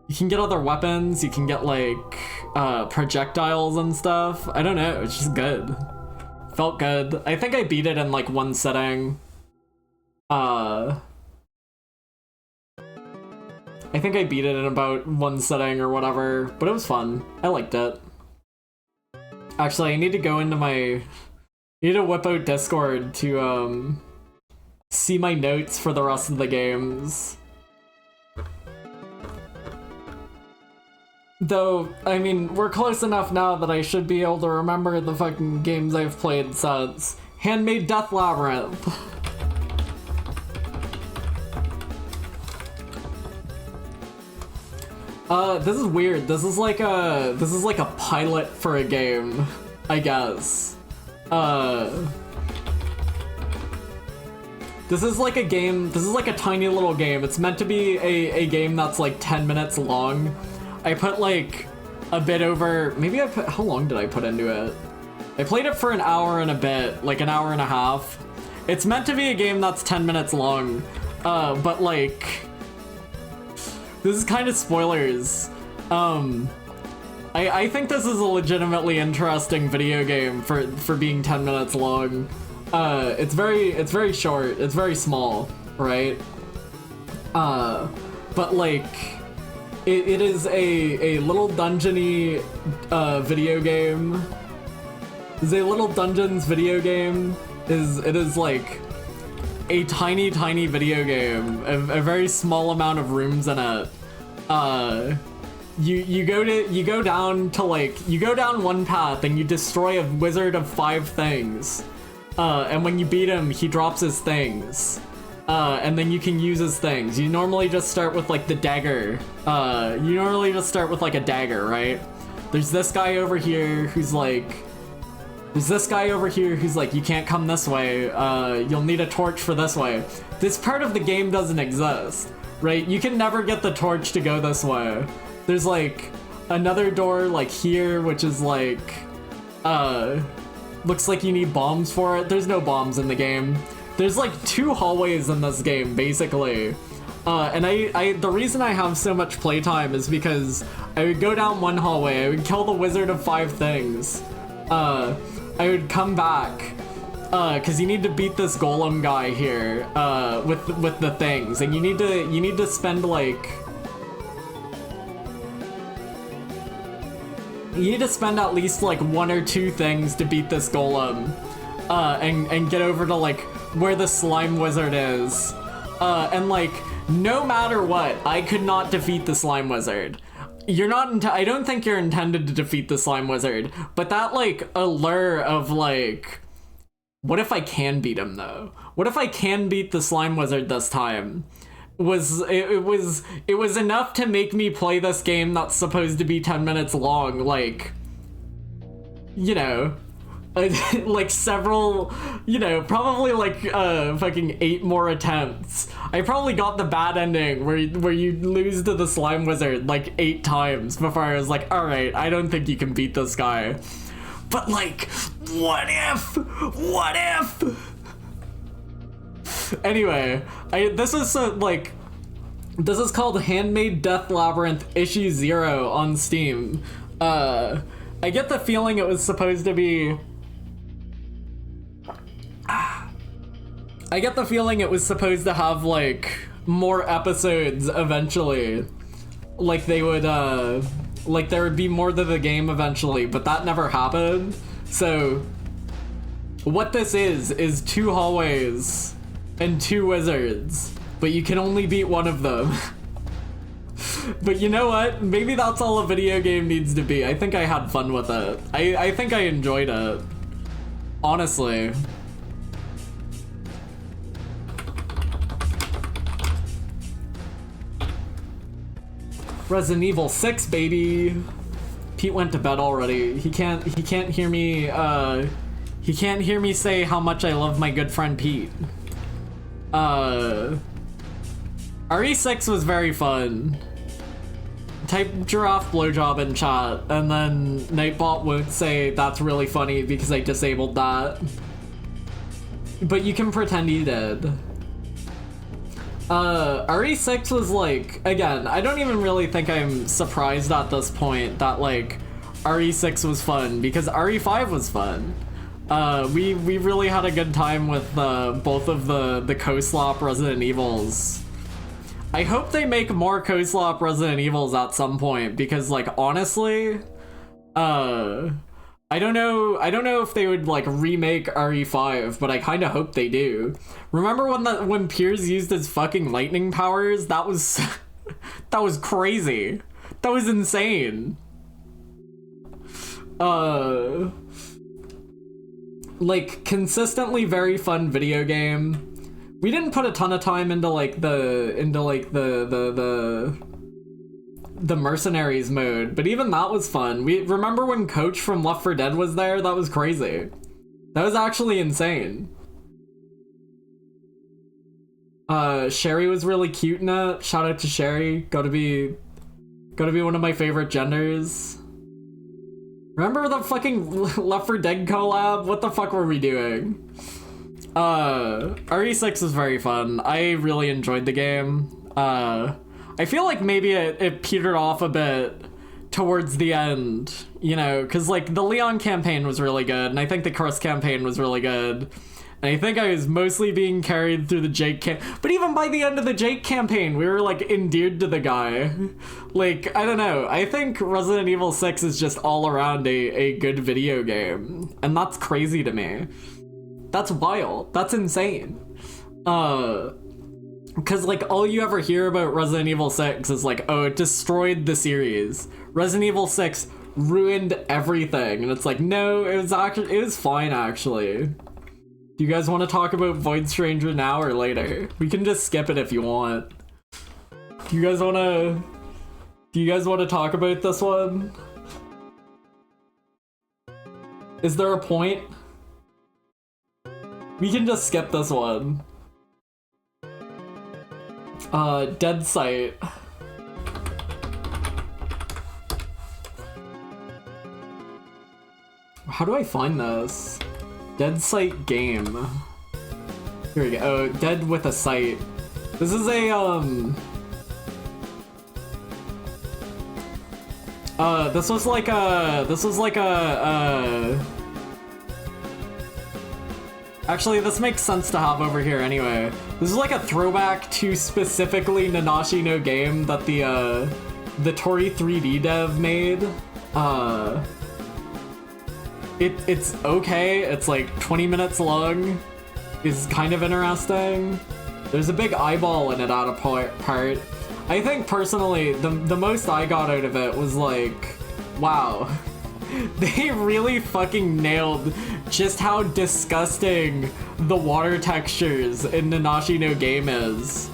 you can get other weapons. You can get like projectiles and stuff. I don't know. It's just good. Felt good. I think I beat it in like one sitting. I think I beat it in about one sitting or whatever, but it was fun. I liked it. Actually, I need to go into I need to whip out Discord to see my notes for the rest of the games. Though, I mean, we're close enough now that I should be able to remember the fucking games I've played since. Handmade Death Labyrinth. This is weird. This is like a pilot for a game, I guess. This is like a game, this is like a tiny little game. It's meant to be a game that's like 10 minutes long. I put like a bit over, maybe how long did I put into it? I played it for an hour and a bit, like an hour and a half. It's meant to be a game that's 10 minutes long, but like, this is kind of spoilers. I think this is a legitimately interesting video game for being 10 minutes long. It's very short, it's very small, right? But like, it is a little dungeony video game. It's a little dungeons video game. It is like a tiny video game, a very small amount of rooms in it. You go down one path and you destroy a wizard of 5 things. And when you beat him, he drops his things. And then you can use his things. You normally just start with like the dagger. You normally just start with like a dagger, right? There's this guy over here who's like, you can't come this way. You'll need a torch for this way. This part of the game doesn't exist, right? You can never get the torch to go this way. There's like another door like here, which is like, looks like you need bombs for it. There's no bombs in the game. There's like 2 hallways in this game, basically. And the reason I have so much playtime is because I would go down one hallway, I would kill the wizard of 5 things. I would come back, cause you need to beat this golem guy here, with the things, and you need to spend like, you need to spend at least like 1 or 2 things to beat this golem, and get over to like where the slime wizard is, and like no matter what, I could not defeat the slime wizard. I don't think you're intended to defeat the slime wizard, but that like allure of like, what if I can beat him though? What if I can beat the slime wizard this time? It was enough to make me play this game that's supposed to be 10 minutes long, like, you know, like several, you know, probably like fucking 8 more attempts. I probably got the bad ending where you lose to the slime wizard like 8 times before I was like, all right, I don't think you can beat this guy. But like, what if? Anyway, this is called Handmade Death Labyrinth Issue 0 on Steam. I get the feeling it was supposed to be, have like more episodes eventually. Like they would like there would be more to the game eventually, but that never happened. So what this is 2 hallways and 2 wizards, but you can only beat one of them. But you know what? Maybe that's all a video game needs to be. I think I had fun with it. I think I enjoyed it. Honestly. Resident Evil 6, baby. Pete went to bed already. He can't hear me, he can't hear me say how much I love my good friend Pete. RE6 was very fun. Type giraffe blowjob in chat, and then Nightbot won't say that's really funny because I disabled that. But you can pretend he did. RE6 was like, again, I don't even really think I'm surprised at this point that like RE6 was fun, because RE5 was fun. We really had a good time with both of the co-slop Resident Evils. I hope they make more co-slop Resident Evils at some point, because like honestly, I don't know if they would like remake RE5, but I kind of hope they do. Remember when Piers used his fucking lightning powers? That was that was crazy. That was insane. Like consistently very fun video game. We didn't put a ton of time into the mercenaries mode, but even that was fun. We remember when Coach from Left 4 Dead was there? That was crazy. That was actually insane. Sherry was really cute in it. Shout out to Sherry. Gotta be one of my favorite genders. Remember the fucking Left 4 Dead collab? What the fuck were we doing? RE6 was very fun. I really enjoyed the game. I feel like maybe it petered off a bit towards the end, you know, because like the Leon campaign was really good, and I think the Chris campaign was really good. And I think I was mostly being carried through the Jake but even by the end of the Jake campaign, we were like endeared to the guy. Like, I don't know. I think Resident Evil 6 is just all around a good video game. And that's crazy to me. That's wild. That's insane. Because like all you ever hear about Resident Evil 6 is like, oh, it destroyed the series. Resident Evil 6 ruined everything. And it's like, no, it was fine actually. Do you guys want to talk about Void Stranger now or later? We can just skip it if you want. Do you guys want to talk about this one? Is there a point? We can just skip this one. Dead Site. How do I find this? Dead Site game. Here we go. Oh, Dead with a Site. This is a this was like a actually, this makes sense to have over here anyway. This is like a throwback to specifically Nanashi no Game that the Tori 3D dev made. It's okay. It's like 20 minutes long. It's kind of interesting. There's a big eyeball in it at a part. I think personally, the most I got out of it was like, wow, they really fucking nailed just how disgusting the water textures in Nanashi no Game is.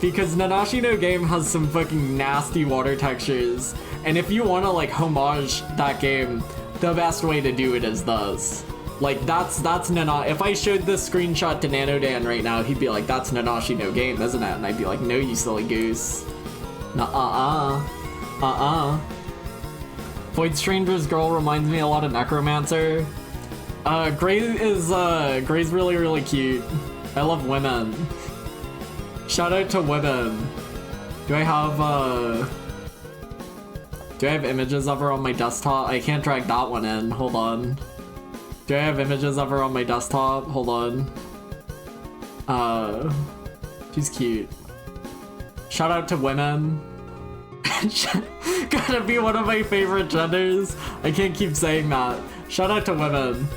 Because Nanashi no Game has some fucking nasty water textures, and if you want to like homage that game, the best way to do it is this. Like, that's Nana. If I showed this screenshot to NanoDan right now, he'd be like, that's Nanashi no Game, isn't it? And I'd be like, no, you silly goose. Void Stranger's girl reminds me a lot of Necromancer. Gray's really, really cute. I love women. Shout out to women. Do I have images of her on my desktop? I can't drag that one in. Hold on. Do I have images of her on my desktop? Hold on. She's cute. Shout out to women. Gotta be one of my favorite genders. I can't keep saying that. Shout out to women.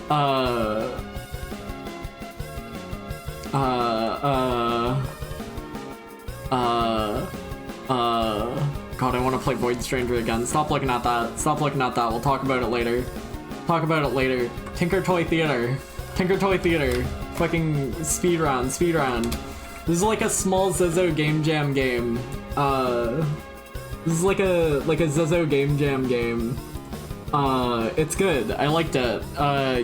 God, I want to play Void Stranger again. Stop looking at that. Stop looking at that. We'll talk about it later. Talk about it later. Tinker Toy Theater. Tinker Toy Theater. Fucking speed round. This is like a small Zizzo Game Jam game. This is like a Zizzo Game Jam game. It's good. I liked it.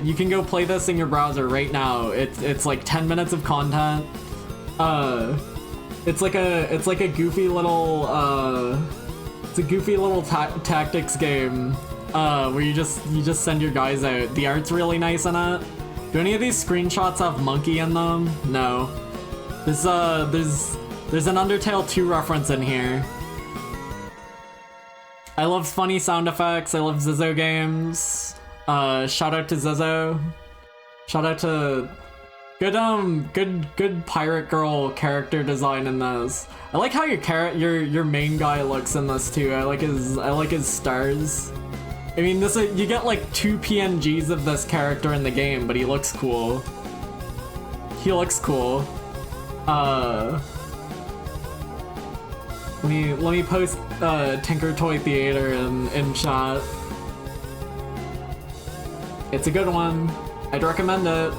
You can go play this in your browser right now. It's like 10 minutes of content. It's like a goofy little tactics game where you just send your guys out. The art's really nice in it. Do any of these screenshots have monkey in them? No. There's an Undertale 2 reference in here. I love funny sound effects. I love Zizzo games. Shout out to Zizzo. Shout out to good pirate girl character design in this. I like how your main guy looks in this too. I like his stars. I mean, you get like 2 PNGs of this character in the game, but he looks cool. He looks cool. Let me post Tinker Toy Theater in chat. It's a good one. I'd recommend it.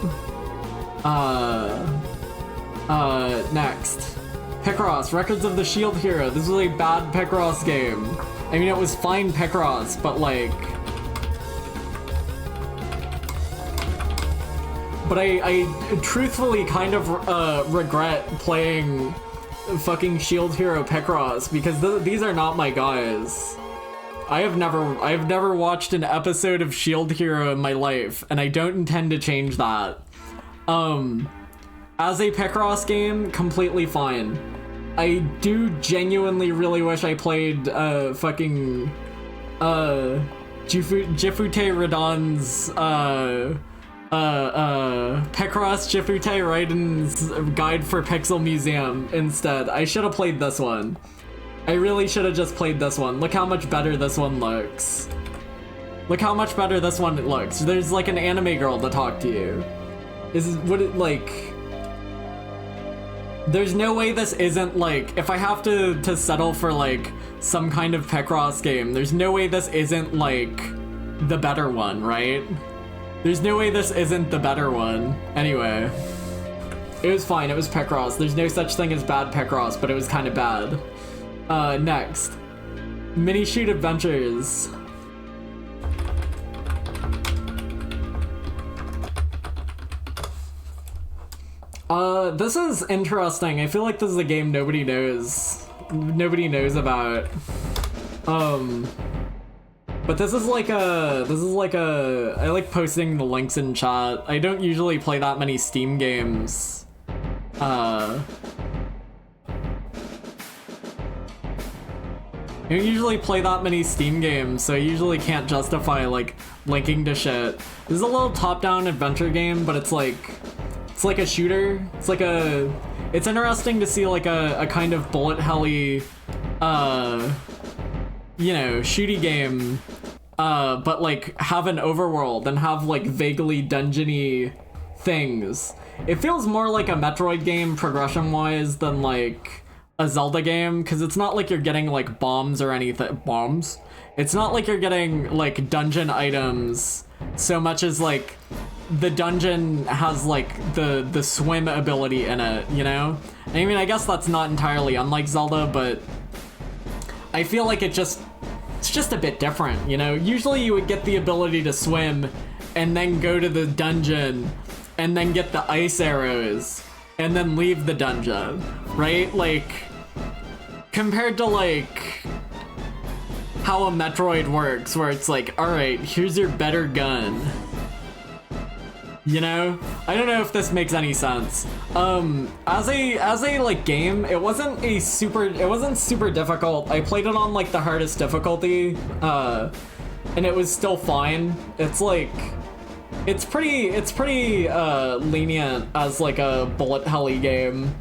Next. Picross, Records of the Shield Hero. This was a bad Picross game. I mean, it was fine Picross, but like... But I truthfully kind of regret playing fucking Shield Hero Picross because these are not my guys. I've never watched an episode of Shield Hero in my life, and I don't intend to change that. As a Picross game, completely fine. I do genuinely really wish I played fucking Jifute Radon's Picross Jifute Raiden's Guide for Pixel Museum instead. I should have played this one. I really should have just played this one. Look how much better this one looks. Look how much better this one looks. There's like an anime girl to talk to you. Would it like... There's no way this isn't like... If I have to settle for like some kind of Picross game, there's no way this isn't like the better one, right? There's no way this isn't the better one. Anyway. It was fine, it was Picross. There's no such thing as bad Picross, but it was kind of bad. Next. Mini Shoot Adventures. This is interesting. I feel like this is a game nobody knows. Nobody knows about. But this is like a, I like posting the links in chat. I don't usually play that many Steam games. I don't usually play that many Steam games, so I usually can't justify like linking to shit. This is a little top-down adventure game, but it's like a shooter. It's interesting to see like a kind of bullet helly, you know, shooty game, but like have an overworld and have like vaguely dungeony things. It feels more like a Metroid game progression-wise than like a Zelda game, because it's not like you're getting like bombs or anything. Bombs? It's not like you're getting like dungeon items so much as like the dungeon has like the swim ability in it, you know? I mean, I guess that's not entirely unlike Zelda, but I feel like it's just a bit different, you know? Usually you would get the ability to swim and then go to the dungeon and then get the ice arrows and then leave the dungeon, right? Like, compared to like how a Metroid works, where it's like, all right, here's your better gun. You know? I don't know if this makes any sense. As a like game, it wasn't super difficult. I played it on like the hardest difficulty, and it was still fine. It's like, it's pretty lenient as like a bullet helly game.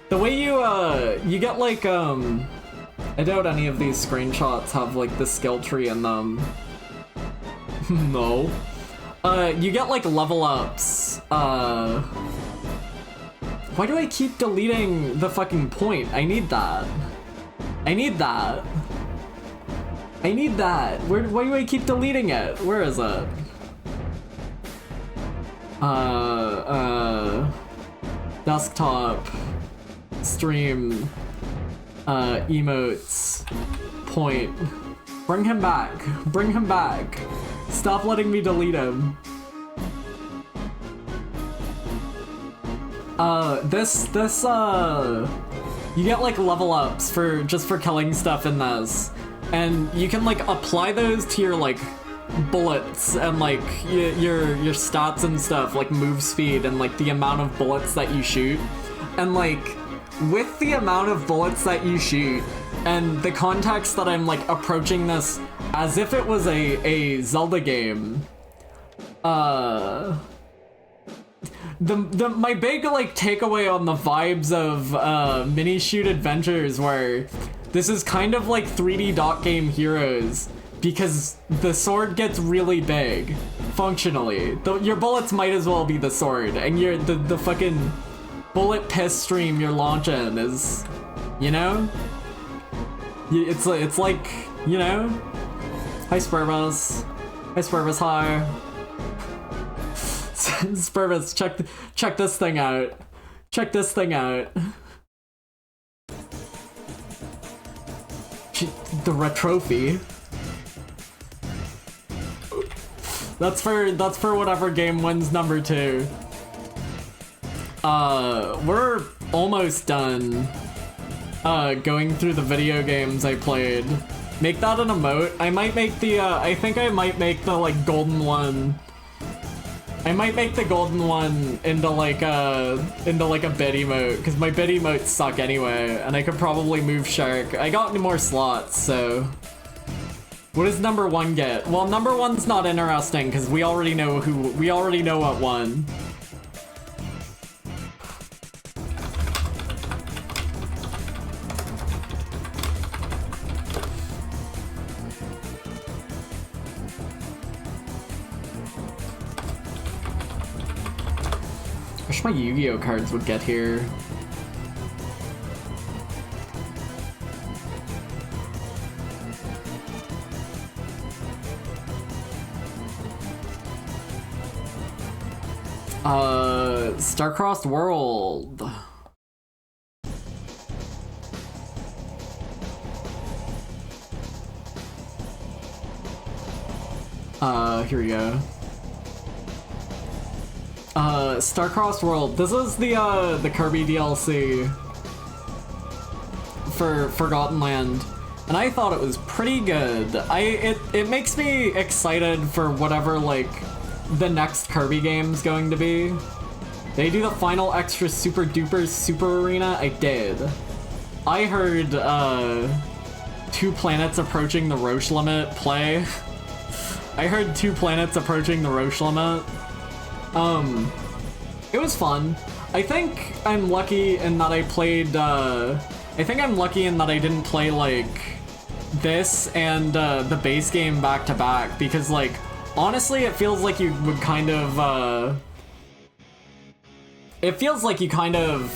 The way you get like, I doubt any of these screenshots have like the skill tree in them. No. You get like level ups. Why do I keep deleting the fucking point? I need that. I need that. Why do I keep deleting it? Where is it? Desktop. Stream. Emotes. Point. Bring him back. Bring him back. Stop letting me delete him. You get like level ups for killing stuff in this. And you can like apply those to your like bullets and like your stats and stuff, like move speed and like the amount of bullets that you shoot. And like with the amount of bullets that you shoot and the context that I'm like approaching this as if it was a Zelda game, my big like takeaway on the vibes of Mini Shoot Adventures, where this is kind of like 3D dot game Heroes, because the sword gets really big functionally. Your bullets might as well be the sword, and the fucking bullet piss stream you're launching is, you know, it's like, you know. Hi Spurvis. Hi Spurvis, hi. Spurvis, check this thing out. Check this thing out. The retrophy. That's for whatever game wins number 2. We're almost done going through the video games I played. Make that an emote. I might make the I think I might make the like golden one. I might make the golden one into like a bid emote, because my bid emotes suck anyway, and I could probably move Shark. I got more slots, so. What does number 1 get? Well, number 1's not interesting because we already know what won. I wish my Yu-Gi-Oh cards would get here. Star-Crossed World. Here we go. Star-Crossed World. This is the Kirby DLC for Forgotten Land, and I thought it was pretty good. It makes me excited for whatever like the next Kirby game's going to be. They do the final extra super duper super arena? I did. I heard 2 planets approaching the Roche limit play. I heard 2 planets approaching the Roche limit. It was fun. I think I'm lucky in that I played I think I'm lucky in that I didn't play like this and the base game back to back, because like honestly it feels like you would kind of it feels like you kind of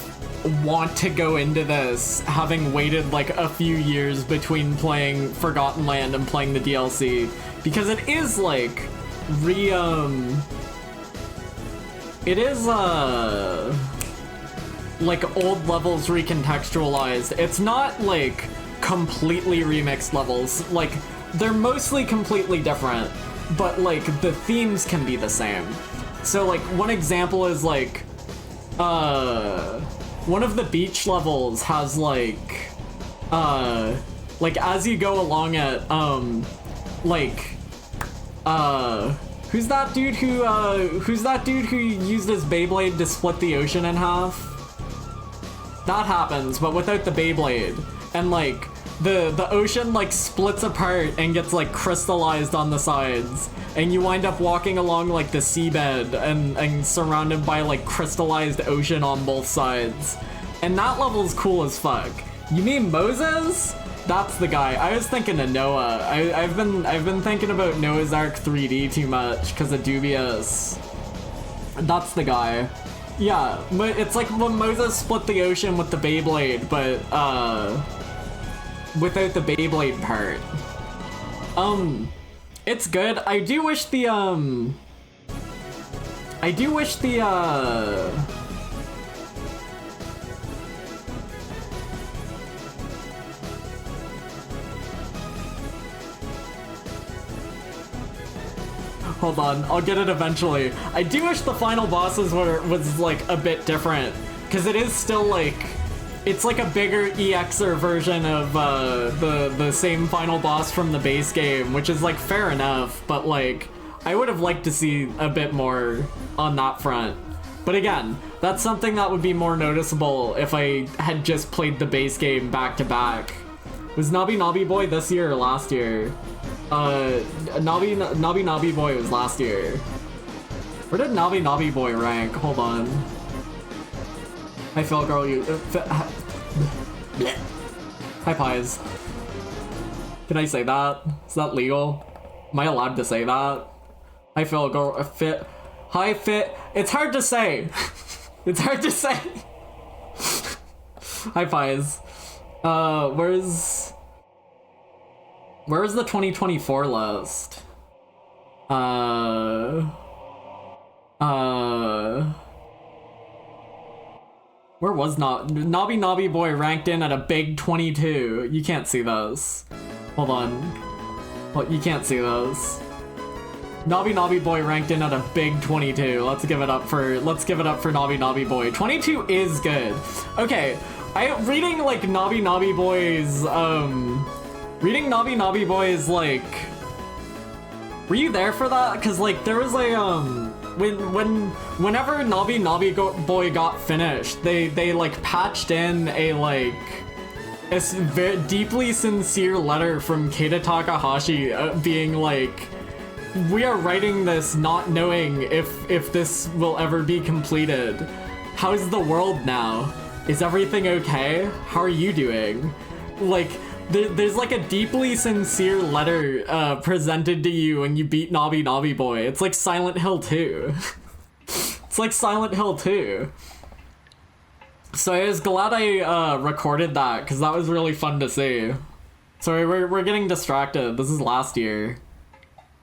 want to go into this having waited like a few years between playing Forgotten Land and playing the DLC, because it is like it is like old levels recontextualized. It's not like completely remixed levels. Like they're mostly completely different, but like the themes can be the same. So like one example is like one of the beach levels has like as you go along it, who's that dude who used his Beyblade to split the ocean in half? That happens, but without the Beyblade. And like the ocean like splits apart and gets like crystallized on the sides, and you wind up walking along like the seabed and surrounded by like crystallized ocean on both sides. And that level's cool as fuck. You mean Moses? That's the guy. I was thinking of Noah. I've been thinking about Noah's Ark 3D too much because of Dubious. That's the guy. Yeah, but it's like when Moses split the ocean with the Beyblade, but without the Beyblade part. It's good. I do wish the hold on, I'll get it eventually. I do wish the final bosses was like a bit different, because it is still like, it's like a bigger EXer version of the same final boss from the base game, which is like fair enough, but like I would have liked to see a bit more on that front. But again, that's something that would be more noticeable if I had just played the base game back to back. Was Nobby Nobby Boy this year or last year? Nobby Boy was last year. Where did Nobby Boy rank? Hold on. I feel girl you. Hi Pies. Can I say that? Is that legal? Am I allowed to say that? I feel girl fit. Hi fit. It's hard to say. It's hard to say. Hi Pies. Where's the 2024 list? Where was Nobby Boy ranked in at a big 22? You can't see those. Hold on. Well, you can't see those. Nobby Nobby Boy ranked in at a big 22. Let's give it up for Nobby Nobby Boy. 22 is good. Okay, reading like Nobby Nobby Boy's reading Nobby Nobby Boy's like, were you there for that? Cause like there was a whenever Nobby Nobby Boy got finished, they like patched in a like a very deeply sincere letter from Keita Takahashi being like, we are writing this not knowing if this will ever be completed. How's the world now? Is everything okay? How are you doing? Like, there's like a deeply sincere letter presented to you when you beat Nobby Nobby Boy. It's like Silent Hill 2. It's like Silent Hill 2. So I was glad I recorded that, because that was really fun to see. Sorry, we're getting distracted. This is last year.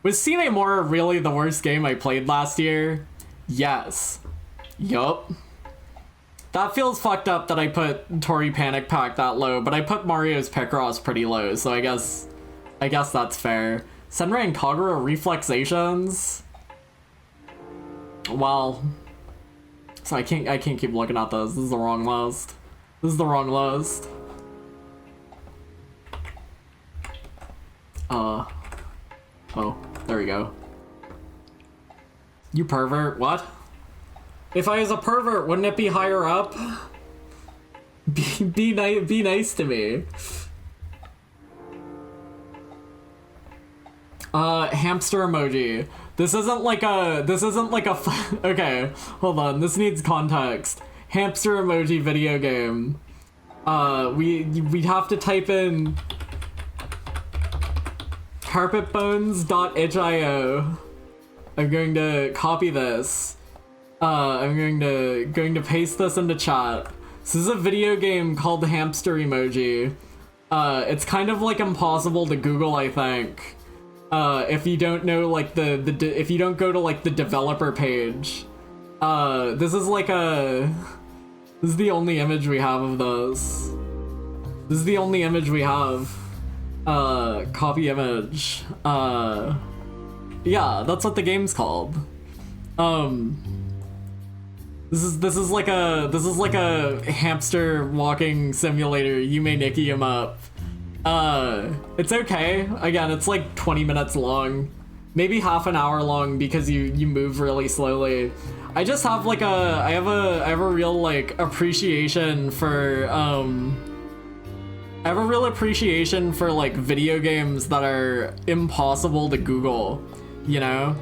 Was Sine Mora really the worst game I played last year? Yes. Yup. That feels fucked up that I put Tori Panic Pack that low, but I put Mario's Picross pretty low, so I guess that's fair. Senran and Kagura Reflexations? Well, so I can't keep looking at those. This is the wrong list. This is the wrong list. Oh, there we go. You pervert, what? If I was a pervert, wouldn't it be higher up? Be nice to me. Hamster emoji. This isn't like a okay, hold on, this needs context. Hamster emoji video game. We'd have to type in carpetbones.itch.io. I'm going to copy this. I'm going to paste this into chat. This is a video game called the Hamster Emoji. It's kind of like impossible to Google, I think. If you don't know like if you don't go to like the developer page. This is the only image we have of this. This is the only image we have. Copy image. Yeah, that's what the game's called. This is like a hamster walking simulator. You may nicky him up. It's okay. Again, it's like 20 minutes long, maybe half an hour long because you move really slowly. I just have like I have a real like appreciation for I have a real appreciation for like video games that are impossible to Google, you know?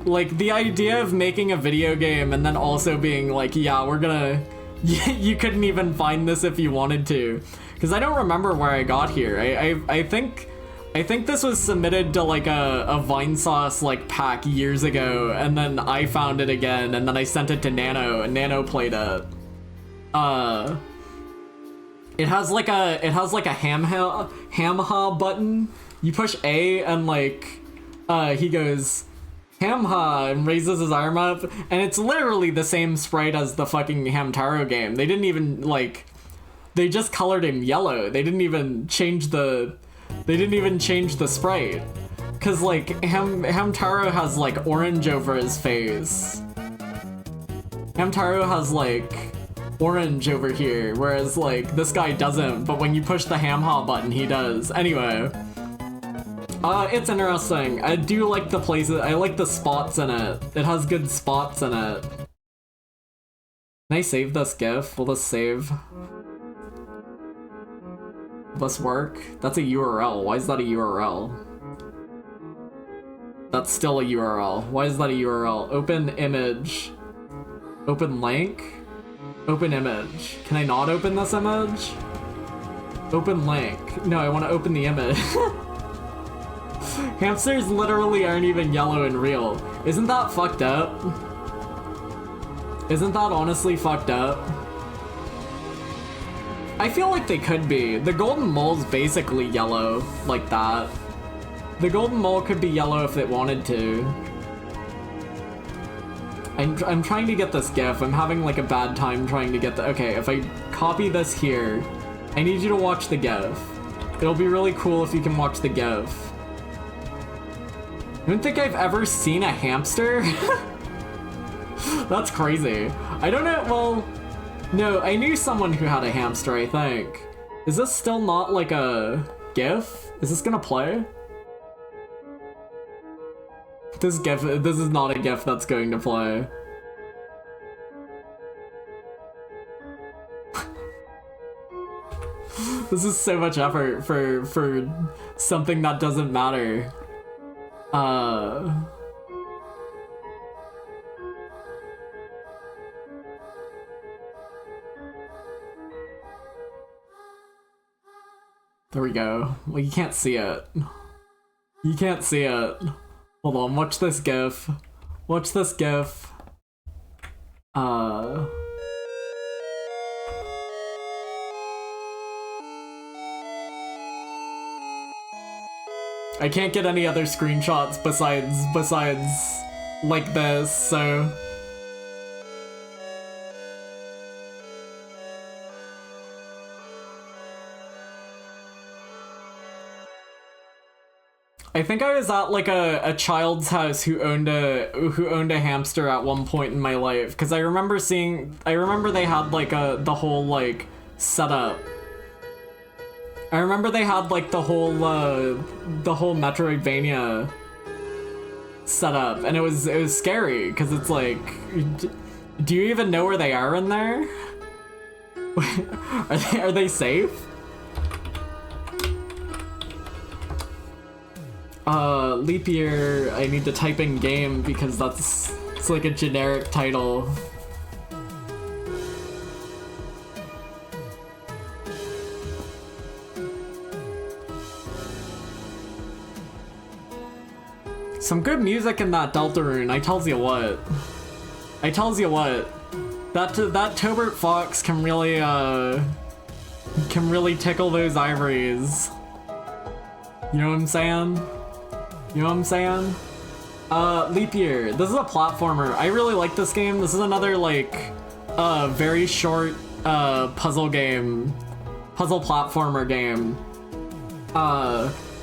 Like the idea of making a video game and then also being like, yeah, we're gonna, you couldn't even find this if you wanted to. Because I don't remember where I got here. I think this was submitted to like a Vinesauce like pack years ago, and then I found it again, and then I sent it to Nano, and Nano played it. It has like a hamha button. You push A and like he goes hamha and raises his arm up, and it's literally the same sprite as the fucking Hamtaro game. They didn't even like, they just colored him yellow. They didn't even change the sprite. Cause like Hamtaro has like orange over his face. Hamtaro has like orange over here, whereas like this guy doesn't, but when you push the hamha button he does. Anyway, it's interesting. I do like the places, I like the spots in it. It has good spots in it. Can I save this GIF? Will this save? Will this work? That's a URL. Why is that a URL? That's still a URL. Why is that a URL? Open image. Open link. Open image. Can I not open this image? Open link. No, I want to open the image. Hamsters literally aren't even yellow in real. Isn't that fucked up? Isn't that honestly fucked up? I feel like they could be. The golden mole's basically yellow, like that. The golden mole could be yellow if it wanted to. I'm trying to get this GIF. I'm having like a bad time trying to get the, okay, if I copy this here, I need you to watch the GIF. It'll be really cool if you can watch the GIF. I don't think I've ever seen a hamster. That's crazy. I don't know, well, no, I knew someone who had a hamster, I think. Is this still not like a GIF? Is this gonna play? This is not a GIF that's going to play. This is so much effort for something that doesn't matter. There we go. Well, you can't see it. You can't see it. Hold on, watch this GIF. Watch this GIF. I can't get any other screenshots besides like this, so... I think I was at like a child's house who owned a hamster at one point in my life, because I remember they had like the whole like setup. I remember they had like the whole Metroidvania setup, and it was scary because it's like, do you even know where they are in there? Are they safe? Leap year, I need to type in game because it's like a generic title. Some good music in that Deltarune, I tells you what. I tells you what. That Tobert Fox can really tickle those ivories. You know what I'm saying? You know what I'm saying? Leap Year. This is a platformer. I really like this game. This is another like very short puzzle platformer game.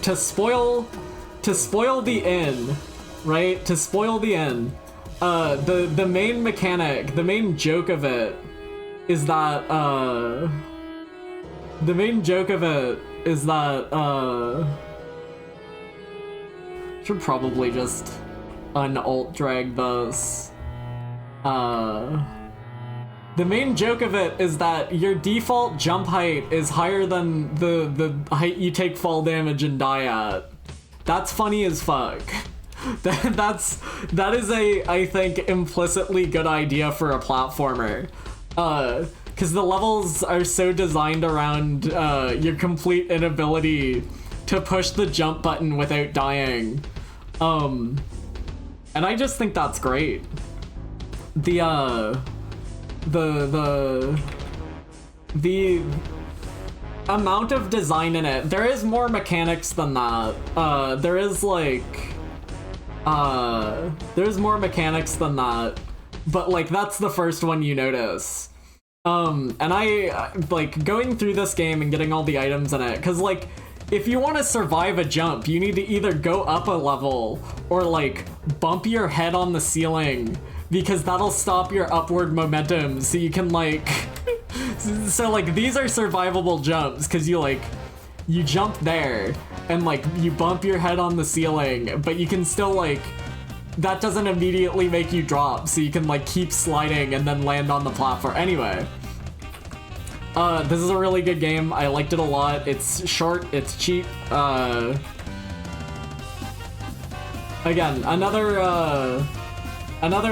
To spoil the end, right? To spoil the end. The main mechanic, the main joke of it is that should probably just un-alt drag this. The main joke of it is that your default jump height is higher than the height you take fall damage and die at. That's funny as fuck. That is I think, implicitly good idea for a platformer. Because the levels are so designed around your complete inability to push the jump button without dying. And I just think that's great. The amount of design in it, there is more mechanics than that. There's more mechanics than that, but like that's the first one you notice. And I like going through this game and getting all the items in it, because like if you want to survive a jump, you need to either go up a level or like bump your head on the ceiling, because that'll stop your upward momentum, so you can like so like these are survivable jumps because you jump there and like you bump your head on the ceiling, but you can still like, that doesn't immediately make you drop, so you can like keep sliding and then land on the platform. Anyway, this is a really good game. I liked it a lot. It's short, it's cheap. Again, another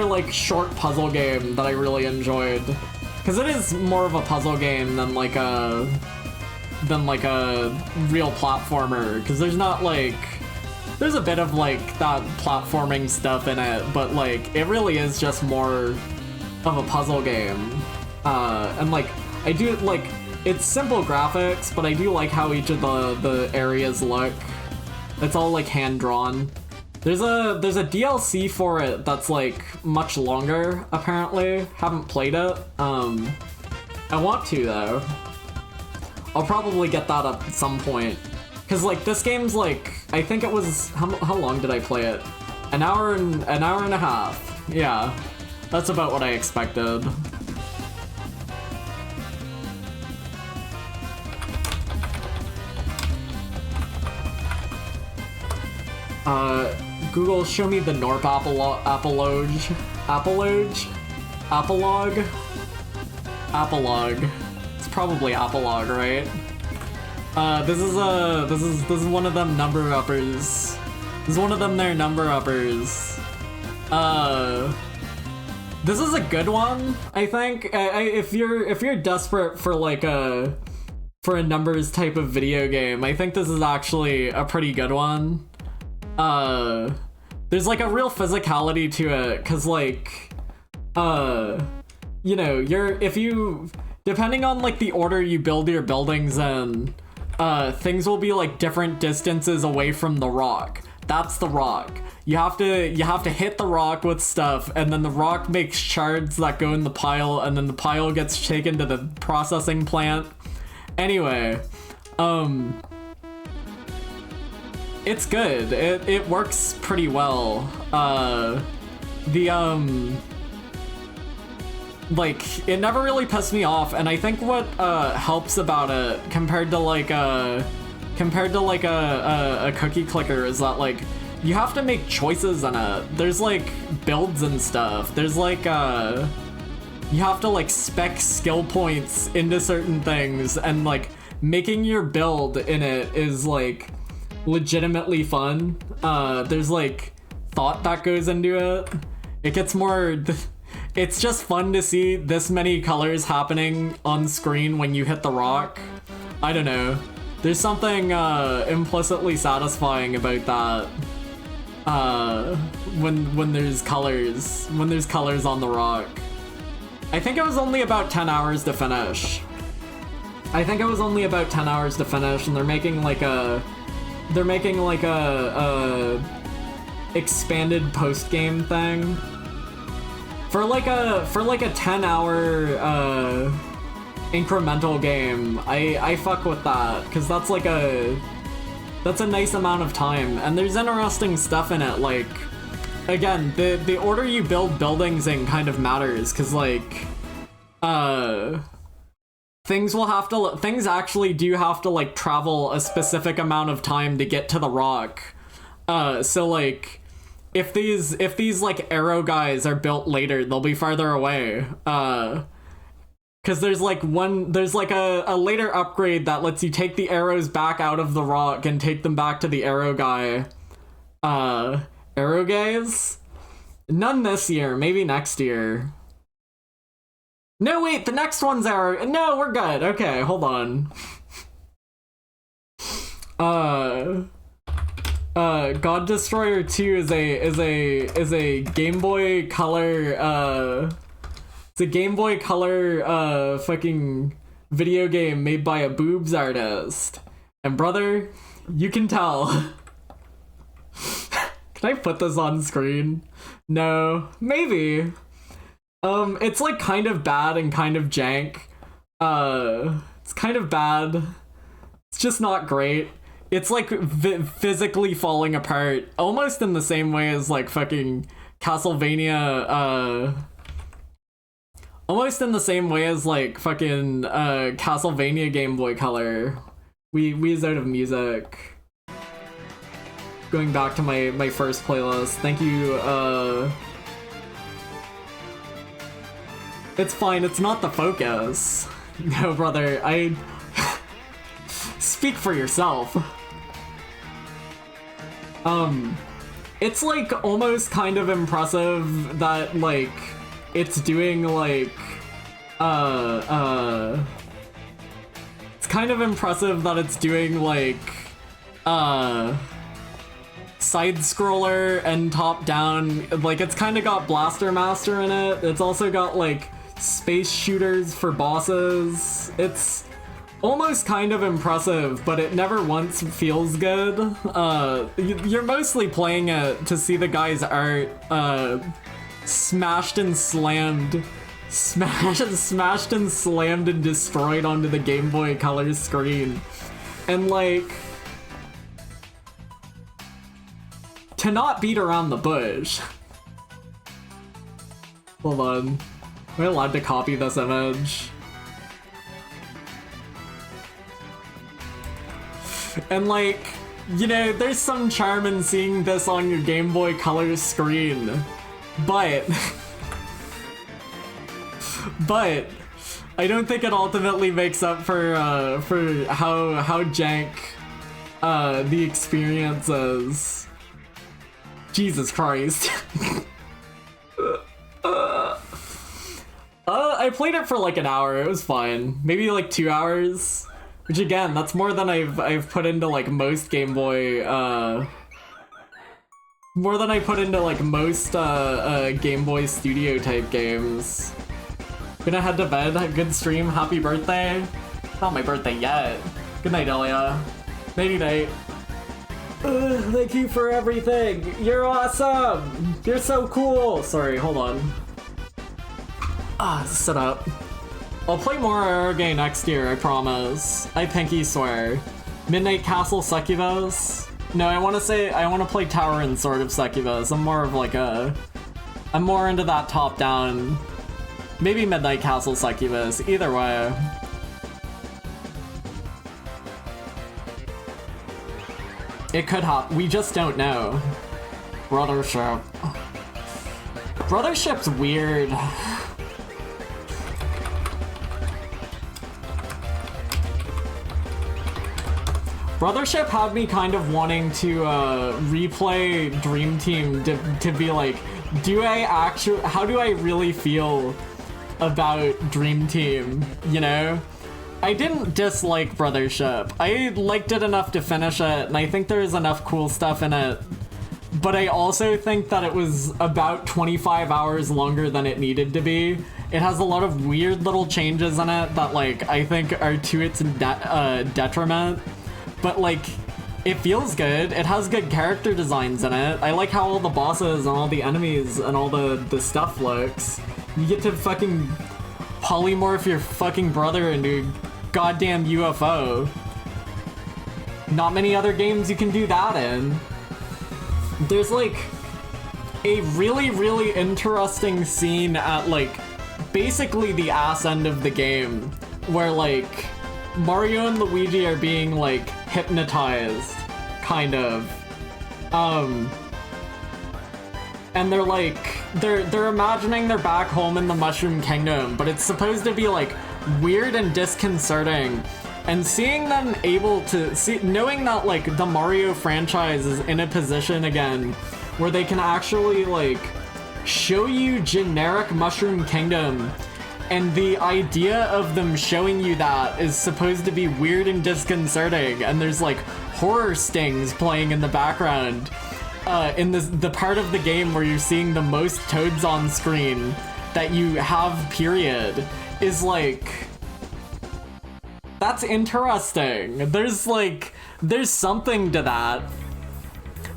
like short puzzle game that I really enjoyed, because it is more of a puzzle game than like a real platformer, because there's not like, there's a bit of like that platforming stuff in it, but like it really is just more of a puzzle game. And like I do like, it's simple graphics, but I do like how each of the areas look. It's all like hand drawn. There's a DLC for it that's like much longer, apparently. Haven't played it. I want to though. I'll probably get that up at some point. Cause like this game's like, I think it was, how long did I play it? An hour and a half. Yeah, that's about what I expected. Google, show me the Norp Apolog. It's probably Apolog, right? This is one of them number uppers. This is one of them their number uppers. This is a good one, I think. If you're desperate for like a numbers type of video game, I think this is actually a pretty good one. There's like a real physicality to it, cause like, you know, depending on like the order you build your buildings in, things will be like different distances away from the rock. That's the rock. You have to hit the rock with stuff, and then the rock makes shards that go in the pile, and then the pile gets taken to the processing plant. Anyway, it's good. It works pretty well. Like, it never really pissed me off, and I think what helps about it compared to like a cookie clicker is that like you have to make choices in it. There's like builds and stuff. There's like you have to like spec skill points into certain things, and like making your build in it is like legitimately fun. There's like thought that goes into it. It gets more it's just fun to see this many colors happening on screen when you hit the rock. I don't know. There's something implicitly satisfying about that. When there's colors on the rock. I think it was only about 10 hours to finish. And they're making like a expanded post-game thing. For like a 10-hour incremental game, I fuck with that, because that's a nice amount of time, and there's interesting stuff in it. Like, again, the order you build buildings in kind of matters, because like things actually do have to like travel a specific amount of time to get to the rock. So like if these like arrow guys are built later, they'll be farther away. Because there's like a later upgrade that lets you take the arrows back out of the rock and take them back to the arrow guy. Arrow guys? None this year, maybe next year. No, wait, the next one's arrow. No, we're good. Okay, hold on. God Destroyer 2 is a Game Boy Color it's a Game Boy Color fucking video game made by a boobs artist. And brother, you can tell. Can I put this on screen? No, maybe. It's like kind of bad and kind of jank. It's kind of bad. It's just not great. It's like physically falling apart, almost in the same way as like fucking Castlevania, almost in the same way as like fucking Castlevania Game Boy Color. We is out of music. Going back to my first playlist. Thank you. It's fine, it's not the focus. No, brother, speak for yourself. It's like almost kind of impressive that like it's doing like it's kind of impressive that it's doing like side scroller and top down. Like it's kind of got Blaster Master in it. It's also got like space shooters for bosses. It's almost kind of impressive, but it never once feels good. You're mostly playing it to see the guy's art smashed and slammed and destroyed onto the Game Boy Color screen. And like, cannot beat around the bush. Hold on. Am I allowed to copy this image? And like, you know, there's some charm in seeing this on your Game Boy Color screen, but I don't think it ultimately makes up for how jank the experience is. Jesus Christ. I played it for like an hour. It was fine. Maybe like 2 hours. Which again, that's more than I've put into like most Game Boy, more than I put into like most Game Boy Studio type games. Gonna head to bed. Good stream. Happy birthday. Not my birthday yet. Good night, Elia. Nighty night. Thank you for everything. You're awesome. You're so cool. Sorry, hold on. Sit up. I'll play more Arrogate next year, I promise. I pinky swear. Midnight Castle Succubus? No, I want to play Tower and Sword of Succubus. I'm more of like I'm more into that top-down. Maybe Midnight Castle Succubus. Either way. It could happen. We just don't know. Brothership. Brothership's weird. Brothership had me kind of wanting to replay Dream Team to be like, how do I really feel about Dream Team, you know? I didn't dislike Brothership. I liked it enough to finish it, and I think there's enough cool stuff in it. But I also think that it was about 25 hours longer than it needed to be. It has a lot of weird little changes in it that, like, I think are to its detriment. But, like, it feels good. It has good character designs in it. I like how all the bosses and all the enemies and all the stuff looks. You get to fucking polymorph your fucking brother into a goddamn UFO. Not many other games you can do that in. There's, like, a really, really interesting scene at, like, basically the ass end of the game where, like, Mario and Luigi are being, like, hypnotized, kind of. And they're like, they're imagining they're back home in the Mushroom Kingdom, but it's supposed to be, like, weird and disconcerting. And seeing them able to knowing that, like, the Mario franchise is in a position again where they can actually, like, show you generic Mushroom Kingdom, and the idea of them showing you that is supposed to be weird and disconcerting, and there's, like, horror stings playing in the background in the part of the game where you're seeing the most toads on screen that you have, period, is, like, that's interesting. There's something to that.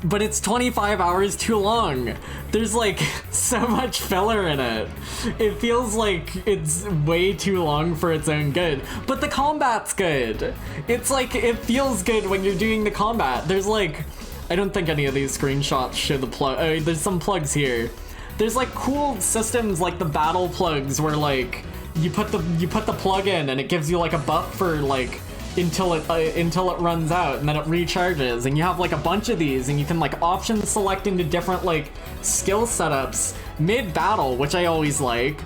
But it's 25 hours too long. There's, like, so much filler in it. It feels like it's way too long for its own good. But the combat's good. It's like, it feels good when you're doing the combat. There's, like, I don't think any of these screenshots show the plug. There's some plugs here. There's, like, cool systems like the battle plugs where, like, you put the plug in and it gives you, like, a buff for, like, until it runs out, and then it recharges, and you have, like, a bunch of these, and you can, like, option select into different, like, skill setups mid-battle, which I always like.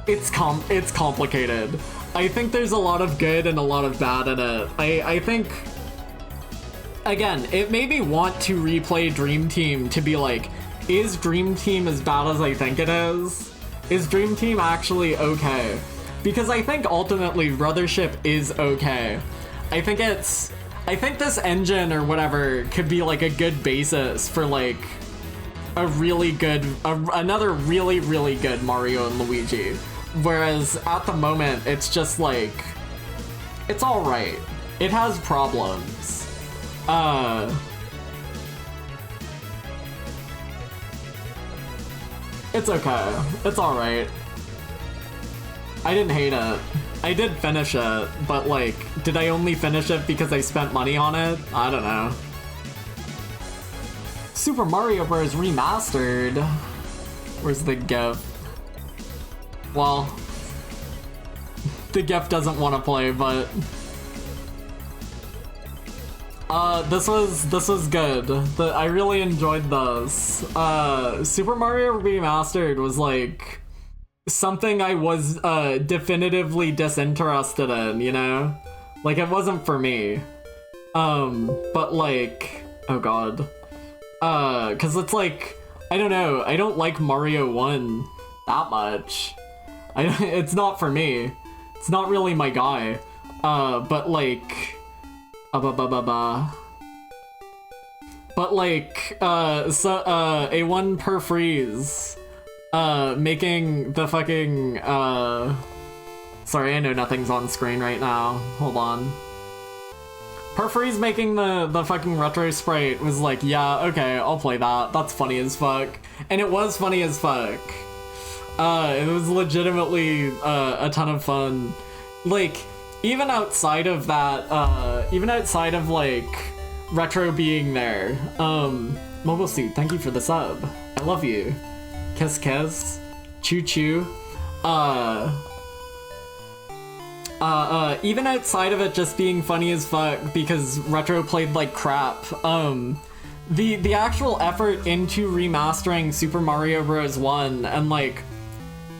It's complicated. I think there's a lot of good and a lot of bad in it. I think, again, it made me want to replay Dream Team to be like, is Dream Team as bad as I think it is? Is Dream Team actually okay? Because I think ultimately Brothership is okay. I think this engine or whatever could be, like, a good basis for, like, a really good, another really, really good Mario and Luigi. Whereas at the moment, it's just, like, it's alright. It has problems. It's okay. It's alright. I didn't hate it. I did finish it, but, like, did I only finish it because I spent money on it? I don't know. Super Mario Bros. Remastered. Where's the GIF? Well, the GIF doesn't want to play, but this was good. I really enjoyed this. Super Mario Remastered was like something I was definitively disinterested in, you know? Like, it wasn't for me. But like, oh god. Cause it's like, I don't know, I don't like Mario 1 that much. It's not for me. It's not really my guy. But like, but like, A1 per freeze, making the fucking, sorry, I know nothing's on screen right now. Hold on. Perfreeze making the fucking retro sprite was like, yeah, okay, I'll play that. That's funny as fuck. And it was funny as fuck. It was legitimately a ton of fun. Like, even outside of that, even outside of like retro being there, Mobile Suit, thank you for the sub. I love you. Kiss kiss. Choo choo. Even outside of it just being funny as fuck because retro played like crap, the actual effort into remastering Super Mario Bros. 1 and like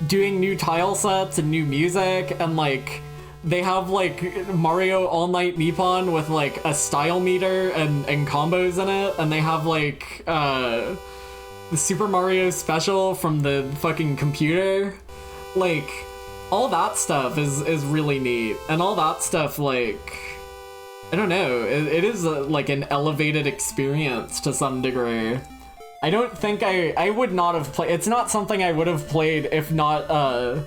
doing new tile sets and new music, and like they have like Mario All Night Nippon with like a style meter and combos in it, and they have like the Super Mario Special from the fucking computer. Like, all that stuff is really neat, and all that stuff, like, I don't know, it is like an elevated experience to some degree. I don't think I would not have played, it's not something I would have played if not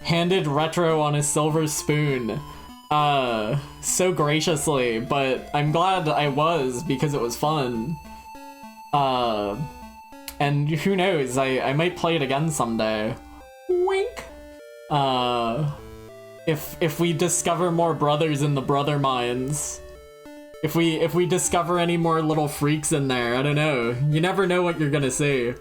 handed retro on a silver spoon so graciously, but I'm glad I was because it was fun. And who knows, I might play it again someday. Wink! If we discover more brothers in the brother mines. If we discover any more little freaks in there, I don't know. You never know what you're gonna see.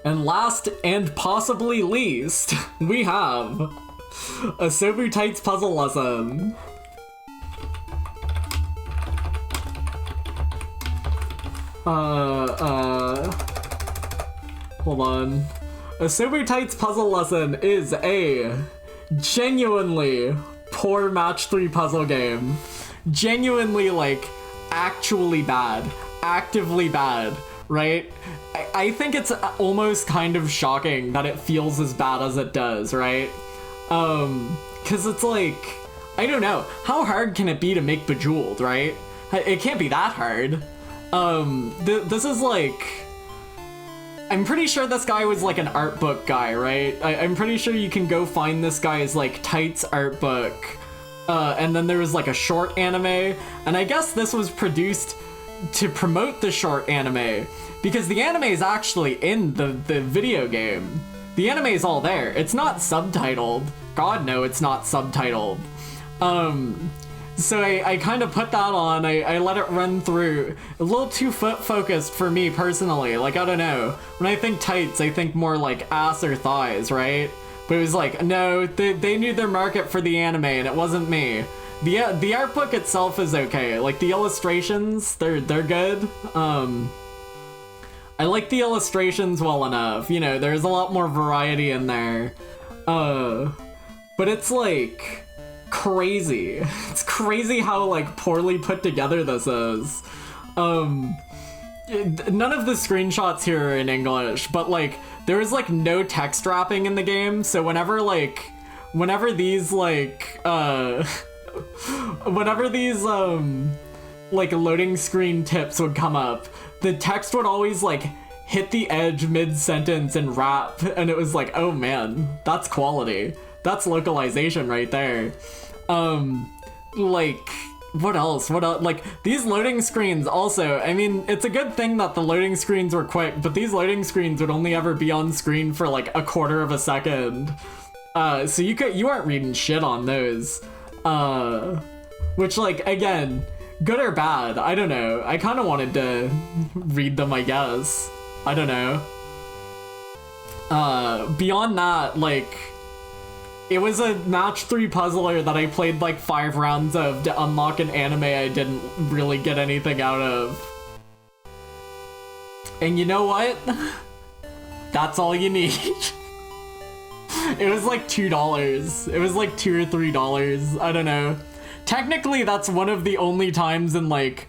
And last and possibly least, we have a Sobu Tights puzzle lesson. Hold on. A Sobu Tights puzzle lesson is a genuinely poor match 3 puzzle game. Genuinely, like, actually bad. Actively bad, right? I think it's almost kind of shocking that it feels as bad as it does, right? Cause it's like, I don't know, how hard can it be to make Bejeweled, right? It can't be that hard. This is like, I'm pretty sure this guy was like an art book guy, right? I'm pretty sure you can go find this guy's like Tights art book. And then there was like a short anime, and I guess this was produced to promote the short anime, because the anime is actually in the video game. The anime is all there. It's not subtitled. God no, it's not subtitled. So I kind of put that on, I let it run through. A little too focused for me personally, like, I don't know. When I think tights, I think more like ass or thighs, right? But it was like, no, they knew their market for the anime, and it wasn't me. The art book itself is okay. Like, the illustrations, they're good. I like the illustrations well enough. You know, there's a lot more variety in there. But it's like crazy. It's crazy how like poorly put together this is. None of the screenshots here are in English, but like there is like no text wrapping in the game, so whenever these like like loading screen tips would come up, the text would always like hit the edge mid-sentence and wrap, and it was like, oh man, that's quality. That's localization right there. Like, what else? Like, these loading screens also, I mean, it's a good thing that the loading screens were quick, but these loading screens would only ever be on screen for like a quarter of a second. So you aren't reading shit on those. Which, like, again, Good or bad? I don't know. I kind of wanted to read them, I guess. I don't know. Beyond that, like, it was a match 3 puzzler that I played like 5 rounds of to unlock an anime I didn't really get anything out of. And you know what? That's all you need. It was like $2. It was like $2 or $3. I don't know. Technically, that's one of the only times in like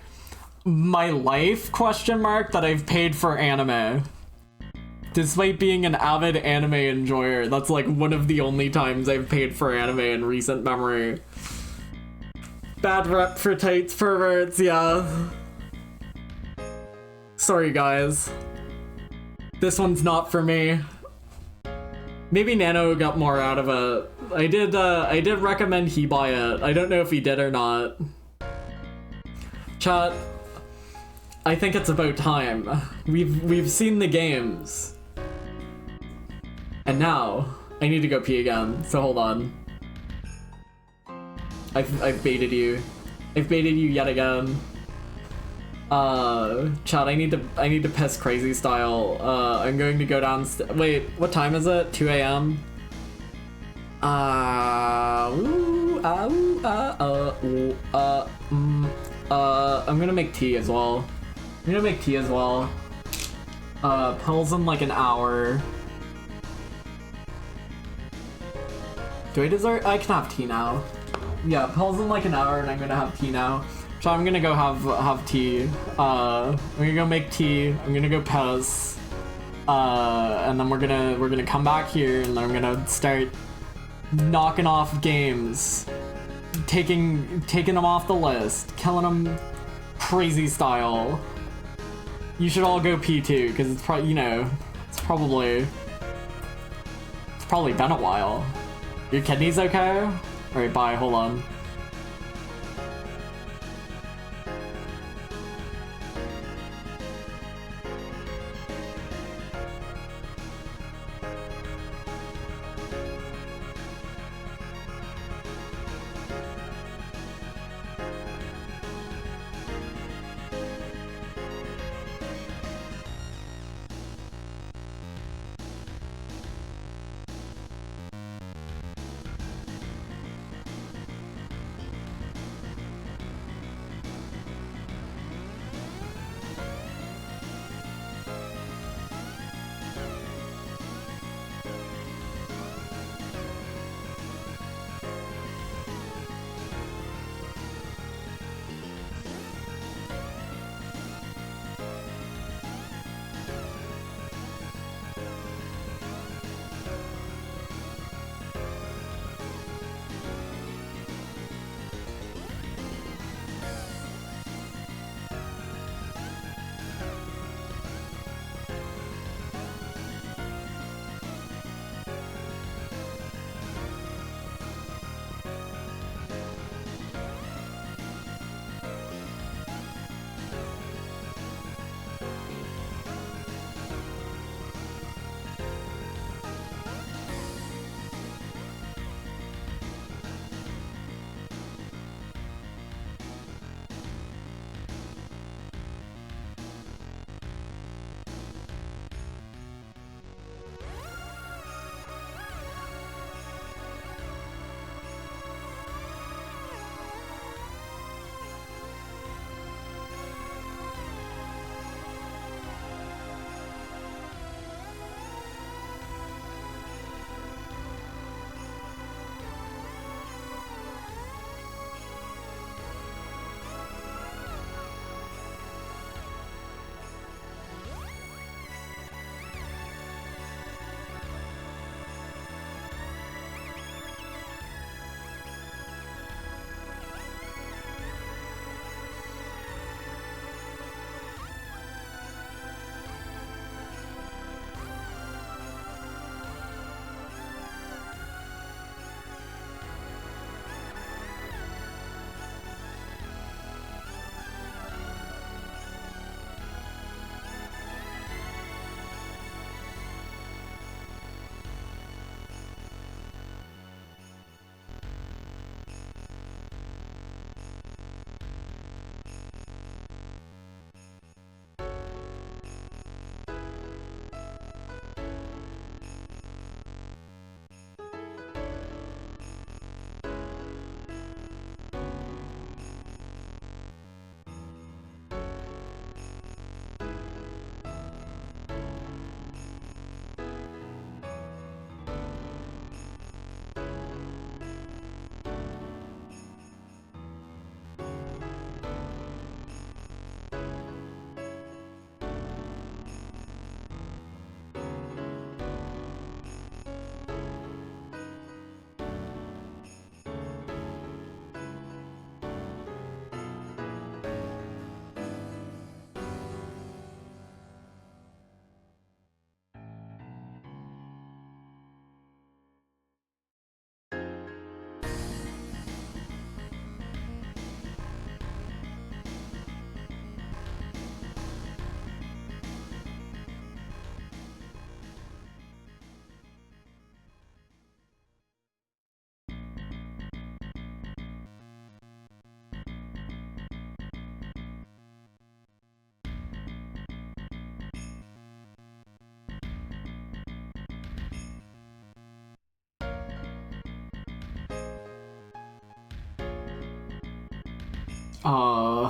my life, question mark, that I've paid for anime. Despite being an avid anime enjoyer, that's like one of the only times I've paid for anime in recent memory. Bad rep for tights perverts, yeah. Sorry guys. This one's not for me. Maybe Nano got more out of it. I did recommend he buy it. I don't know if he did or not. Chat, I think it's about time. We've seen the games. And now, I need to go pee again, so hold on. I've baited you. I've baited you yet again. Chat, I need to piss crazy style. I'm going to go downstairs. Wait, what time is it? 2 a.m. I'm gonna make tea as well. Pills in like an hour. Do I deserve? I can have tea now. Yeah, pills in like an hour, and I'm gonna have tea now. So I'm gonna go have tea. I'm gonna go make tea. I'm gonna go piss. And then we're gonna come back here, and then I'm gonna start knocking off games, taking them off the list, killing them crazy style. You should all go pee too, because it's probably, you know, it's probably been a while. Your kidneys okay? Alright, bye, hold on.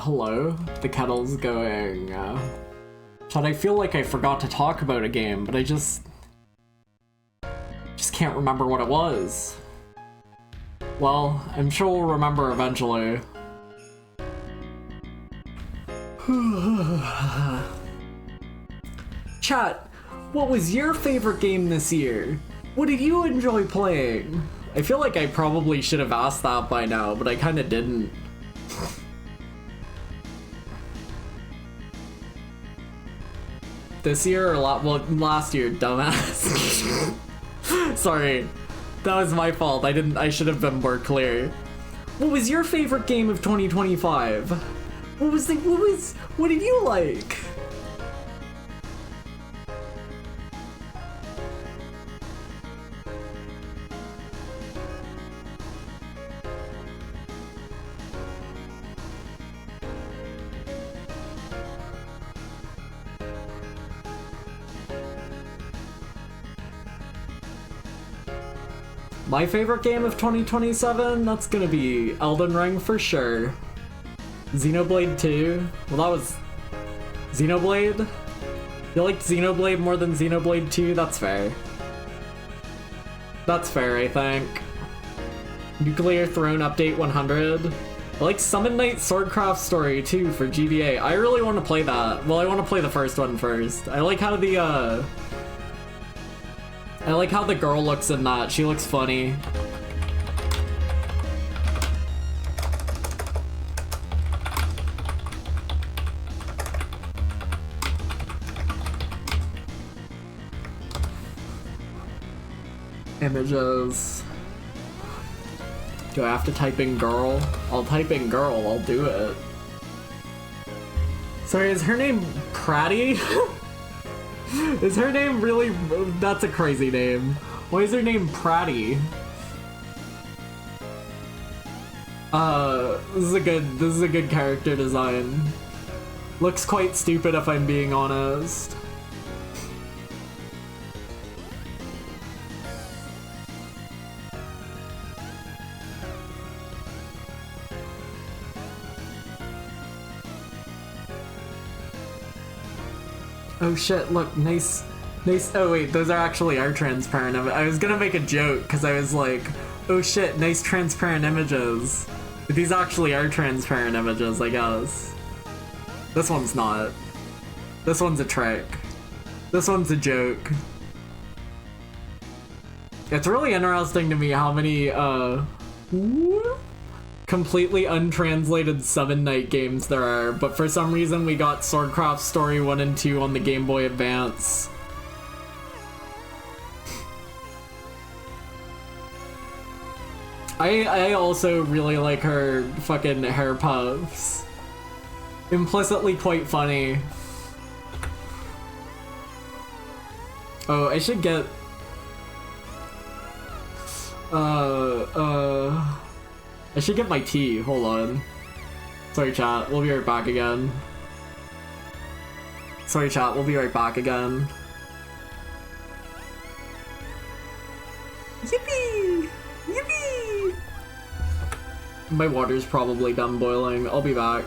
Hello. The kettle's going, Chad, I feel like I forgot to talk about a game, but I just can't remember what it was. Well, I'm sure we'll remember eventually. Chat, what was your favorite game this year? What did you enjoy playing? I feel like I probably should have asked that by now, but I kinda didn't. This year or last year, dumbass. Sorry, that was my fault. I should have been more clear. What was your favorite game of 2025? What did you like? My favorite game of 2027? That's gonna be Elden Ring for sure. Xenoblade 2? Well, that was... Xenoblade? You liked Xenoblade more than Xenoblade 2? That's fair. That's fair, I think. Nuclear Throne Update 100. I like Summon Night Swordcraft Story 2 for GBA. I really want to play that. Well, I want to play the first one first. I like how the, I like how the girl looks in that. She looks funny. Images. Do I have to type in girl? I'll type in girl, I'll do it. Sorry, is her name Pratty? Is her name really? That's a crazy name. Why is her name Pratty? This is a good character design. Looks quite stupid if I'm being honest. Oh shit, look, nice, oh wait, those are actually our transparent I was gonna make a joke, because I was like, oh shit, nice transparent images. But these actually are transparent images, I guess. This one's not. This one's a trick. This one's a joke. It's really interesting to me how many, completely untranslated Summon Night games there are, but for some reason we got Swordcraft Story 1 and 2 on the Game Boy Advance. I also really like her fucking hair puffs. Implicitly quite funny. Oh, I should get... I should get my tea. Hold on. Sorry, chat. We'll be right back again. Sorry, chat. We'll be right back again. Yippee! Yippee! My water's probably done boiling. I'll be back.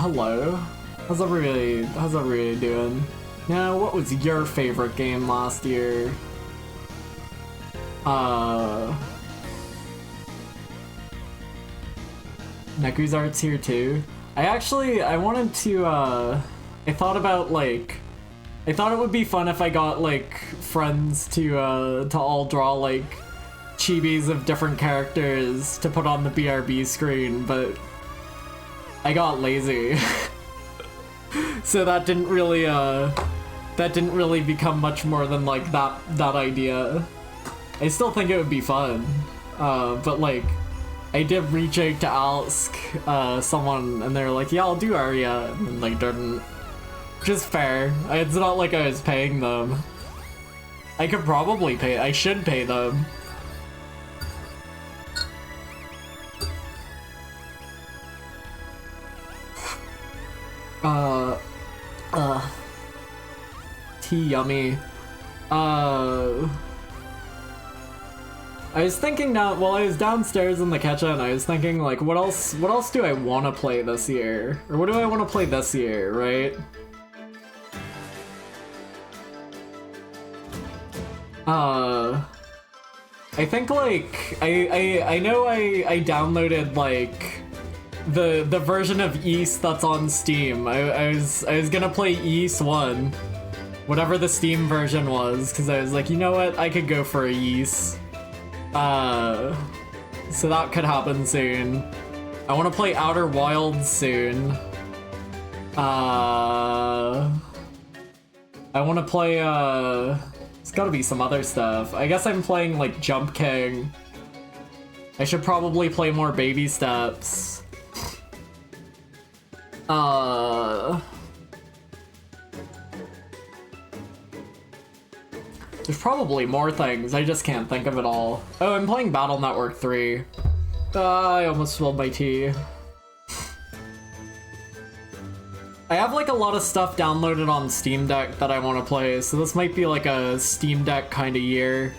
Hello. How's everybody doing? Yeah, what was your favorite game last year? Neku's Art's here too. I wanted to, I thought about, like, I thought it would be fun if I got, like, friends to all draw, like, chibis of different characters to put on the BRB screen, but I got lazy. So that didn't really become much more than like that idea. I still think it would be fun, but like I did reach out to ask someone, and they're like, "Yeah, I'll do Arya," and then like didn't, which is fair. It's not like I was paying them. I could probably pay. I should pay them. Tea yummy. I was thinking now, while I was downstairs in the kitchen, I was thinking like, what else do I want to play this year? Or what do I want to play this year, right? I think like, I know I downloaded like the version of Ys that's on Steam. I was gonna play Ys 1, whatever the Steam version was, because I was like, you know what, I could go for a Ys. So that could happen soon. I want to play Outer Wilds soon. I want to play, there's gotta be some other stuff. I guess I'm playing, like, Jump King. I should probably play more Baby Steps. There's probably more things, I just can't think of it all. Oh, I'm playing Battle Network 3. I almost spilled my tea. I have like a lot of stuff downloaded on Steam Deck that I want to play, so this might be like a Steam Deck kind of year.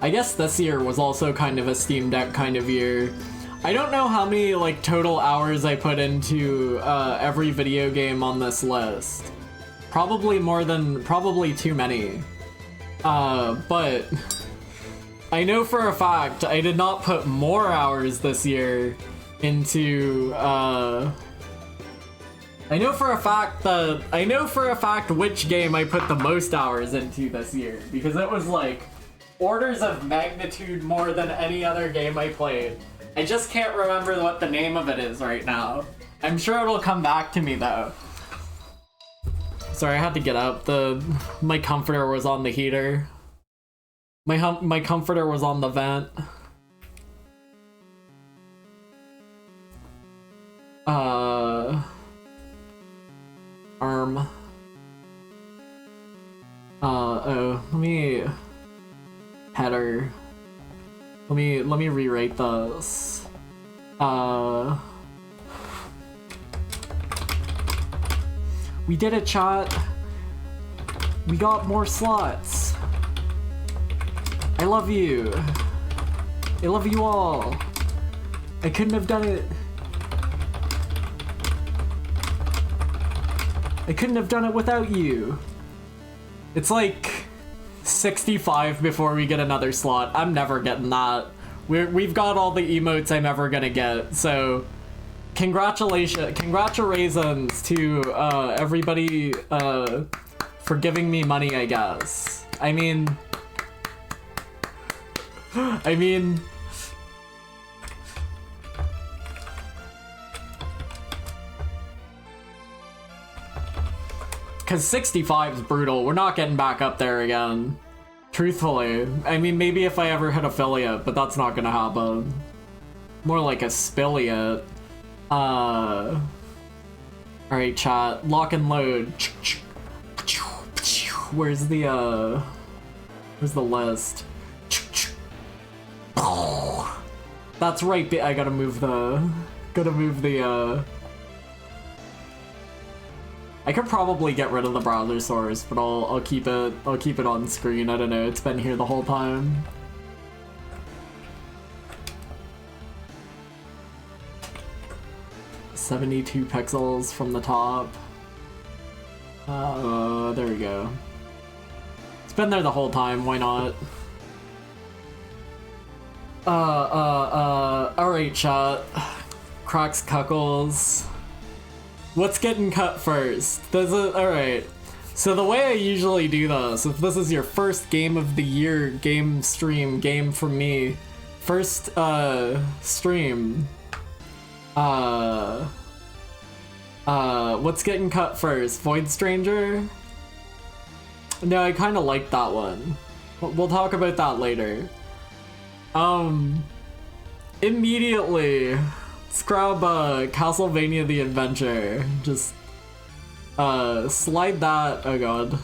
I guess this year was also kind of a Steam Deck kind of year. I don't know how many like total hours I put into every video game on this list. Probably too many. But I know for a fact I did not put more hours this year into I know for a fact which game I put the most hours into this year, because it was like orders of magnitude more than any other game I played. I just can't remember what the name of it is right now. I'm sure it'll come back to me though. Sorry, I had to get up. My comforter was on the heater. My comforter was on the vent. Oh, let me header. Let me rewrite this. We did it, chat. We got more slots. I love you. I love you all. I couldn't have done it. I couldn't have done it without you. It's like 65 before we get another slot. I'm never getting that. We've got all the emotes I'm ever gonna get, so congratulations to everybody for giving me money, I guess. I mean, because 65 is brutal. We're not getting back up there again. Truthfully. I mean, maybe if I ever hit affiliate, but that's not gonna happen. More like a spilliate. Alright, chat. Lock and load. Where's the list? That's right, I gotta move the... I could probably get rid of the browser source, but I'll keep it on screen. I don't know, it's been here the whole time. "72 pixels from the top." There we go. It's been there the whole time, why not? Alright, chat. Cracks Cuckles. What's getting cut first? Alright. So the way I usually do this, if this is your first game of the year, game stream, game from me, first stream, what's getting cut first? Void Stranger? No, I kinda like that one. We'll talk about that later. Immediately, let's grab Castlevania The Adventure. Just slide that, oh god.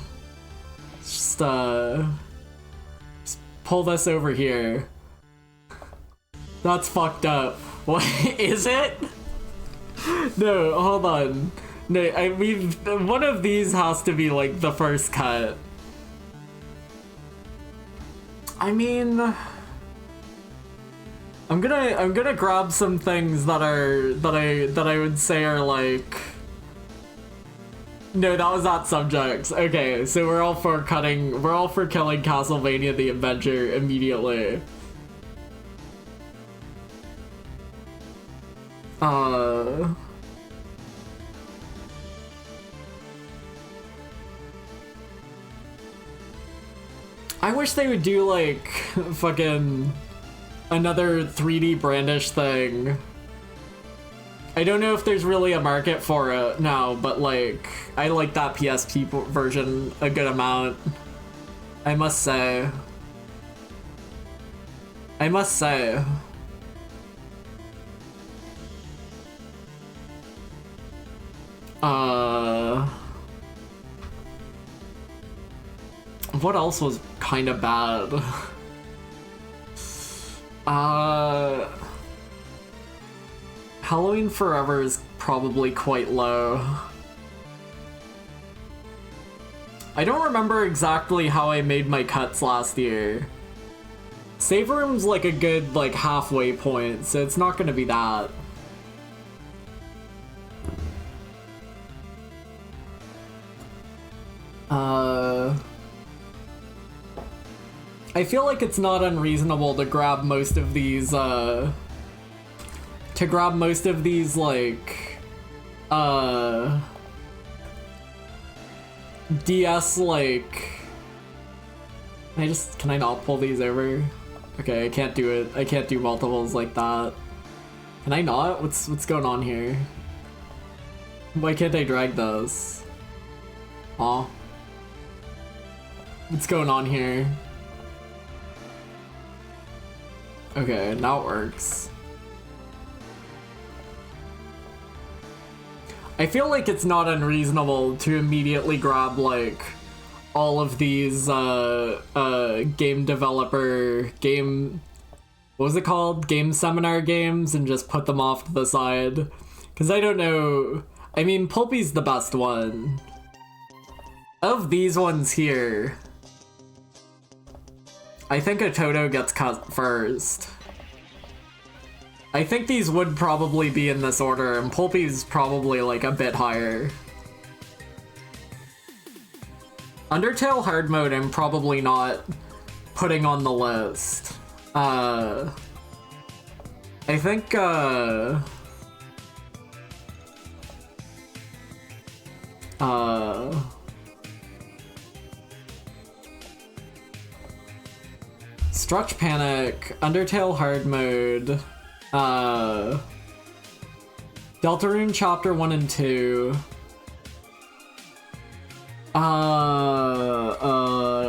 Just pull this over here. That's fucked up. What, is it? No, hold on. No, I mean, one of these has to be like the first cut. I mean, I'm gonna grab some things that I would say are like. No, that was not subjects. Okay, so we're all for killing Castlevania The Adventure immediately. I wish they would do like fucking another 3D Brandish thing. I don't know if there's really a market for it now, but like I like that PSP version a good amount. I must say. What else was kind of bad? Halloween Forever is probably quite low. I don't remember exactly how I made my cuts last year. Save room's like a good like halfway point, so it's not gonna be that. I feel like it's not unreasonable to grab most of these, like, DS, like... Can I not pull these over? Okay, I can't do it. I can't do multiples like that. Can I not? What's going on here? Why can't I drag those? Aw. What's going on here? Okay, now it works. I feel like it's not unreasonable to immediately grab, like, all of these, game developer, what was it called? Game seminar games and just put them off to the side. Because I don't know, I mean, Pulpy's the best one. Of these ones here, I think a Toto gets cut first. I think these would probably be in this order, and Pulpy's probably like a bit higher. Undertale hard mode I'm probably not putting on the list. I think Stretch Panic, Undertale hard mode, Deltarune Chapter 1 and 2.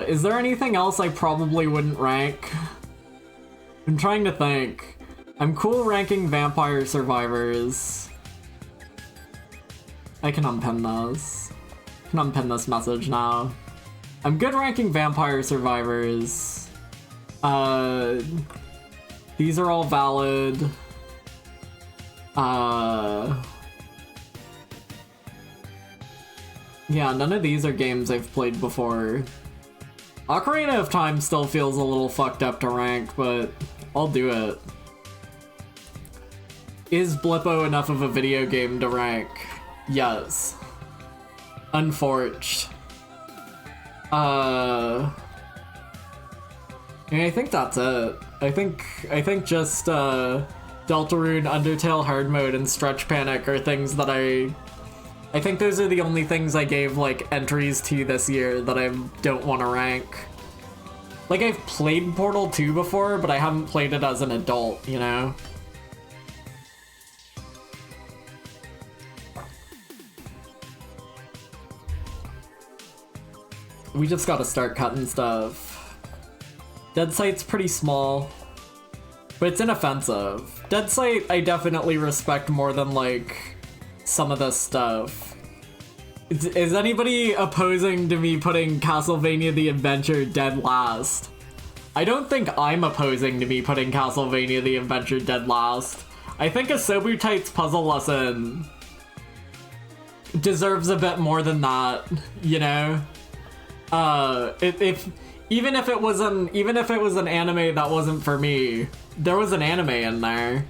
Is there anything else I probably wouldn't rank? I'm trying to think. I'm cool ranking Vampire Survivors. I can unpin those. I can unpin this message now. I'm good ranking Vampire Survivors. These are all valid. Yeah, none of these are games I've played before. Ocarina of Time still feels a little fucked up to rank, but I'll do it. Is Blippo enough of a video game to rank? Yes. Unforged. I think that's it. I think just Deltarune, Undertale hard mode, and Stretch Panic are things that I think those are the only things I gave like entries to this year that I don't want to rank. Like I've played Portal 2 before, but I haven't played it as an adult, you know? We just gotta start cutting stuff. Dead Sight's pretty small, but it's inoffensive. Dead Sight I definitely respect more than like some of this stuff. Is anybody opposing to me putting Castlevania The Adventure dead last? I don't think I'm opposing to me putting Castlevania The Adventure dead last. I think Asobu Tight's puzzle lesson deserves a bit more than that, you know? Even if it was an anime that wasn't for me, there was an anime in there.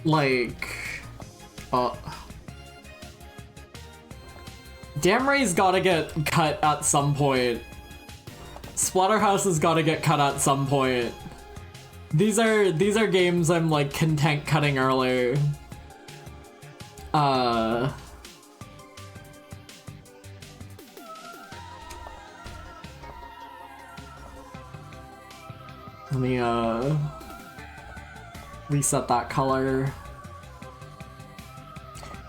Like, Damray's gotta get cut at some point. Splatterhouse has gotta get cut at some point. These are games I'm like content cutting earlier. Let me reset that color.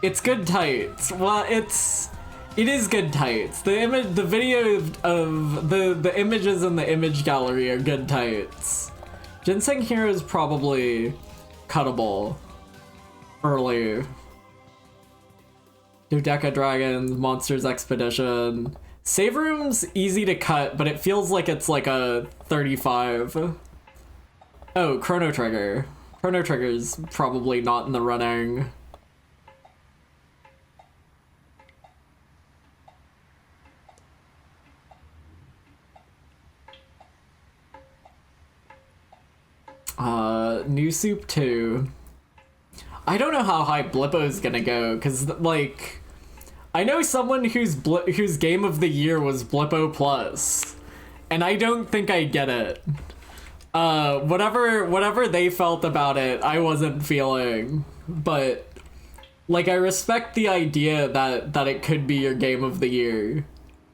It's good tights. Well, it is good tights. The video of the images in the image gallery are good tights. Ginseng here is probably cuttable early. Dodeca Dragons, Monsters Expedition. Save room's easy to cut, but it feels like it's like a 35. Oh, Chrono Trigger. Chrono Trigger's probably not in the running. New Soup 2. I don't know how high Blippo's gonna go, because, like, I know someone whose game of the year was Blippo Plus, and I don't think I get it. Whatever they felt about it, I wasn't feeling, but, like, I respect the idea that it could be your game of the year.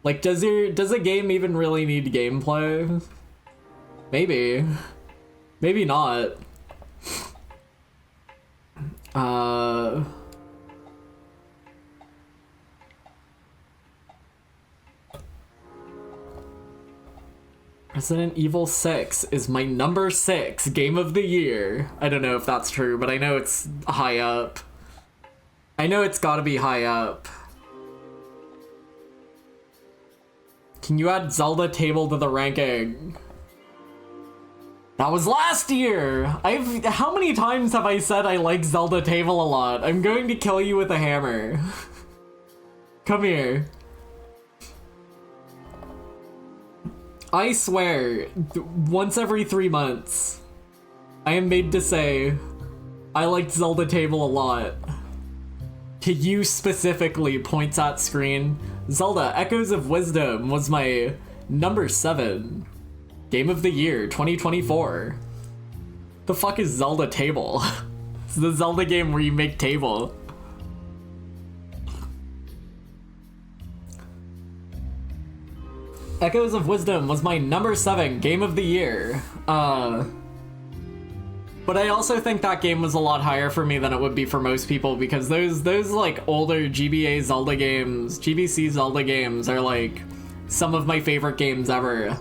Like, does a game even really need gameplay? Maybe. Maybe not. Resident Evil 6 is my number 6 game of the year. I don't know if that's true, but I know it's high up. I know it's gotta be high up. Can you add Zelda Table to the ranking? That was last year! How many times have I said I like Zelda Table a lot? I'm going to kill you with a hammer. Come here. I swear, once every 3 months, I am made to say, I liked Zelda Table a lot. To you specifically, points at screen. Zelda Echoes of Wisdom was my number 7. Game of the Year, 2024. The fuck is Zelda Table? It's the Zelda game where you make table. Echoes of Wisdom was my number 7 game of the year. But I also think that game was a lot higher for me than it would be for most people, because those like older GBA Zelda games, GBC Zelda games are like some of my favorite games ever.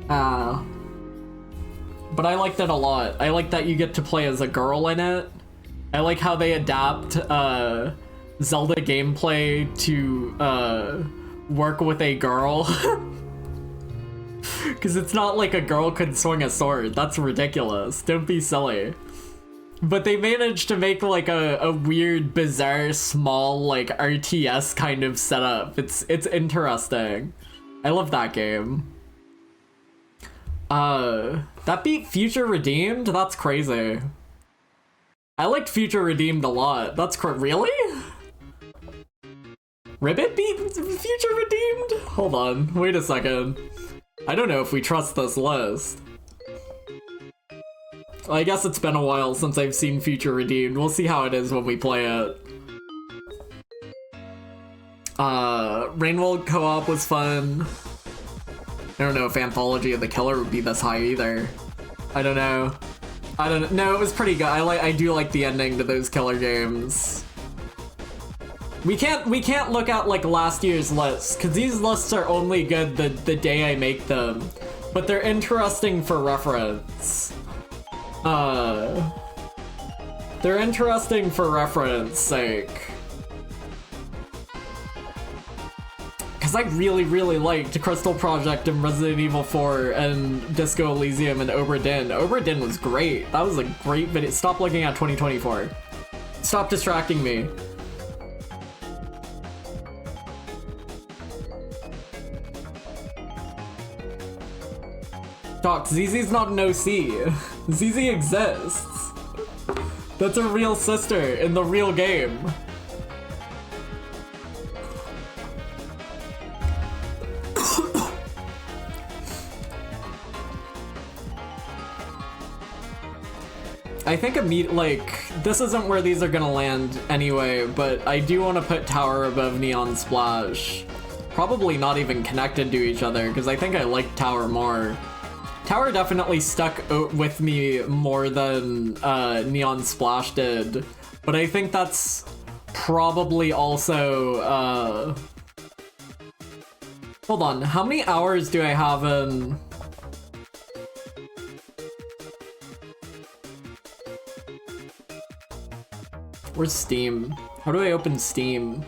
But I liked it a lot. I like that you get to play as a girl in it. I like how they adapt Zelda gameplay to work with a girl. Because it's not like a girl could swing a sword. That's ridiculous. Don't be silly. But they managed to make like a weird, bizarre, small, like RTS kind of setup. It's interesting. I love that game. That beat Future Redeemed? That's crazy. I liked Future Redeemed a lot. That's really? Ribbit beat Future Redeemed? Hold on, wait a second. I don't know if we trust this list. Well, I guess it's been a while since I've seen Future Redeemed. We'll see how it is when we play it. Rainworld co-op was fun. I don't know if Anthology of the Killer would be this high either. I don't know. No, it was pretty good. I do like the ending to those killer games. We can't look at like last year's lists, because these lists are only good the day I make them. But they're interesting for reference. They're interesting for reference sake. Because I really liked Crystal Project and Resident Evil 4 and Disco Elysium and Obra Dinn. Obra Dinn was great. That was a great video. Stop looking at 2024. Stop distracting me. Doc, ZZ's not an OC. ZZ exists. That's a real sister in the real game. I think this isn't where these are gonna land anyway, but I do want to put Tower above Neon Splash. Probably not even connected to each other, because I think I like Tower more. Tower definitely stuck with me more than Neon Splash did, but I think that's probably also, hold on, how many hours do I have in... Where's Steam? How do I open Steam?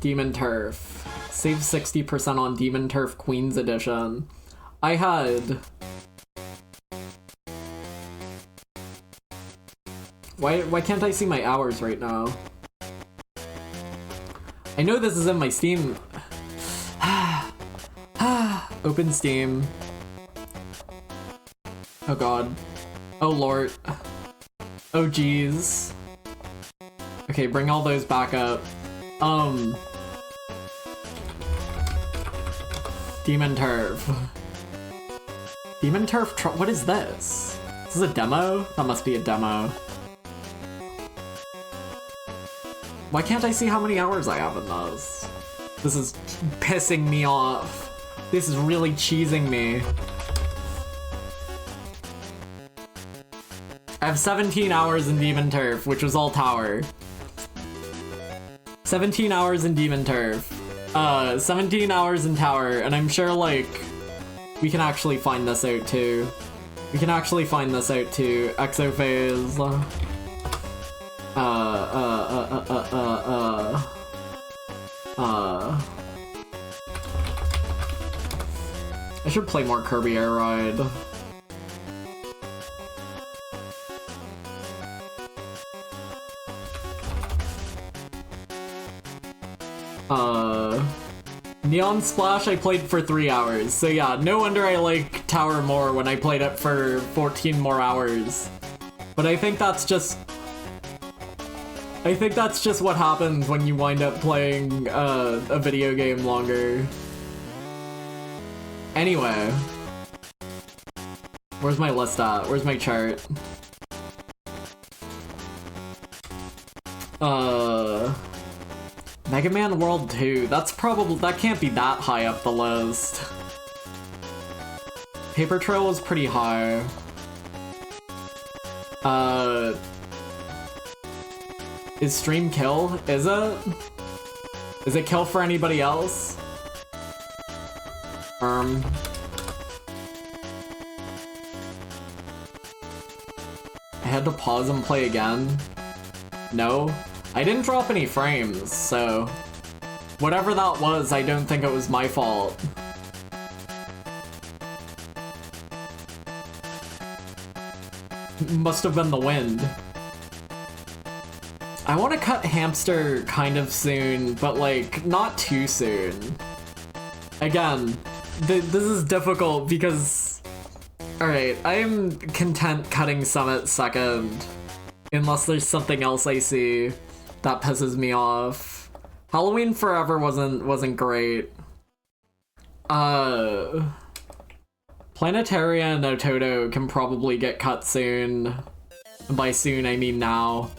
Demon Turf. Save 60% on Demon Turf Queen's Edition. I had... Why can't I see my hours right now? I know this is in my Steam. Open Steam. Oh god. Oh lord. Oh geez. Okay, bring all those back up. Demon Turf. Demon Turf what is this? Is this a demo? That must be a demo. Why can't I see how many hours I have in those? This is pissing me off. This is really cheesing me. I have 17 hours in Demon Turf, which was all Tower. 17 hours in Demon Turf. 17 hours in Tower, and I'm sure, like, we can actually find this out too. We can actually find this out too. Exophase. I should play more Kirby Air Ride. Neon Splash I played for 3 hours, so yeah, no wonder I like Tower more when I played it for 14 more hours. But I think that's just what happens when you wind up playing a video game longer. Anyway. Where's my list at? Where's my chart? Mega Man World 2, that can't be that high up the list. Paper Trail was pretty high. Is stream kill? Is it? Is it kill for anybody else? I had to pause and play again. No? I didn't drop any frames, so whatever that was, I don't think it was my fault. Must have been the wind. I want to cut Hamster kind of soon, but like, not too soon. Again, this is difficult because... Alright, I'm content cutting Summit second. Unless there's something else I see that pisses me off. Halloween Forever wasn't great. Planetaria and Ototo can probably get cut soon. By soon, I mean now.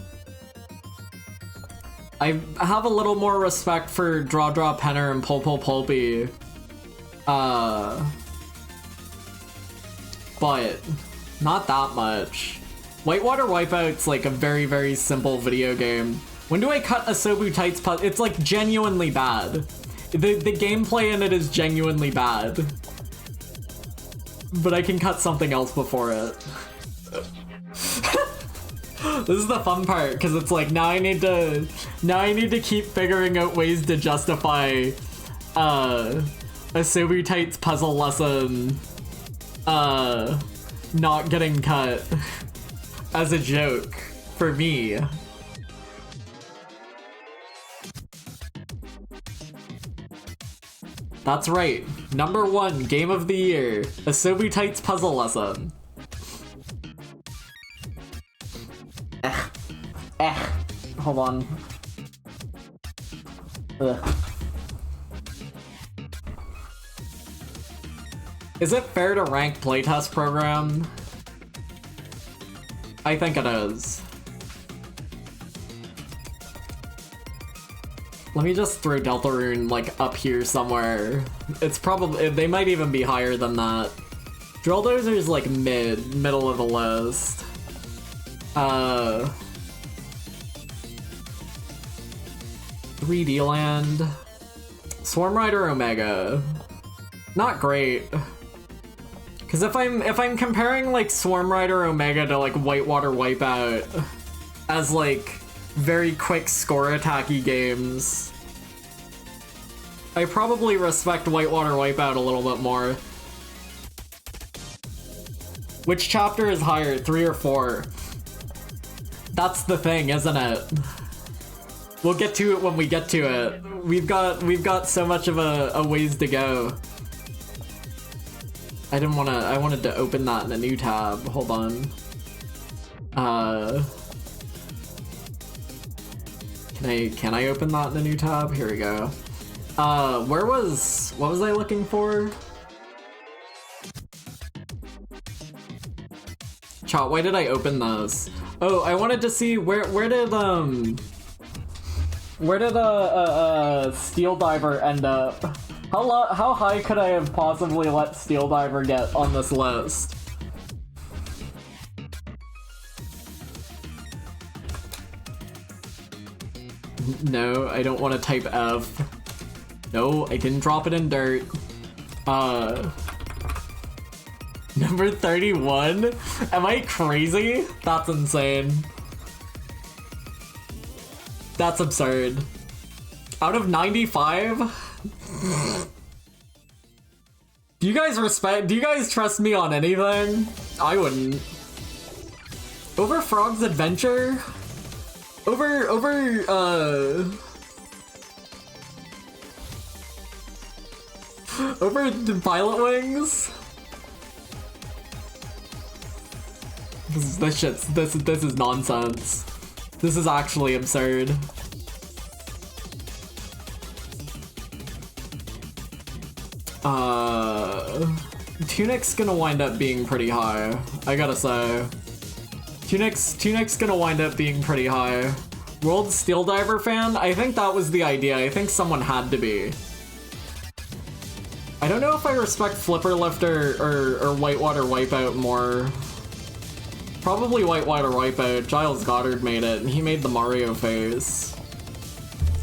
I have a little more respect for Draw Draw Penner and Pulpul Pulpy. But not that much. Whitewater Wipeout's like a very, very simple video game. When do I cut Asobu Tights puzzle? It's like genuinely bad. The gameplay in it is genuinely bad. But I can cut something else before it. This is the fun part, because it's like now I need to keep figuring out ways to justify Asobu Tights puzzle lesson not getting cut as a joke for me. That's right, #1 game of the year, Asobu Tights puzzle lesson. Hold on. Ugh. Is it fair to rank playtest program? I think it is. Let me just throw Deltarune like up here somewhere. It's probably, they might even be higher than that. Drill Dozer's like middle of the list. 3D Land. Swarm Rider Omega. Not great. Cause if I'm comparing like Swarm Rider Omega to like Whitewater Wipeout as like very quick score attacky games, I probably respect Whitewater Wipeout a little bit more. Which chapter is higher, 3 or 4? That's the thing, isn't it? We'll get to it when we get to it. We've got so much of a ways to go. I wanted to open that in a new tab. Hold on. Can I open that in a new tab? Here we go. What was I looking for? Chat, why did I open those? Oh, I wanted to see where did Steel Diver end up? How high could I have possibly let Steel Diver get on this list? No, I don't want to type F. No, I didn't drop it in dirt. Number 31? Am I crazy? That's insane. That's absurd. Out of 95? Do you guys trust me on anything? I wouldn't. Over Frog's Adventure? Over the Violet Wings? This is nonsense. This is actually absurd. Tunic's gonna wind up being pretty high, I gotta say. Tunic's gonna wind up being pretty high. World Steel Diver fan? I think that was the idea. I think someone had to be. I don't know if I respect Flipper Lifter or Whitewater Wipeout more. Probably Whitewater Wipeout. Giles Goddard made it, and he made the Mario face.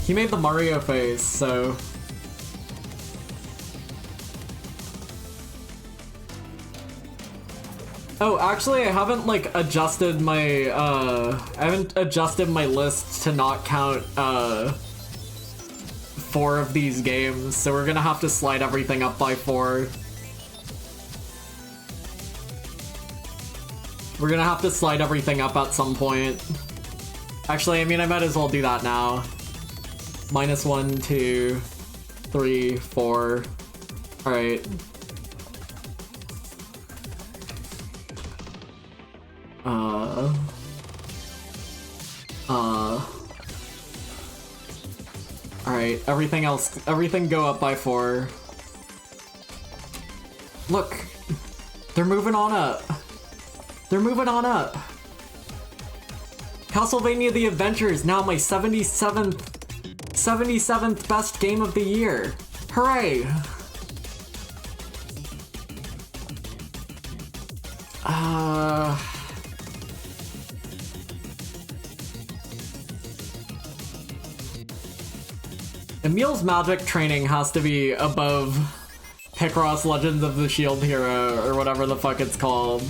He made the Mario face, so... Oh, actually, I haven't, like, adjusted my, I haven't adjusted my list to not count, 4 of these games, so we're gonna have to slide everything up by 4. We're gonna have to slide everything up at some point. Actually, I mean, I might as well do that now. -1, 2, 3, 4. Alright. Alright, everything go up by 4. Look! They're moving on up! They're moving on up! Castlevania The Adventure is now my 77th best game of the year! Hooray! Emil's magic training has to be above Picross Legends of the Shield Hero, or whatever the fuck it's called.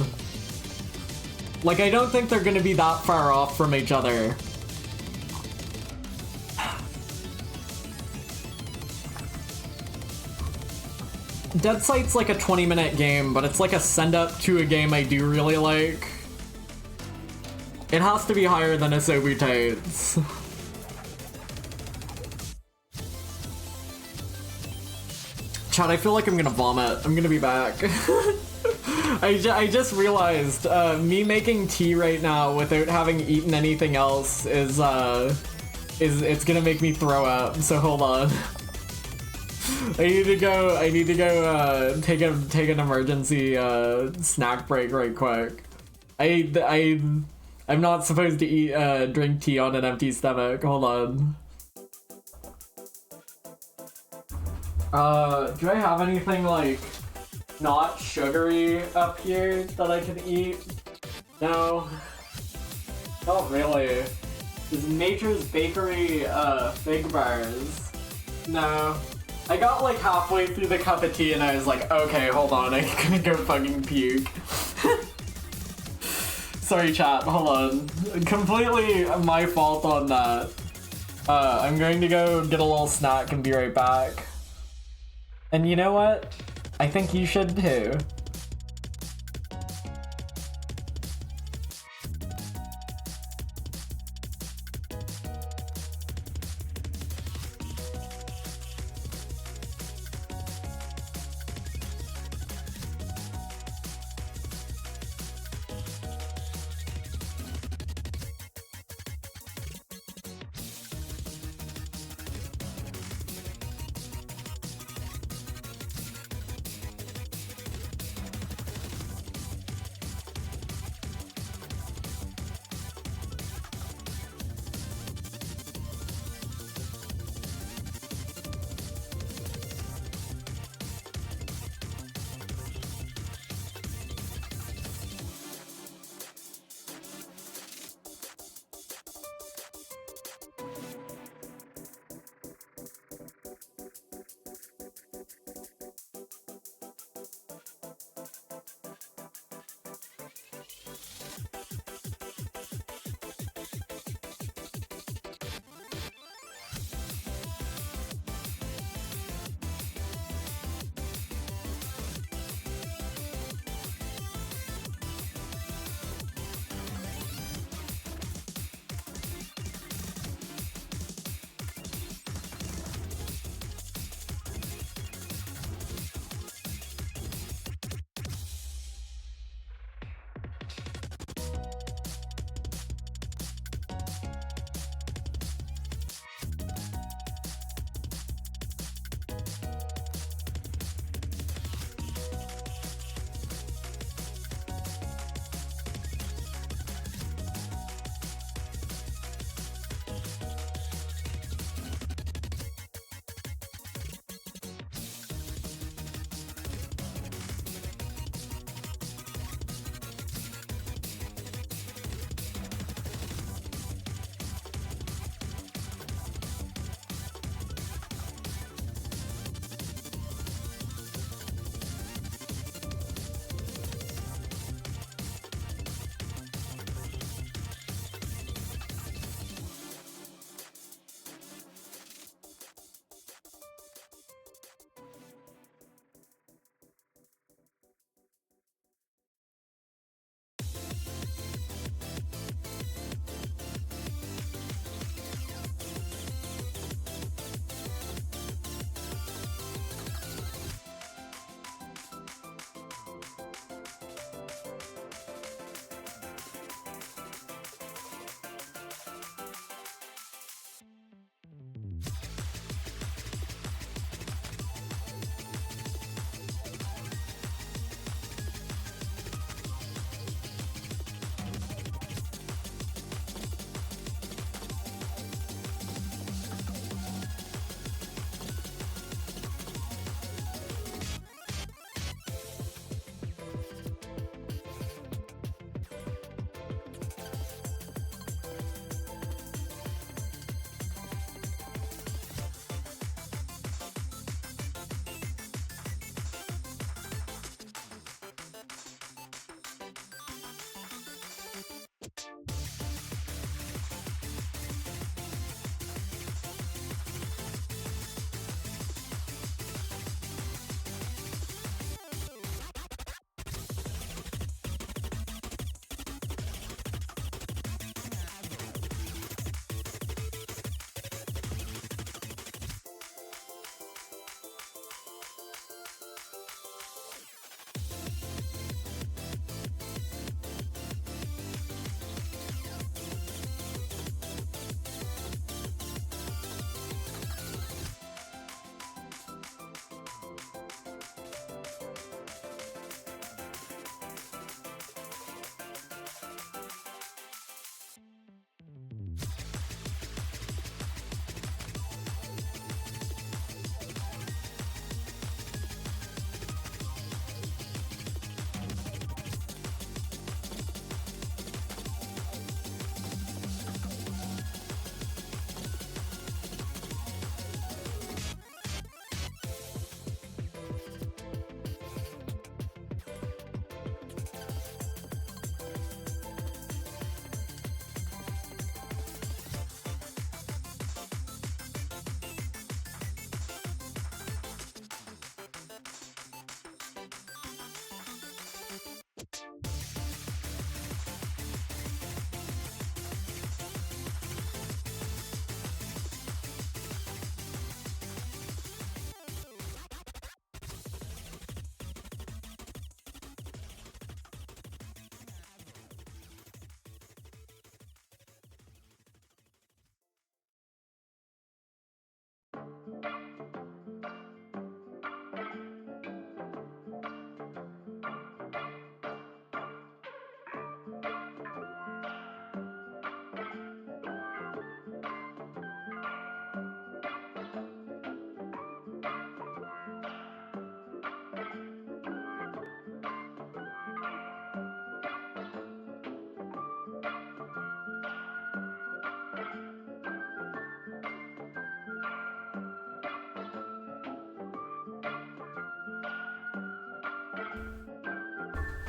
Like, I don't think they're gonna be that far off from each other. Dead Sight's like a 20-minute game, but it's like a send-up to a game I do really like. It has to be higher than Asobi Tights. Chad, I feel like I'm gonna vomit. I'm gonna be back. I just realized, me making tea right now without having eaten anything else is it's gonna make me throw up, so hold on. I need to go take an emergency snack break right quick. I'm not supposed to eat drink tea on an empty stomach. Hold on. Do I have anything like not sugary up here that I can eat? No. Not really. Is Nature's Bakery fig bars? No. I got like halfway through the cup of tea and I was like, okay, hold on, I'm gonna go fucking puke. Sorry chat, hold on. Completely my fault on that. I'm going to go get a little snack and be right back. And you know what? I think you should too.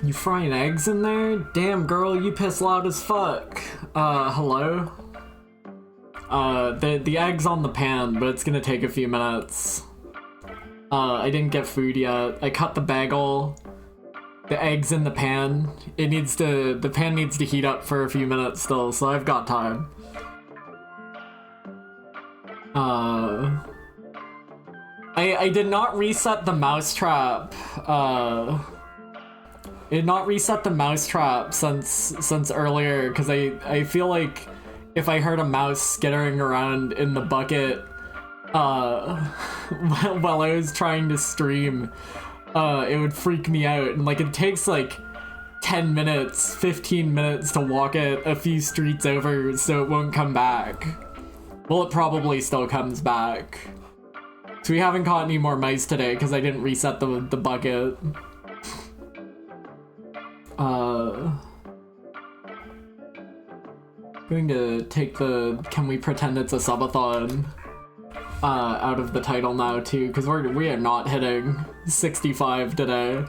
You frying eggs in there? Damn, girl, you piss loud as fuck. Hello? The egg's on the pan, but it's gonna take a few minutes. I didn't get food yet. I cut the bagel. The egg's in the pan. The pan needs to heat up for a few minutes still, so I've got time. I did not reset the mousetrap. Did not reset the mousetrap since earlier, because I feel like if I heard a mouse skittering around in the bucket while I was trying to stream, it would freak me out. And like it takes like 10 minutes, 15 minutes to walk it a few streets over so it won't come back. Well, it probably still comes back. So we haven't caught any more mice today because I didn't reset the bucket. Going to take the "Can we pretend it's a subathon" out of the title now too, because we are not hitting 65 today.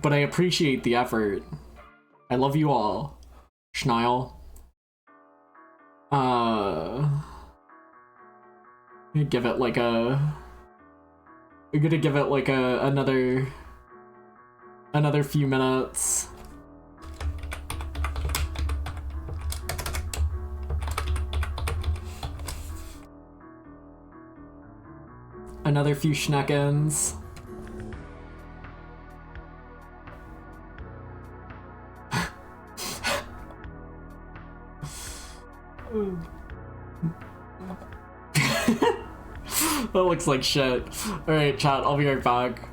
But I appreciate the effort. I love you all. Schneil. I'm gonna give it like another few minutes. Another few schneckens. That looks like shit. Alright, chat, I'll be right back.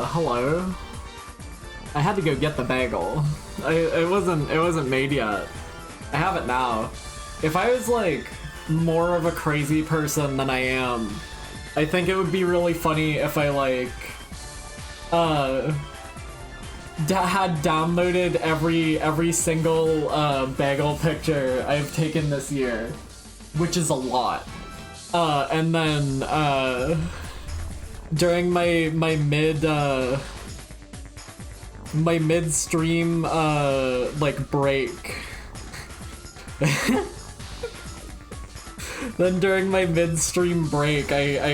Hello? I had to go get the bagel. It wasn't made yet. I have it now. If I was like more of a crazy person than I am, I think it would be really funny if I like had downloaded every single bagel picture I've taken this year, which is a lot. And then during my midstream like break. Then during my midstream break, I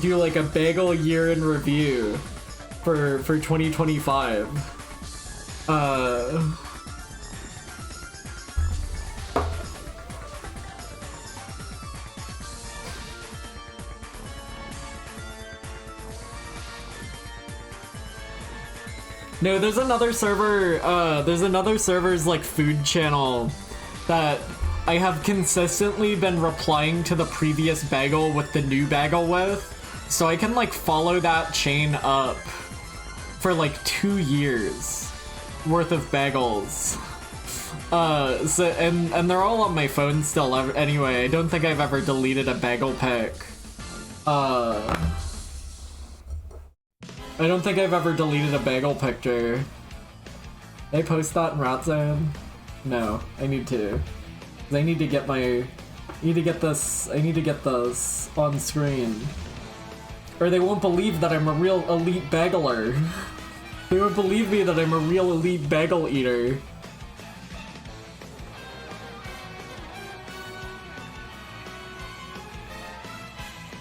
do like a bagel year in review for 2025. No, there's another server, server's like food channel that I have consistently been replying to the previous bagel with the new bagel with, so I can like follow that chain up for like 2 years worth of bagels. And they're all on my phone still anyway. I don't think I've ever deleted a bagel pic. I don't think I've ever deleted a bagel picture. Did I post that in Rat Zone? No, I need to. I need to get this on screen. Or they won't believe that I'm a real elite bageler. They won't believe me that I'm a real elite bagel eater.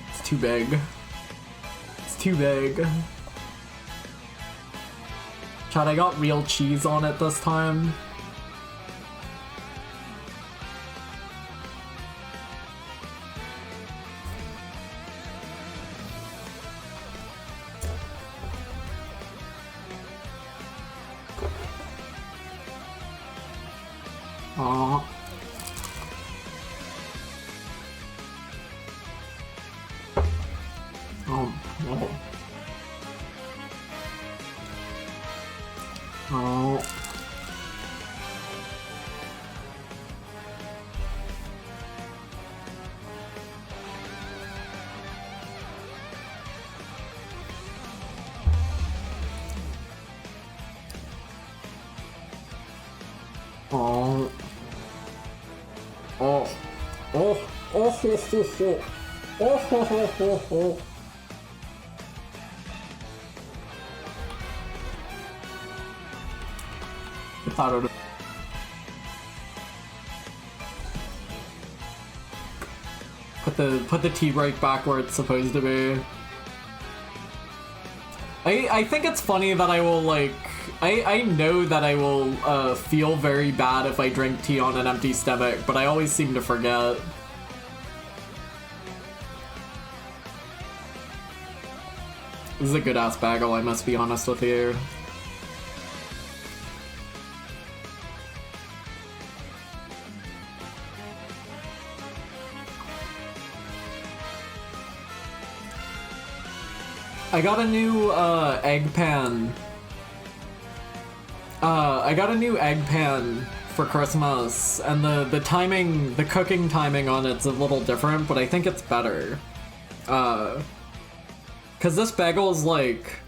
It's too big. It's too big. Chad, I got real cheese on it this time. Aww. Oh, no. Oh. Oh. Oh. Oh. Oh. Ho, ho, ho. Oh. Ho, ho, ho, ho. I don't know. Put the T right back where it's supposed to be. I think it's funny that I will like I know that I will feel very bad if I drink tea on an empty stomach, but I always seem to forget. This is a good ass bagel, I must be honest with you. I got a new egg pan. I got a new egg pan for Christmas, and the timing, the cooking timing on it's a little different, but I think it's better. Cause this bagel is like,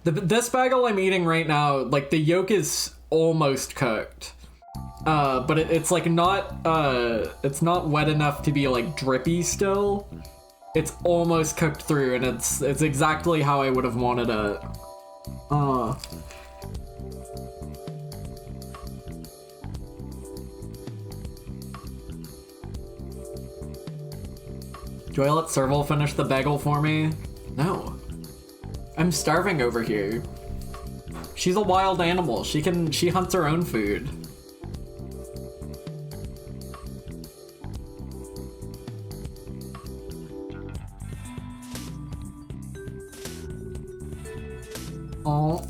this bagel I'm eating right now, like the yolk is almost cooked. But it's like not, it's not wet enough to be like drippy still. It's almost cooked through, and it's exactly how I would have wanted it. Do I let Serval finish the bagel for me? No. I'm starving over here. She's a wild animal. She hunts her own food. Oh.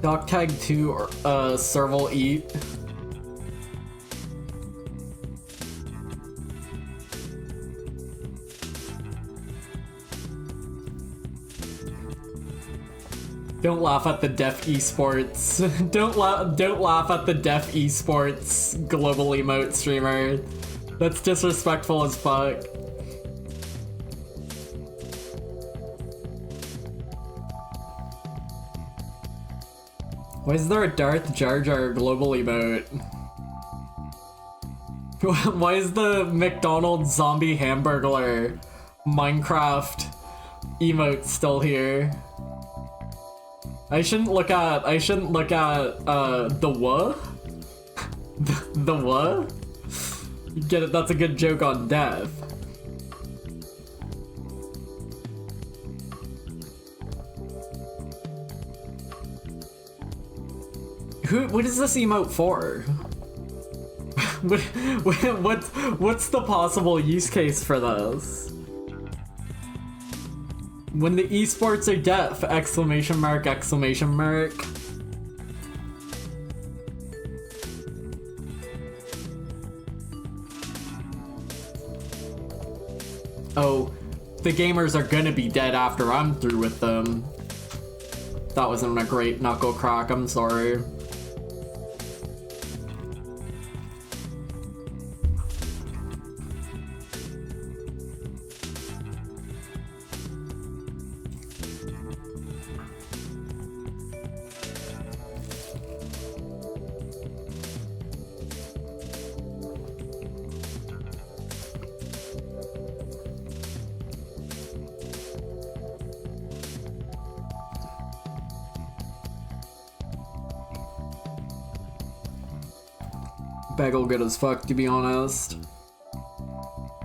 Doc tag 2 or Serval eat. Don't laugh at the deaf esports. don't laugh at the deaf esports global emote streamer. That's disrespectful as fuck. Why is there a Darth Jar Jar global emote? Why is the McDonald's zombie hamburglar Minecraft emote still here? I shouldn't look at the what? the what? You get it, that's a good joke on death. What is this emote for? What's the possible use case for this? When the esports are deaf! Exclamation mark, exclamation mark. Oh, the gamers are gonna be dead after I'm through with them. That wasn't a great knuckle crack, I'm sorry. Bagel good as fuck, to be honest.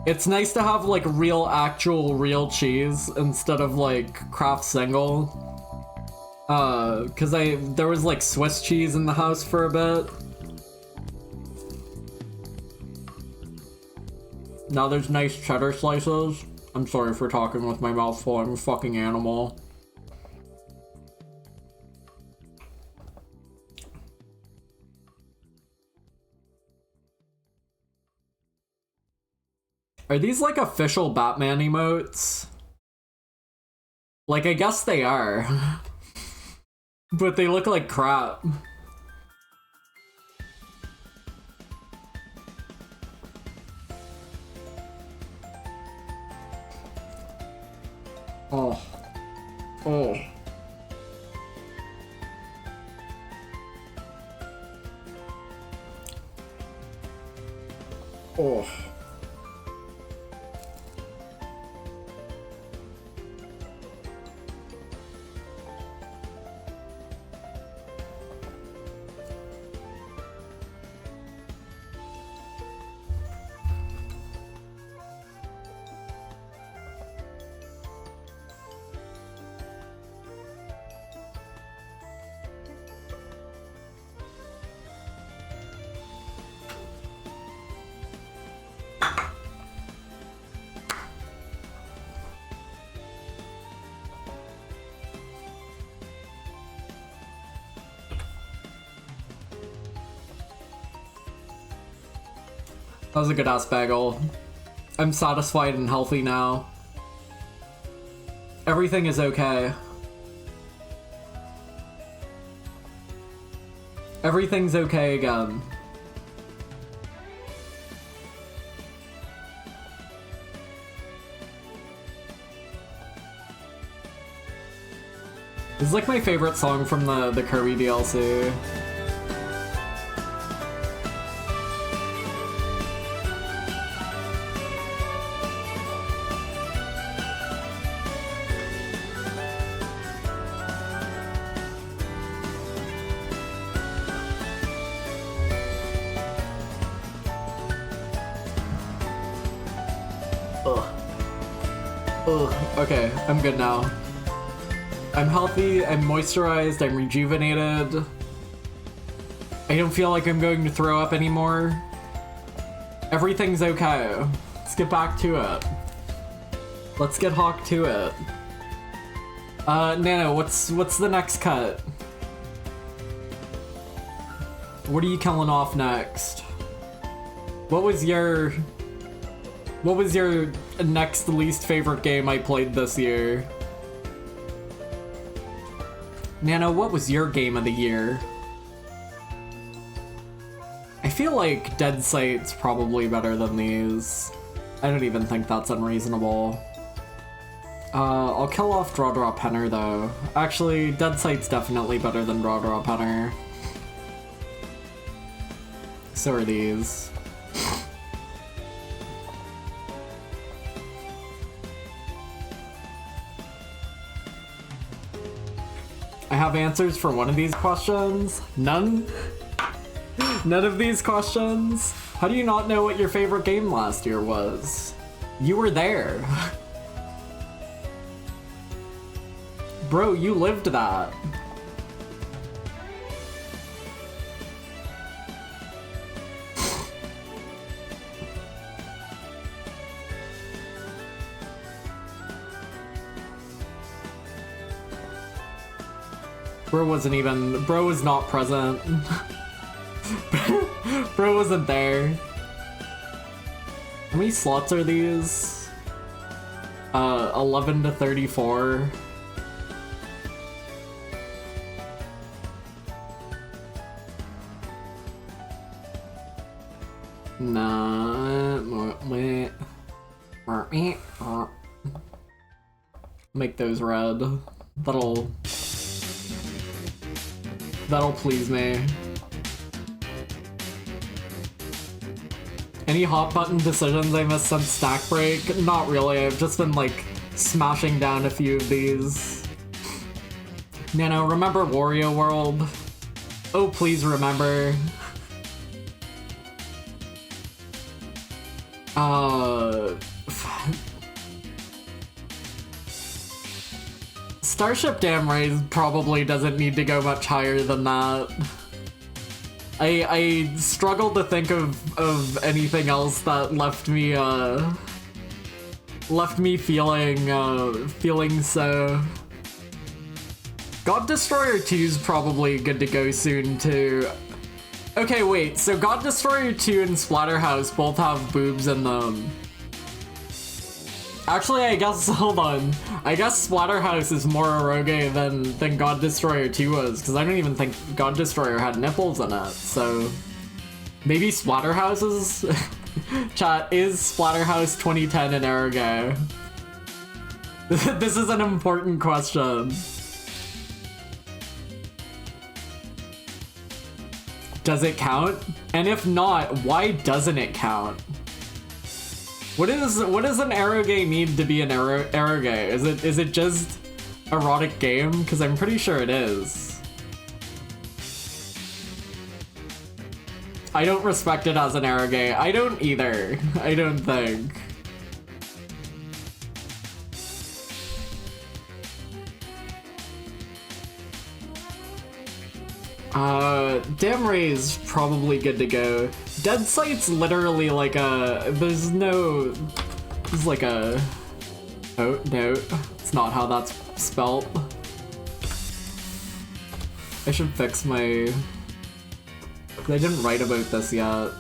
It's nice to have like real cheese instead of like Kraft single. Cause there was like Swiss cheese in the house for a bit. Now there's nice cheddar slices. I'm sorry for talking with my mouth full, I'm a fucking animal. Are these like official Batman emotes? Like, I guess they are. But they look like crap. Oh. Oh. Oh. That was a good ass bagel. I'm satisfied and healthy now. Everything is okay. Everything's okay again. This is like my favorite song from the Kirby DLC. Okay, I'm good now. I'm healthy, I'm moisturized, I'm rejuvenated. I don't feel like I'm going to throw up anymore. Everything's okay. Let's get back to it. Let's get Hawk to it. Nano, what's the next cut? What are you killing off next? What was your next least favorite game I played this year? Nano, what was your game of the year? I feel like Dead Sight's probably better than these. I don't even think that's unreasonable. I'll kill off Draw Draw Penner though. Actually, Dead Sight's definitely better than Draw Draw Penner. So are these. I have answers for one of these questions. None? None of these questions? How do you not know what your favorite game last year was? You were there. Bro, you lived that. Bro was not present. Bro wasn't there. How many slots are these? 11 to 34. Make those red. That'll please me. Any hot button decisions I missed since Stack Break? Not really, I've just been like smashing down a few of these. Nano, remember Wario World? Oh, please remember. Starship Dam Race probably doesn't need to go much higher than that. I struggled to think of anything else that left me feeling so. God Destroyer 2's probably good to go soon too. Okay, wait, so God Destroyer 2 and Splatterhouse both have boobs in them. Actually, I guess, hold on. I guess Splatterhouse is more eroge than God Destroyer 2 was, because I don't even think God Destroyer had nipples in it, so... Maybe Splatterhouse is... Chat, is Splatterhouse 2010 an eroge? This is an important question. Does it count? And if not, why doesn't it count? What does an eroge need to be an eroge? Is it just erotic game? Because I'm pretty sure it is. I don't respect it as an eroge. I don't either. I don't think. Damn Ray's probably good to go. Dead Sight's literally like a... There's like a... Oh, no. It's not how that's spelt. I should fix my... I didn't write about this yet.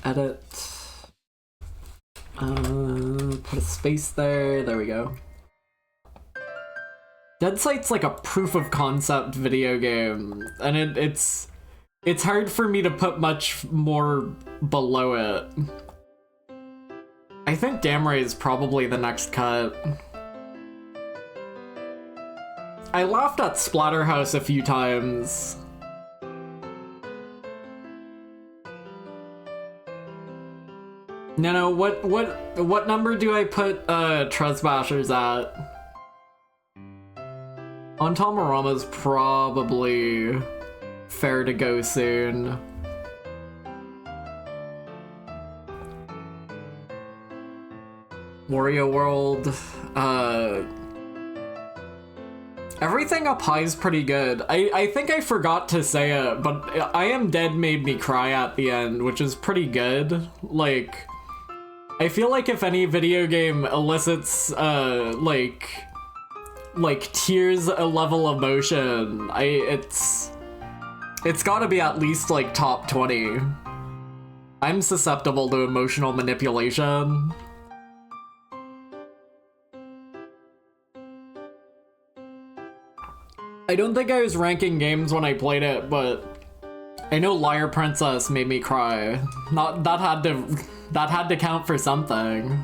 Edit. Put a space there. There we go. Dead Sight's like a proof of concept video game, and it's hard for me to put much more below it. I think Damray is probably the next cut. I laughed at Splatterhouse a few times. No, what number do I put Tresbashers at? Ontamarama's probably fair to go soon. Wario World, everything up high is pretty good. I think I forgot to say it, but I Am Dead made me cry at the end, which is pretty good. Like, I feel like if any video game elicits, like tears a level of emotion, it's gotta be at least, like, top 20. I'm susceptible to emotional manipulation. I don't think I was ranking games when I played it, but I know Liar Princess made me cry. That had to count for something.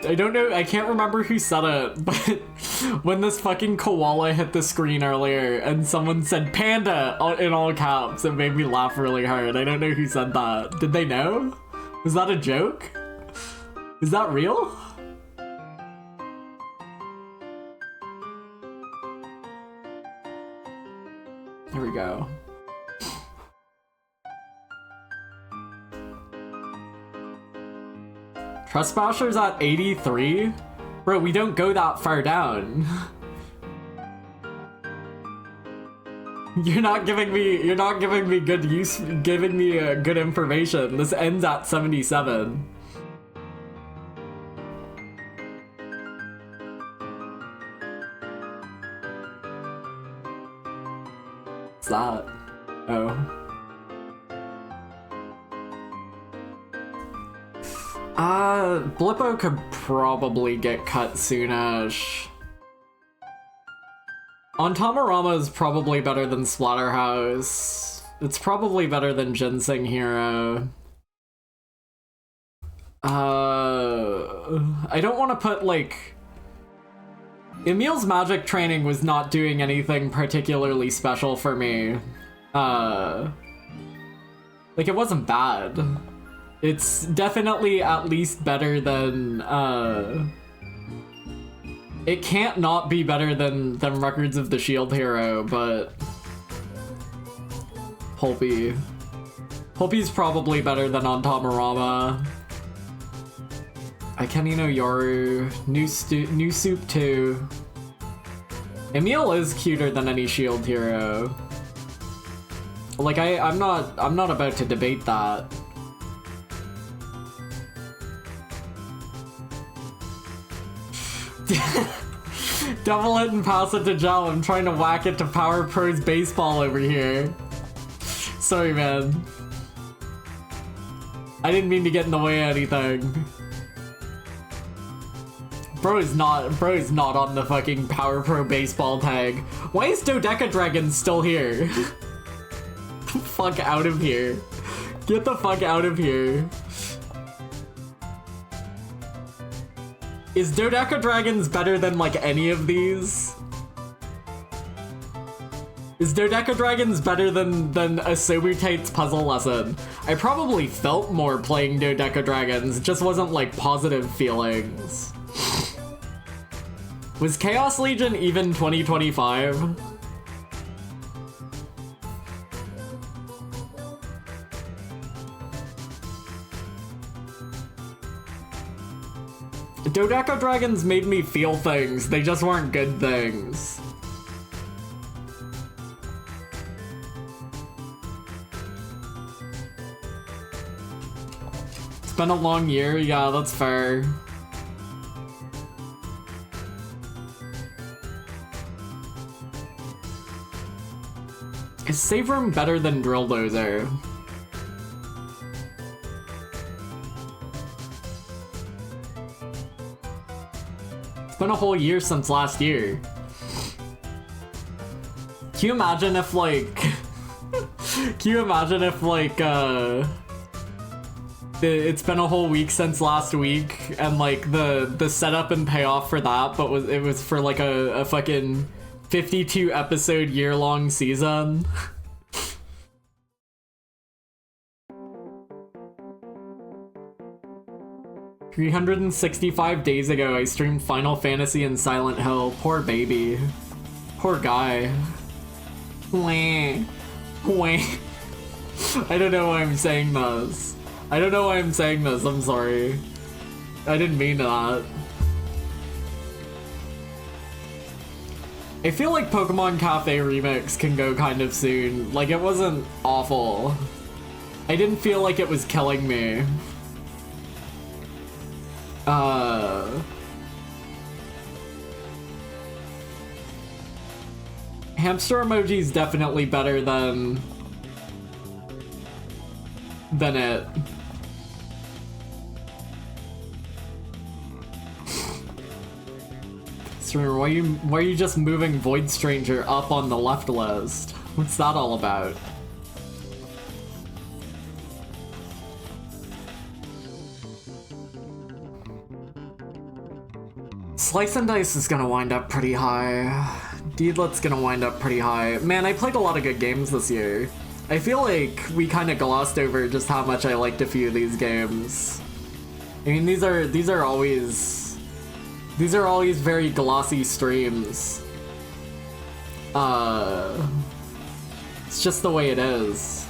I don't know, I can't remember who said it, but when this fucking koala hit the screen earlier and someone said "Panda" in all caps, it made me laugh really hard. I don't know who said that. Did they know? Was that a joke? Is that real? Here we go. Trespassers at 83? Bro, we don't go that far down. You're not giving me good use, giving me good information. This ends at 77. What's that? Oh. Blippo could probably get cut soonish. Ontamarama is probably better than Splatterhouse. It's probably better than Ginseng Hero. I don't want to put, like... Emil's magic training was not doing anything particularly special for me. Like, it wasn't bad. It's definitely at least better than, it can't not be better than Records of the Shield Hero, but... Pulpy. Pulpy's probably better than Ontamarama. Ikenny no Yoru. New Soup 2. Emil is cuter than any Shield Hero. Like, I'm not about to debate that. Double it and pass it to Jal. I'm trying to whack it to Power Pro's baseball over here. Sorry, man. I didn't mean to get in the way of anything. Bro is not on the fucking Power Pro baseball tag. Why is Dodecadragon still here? Fuck out of here. Get the fuck out of here. Is Dodecadragons better than like any of these? Is Dodecadragons better than a Sobutate's puzzle lesson? I probably felt more playing Dodecadragons, it just wasn't like positive feelings. Was Chaos Legion even 2025? Dodecadragons made me feel things, they just weren't good things. It's been a long year, yeah, that's fair. Is Save Room better than Drill Dozer? It's been a whole year since last year. Can you imagine if like... Can you imagine if like, it's been a whole week since last week, and like the setup and payoff for that, but it was for like a fucking 52 episode year-long season. "365 days ago, I streamed Final Fantasy and Silent Hill. Poor baby. Poor guy. Wah. Wah. I don't know why I'm saying this. I don't know why I'm saying this, I'm sorry. I didn't mean that. I feel like Pokemon Cafe Remix can go kind of soon. Like, it wasn't awful. I didn't feel like it was killing me. Hamster emoji's definitely better than it. Streamer, why are you just moving Void Stranger up on the left list? What's that all about? Slice and Dice is gonna wind up pretty high. Deedlet's gonna wind up pretty high. Man, I played a lot of good games this year. I feel like we kind of glossed over just how much I liked a few of these games. I mean, these are always very glossy streams. It's just the way it is.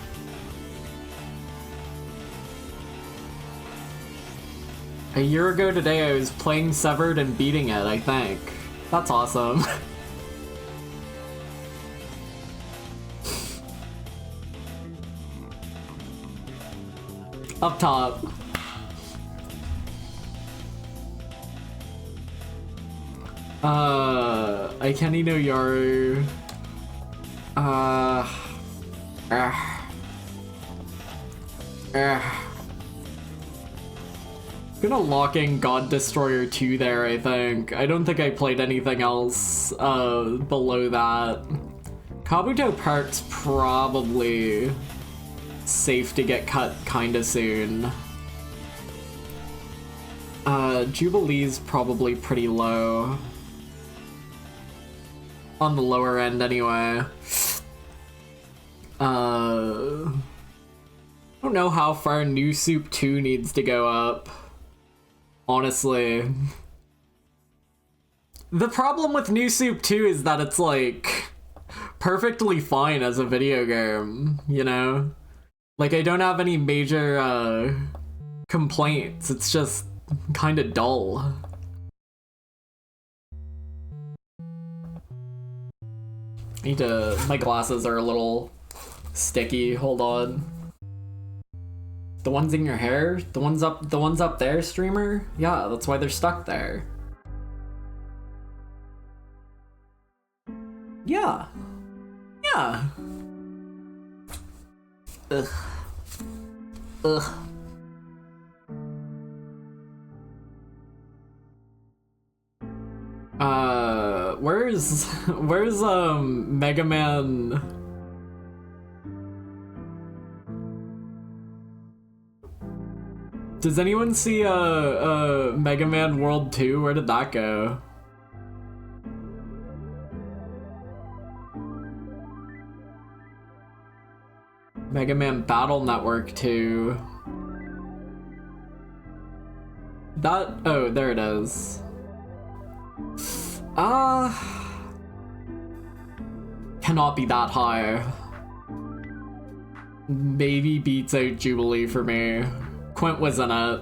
A year ago today, I was playing Severed and beating it, I think. That's awesome. Up top. I can't no Yaru. Gonna lock in God Destroyer 2 there, I think. I don't think I played anything else below that. Kabuto Park's probably safe to get cut kinda soon. Jubilee's probably pretty low. On the lower end, anyway. I don't know how far New Soup 2 needs to go up. Honestly. The problem with New Soup 2 is that it's, like, perfectly fine as a video game, you know? Like, I don't have any major, complaints. It's just kinda dull. My glasses are a little Sticky, hold on. The ones in your hair? The ones up there, streamer? Yeah, that's why they're stuck there. Yeah. Yeah. Ugh. Ugh. Where's Mega Man? Does anyone see Mega Man World 2? Where did that go? Mega Man Battle Network 2. That, oh, there it is. Cannot be that high. Maybe beats out Jubilee for me. Quint was in it.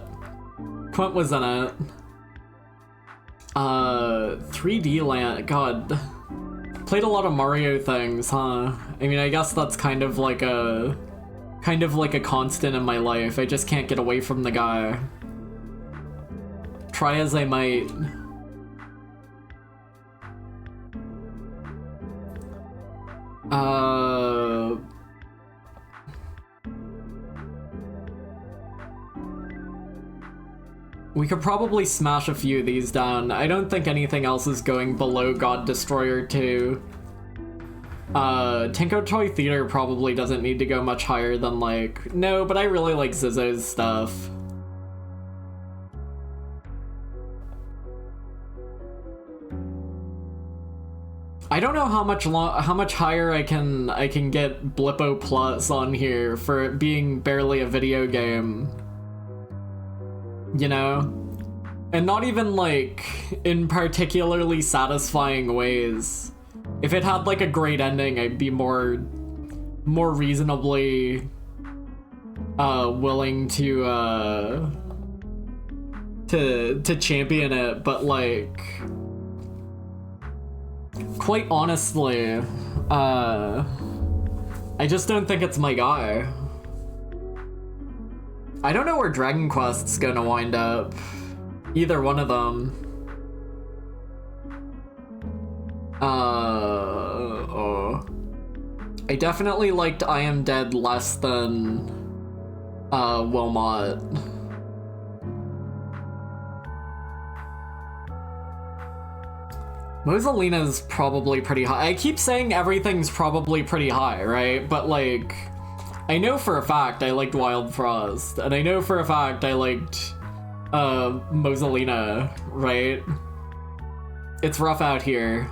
3D Land, god. Played a lot of Mario things, huh? I mean, I guess that's kind of like a constant in my life. I just can't get away from the guy. Try as I might. We could probably smash a few of these down. I don't think anything else is going below God Destroyer 2. Tinko Toy Theater probably doesn't need to go much higher than like... No, but I really like Zizzo's stuff. I don't know how much higher I can get Blippo Plus on here for it being barely a video game. You know? And not even like in particularly satisfying ways. If it had like a great ending, I'd be more reasonably willing to champion it, but like quite honestly, I just don't think it's my guy. I don't know where Dragon Quest's gonna wind up. Either one of them. I definitely liked I Am Dead less than Wilmot. Mosalina's probably pretty high. I keep saying everything's probably pretty high, right? But like, I know for a fact I liked Wild Frost, and I know for a fact I liked Mosalina, right? It's rough out here.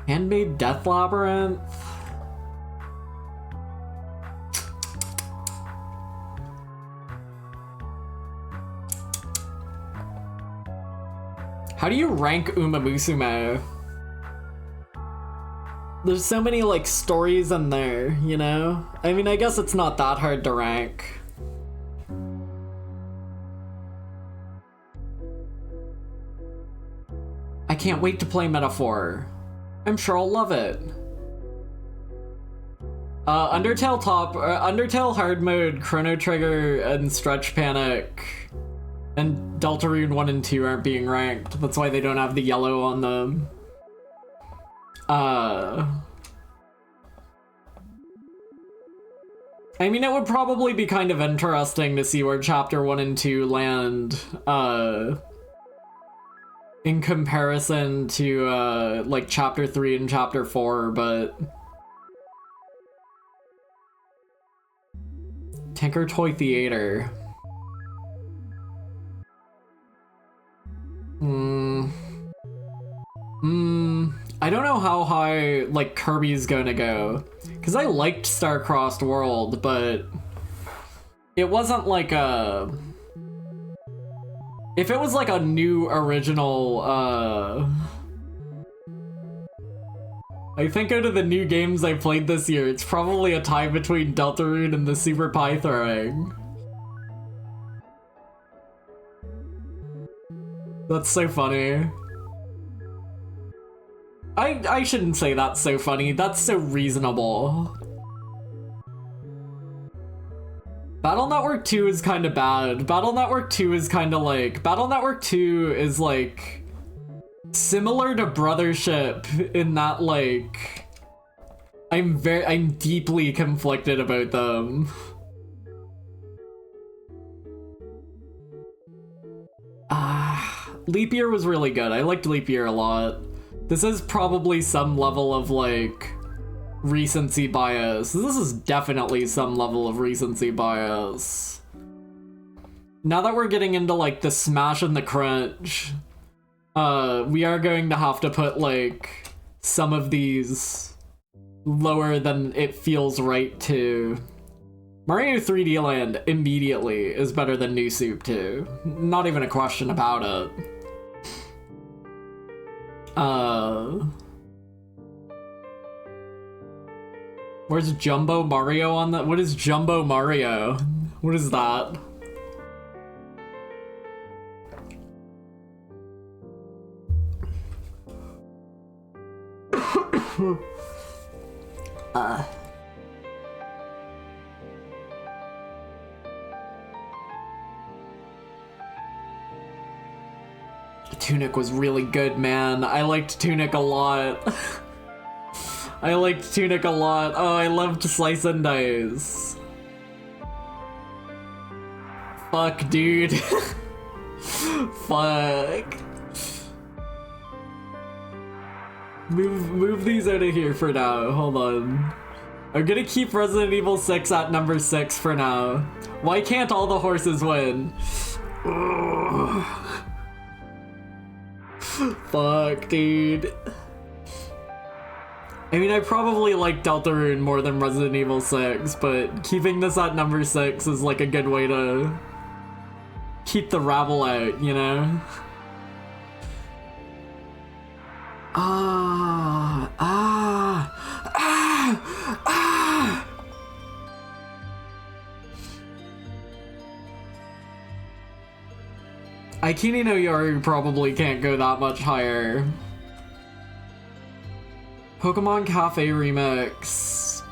Handmade Death Labyrinth? How do you rank Uma Musume? There's so many like stories in there, you know? I mean, I guess it's not that hard to rank. I can't wait to play Metaphor. I'm sure I'll love it. Undertale hard mode, Chrono Trigger, and Stretch Panic, and Deltarune 1 and 2 aren't being ranked. That's why they don't have the yellow on them. I mean, it would probably be kind of interesting to see where Chapter 1 and 2 land, in comparison to, like, Chapter 3 and Chapter 4, but... Tinker Toy Theater. I don't know how high, like, Kirby's gonna go. Because I liked Star-Crossed World, but... it wasn't like a... If it was like a new original, I think out of the new games I played this year, it's probably a tie between Deltarune and the Super Pie Throwing. That's so funny. I shouldn't say that's so funny. That's so reasonable. Battle Network 2 is kind of bad. Battle Network 2 is kind of like... Battle Network 2 is like... similar to Brothership in that like... I'm deeply conflicted about them. Leap Year was really good. I liked Leap Year a lot. This is probably some level of like... recency bias. This is definitely some level of recency bias. Now that we're getting into like the smash and the crunch, we are going to have to put like some of these lower than it feels right to. Mario 3D Land immediately is better than New Soup 2. Not even a question about it. Where's Jumbo Mario on that? What is Jumbo Mario? What is that? Tunic was really good, man. I liked Tunic a lot. I liked Tunic a lot. Oh, I loved Slice and Dice. Fuck, dude. Fuck. Move these out of here for now. Hold on. I'm gonna keep Resident Evil 6 at number 6 for now. Why can't all the horses win? Ugh. Fuck, dude. I mean, I probably like Deltarune more than Resident Evil 6, but keeping this at number 6 is like a good way to keep the rabble out, you know? Aikini no Yoru probably can't go that much higher. Pokemon Cafe Remix.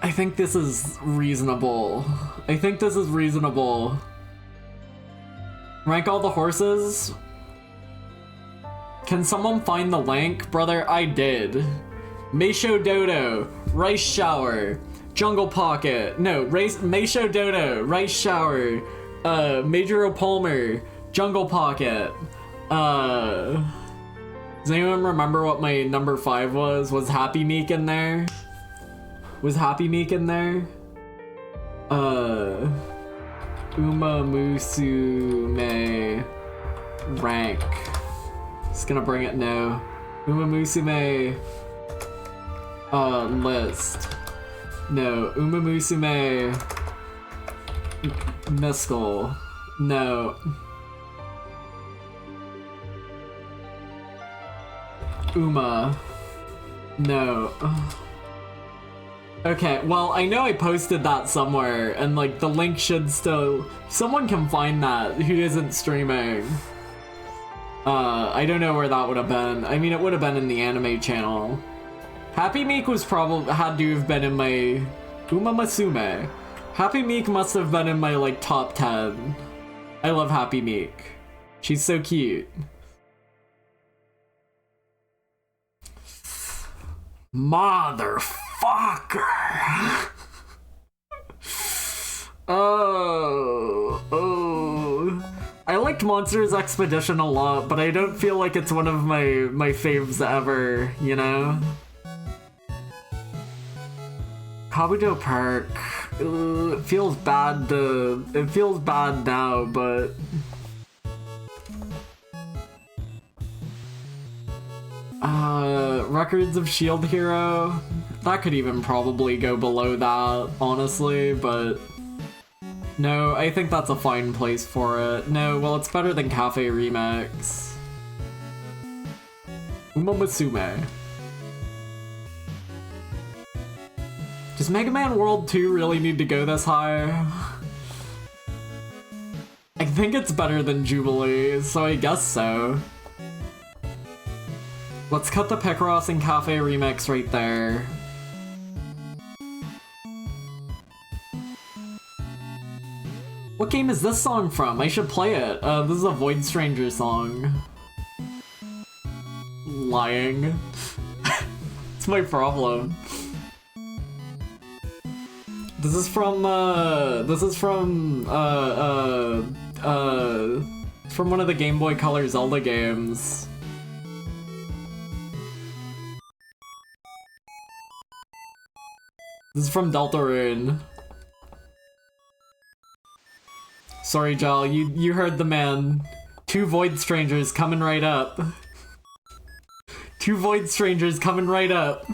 I think this is reasonable. I think this is reasonable. Rank all the horses? Can someone find the link? Brother, I did. Meisho Dodo, Rice Shower, Jungle Pocket, no, Meisho Dodo, Rice Shower, Major Palmer, Jungle Pocket, does anyone remember what my number 5 was? Was Happy Meek in there? Was Happy Meek in there? Uma Musume rank. Just gonna bring it now. Uma Musume list. No, Uma Musume Mescal. No. Uma. No. Okay, well, I know I posted that somewhere, and like the link should still... Someone can find that who isn't streaming. I don't know where that would have been. I mean, it would have been in the anime channel. Happy Meek was probably... had to have been in my... Uma Masume. Happy Meek must have been in my, like, top 10. I love Happy Meek. She's so cute. Motherfucker! Oh. I liked Monsters Expedition a lot, but I don't feel like it's one of my faves ever, you know? Kabuto Park. It feels bad now, but... Records of Shield Hero? That could even probably go below that, honestly, but... No, I think that's a fine place for it. No, well, it's better than Cafe Remix. Uma Musume. Does Mega Man World 2 really need to go this high? I think it's better than Jubilee, so I guess so. Let's cut the Picross and Cafe remix right there. What game is this song from? I should play it. This is a Void Stranger song. Lying. It's my problem. This is from one of the Game Boy Color Zelda games. This is from Deltarune. Sorry, Jal, you heard the man. 2 Void Strangers coming right up. 2 Void Strangers coming right up.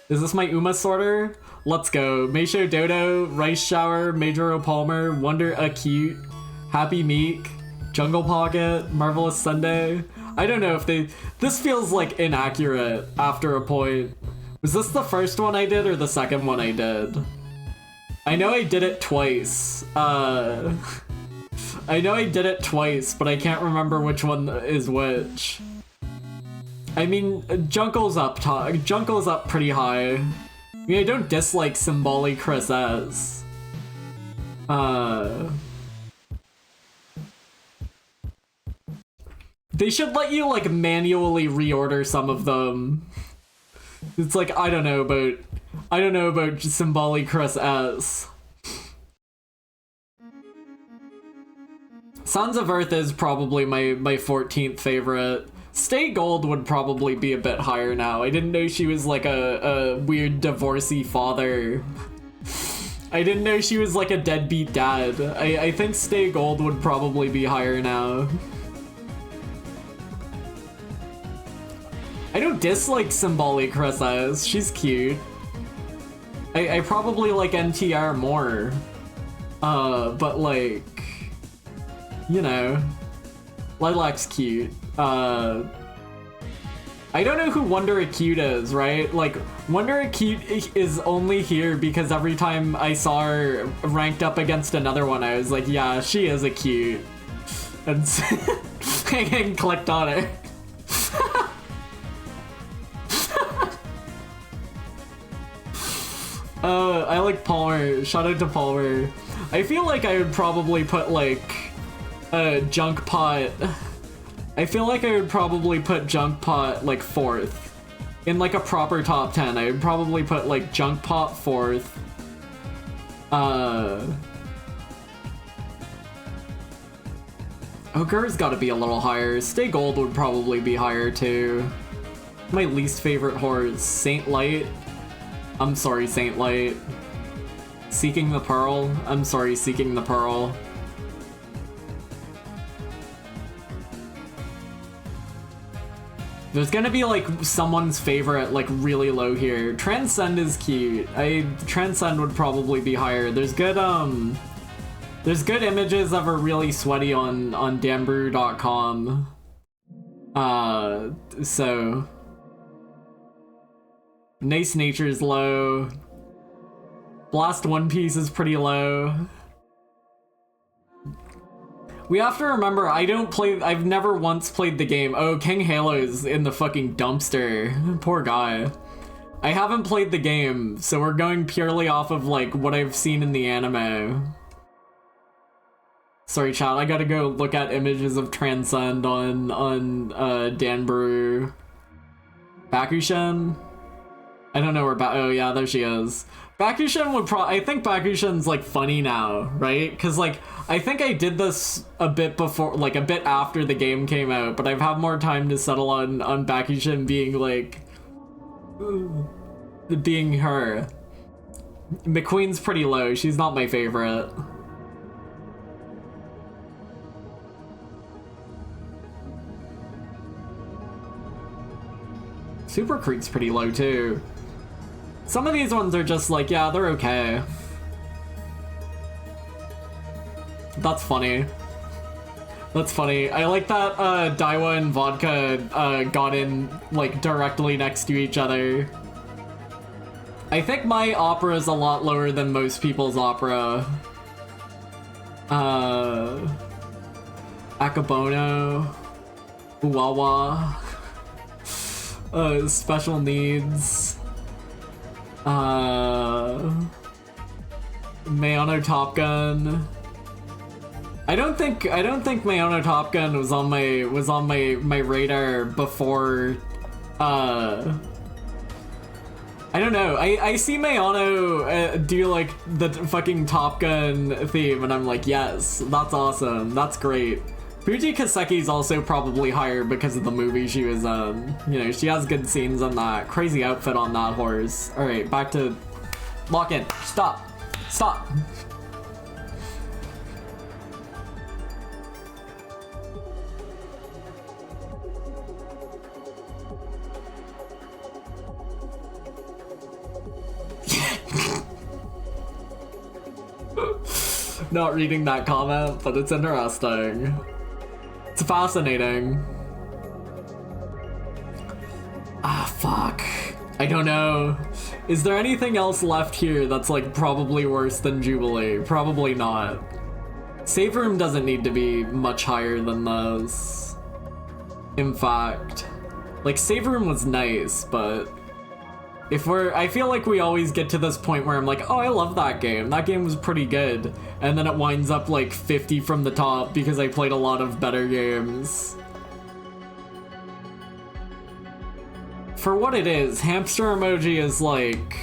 Is this my Uma sorter? Let's go. Meisho Dodo, Rice Shower, Majoro Palmer, Wonder Acute, Happy Meek, Jungle Pocket, Marvelous Sunday. I don't know if they... This feels like inaccurate after a point. Was this the first one I did or the second one I did? I know I did it twice. I know I did it twice, but I can't remember which one is which. I mean, Junkle's up top. Junkle's up pretty high. I mean, I don't dislike Symbolic Chris S. They should let you, like, manually reorder some of them. It's like, I don't know about Symbolic Chris S. Sons of Earth is probably my 14th favorite. Stay Gold would probably be a bit higher now. I didn't know she was like a weird divorcee father. I didn't know she was like a deadbeat dad. I think Stay Gold would probably be higher now. I don't dislike Symbolic Chris S. She's cute. I probably like NTR more. But like, you know, Lilac's cute. I don't know who Wonder Acute is, right? Like, Wonder Acute is only here because every time I saw her ranked up against another one, I was like, yeah, she is a cute. And, and clicked on her. I like Palmer. Shout out to Palmer. I feel like I would probably put like Junk Pot. I feel like I would probably put Junk Pot like 4th. In like a proper top 10, I would probably put like Junk Pot 4th. Ogre's gotta be a little higher. Stay Gold would probably be higher too. My least favorite horse, Saint Light. I'm sorry, Saint Light. Seeking the Pearl. I'm sorry, Seeking the Pearl. There's gonna be like someone's favorite like really low here. Transcend is cute. Transcend would probably be higher. There's good images of her really sweaty on Danbrew.com. So Nice Nature's low. Blast One Piece is pretty low. We have to remember, I've never once played the game. Oh, King Halo's in the fucking dumpster. Poor guy. I haven't played the game, so we're going purely off of, like, what I've seen in the anime. Sorry, chat, I gotta go look at images of Transcend on Danbrew. Bakushin? I don't know where oh yeah, there she is. Bakushin would I think Bakushin's like funny now, right? Cause like, I think I did this a bit before, like a bit after the game came out, but I've had more time to settle on Bakushin being like, being her. McQueen's pretty low, she's not my favorite. Super Creek's pretty low too. Some of these ones are just like, yeah, they're okay. That's funny. That's funny. I like that Daiwa and Vodka got in like directly next to each other. I think my opera is a lot lower than most people's opera. Akabono. Wawa. Special needs. Mayano Top Gun. I don't think Mayano Top Gun was on my radar before. I don't know. I see Mayano do like the fucking Top Gun theme, and I'm like, yes, that's awesome. That's great. Fuji Kaseki's also probably higher because of the movie she was in. You know, she has good scenes on that. Crazy outfit on that horse. All right, back to lock in. Stop. Stop. Not reading that comment, but it's interesting. It's fascinating. Ah, fuck. I don't know. Is there anything else left here that's like probably worse than Jubilee? Probably not. Save Room doesn't need to be much higher than those. In fact, like Save Room was nice, but I feel like we always get to this point where I'm like, oh, I love that game. That game was pretty good. And then it winds up like 50 from the top because I played a lot of better games. For what it is, Hamster Emoji is like...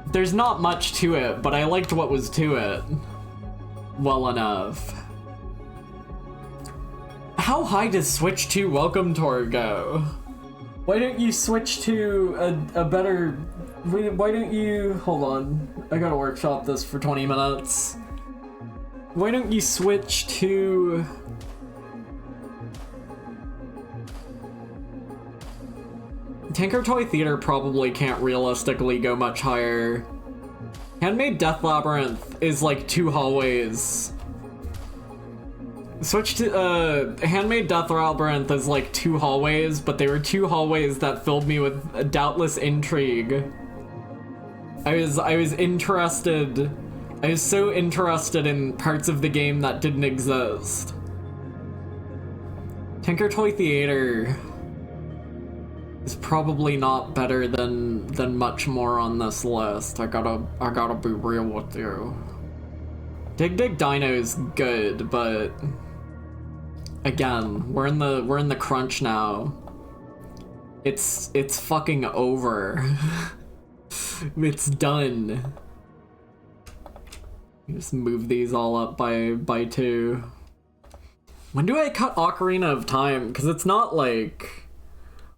There's not much to it, but I liked what was to it. Well enough. How high does Switch 2 Welcome Tour go? Why don't you switch to a better... Why don't you... Hold on. I gotta workshop this for 20 minutes. Why don't you switch to... Tinker Toy Theater probably can't realistically go much higher. Handmade Death Labyrinth is like 2 hallways. Switch to, Handmade Death Labyrinth is like 2 hallways, but they were 2 hallways that filled me with doubtless intrigue. I was interested. I was so interested in parts of the game that didn't exist. Tinker Toy Theater is probably not better than much more on this list. I gotta be real with you. Dig Dig Dino is good, but again, we're in the crunch now. It's fucking over. It's done. Just move these all up by 2. When do I cut Ocarina of Time? Because it's not like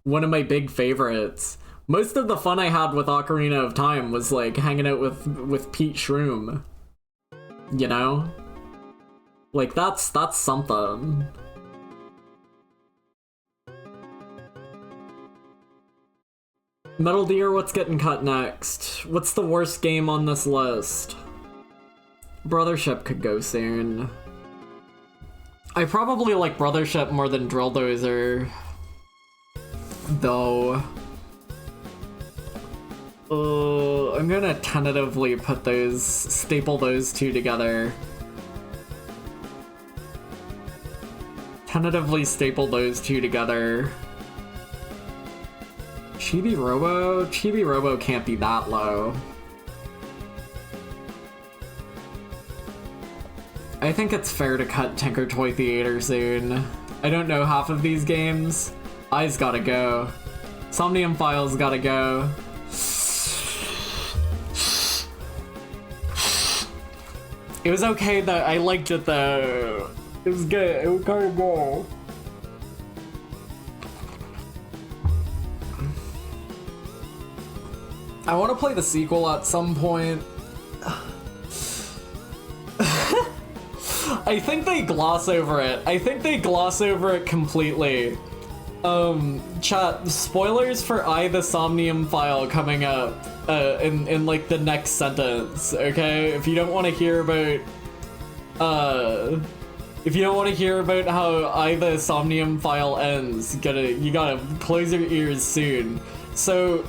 one of my big favorites. Most of the fun I had with Ocarina of Time was like hanging out with Pete Shroom. You know? Like that's something. Metal Gear, what's getting cut next? What's the worst game on this list? Brothership could go soon. I probably like Brothership more than Drill Dozer, though. I'm gonna tentatively put those, staple those 2 together. Tentatively staple those 2 together. Chibi Robo? Chibi Robo can't be that low. I think it's fair to cut Tinker Toy Theater soon. I don't know half of these games. Eyes gotta go. Somnium Files gotta go. It was okay though, I liked it though. It was good, it was kinda good. I want to play the sequel at some point. I think they gloss over it. I think they gloss over it completely. Chat, spoilers for I the Somnium File coming up in like the next sentence, okay? If you don't want to hear about if you don't want to hear about how I the Somnium File ends, you gotta close your ears soon. So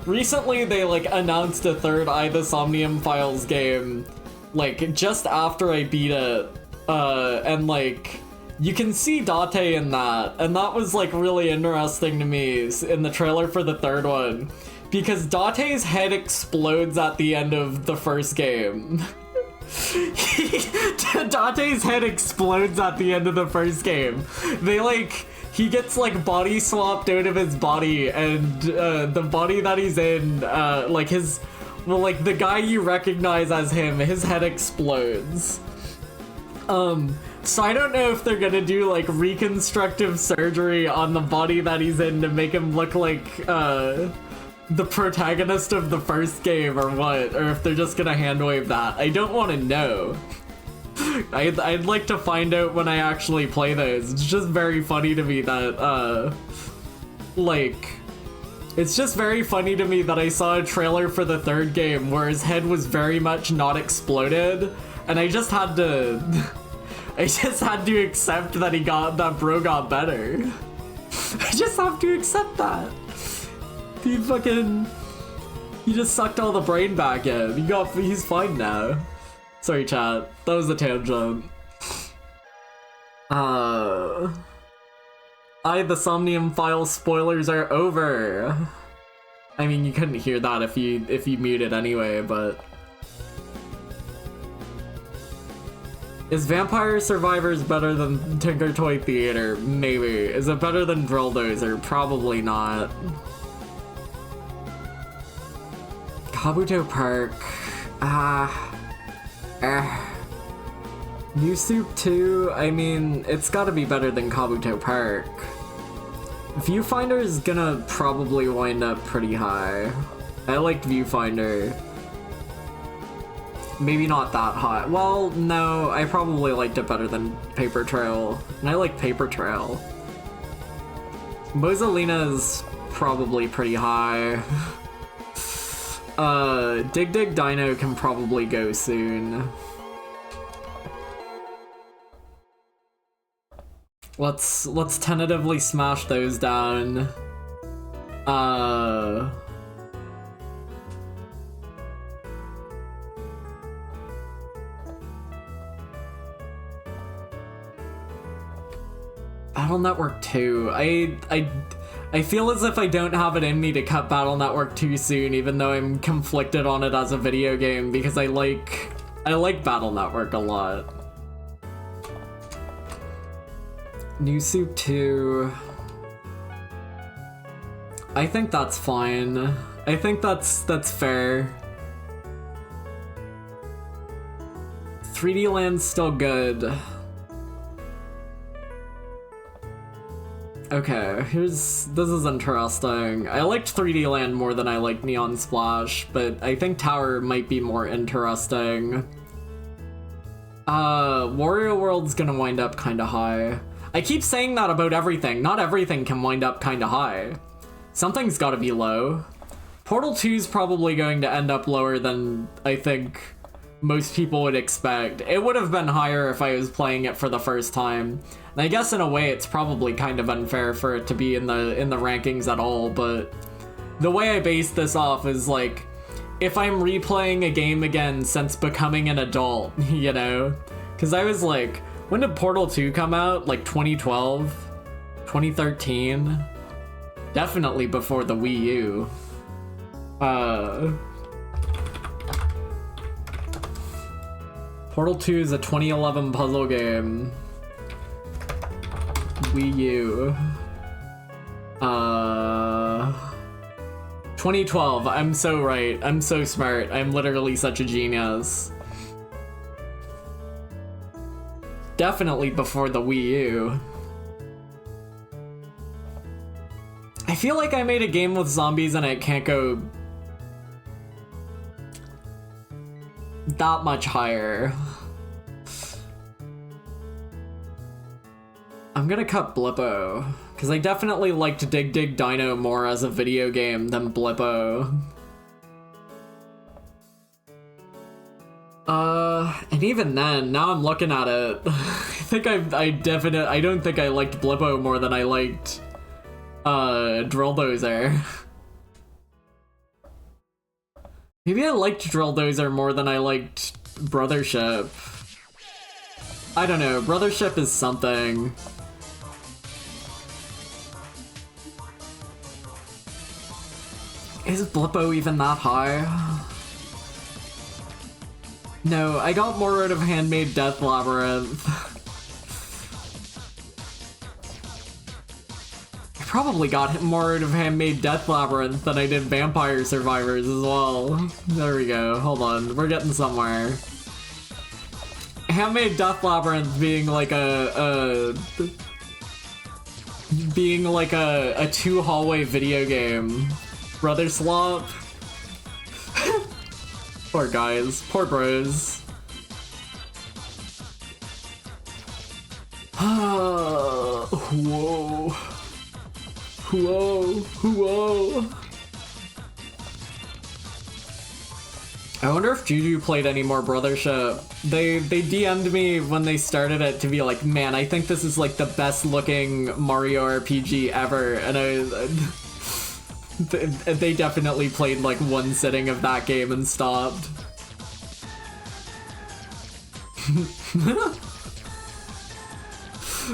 recently they like announced a 3rd I the Somnium Files game, like just after I beat it, and like You can see Date in that, and that was like really interesting to me in the trailer for the third one, because Date's head explodes at the end of the first game. Date's head explodes at the end of the first game. He gets like body swapped out of his body, and the body that he's in, the guy you recognize as him, his head explodes. So I don't know if they're gonna do like reconstructive surgery on the body that he's in to make him look like the protagonist of the first game or what, or if they're just gonna handwave that. I don't want to know. I'd like to find out when I actually play those. It's just very funny to me that it's just very funny to me that I saw a trailer for the third game where his head was very much not exploded, and I just had to accept that bro got better. I just have to accept that. He just sucked all the brain back in. He's fine now. Sorry, chat. That was a tangent. The Somnium File spoilers are over. I mean, you couldn't hear that if you muted anyway, but... Is Vampire Survivors better than Tinker Toy Theater? Maybe. Is it better than Drill Dozer? Probably not. Kabuto Park. New Soup 2, I mean, it's gotta be better than Kabuto Park. Viewfinder is gonna probably wind up pretty high. I liked Viewfinder. Maybe not that high. Well, no, I probably liked it better than Paper Trail. And I like Paper Trail. Mosalina's probably pretty high. Dig Dig Dino can probably go soon. Let's tentatively smash those down. Battle Network 2. I feel as if I don't have it in me to cut Battle Network too soon, even though I'm conflicted on it as a video game, because I like Battle Network a lot. New Soup 2. I think that's fine. I think that's fair. 3D Land's still good. Okay, this is interesting. I liked 3D Land more than I liked Neon Splash, but I think Tower might be more interesting. Wario World's gonna wind up kinda high. I keep saying that about everything. Not everything can wind up kinda high. Something's gotta be low. Portal 2's probably going to end up lower than I think most people would expect. It would have been higher if I was playing it for the first time. And I guess in a way it's probably kind of unfair for it to be in the rankings at all, but the way I base this off is like, if I'm replaying a game again since becoming an adult, you know? Because I was like, when did Portal 2 come out? Like 2012? 2013? Definitely before the Wii U. Portal 2 is a 2011 puzzle game. Wii U. 2012, I'm so right. I'm so smart. I'm literally such a genius. Definitely before the Wii U. I feel like I made a game with zombies and it can't go that much higher. I'm gonna cut Blippo, because I definitely liked Dig Dig Dino more as a video game than Blippo. And even then, now I'm looking at it, I don't think I liked Blippo more than I liked, Drill Dozer. Maybe I liked Drill Dozer more than I liked Brothership. I don't know, Brothership is something. Is Blippo even that high? No, I got more out of Handmade Death Labyrinth. I probably got more out of Handmade Death Labyrinth than I did Vampire Survivors as well. There we go, hold on, we're getting somewhere. Handmade Death Labyrinth being like a 2-hallway video game. Brother Slop. Poor guys, poor bros. Whoa. Whoa. I wonder if Juju played any more Brothership. They DM'd me when they started it to be like, man, I think this is like the best looking Mario RPG ever, and they definitely played like one sitting of that game and stopped.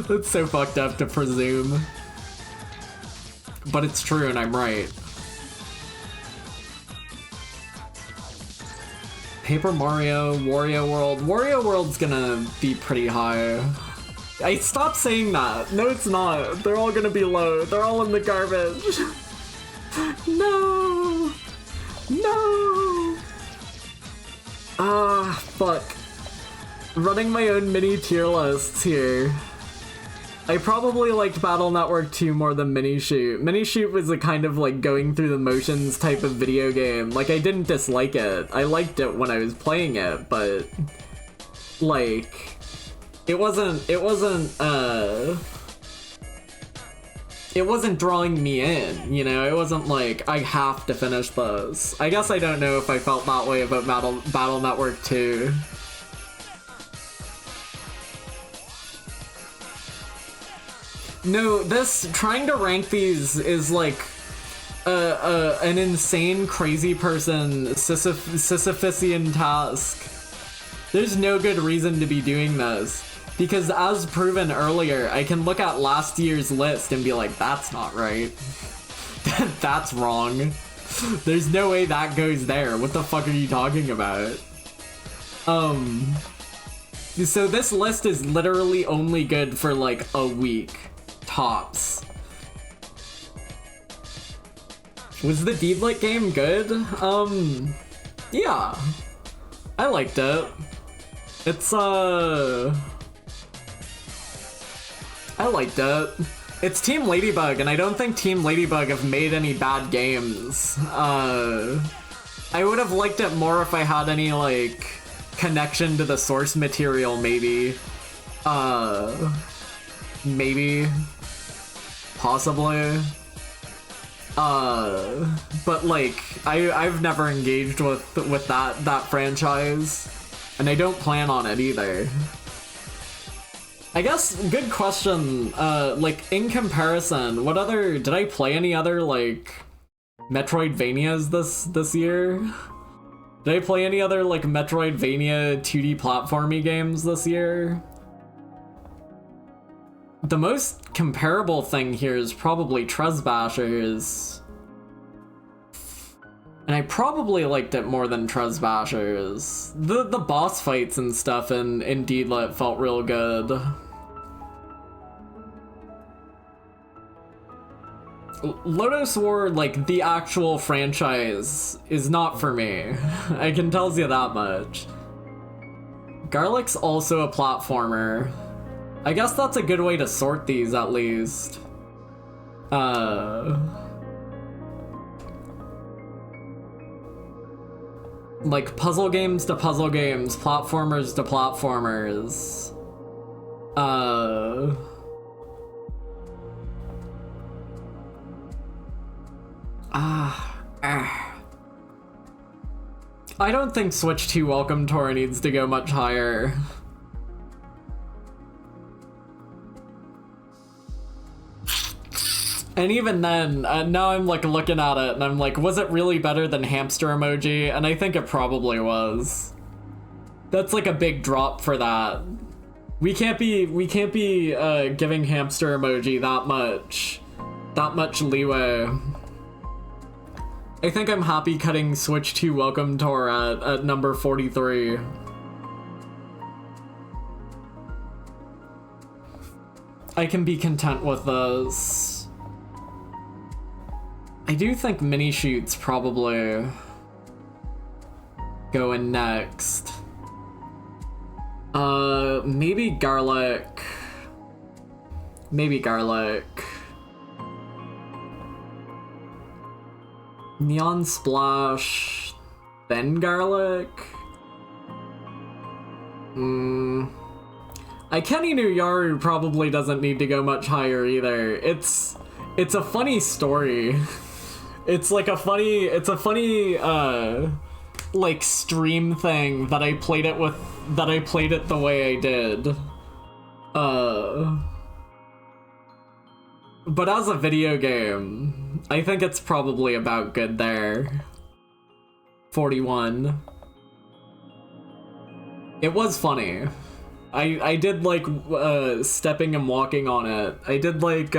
That's so fucked up to presume. But it's true and I'm right. Paper Mario, Wario World. Wario World's gonna be pretty high. I stopped saying that. No, it's not. They're all gonna be low. They're all in the garbage. No! No! Ah, fuck. Running my own mini tier lists here. I probably liked Battle Network 2 more than Mini Shoot. Mini Shoot was a kind of like going through the motions type of video game. Like, I didn't dislike it. I liked it when I was playing it, but like it wasn't drawing me in, you know? It wasn't like, I have to finish this. I guess I don't know if I felt that way about Battle Network 2. No, trying to rank these is like an insane, crazy person Sisyphean task. There's no good reason to be doing this. Because as proven earlier, I can look at last year's list and be like, that's not right. That's wrong. There's no way that goes there. What the fuck are you talking about? So this list is literally only good for like a week. Tops. Was the Deedlit game good? Yeah. I liked it. It's, I liked it. It's Team Ladybug, and I don't think Team Ladybug have made any bad games. I would have liked it more if I had any, like, connection to the source material, maybe. Maybe. Possibly. But like, I've never engaged with that franchise, and I don't plan on it either. I guess, good question, like, in comparison, what other, did I play any other, like, Metroidvanias this year? Did I play any other, like, Metroidvania 2D platformy games this year? The most comparable thing here is probably Tresbashers. And I probably liked it more than Tresbashers. The boss fights and stuff in Deedlit felt real good. Lotus War, like, the actual franchise, is not for me. I can tell you that much. Garlic's also a platformer. I guess that's a good way to sort these, at least. Like, puzzle games to puzzle games, platformers to platformers. I don't think Switch 2 Welcome Tour needs to go much higher. And even then, now I'm like looking at it and I'm like, was it really better than Hamster Emoji? And I think it probably was. That's like a big drop for that. We can't be giving hamster emoji that much leeway. I think I'm happy cutting Switch 2 Welcome Tour at number 43. I can be content with this. I do think mini shoots probably go in next. Maybe garlic. Maybe garlic. Neon Splash, then garlic. Ikeni no Yaru probably doesn't need to go much higher either. It's a funny story. It's a funny like stream thing that I played it the way I did. But as a video game, I think it's probably about good there. 41. It was funny. I did like stepping and walking on it. I did like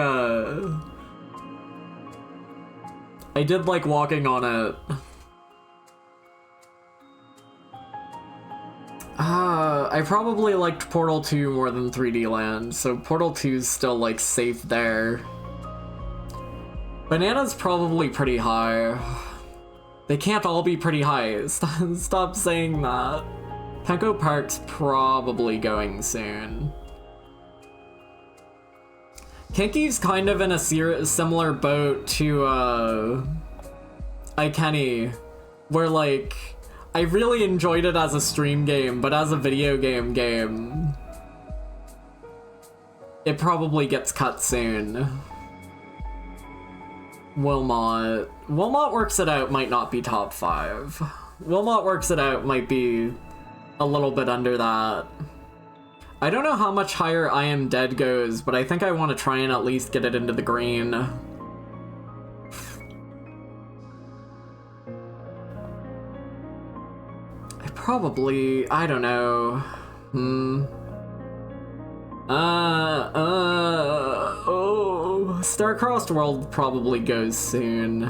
walking on it. I probably liked Portal 2 more than 3D Land, so Portal 2 is still like safe there. Banana's probably pretty high. They can't all be pretty high. Stop saying that. Penko Park's probably going soon. Kinky's kind of in a similar boat to Ikeni, where like I really enjoyed it as a stream game, but as a video game, it probably gets cut soon. Wilmot Works It Out might not be top 5. Wilmot Works It Out might be a little bit under that. I don't know how much higher I Am Dead goes, but I think I want to try and at least get it into the green. I don't know. Star-Crossed World probably goes soon.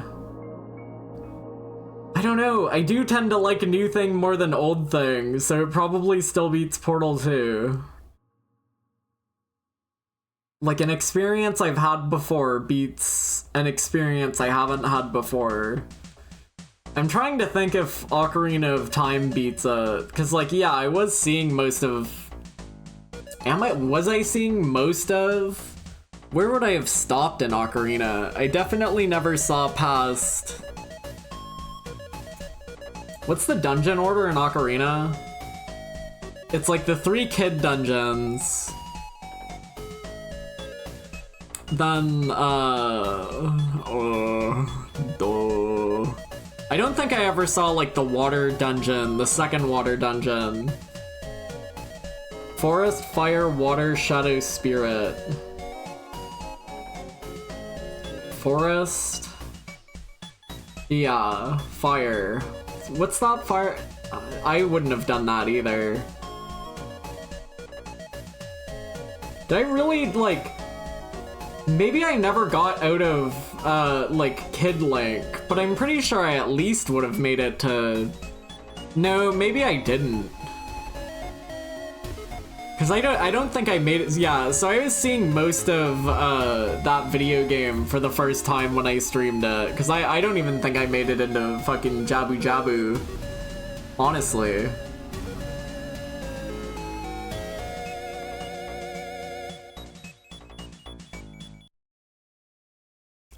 I don't know, I do tend to like a new thing more than old things, so it probably still beats Portal 2. Like, an experience I've had before beats an experience I haven't had before. I'm trying to think if Ocarina of Time beats it, because like, yeah, I was seeing most of... Was I seeing most of? Where would I have stopped in Ocarina? I definitely never saw past... What's the dungeon order in Ocarina? It's like the 3 kid dungeons. Then, I don't think I ever saw like the water dungeon, the second water dungeon. Forest, Fire, Water, Shadow, Spirit. Forest? Yeah, Fire. What's that fire? I wouldn't have done that either. Did I really, like... Maybe I never got out of, like, Kid Link, but I'm pretty sure I at least would have made it to... No, maybe I didn't. Because I don't think I made it... Yeah, so I was seeing most of, that video game for the first time when I streamed it. Because I don't even think I made it into fucking Jabu Jabu. Honestly.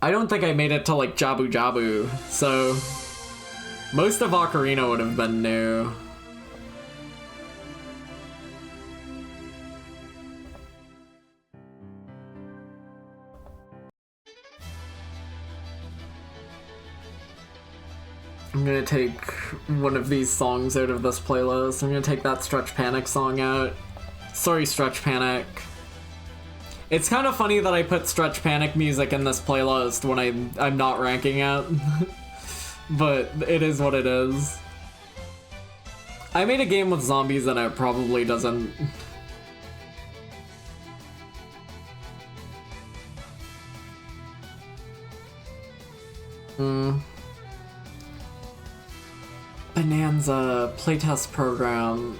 I don't think I made it to, like, Jabu Jabu, so... Most of Ocarina would have been new. I'm gonna take one of these songs out of this playlist. I'm gonna take that Stretch Panic song out. Sorry, Stretch Panic. It's kind of funny that I put Stretch Panic music in this playlist when I'm not ranking it. But it is what it is. I made a game with zombies in it, probably doesn't Bonanza playtest program.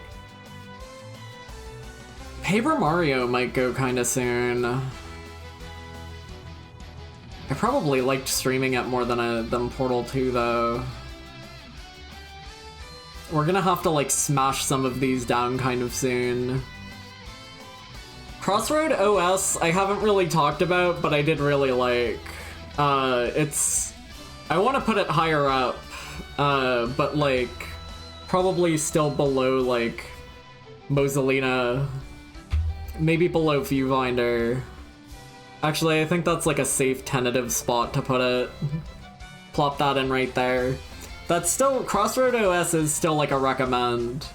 Paper Mario might go kinda soon. I probably liked streaming it more than Portal 2 though. We're gonna have to like smash some of these down kind of soon. Crossroad OS I haven't really talked about, but I did really like. I want to put it higher up, but like probably still below like Moselina, maybe below Viewfinder. Actually, I think that's like a safe tentative spot to put it. Plop that in right there. That's still, Crossroad OS is still like a recommend.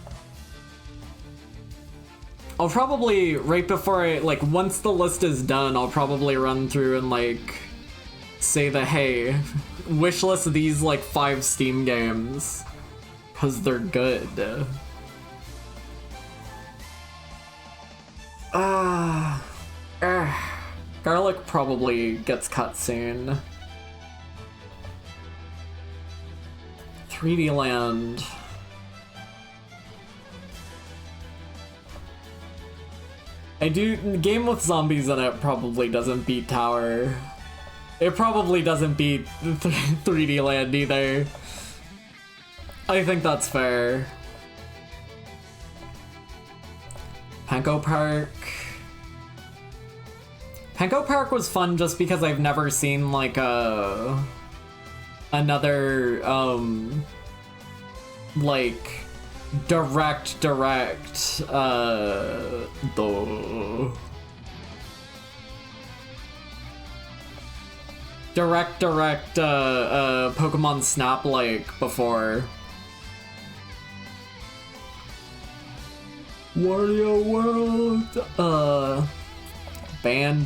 I'll probably, right before like once the list is done, I'll probably run through and like say that, hey, wishlist these like 5 Steam games, cause they're good. Garlic probably gets cut soon. 3D Land. Game with zombies in it probably doesn't beat Tower. It probably doesn't beat 3D Land either. I think that's fair. Panko Park. Panko Park was fun just because I've never seen like another like direct Pokemon Snap like before. Wario World, Ban.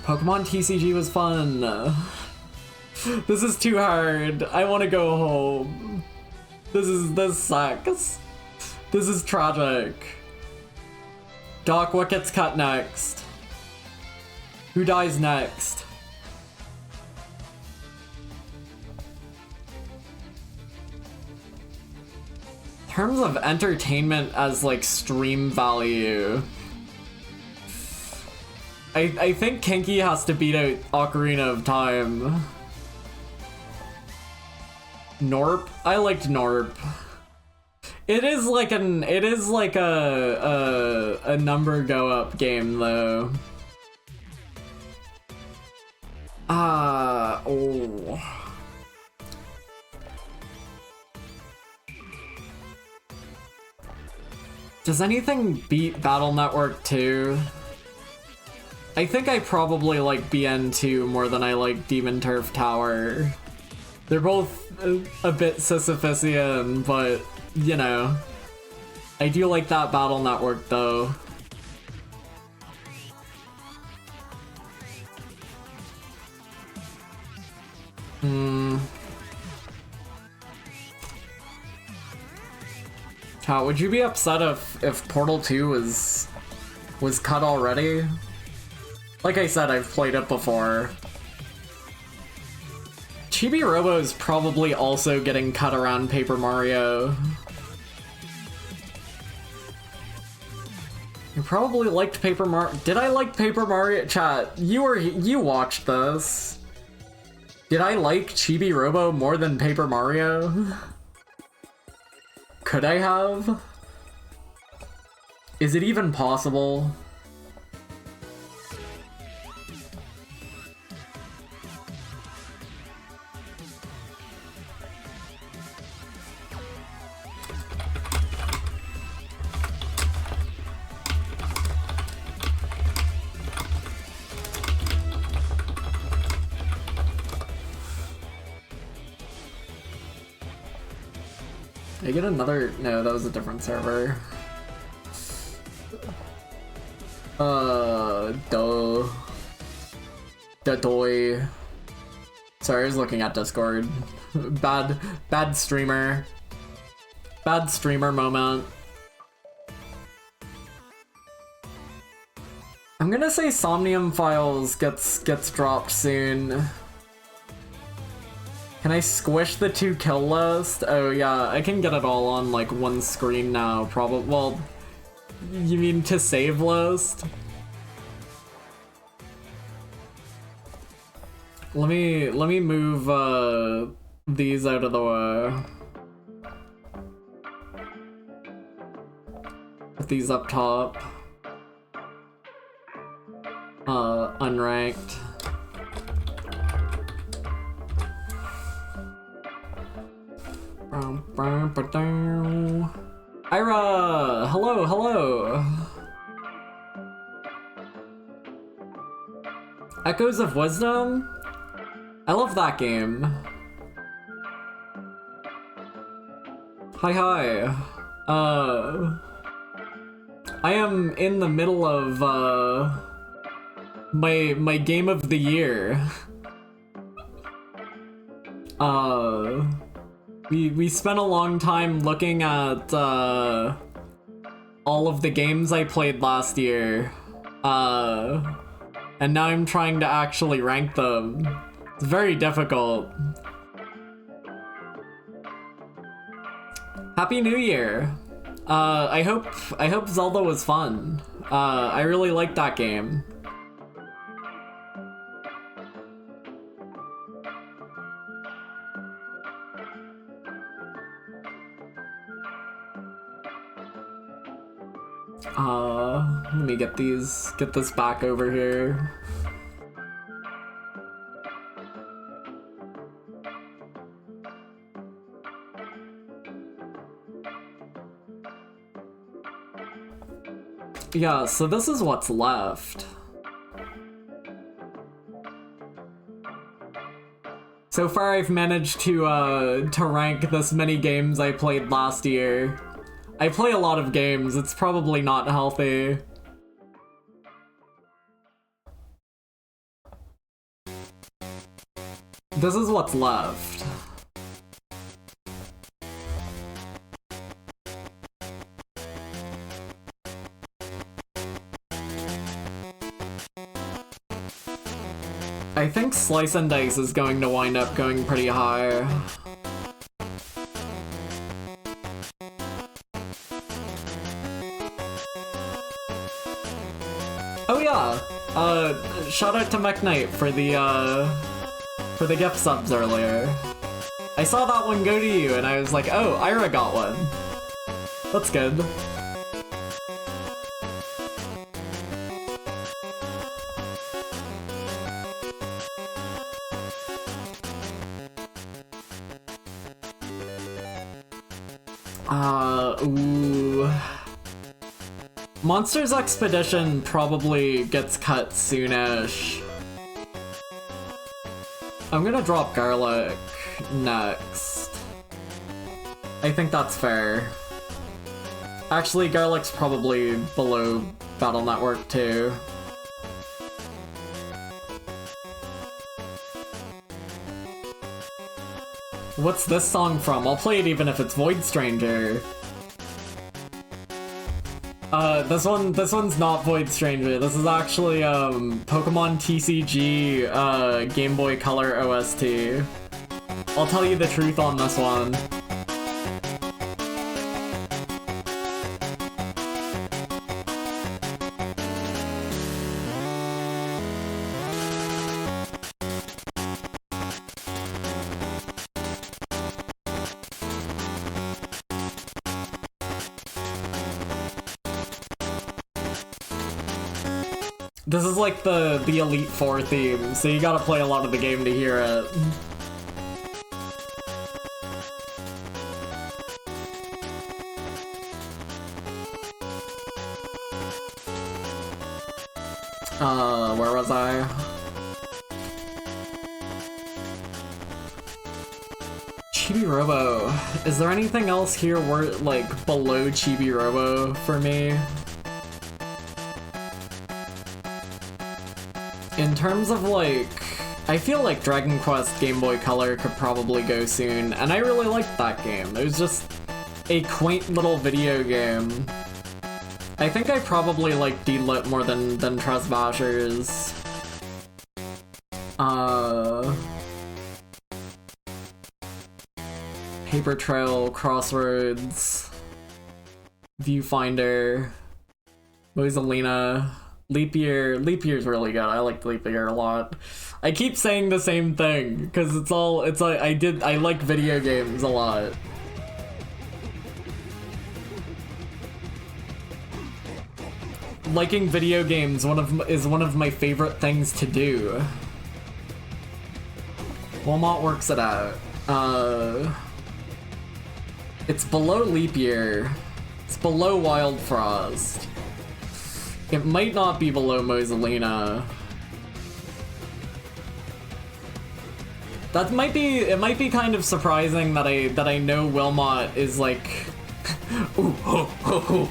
Pokemon TCG was fun. This is too hard. I want to go home. This sucks. This is tragic. Doc, what gets cut next? Who dies next? In terms of entertainment as like stream value, I think Kinky has to beat out Ocarina of Time. Norp? I liked Norp. It is like a number go up game though. Oh. Does anything beat Battle Network 2? I think I probably like BN2 more than I like Demon Turf Tower. They're both a bit Sisyphusian, but, you know. I do like that Battle Network, though. Chat, would you be upset if Portal 2 was cut already? Like I said, I've played it before. Chibi Robo is probably also getting cut around Paper Mario. You probably liked Paper Mario. Did I like Paper Mario? Chat, you watched this. Did I like Chibi Robo more than Paper Mario? Could I have? Is it even possible? Did I get another? No, that was a different server. Doy. Sorry, I was looking at Discord. Bad streamer. Bad streamer moment. I'm I'm gonna say Somnium Files gets dropped soon. Can I squish the 2 kill list? Oh yeah, I can get it all on like one screen now, probably. Well, you mean to save list? Let me move these out of the way. Put these up top. Unranked. Ira! Hello, hello! Echoes of Wisdom? I love that game. Hi, hi. I am in the middle of, my game of the year. We spent a long time looking at, all of the games I played last year. And now I'm trying to actually rank them. It's very difficult. Happy New Year! I hope Zelda was fun. I really liked that game. Let me get this back over here. Yeah, so this is what's left. So far I've managed to rank this many games I played last year. I play a lot of games, it's probably not healthy. This is what's left. I think Slice and Dice is going to wind up going pretty high. Oh yeah, shout out to MechKnight for the gift subs earlier. I saw that one go to you and I was like, oh, Ira got one. That's good. Ooh. Monsters Expedition probably gets cut soonish. I'm gonna drop Garlic next. I think that's fair. Actually, Garlic's probably below Battle Network too. What's this song from? I'll play it even if it's Void Stranger. This one's not Void Stranger. This is actually, Pokemon TCG, Game Boy Color OST. I'll tell you the truth on this one. This is like the Elite Four theme, so you gotta play a lot of the game to hear it. Where was I? Chibi Robo. Is there anything else here like below Chibi Robo for me? In terms of like, I feel like Dragon Quest Game Boy Color could probably go soon, and I really liked that game. It was just a quaint little video game. I think I probably like D-Lit more than Tresbashers. Paper Trail, Crossroads, Viewfinder, Moselina, Leap Year. Leap Year's really good. I like Leap Year a lot. I keep saying the same thing because it's like I like video games a lot. Liking video games is one of my favorite things to do. Wilmot works it out. It's below Leap Year. It's below Wild Frost. It might not be below Moselina. It might be kind of surprising that I know Wilmot is like ooh, ho, ho, ho.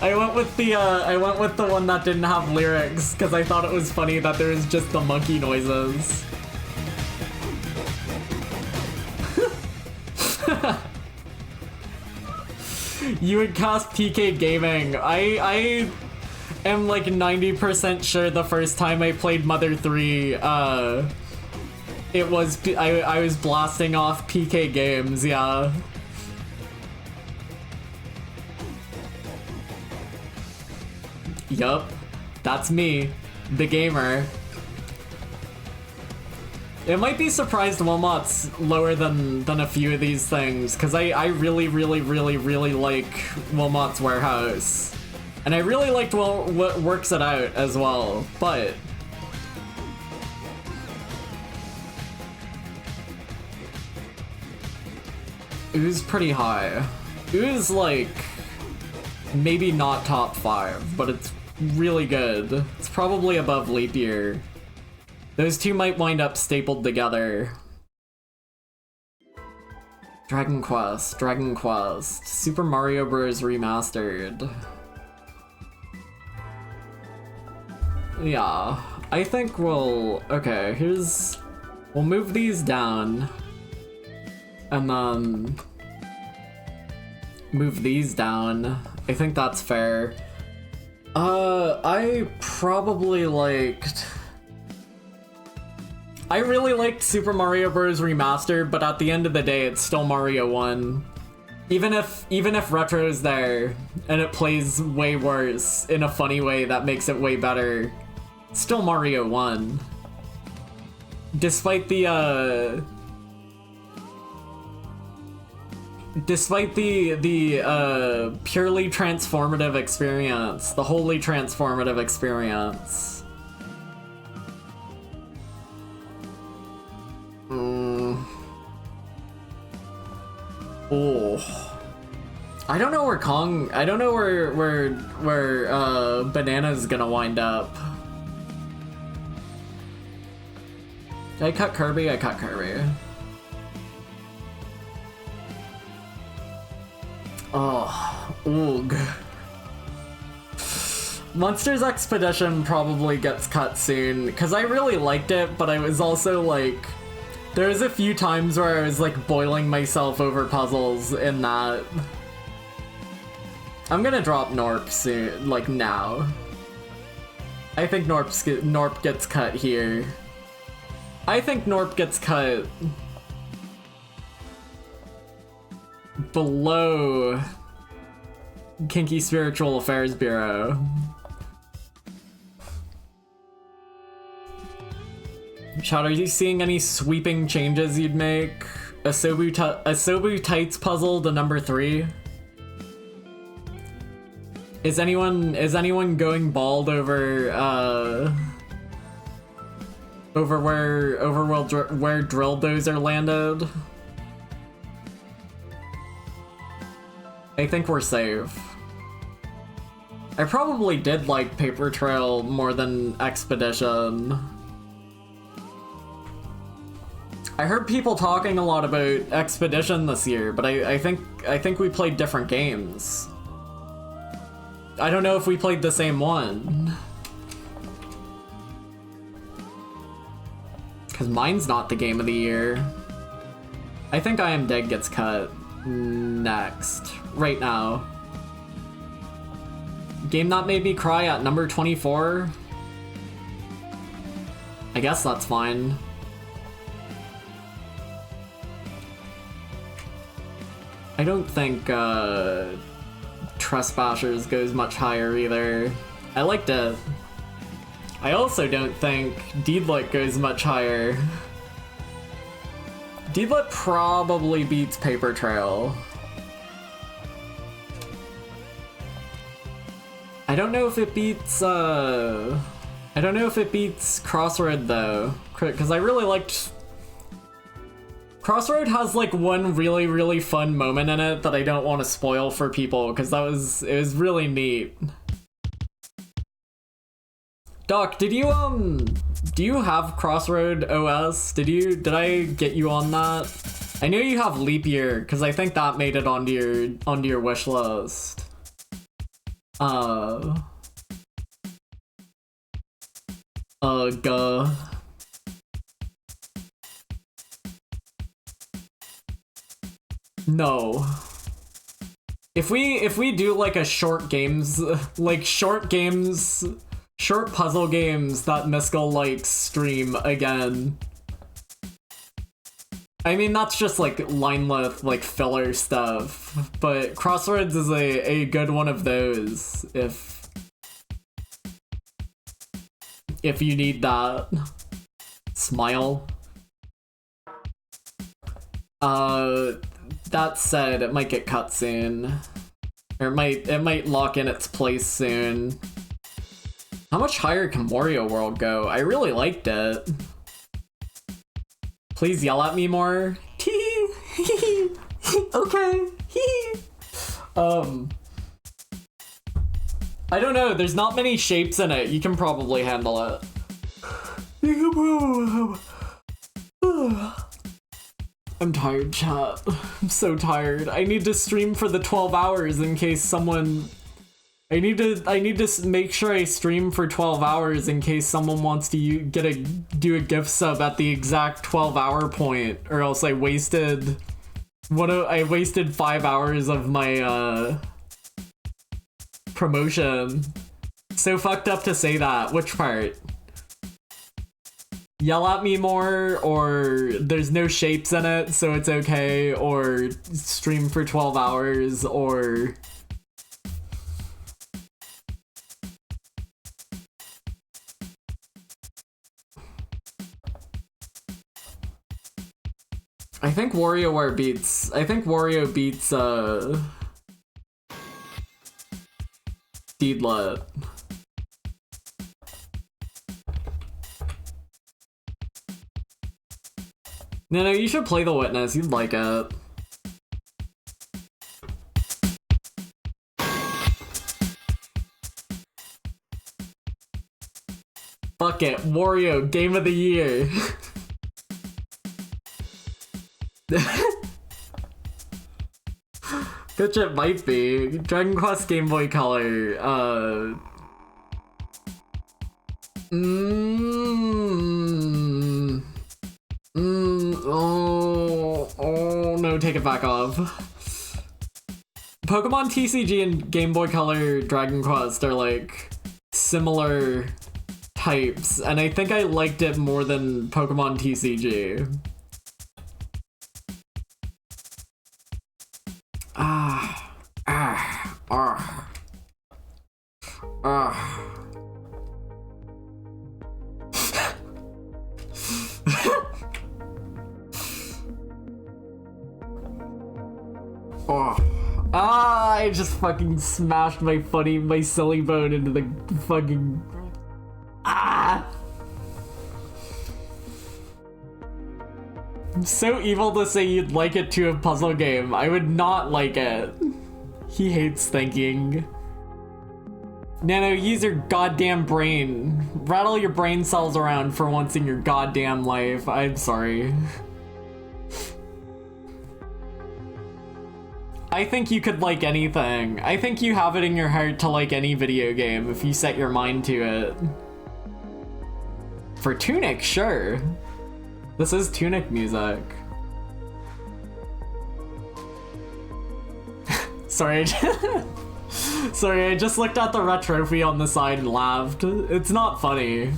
I went with the one that didn't have lyrics because I thought it was funny that there was just the monkey noises. You would cast PK Gaming. I am like 90% sure the first time I played Mother 3, I was blasting off PK games, yeah. Yup, that's me, the gamer. It might be surprised Wilmot's lower than a few of these things, because I really like Wilmot's Warehouse. And I really liked what Works It Out as well, but Oo's pretty high. Oo's like maybe not top 5, but it's really good. It's probably above Leap Year. Those two might wind up stapled together. Dragon Quest, Super Mario Bros. Remastered. Yeah, I think okay, we'll move these down. And then move these down. I think that's fair. I really liked Super Mario Bros. Remastered, but at the end of the day, it's still Mario 1. Even if Retro's there, and it plays way worse in a funny way that makes it way better, it's still Mario 1. Despite the purely transformative experience, the wholly transformative experience. Oh, I don't know where Banana's gonna wind up. Did I cut Kirby? I cut Kirby. Oh, oog. Monsters Expedition probably gets cut soon, because I really liked it, but I was also like, there was a few times where I was like boiling myself over puzzles in that. I'm gonna drop Norp soon, like now. I think Norp gets cut here. I think Norp gets cut below Kinky Spiritual Affairs Bureau. Chad, are you seeing any sweeping changes you'd make? Asobu Tights puzzle to number 3? Is anyone going bald over where Drill Dozer landed? I think we're safe. I probably did like Paper Trail more than Expedition. I heard people talking a lot about Expedition this year, but I think we played different games. I don't know if we played the same one. Because mine's not the game of the year. I think I Am Dead gets cut next. Right now. Game that made me cry at number 24? I guess that's fine. I don't think Trespassers goes much higher either. I liked it. I also don't think Deedlit goes much higher. Deedlit probably beats Paper Trail. I don't know if it beats Crossroad though, because I really liked. Crossroad has like one really fun moment in it that I don't want to spoil for people because it was really neat. Doc, do you have Crossroad OS? Did I get you on that? I know you have Leap Year because I think that made it onto your wish list. No. If we do like a short puzzle games that Miskel likes stream again. I mean, that's just like lineless, like filler stuff, but Crossroads is a good one of those if you need that. Smile. That said, it might get cut soon. Or it might lock in its place soon. How much higher can Wario World go? I really liked it. Please yell at me more. Okay. I don't know, there's not many shapes in it. You can probably handle it. I'm tired, chat. I'm so tired. I need to stream for the 12 hours in case someone... I need to make sure I stream for 12 hours in case someone wants to do a gift sub at the exact 12-hour point, or else I wasted 5 hours of my promotion. So fucked up to say that. Which part? Yell at me more, or there's no shapes in it, so it's okay, or stream for 12 hours, or... I think Wario beats Deedlit. No, you should play The Witness, you'd like it. Fuck it, Wario, Game of the Year. Good shit might be. Dragon Quest Game Boy Color, Oh no, take it back off. Pokemon TCG and Game Boy Color Dragon Quest are like similar types, and I think I liked it more than Pokemon TCG. I just fucking smashed my silly bone into the fucking... I'm so evil to say you'd like it to a puzzle game. I would not like it. He hates thinking. Nano, use your goddamn brain. Rattle your brain cells around for once in your goddamn life. I'm sorry. I think you could like anything. I think you have it in your heart to like any video game if you set your mind to it. For Tunic, sure. This is Tunic music. Sorry. Sorry, I just looked at the red trophy on the side and laughed. It's not funny.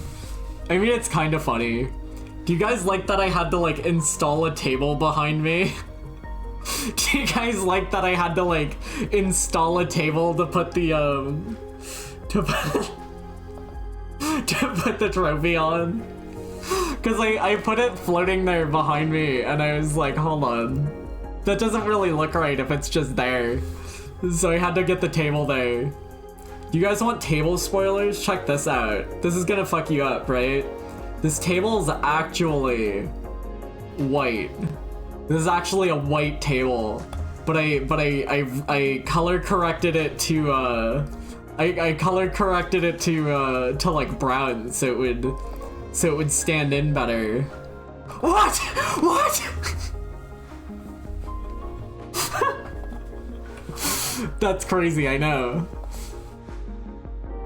I mean, it's kind of funny. Do you guys like that I had to, like, install a table behind me? Do you guys like that I had to, like, install a table to put the, to put the trophy on? Because I put it floating there behind me, and I was like, hold on. That doesn't really look right if it's just there. So I had to get the table there. Do you guys want table spoilers? Check this out. This is gonna fuck you up, right? This table is actually white. This is actually a white table, but I color corrected it to I color corrected it to like brown, so it would stand in better. What? What? That's crazy, I know.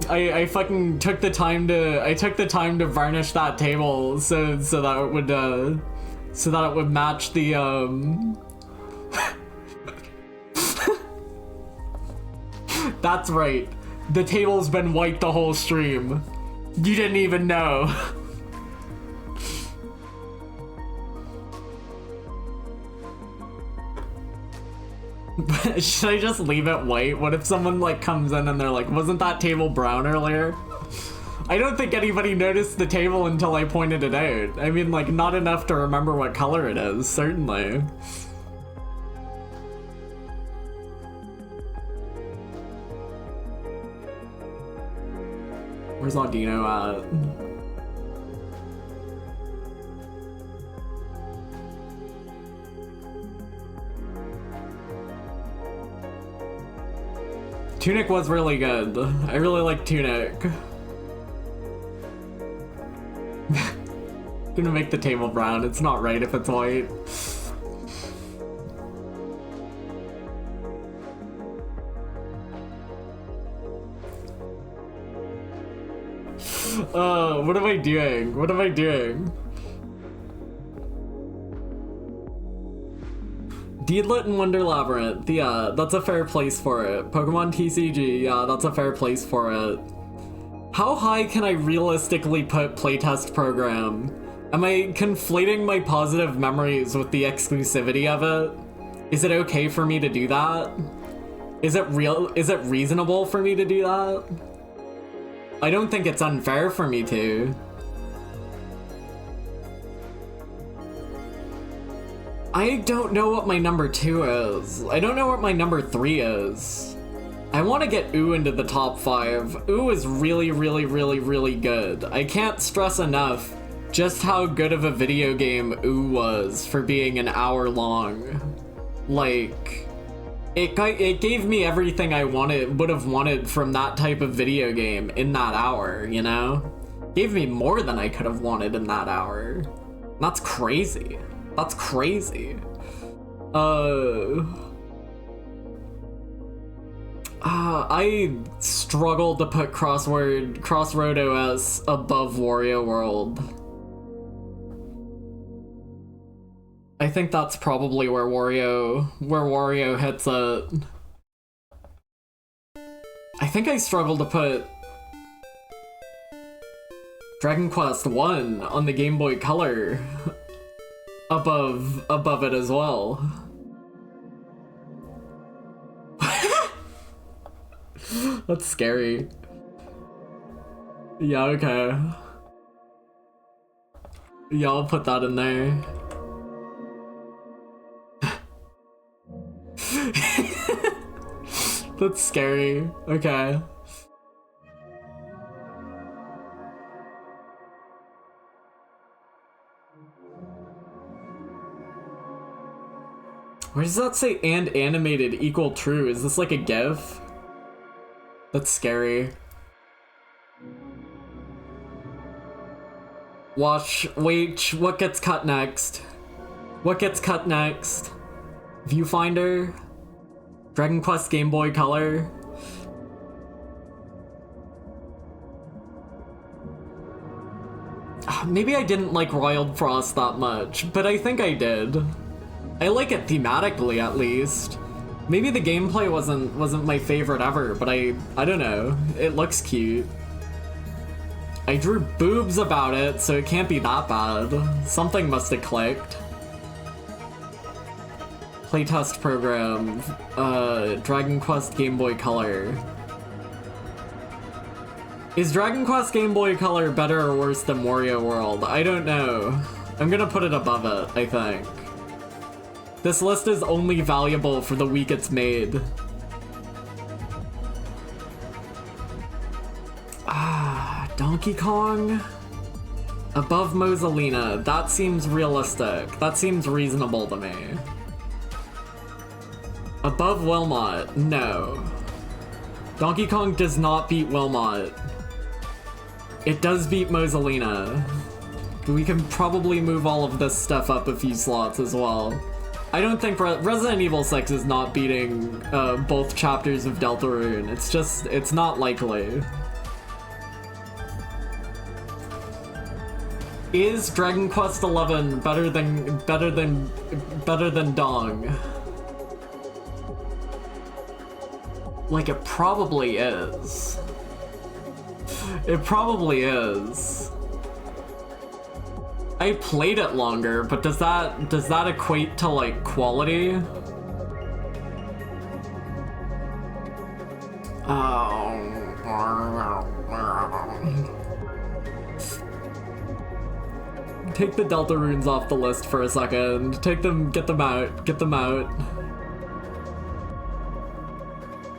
I fucking took the time to varnish that table so that it would match the That's right. The table's been white the whole stream. You didn't even know. Should I just leave it white? What if someone like comes in and they're like, wasn't that table brown earlier? I don't think anybody noticed the table until I pointed it out. I mean, like, not enough to remember what color it is, certainly. Where's Audino at? Tunic was really good. I really like Tunic. Gonna make the table brown. It's not right if it's white. What am I doing? What am I doing? Deedlit and Wonder Labyrinth, yeah, that's a fair place for it. Pokemon TCG, yeah, that's a fair place for it. How high can I realistically put playtest program? Am I conflating my positive memories with the exclusivity of it? Is it okay for me to do that? Is it reasonable for me to do that? I don't think it's unfair for me to. I don't know what my number 2 is. I don't know what my number 3 is. I want to get Ooh into the top 5. Ooh is really, really, really, really good. I can't stress enough just how good of a video game Ooh was for being an hour long. Like, it gave me everything I would have wanted from that type of video game in that hour, you know? Gave me more than I could have wanted in that hour. That's crazy. That's crazy. I struggled to put Crossroad OS above Wario World. I think that's probably where Wario hits it. I think I struggled to put Dragon Quest 1 on the Game Boy Color above it as well. That's scary. Yeah, okay. Yeah, I'll put that in there. That's scary. Okay. Where does that say "and animated equal true"? Is this like a GIF? That's scary. Wait, what gets cut next? What gets cut next? Viewfinder? Dragon Quest Game Boy Color? Maybe I didn't like Royal Frost that much, but I think I did. I like it thematically, at least. Maybe the gameplay wasn't my favorite ever, but I don't know. It looks cute. I drew boobs about it, so it can't be that bad. Something must have clicked. Playtest program, Dragon Quest Game Boy Color. Is Dragon Quest Game Boy Color better or worse than Wario World? I don't know. I'm gonna put it above it, I think. This list is only valuable for the week it's made. Donkey Kong? Above Mosalina. That seems realistic. That seems reasonable to me. Above Wilmot? No. Donkey Kong does not beat Wilmot. It does beat Mosalina. We can probably move all of this stuff up a few slots as well. I don't think Resident Evil 6 is not beating both chapters of Deltarune. It's not likely. Is Dragon Quest XI better than Dong? Like, it probably is. It probably is. I played it longer, but does that equate to like quality? Take the Deltarunes off the list for a second. Take them, get them out, get them out.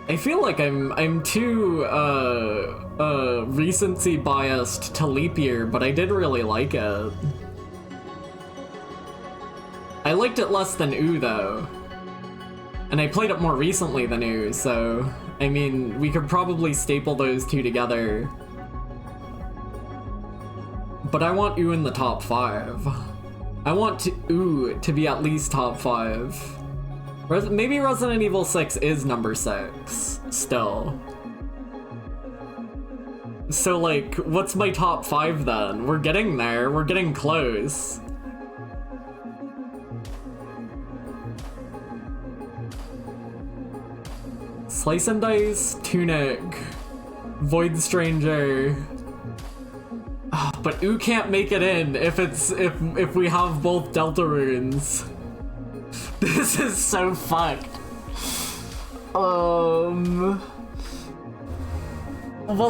I feel like I'm too recency biased to Leap Year, but I did really like it. I liked it less than Ooh though. And I played it more recently than Ooh, so I mean, we could probably staple those two together. But I want Ooh in the top 5. I want Ooh to be at least top 5. Maybe Resident Evil 6 is number 6, still. So like, what's my top 5 then? We're getting there, we're getting close. Slice and Dice, Tunic, Void Stranger. But Ooh can't make it in if we have both Deltarunes. This is so fucked. Well,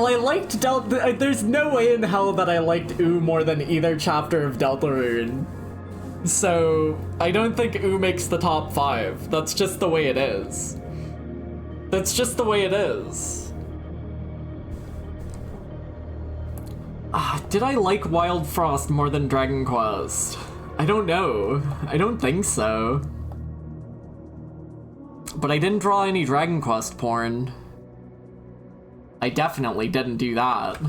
I liked there's no way in hell that I liked Ooh more than either chapter of Deltarune. So, I don't think Ooh makes the top 5. That's just the way it is. That's just the way it is. Did I like Wild Frost more than Dragon Quest? I don't know. I don't think so. But I didn't draw any Dragon Quest porn. I definitely didn't do that.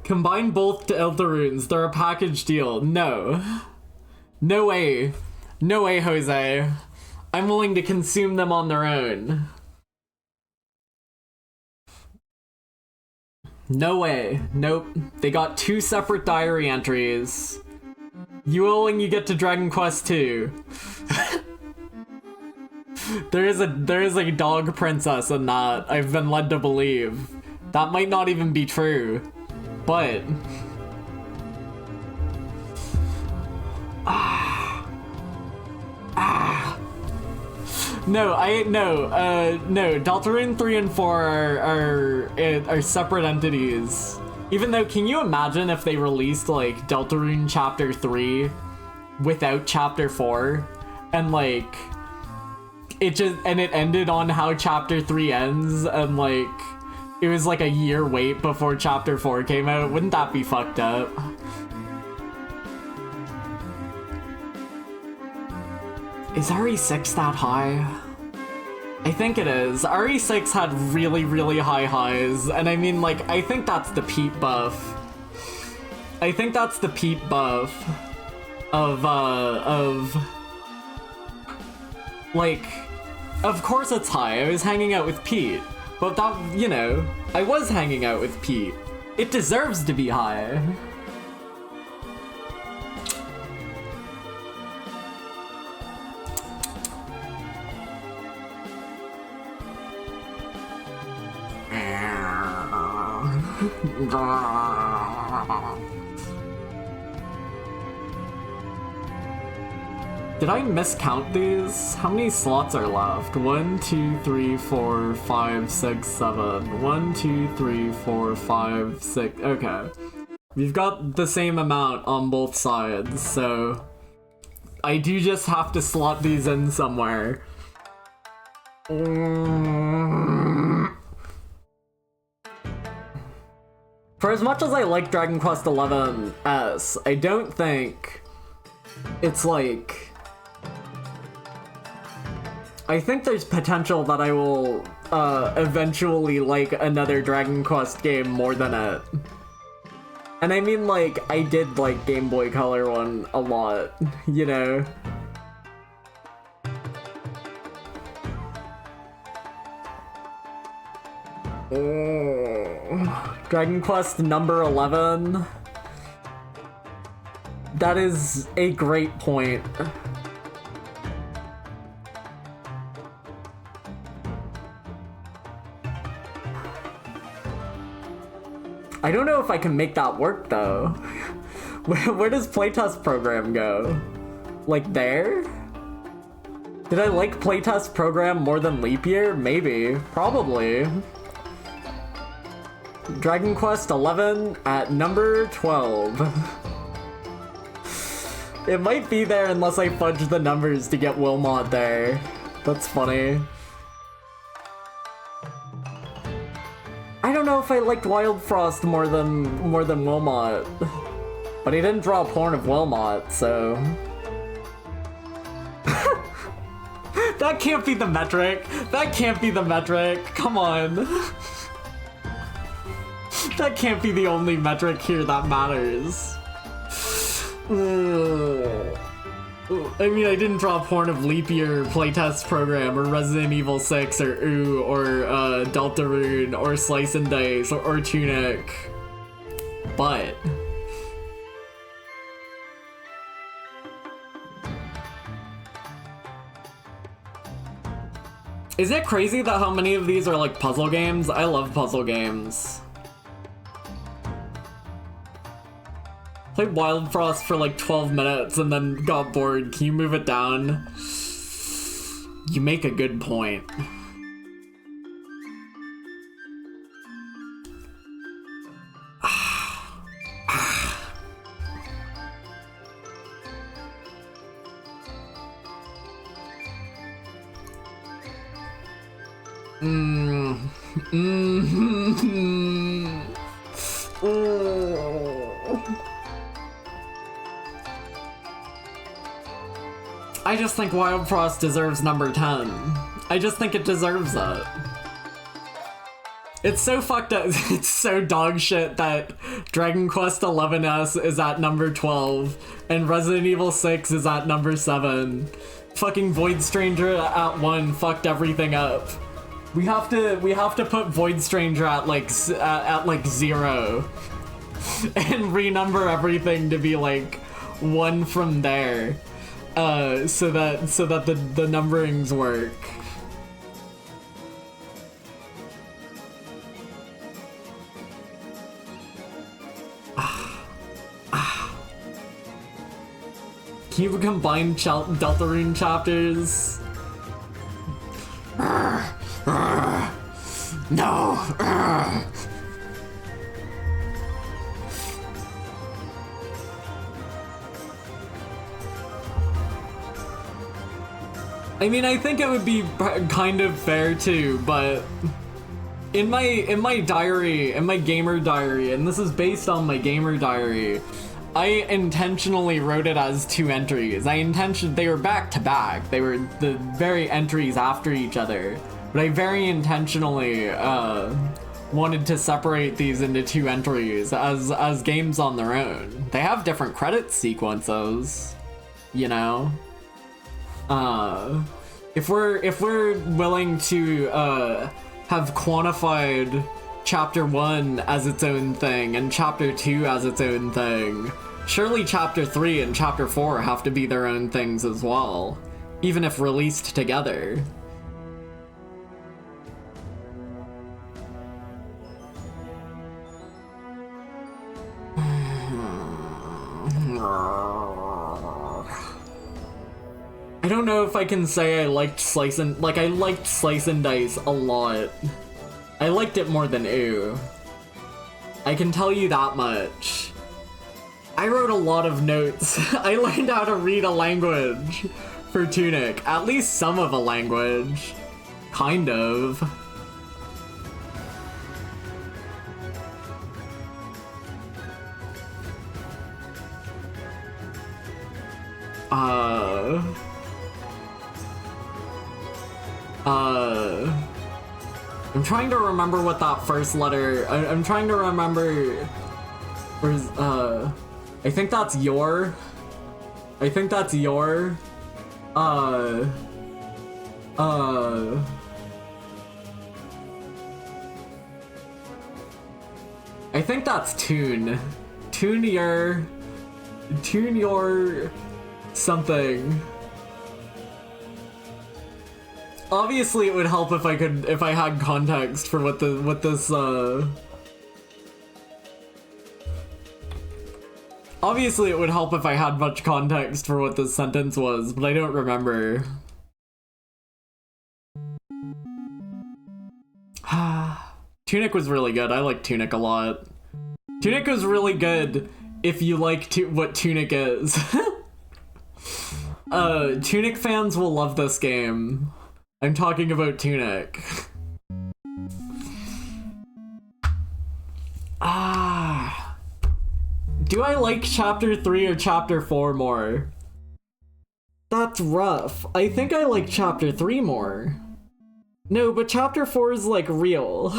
Combine both Deltarunes, they're a package deal. No. No way. No way, Jose. I'm willing to consume them on their own. No way. Nope. They got 2 separate diary entries. You will when you get to Dragon Quest 2. There is a dog princess in that, I've been led to believe. That might not even be true. But... No, no, Deltarune 3 and 4 are separate entities. Even though, can you imagine if they released, like, Deltarune Chapter 3 without Chapter 4? And, like, it ended on how Chapter 3 ends, and, like, it was, like, a year wait before Chapter 4 came out? Wouldn't that be fucked up? Is RE6 that high? I think it is. RE6 had really, really high highs, and I mean, like, I think that's the Pete buff. I think that's the Pete buff of, like, of course it's high. I was hanging out with Pete, but that, you know, I was hanging out with Pete. It deserves to be high. Did I miscount these? How many slots are left? 1, 2, 3, 4, 5, 6, 7. 1, 2, 3, 4, 5, 6. Okay. We've got the same amount on both sides, so I do just have to slot these in somewhere. For as much as I like Dragon Quest XI S, I don't think it's like... I think there's potential that I will eventually like another Dragon Quest game more than it. And I mean, like, I did like Game Boy Color one a lot, you know? Dragon Quest number 11. That is a great point. I don't know if I can make that work though. Where does playtest program go? Like there? Did I like playtest program more than leap year? Maybe. Probably. Dragon Quest 11 at number 12. It might be there unless I fudge the numbers to get Wilmot there. That's funny. I don't know if I liked Wild Frost more than Wilmot. But he didn't draw porn of Wilmot, so... That can't be the metric. That can't be the metric. Come on. That can't be the only metric here that matters. I mean, I didn't draw porn of Leap Year playtest program or Resident Evil 6 or Ooh or Deltarune or Slice and Dice or Tunic. But... Is it crazy that how many of these are like puzzle games? I love puzzle games. Played Wild Frost for like 12 minutes and then got bored. Can you move it down? You make a good point. I just think Wild Frost deserves number 10. I just think it deserves it. It's so fucked up. It's so dog shit that Dragon Quest XI S is at number 12 and Resident Evil 6 is at number 7. Fucking Void Stranger at 1 fucked everything up. We have to put Void Stranger at like 0 and renumber everything to be like 1 from there. So that the numberings work. Can you combine Deltarune chapters? No. I mean, I think it would be kind of fair too, but in my diary, in my gamer diary, and this is based on my gamer diary, I intentionally wrote it as 2 entries. They were back to back. They were the very entries after each other, but I very intentionally wanted to separate these into 2 entries as games on their own. They have different credit sequences, you know. If we're willing to have quantified chapter 1 as its own thing and chapter 2 as its own thing, surely chapter 3 and chapter 4 have to be their own things as well, even if released together. I don't know if I can say I liked Slice and... Like, I liked Slice and Dice a lot. I liked it more than Ooh. I can tell you that much. I wrote a lot of notes. I learned how to read a language for Tunic. At least some of a language. Kind of. I'm trying to remember what that first letter... I'm trying to remember... Where's, I think that's your... I think that's your... I think that's tune. Tune your... something. Obviously, it would help if I had context for what this. Obviously, it would help if I had much context for what this sentence was, but I don't remember. Tunic was really good. I like Tunic a lot. Tunic was really good if you like what Tunic is. Tunic fans will love this game. I'm talking about Tunic. Do I like Chapter 3 or Chapter 4 more? That's rough. I think I like Chapter 3 more. No, but Chapter 4 is like real.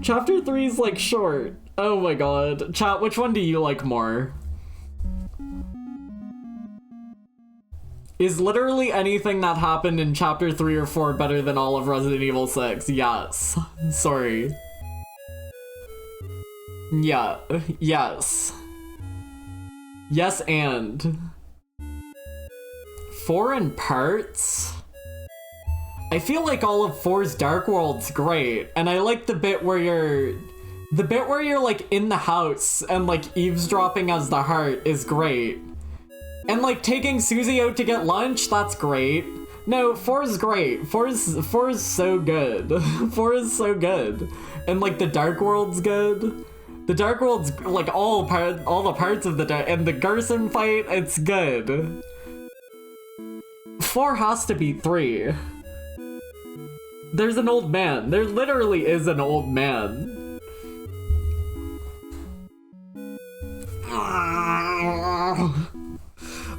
Chapter 3 is like short. Oh my god. Chat, which one do you like more? Is literally anything that happened in Chapter 3 or 4 better than all of Resident Evil 6? Yes. Sorry. Yeah. Yes. Yes and. Foreign parts? I feel like all of 4's Dark World's great, and I like the bit where you're like in the house and like eavesdropping as the heart is great. And like taking Susie out to get lunch, that's great. No, 4's great. 4's so good. 4 is so good. And like the Dark World's good. The Dark World's like all the parts of the and the Garson fight, it's good. 4 has to be 3. There's an old man. There literally is an old man.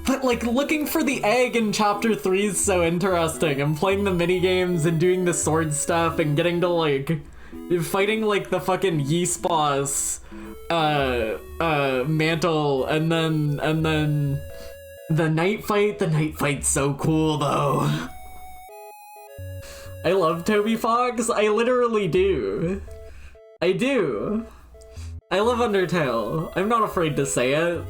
But like looking for the egg in Chapter 3 is so interesting. And playing the minigames and doing the sword stuff and getting to like fighting like the fucking yeast boss Mantle and then the night fight's so cool though. I love Toby Fox. I literally do. I do. I love Undertale. I'm not afraid to say it.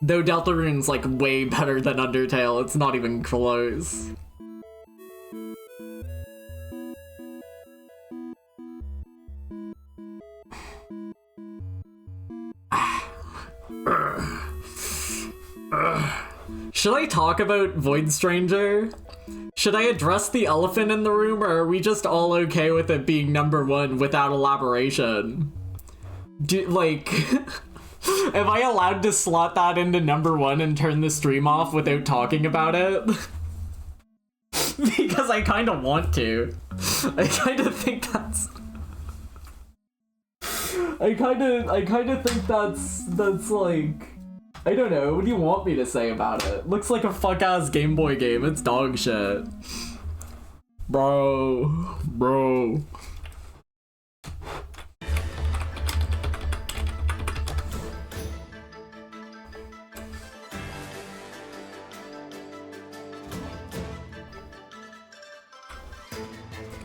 Though Deltarune's like way better than Undertale, it's not even close. Should I talk about Void Stranger? Should I address the elephant in the room, or are we just all okay with it being #1 without elaboration? Like, am I allowed to slot that into #1 and turn the stream off without talking about it? Because I kind of want to. I kind of think that's... I kind of think that's like... I don't know, what do you want me to say about it? Looks like a fuck-ass Game Boy game, it's dog shit. Bro.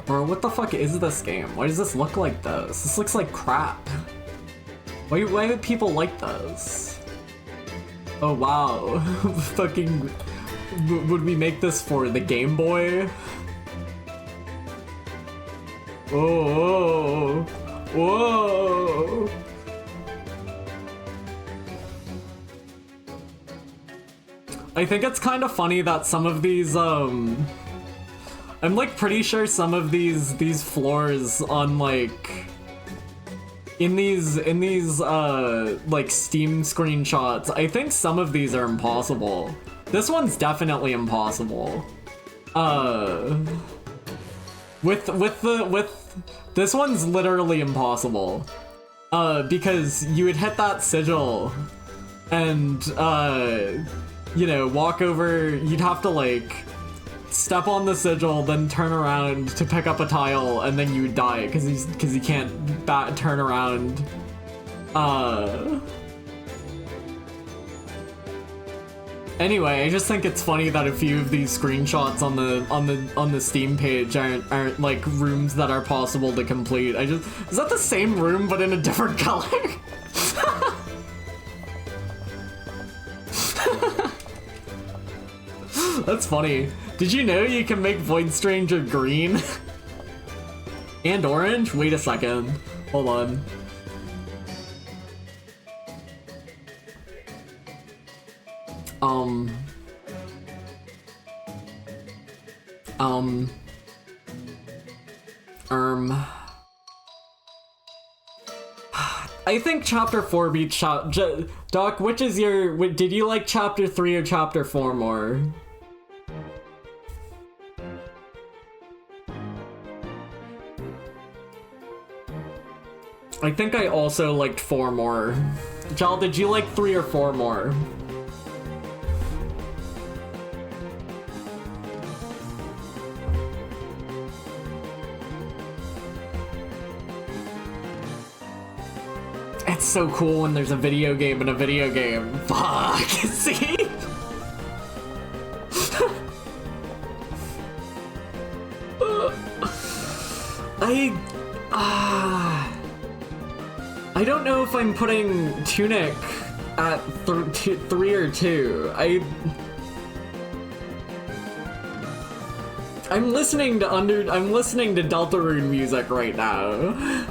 Bro, what the fuck is this game? Why does this look like this? This looks like crap. Why would people like this? Oh wow, fucking, would we make this for the Game Boy? Whoa, whoa. I think it's kind of funny that some of these, I'm like pretty sure some of these floors on like, in these like Steam screenshots, I think some of these are impossible. This one's definitely impossible. This one's literally impossible. Because you would hit that sigil and, you know, walk over, you'd have to like step on the sigil, then turn around to pick up a tile, and then you would die because you can't turn around. Anyway, I just think it's funny that a few of these screenshots on the Steam page aren't like rooms that are possible to complete. Is that the same room but in a different color? That's funny. Did you know you can make Void Stranger green? And orange? Wait a second. Hold on. I think Chapter 4 beats Doc, which is did you like Chapter 3 or Chapter 4 more? I think I also liked 4 more. Jal, did you like 3 or 4 more? It's so cool when there's a video game in a video game. Fuck, see? I don't know if I'm putting Tunic at 3 or 2. I'm listening to Deltarune music right now.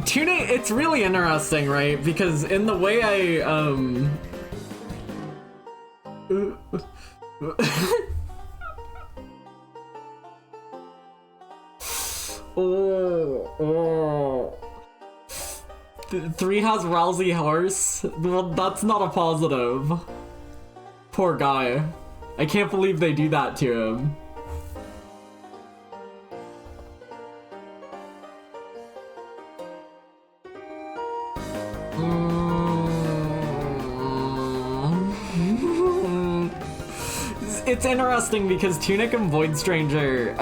Tunic, it's really interesting, right? Because in the way Three has Rousey horse? Well, that's not a positive. Poor guy. I can't believe they do that to him. It's interesting because Tunic and Void Stranger,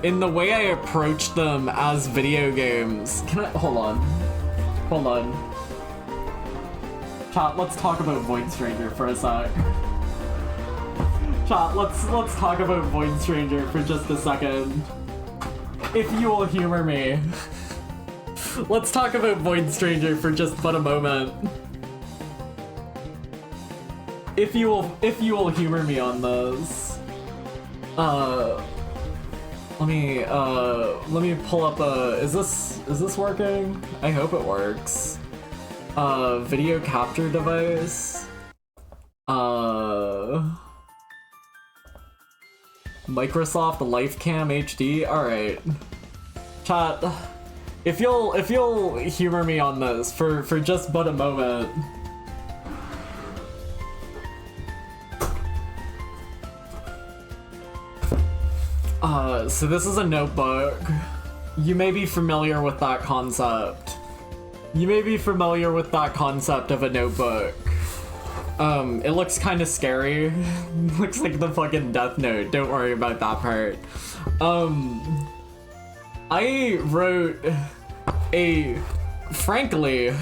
in the way I approach them as video games. Hold on. Chat, let's talk about Void Stranger for a sec. Chat, let's talk about Void Stranger for just a second. If you will humor me. Let's talk about Void Stranger for just but a moment. If you will humor me on this. Let me pull up is this working? I hope it works. Video capture device. Microsoft LifeCam HD. Alright. Chat, if you'll humor me on this for just but a moment. So this is a notebook. You may be familiar with that concept. You may be familiar with that concept of a notebook. It looks kind of scary. Looks like the fucking Death Note. Don't worry about that part. I wrote a, frankly,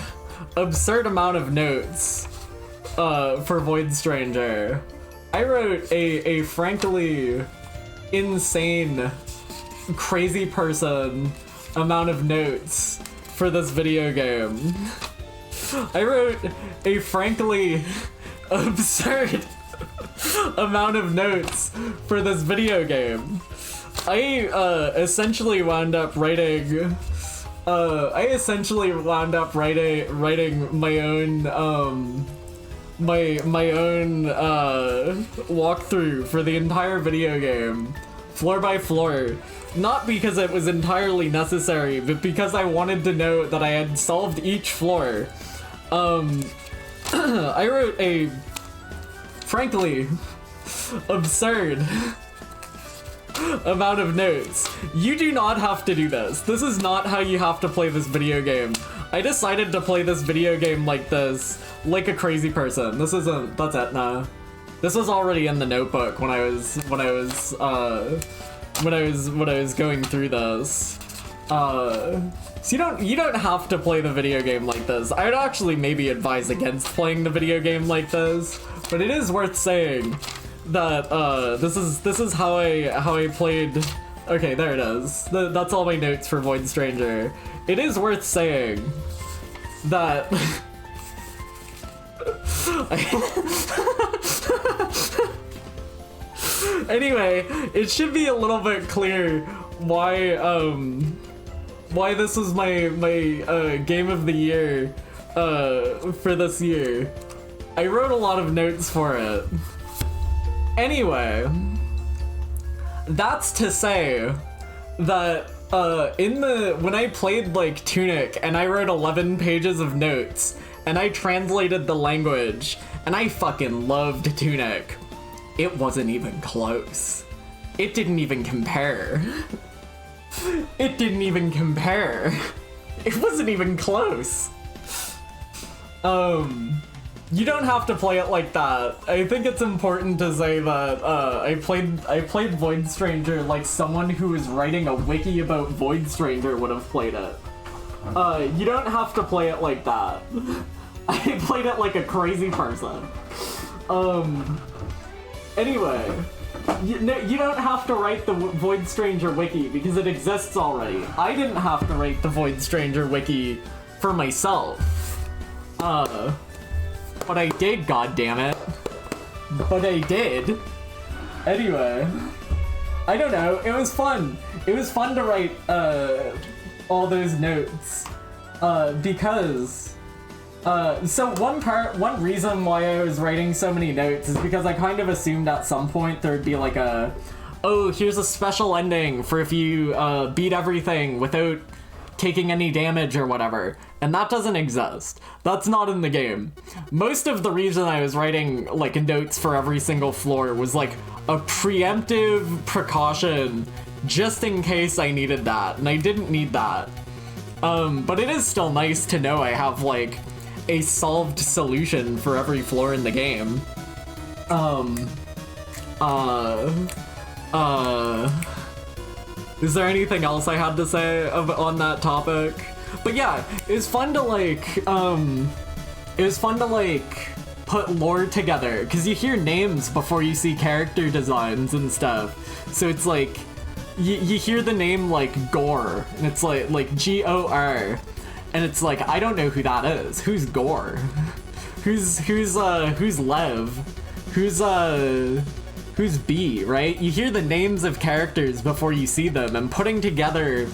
absurd amount of notes for Void Stranger. I wrote a frankly insane, crazy person amount of notes for this video game. I wrote a frankly absurd amount of notes for this video game. I essentially wound up writing my own my own walkthrough for the entire video game, floor by floor. Not because it was entirely necessary, but because I wanted to know that I had solved each floor. I wrote a, frankly, absurd amount of notes. You do not have to do this. This is not how you have to play this video game. I decided to play this video game like this, like a crazy person. This isn't, that's it, no. This was already in the notebook when I was going through this. So you don't have to play the video game like this. I would actually maybe advise against playing the video game like this, but it is worth saying that this is how I played. Okay, there it is. That's all my notes for Void Stranger. It is worth saying that anyway, it should be a little bit clear why this was my game of the year for this year. I wrote a lot of notes for it. Anyway, that's to say that when I played like Tunic and I wrote 11 pages of notes and I translated the language and I fucking loved Tunic, it wasn't even close. It didn't even compare. It didn't even compare. It wasn't even close. You don't have to play it like that. I think it's important to say that I played Void Stranger like someone who was writing a wiki about Void Stranger would have played it. You don't have to play it like that. I played it like a crazy person. Anyway, you don't have to write the Void Stranger wiki because it exists already. I didn't have to write the Void Stranger wiki for myself. But I did, goddammit. But I did. Anyway, I don't know, it was fun. It was fun to write all those notes because so one reason why I was writing so many notes is because I kind of assumed at some point there'd be like oh, here's a special ending for if you beat everything without taking any damage or whatever, and that doesn't exist. That's not in the game. Most of the reason I was writing like notes for every single floor was like a preemptive precaution just in case I needed that, and I didn't need that. But it is still nice to know I have like a solved solution for every floor in the game. Is there anything else I had to say on that topic? But yeah, it was fun to put lore together, because you hear names before you see character designs and stuff. So it's like, you hear the name like Gore, and it's like G-O-R, and it's like, I don't know who that is. Who's Gore? Who's Lev? Who's B, right? You hear the names of characters before you see them, and putting together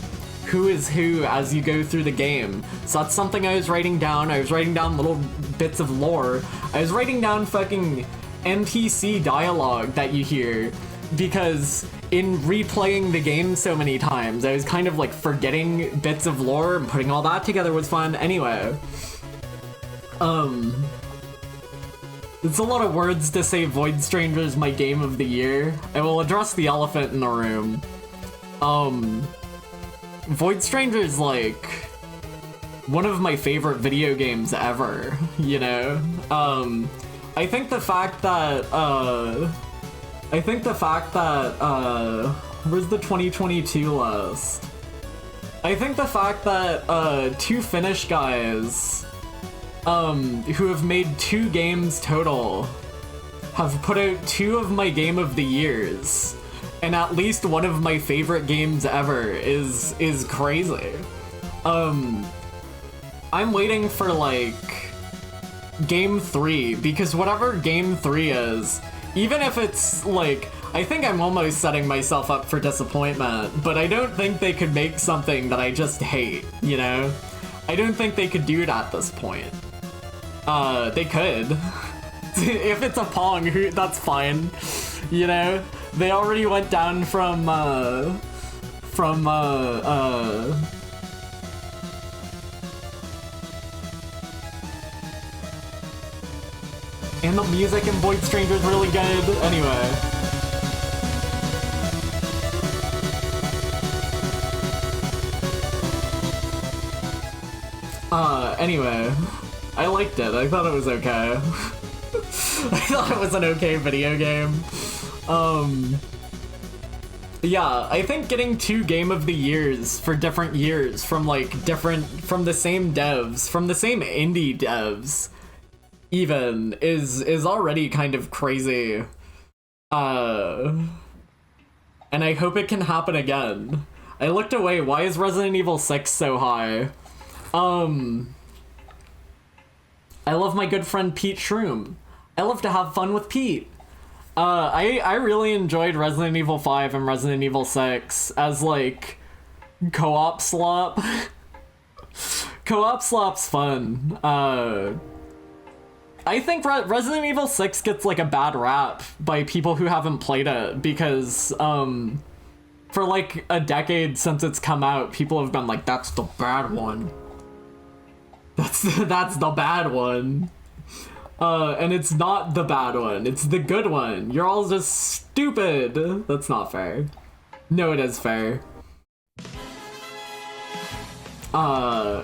who is who as you go through the game. So that's something I was writing down. I was writing down little bits of lore. I was writing down fucking NPC dialogue that you hear, because in replaying the game so many times, I was kind of like forgetting bits of lore, and putting all that together was fun. Anyway, it's a lot of words to say Void Stranger is my game of the year. I will address the elephant in the room. Void Stranger is like one of my favorite video games ever, you know? I think the fact that, where's the 2022 list? I think the fact that, two Finnish guys, who have made 2 games total, have put out 2 of my game of the years, and at least one of my favorite games ever is crazy. I'm waiting for like game 3, because whatever game 3 is, even if it's like, I think I'm almost setting myself up for disappointment, but I don't think they could make something that I just hate, you know? I don't think they could do it at this point. They could. If it's a Pong, that's fine. You know? They already went down from and the music in Void Stranger is really good. Anyway. Anyway. I liked it. I thought it was okay. I thought it was an okay video game. Yeah, I think getting 2 Game of the Years for different years from from the same devs, from the same indie devs, even, is already kind of crazy. And I hope it can happen again. I looked away. Why is Resident Evil 6 so high? I love my good friend Pete Shroom. I love to have fun with Pete. I really enjoyed Resident Evil 5 and Resident Evil 6 as, like, co-op slop. Co-op slop's fun. I think Resident Evil 6 gets, like, a bad rap by people who haven't played it because, for, like, a decade since it's come out, people have been like, that's the bad one. That's the bad one. And it's not the bad one. It's the good one. You're all just stupid. That's not fair. No, it is fair.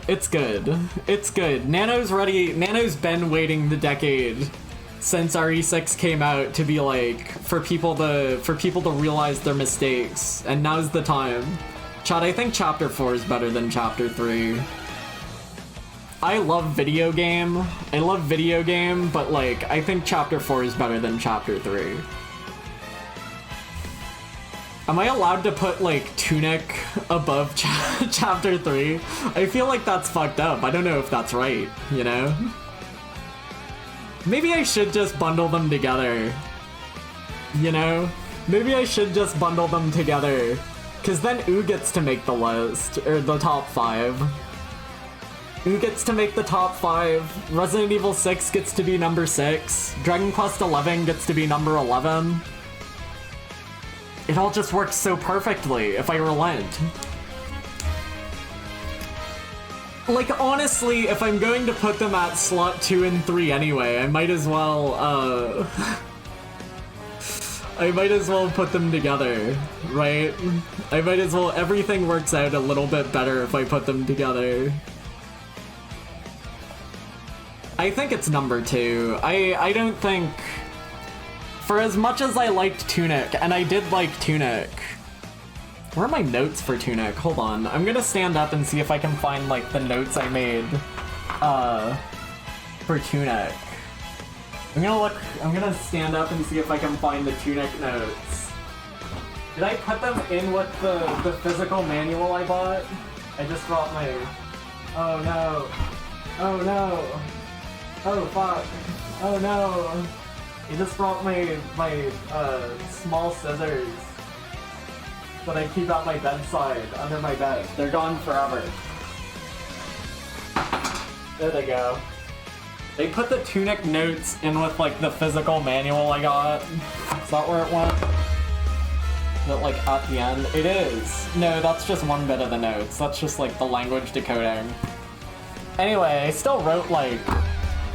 It's good. It's good. Nano's ready. Nano's been waiting the decade since RE6 came out to be like, for people to realize their mistakes. And now's the time. Chad, I think Chapter 4 is better than Chapter 3. I love video game, but like, I think Chapter 4 is better than Chapter 3. Am I allowed to put, like, Tunic above Chapter 3? I feel like that's fucked up. I don't know if that's right, you know? Maybe I should just bundle them together. You know? Maybe I should just bundle them together. Cause then Oo gets to make the list, or the top 5. Who gets to make the top 5? Resident Evil 6 gets to be number 6. Dragon Quest 11 gets to be number 11. It all just works so perfectly if I relent. Like, honestly, if I'm going to put them at slot 2 and 3 anyway, I might as well, I might as well put them together, right? I might as well, everything works out a little bit better if I put them together. I think it's number 2. I don't think... For as much as I liked Tunic, and I did like Tunic... Where are my notes for Tunic? Hold on. I'm gonna stand up and see if I can find, like, the notes I made, for Tunic. I'm gonna stand up and see if I can find the Tunic notes. Did I put them in with the physical manual I bought? I just brought my... Oh no. Oh no. Oh fuck. Oh no. I just brought my small scissors that I keep at my bedside, under my bed. They're gone forever. There they go. They put the Tunic notes in with, like, the physical manual I got. Is that where it went? Is it, like, at the end? It is. No, that's just one bit of the notes. That's just, like, the language decoding. Anyway, I still wrote, like,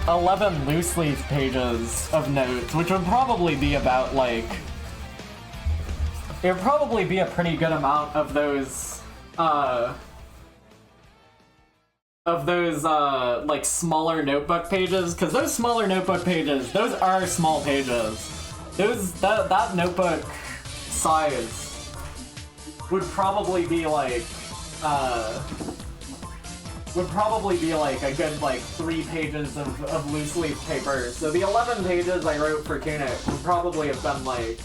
11 loose leaf pages of notes, which would probably be about, like... It would probably be a pretty good amount of those, like, smaller notebook pages, because those smaller notebook pages, those are small pages. That notebook size would probably be, like, a good, like, 3 pages of loose leaf paper. So the 11 pages I wrote for Tunic would probably have been, like,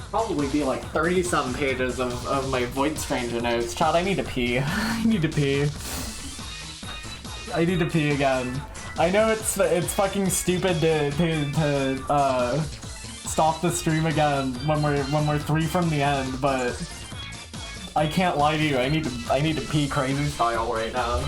probably be like 30-some pages of my Void Stranger notes. Chad, I need to pee. I need to pee. I need to pee again. I know it's fucking stupid to stop the stream again when we're 3 from the end, but I can't lie to you. I need to pee crazy style right now.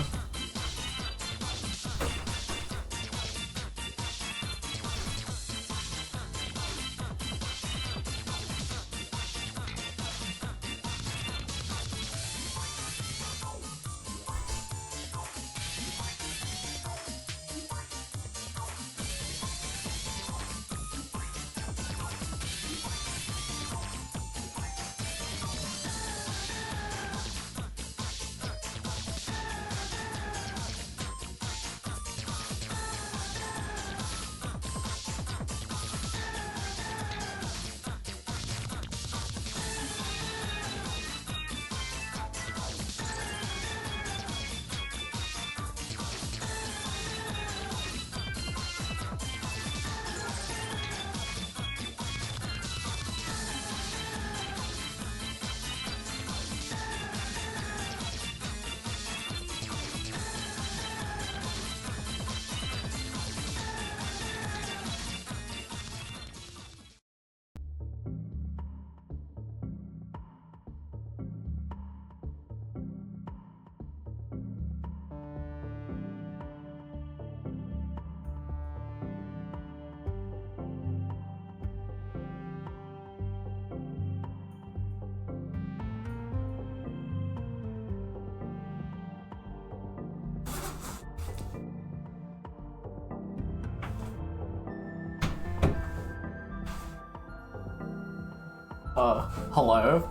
Hello?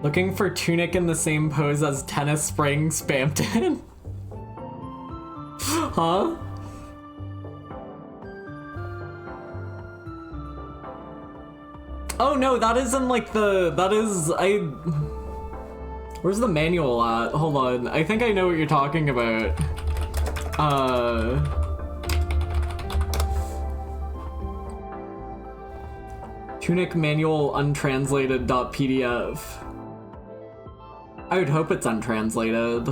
Looking for Tunic in the same pose as Tennis Spring Spampton? Huh? Oh no, that isn't like where's the manual at? Hold on, I think I know what you're talking about. Tunic manual untranslated.pdf. I would hope it's untranslated.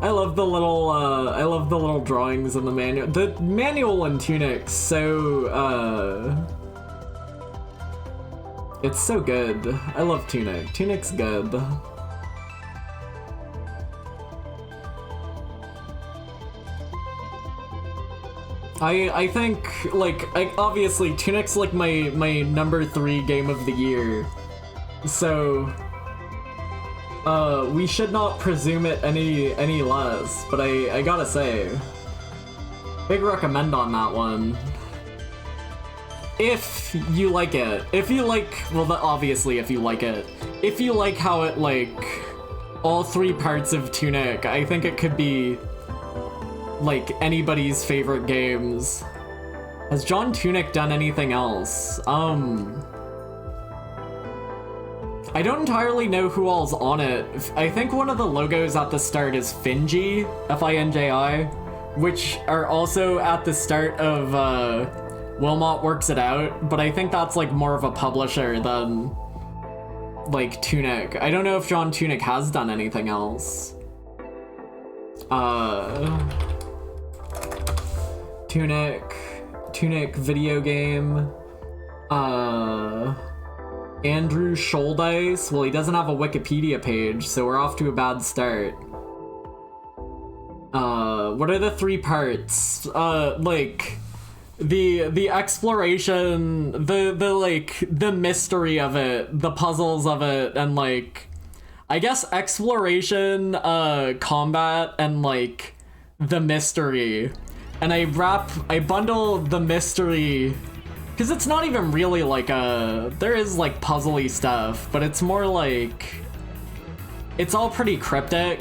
I love the little drawings in the manual. The manual in Tunic's so it's so good. I love Tunic. Tunic's good. I think, like, obviously Tunic's like my number 3 game of the year, so we should not presume it any less. But I gotta say, big recommend on that one. If you like it, well, obviously if you like it, if you like how it like all 3 parts of Tunic, I think it could be like anybody's favorite games. Has John Tunic done anything else? I don't entirely know who all's on it. I think one of the logos at the start is Finji, F-I-N-J-I, which are also at the start of Wilmot Works It Out, but I think that's like more of a publisher than like Tunic. I don't know if John Tunic has done anything else. Tunic video game. Andrew Scholdice. Well, he doesn't have a Wikipedia page, so we're off to a bad start. What are the 3 parts? Like the exploration, the mystery of it, the puzzles of it, and like I guess exploration, combat, and like the mystery. And I bundle the mystery, because it's not even really like there is like puzzly stuff, but it's more like, it's all pretty cryptic.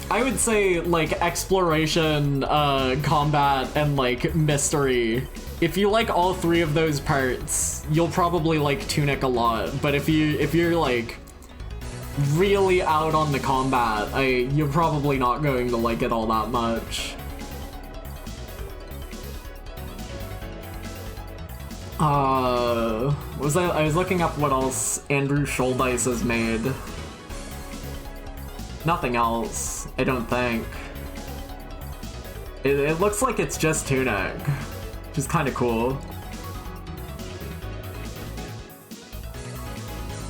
I would say like exploration, combat, and like mystery. If you like all 3 of those parts, you'll probably like Tunic a lot. But if you're like really out on the combat, you're probably not going to like it all that much. I was looking up what else Andrew Scholdice has made. Nothing else, I don't think. It looks like it's just Tunic, which is kind of cool.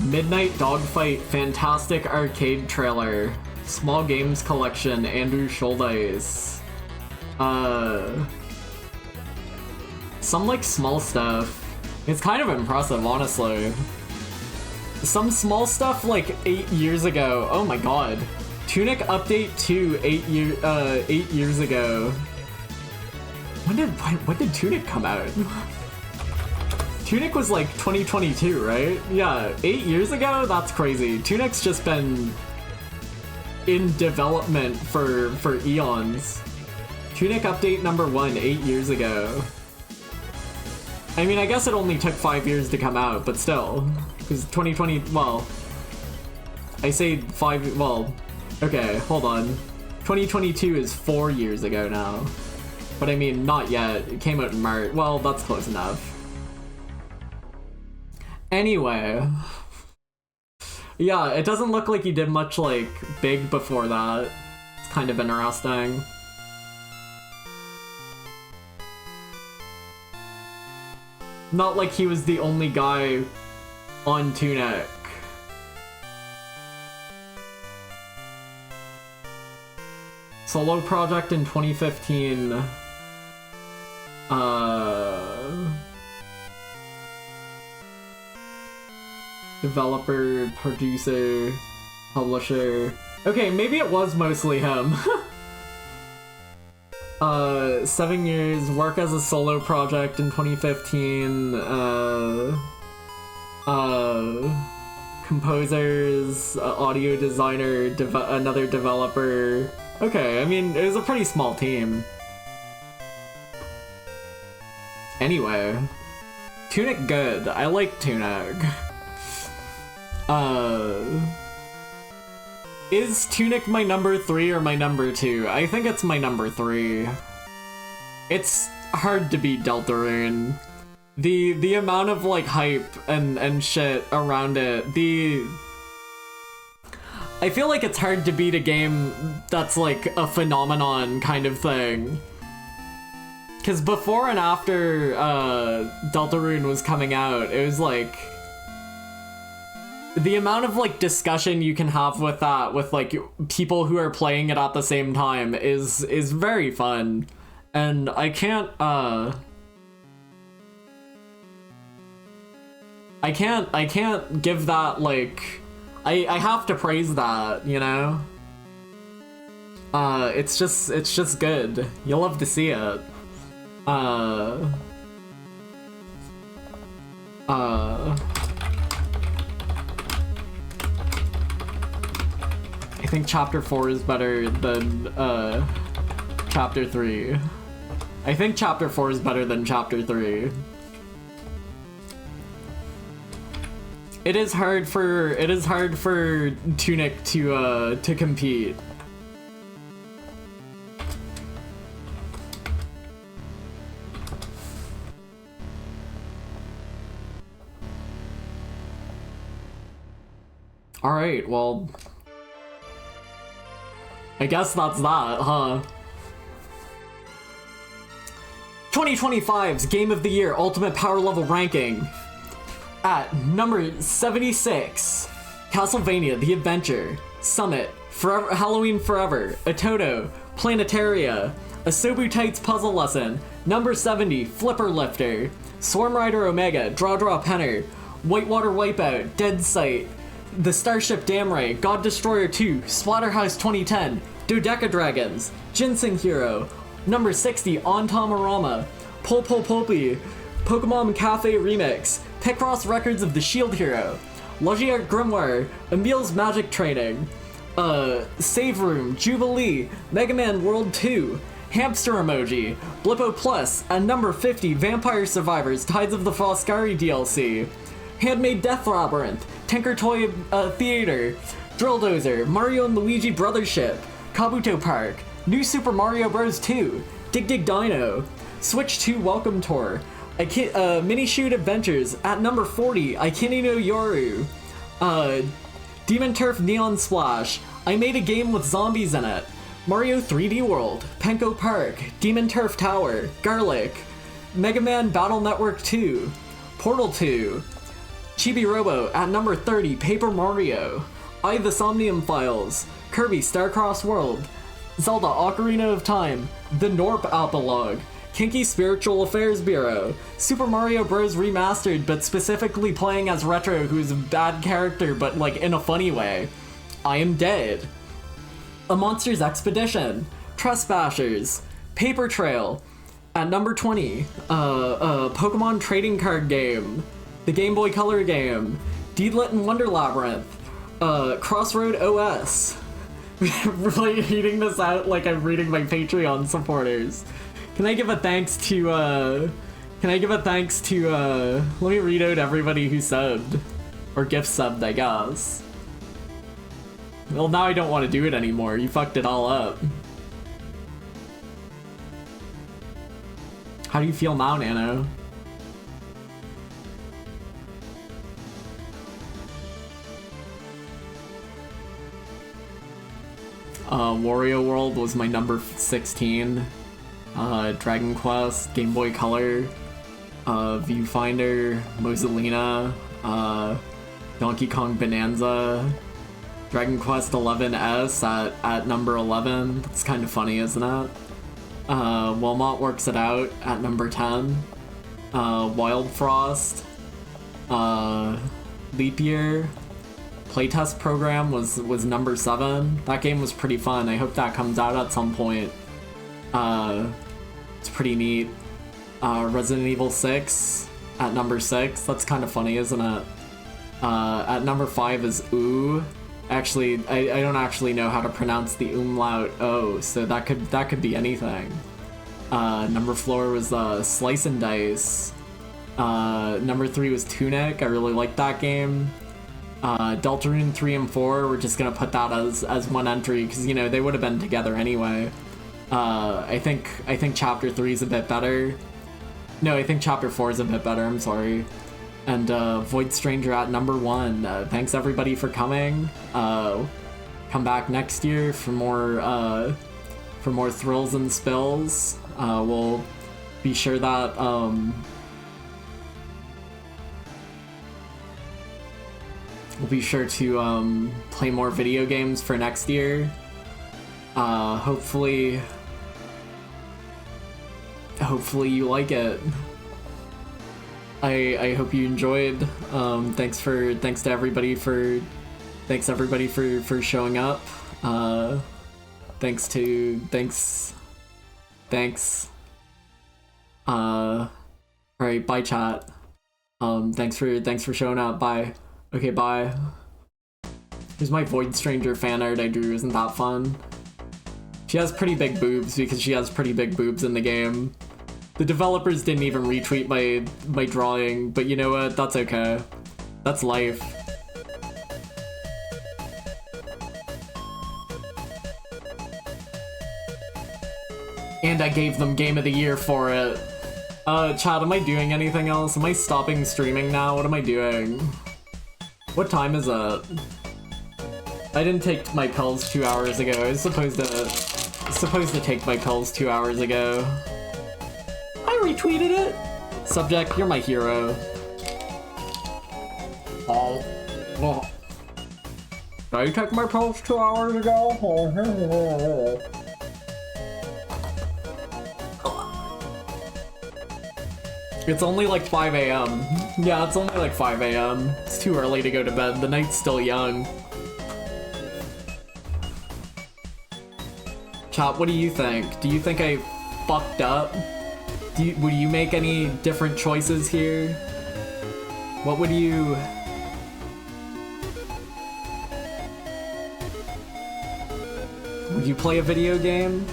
Midnight Dogfight Fantastic Arcade Trailer. Small Games Collection, Andrew Scholdice. Some like small stuff. It's kind of impressive, honestly. Some small stuff like 8 years ago. Oh my god. Tunic Update 2 8 years ago. When did Tunic come out? Tunic was like 2022, right? Yeah, 8 years ago? That's crazy. Tunic's just been in development for eons. Tunic Update number 1 8 years ago. I mean, I guess it only took 5 years to come out, but still. Because 2020, well, I say 5, well, okay, hold on. 2022 is 4 years ago now. But I mean, not yet. It came out in March. Well, that's close enough. Anyway. Yeah, it doesn't look like he did much, like, big before that. It's kind of interesting. Not like he was the only guy on Tunic. Solo project in 2015. Developer, producer, publisher. Okay, maybe it was mostly him. 7 years, work as a solo project in 2015, composers, audio designer, another developer. Okay, I mean, it was a pretty small team. Anyway, Tunic good. I like Tunic. Is Tunic my number 3 or my number 2? I think it's my number 3. It's hard to beat Deltarune. The amount of like hype and shit around it, I feel like it's hard to beat a game that's like a phenomenon kind of thing. Cause before and after Deltarune was coming out, it was like the amount of like discussion you can have with that with like people who are playing it at the same time is very fun. And I can't give that like I have to praise that, you know? It's just good. You'll love to see it. I think Chapter 4 is better than Chapter 3. I think Chapter 4 is better than Chapter 3. It is hard for Tunic to compete. All right, well, I guess that's that, huh? 2025's Game of the Year Ultimate Power Level Ranking. At number 76, Castlevania The Adventure, Summit, Forever, Halloween Forever, Atoto, Planetaria, Asobu Tights Puzzle Lesson, number 70, Flipper Lifter, Swarm Rider Omega, Draw Penner, Whitewater Wipeout, Dead Sight, The Starship Damray, God Destroyer 2, Splatterhouse 2010, Dodeca Dragons, Ginseng Hero, number 60, Ontamarama, Pulpy, Pokemon Cafe Remix, Picross Records of the Shield Hero, Logier Grimoire, Emil's Magic Training, Save Room, Jubilee, Mega Man World 2, Hamster Emoji, Blippo Plus, and number 50, Vampire Survivors, Tides of the Foscari DLC, Handmade Death Labyrinth, Tinker Toy Theater, Drill Dozer, Mario and Luigi Brothership, Kabuto Park, New Super Mario Bros. 2, Dig Dino, Switch 2 Welcome Tour, Mini Shoot Adventures, at number 40, Aikini no Yoru, Demon Turf Neon Splash, I Made a Game with Zombies in It, Mario 3D World, Penko Park, Demon Turf Tower, Garlic, Mega Man Battle Network 2, Portal 2, Chibi Robo, at number 30, Paper Mario, I The Somnium Files, Kirby Starcross World, Zelda Ocarina of Time, The Norp Epilogue, Kinky Spiritual Affairs Bureau, Super Mario Bros. Remastered but specifically playing as Retro, who's a bad character but like in a funny way, I Am Dead, A Monster's Expedition, Trespassers, Paper Trail, at number 20, Pokemon Trading Card Game, the Game Boy Color game, Deedlit and Wonder Labyrinth, Crossroad OS. Really reading this out like I'm reading my Patreon supporters. Can I give a thanks to, let me read out everybody who subbed. Or gift subbed, I guess. Well, now I don't want to do it anymore. You fucked it all up. How do you feel now, Nano? Wario World was my number 16. Dragon Quest, Game Boy Color, Viewfinder, Moselina, Donkey Kong Bonanza, Dragon Quest 11S at number 11. That's kind of funny, isn't it? Wilmot Works It Out at number 10. Wild Frost, Leap Year, playtest program was number 7. That game was pretty fun. I hope that comes out at some point. It's pretty neat. Resident Evil 6 at number 6. That's kind of funny, isn't it? At number 5 is Ooh. Actually, I don't actually know how to pronounce the umlaut O, so that could be anything. Number 4 was Slice and Dice. Number 3 was Tunic. I really liked that game. Deltarune 3 and 4, we're just gonna put that as one entry because you know they would have been together anyway. I think Chapter 3 is a bit better. No, I think Chapter 4 is a bit better. I'm sorry. And Void Stranger at number 1. Thanks everybody for coming. Come back next year for more thrills and spills. We'll be sure that we'll be sure to play more video games for next year. Hopefully you like it. I hope you enjoyed. Thanks to everybody for showing up. Thanks. Alright, bye chat. Thanks for showing up. Bye. Okay, bye. Here's my Void Stranger fan art I drew. Isn't that fun? She has pretty big boobs because she has pretty big boobs in the game. The developers didn't even retweet my drawing, but you know what? That's okay. That's life. And I gave them Game of the Year for it. Chat, am I doing anything else? Am I stopping streaming now? What am I doing? What time is it? I didn't take my pills 2 hours ago. I was supposed to take my pills 2 hours ago. I retweeted it! Subject, you're my hero. Oh. Did I take my pills 2 hours ago? It's only like 5 a.m. Yeah, it's only like 5 a.m. It's too early to go to bed. The night's still young. Chop, what do you think? Do you think I fucked up? Would you make any different choices here? What would you... Would you play a video game?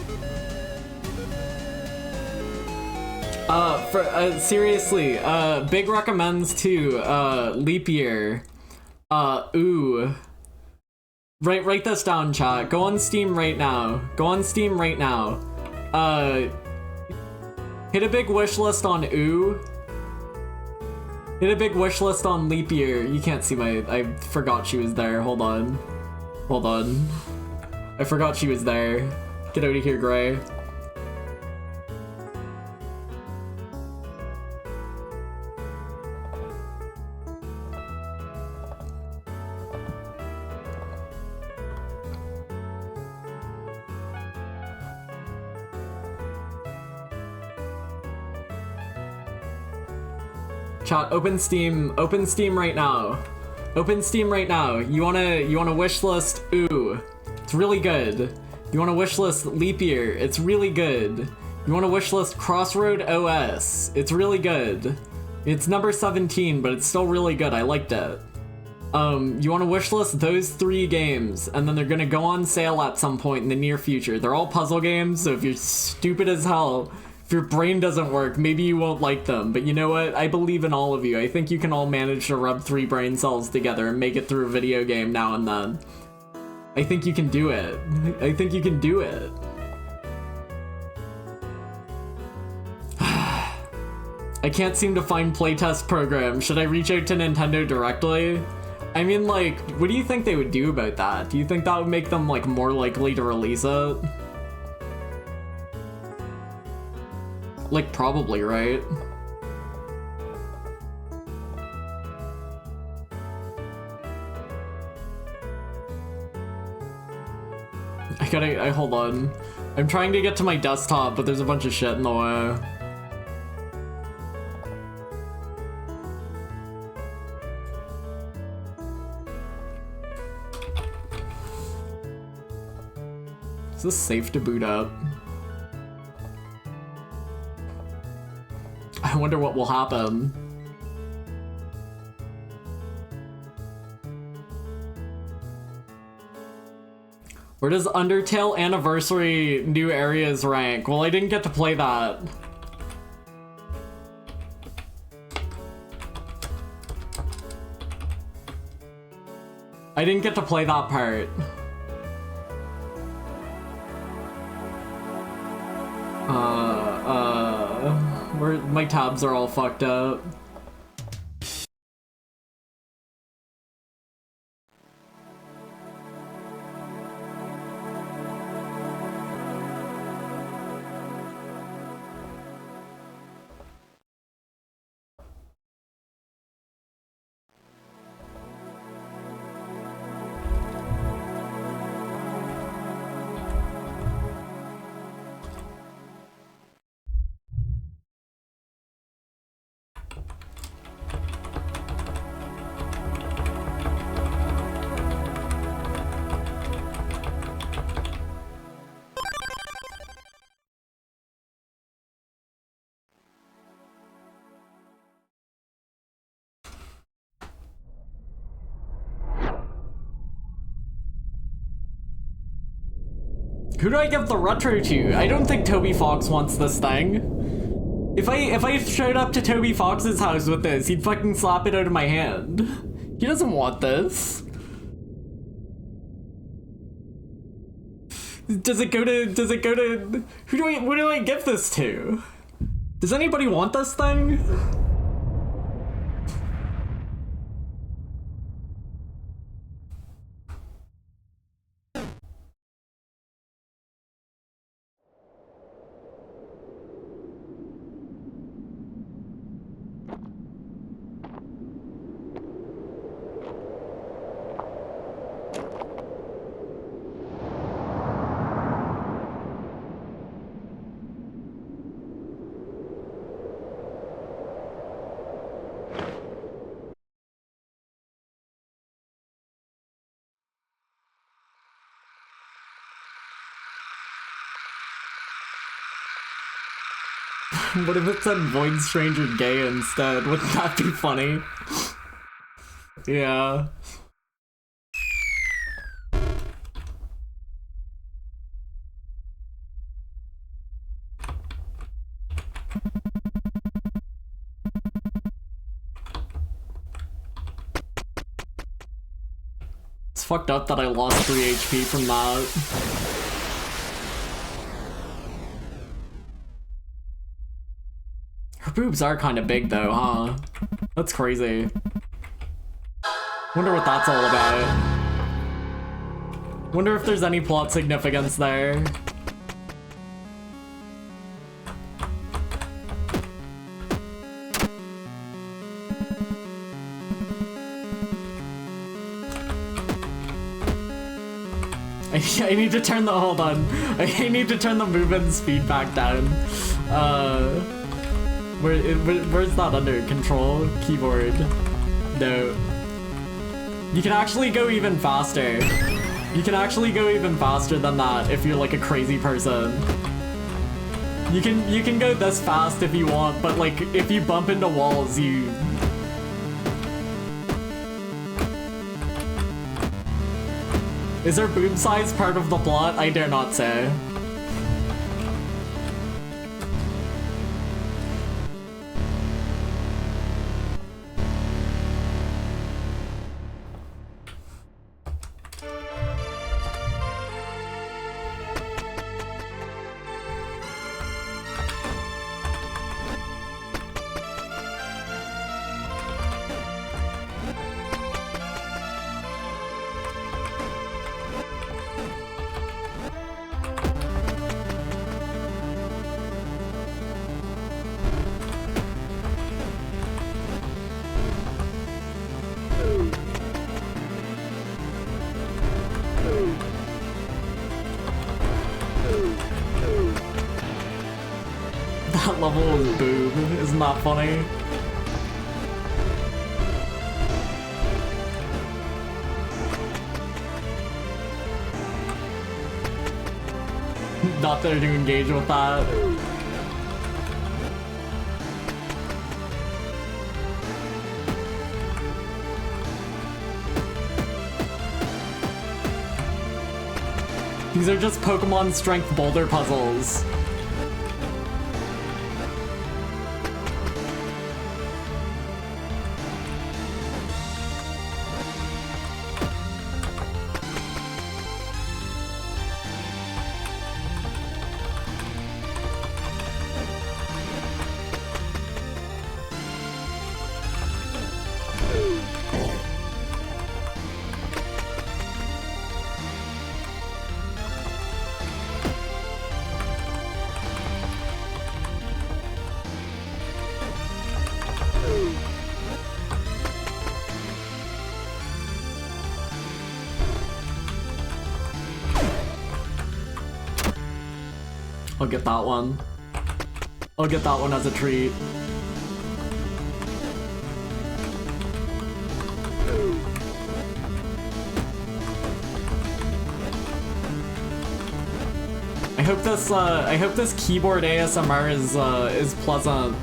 Seriously, big recommends to, Leap Year. Ooh. Write this down, chat. Go on Steam right now. Go on Steam right now. Hit a big wish list on Ooh. Hit a big wish list on Leap Year. You can't see my... I forgot she was there. Hold on. Hold on. I forgot she was there. Get out of here, Gray. Chat, open Steam right now. Open Steam right now. You wanna wish list Ooh. It's really good. You wanna wish list Leap Year. It's really good. You wanna wish list Crossroad OS. It's really good. It's number 17, but it's still really good. I liked it. You wanna wish list those 3 games, and then they're gonna go on sale at some point in the near future. They're all puzzle games, so if you're stupid as hell, if your brain doesn't work, maybe you won't like them, but you know what? I believe in all of you. I think you can all manage to rub 3 brain cells together and make it through a video game now and then. I think you can do it. I think you can do it. I can't seem to find playtest programs. Should I reach out to Nintendo directly? I mean, like, what do you think they would do about that? Do you think that would make them, like, more likely to release it? Like, probably, right? Hold on. I'm trying to get to my desktop, but there's a bunch of shit in the way. this safe to boot up? I wonder what will happen. Where does Undertale Anniversary New Areas rank? Well, I didn't get to play that. I didn't get to play that part. Where my tabs are all fucked up. Who do I give the retro to? I don't think Toby Fox wants this thing. If I showed up to Toby Fox's house with this, he'd fucking slap it out of my hand. He doesn't want this. Does it go to what do I give this to? Does anybody want this thing? What if it said Void Stranger Gay instead? Wouldn't that be funny? Yeah. It's fucked up that I lost 3 HP from that. Her boobs are kind of big though, huh? That's crazy. Wonder what that's all about. Wonder if there's any plot significance there. I need to turn the, hold on. I need to turn the movement speed back down. Where's that under? Control? Keyboard? No. You can actually go even faster. You can actually go even faster than that if you're like a crazy person. You can go this fast if you want, but like if you bump into walls, you... Is her boob size part of the plot? I dare not say. That level is boob. Isn't that funny? Not there to engage with that. These are just Pokemon strength boulder puzzles. I'll get that one. I'll get that one as a treat. I hope this keyboard ASMR is pleasant.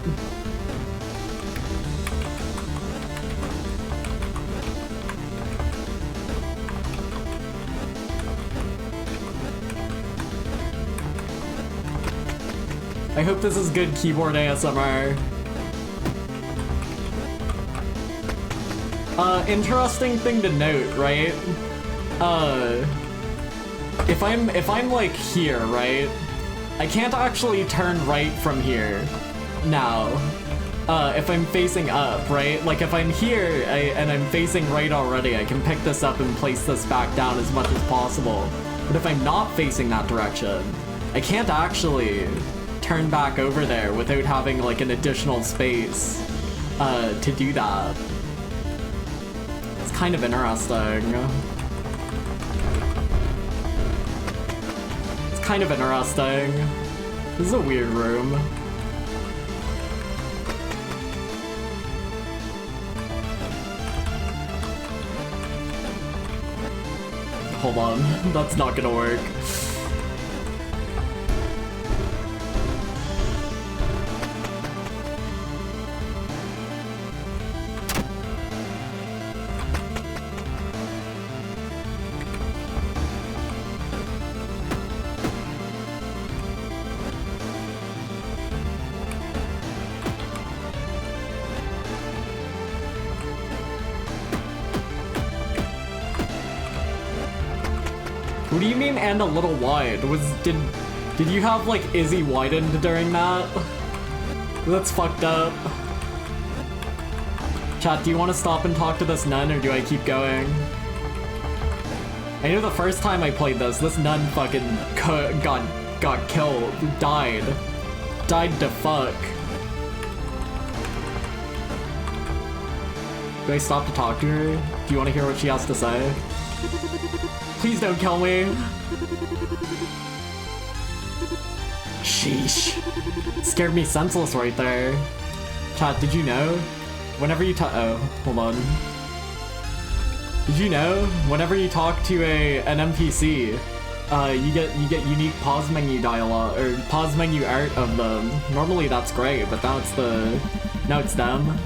I hope this is good keyboard ASMR. Interesting thing to note, right? If I'm like here, right? I can't actually turn right from here now. If I'm facing up, right? Like if I'm here and I'm facing right already, I can pick this up and place this back down as much as possible. But if I'm not facing that direction, I can't actually turn back over there without having like an additional space to do that. It's kind of interesting. It's kind of interesting. This is a weird room. Hold on, that's not gonna work. What do you mean and a little wide? Did you have like Izzy widened during that? That's fucked up. Chat, do you want to stop and talk to this nun or do I keep going? I know the first time I played this nun fucking got killed, died to fuck. Do I stop to talk to her? Do you want to hear what she has to say? Please don't kill me. Sheesh. Scared me senseless right there. Chat, did you know? Whenever you oh, hold on. Did you know? Whenever you talk to an NPC, you get unique pause menu dialogue or pause menu art of them. Normally that's great, but now it's them.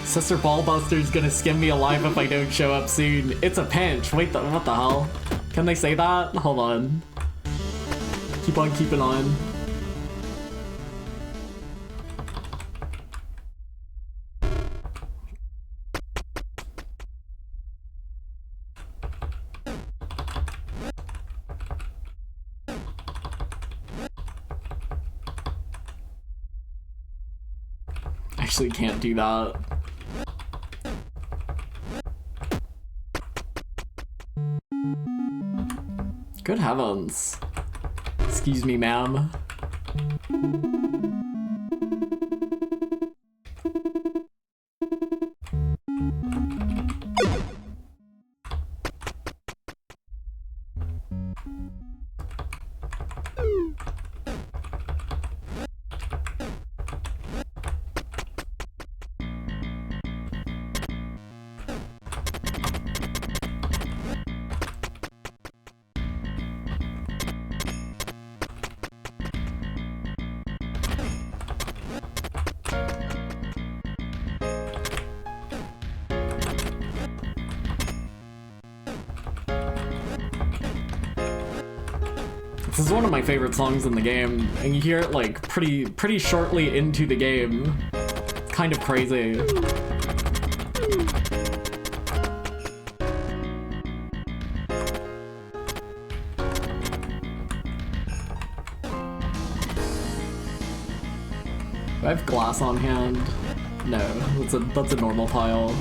Sister Ballbuster's gonna skin me alive if I don't show up soon. It's a pinch. Wait, what the hell? Can they say that? Hold on. Keep on keeping on. Actually can't do that. Good heavens. Excuse me, ma'am. This is one of my favorite songs in the game, and you hear it like pretty shortly into the game. Kind of crazy. Do I have glass on hand? No, that's a normal pile.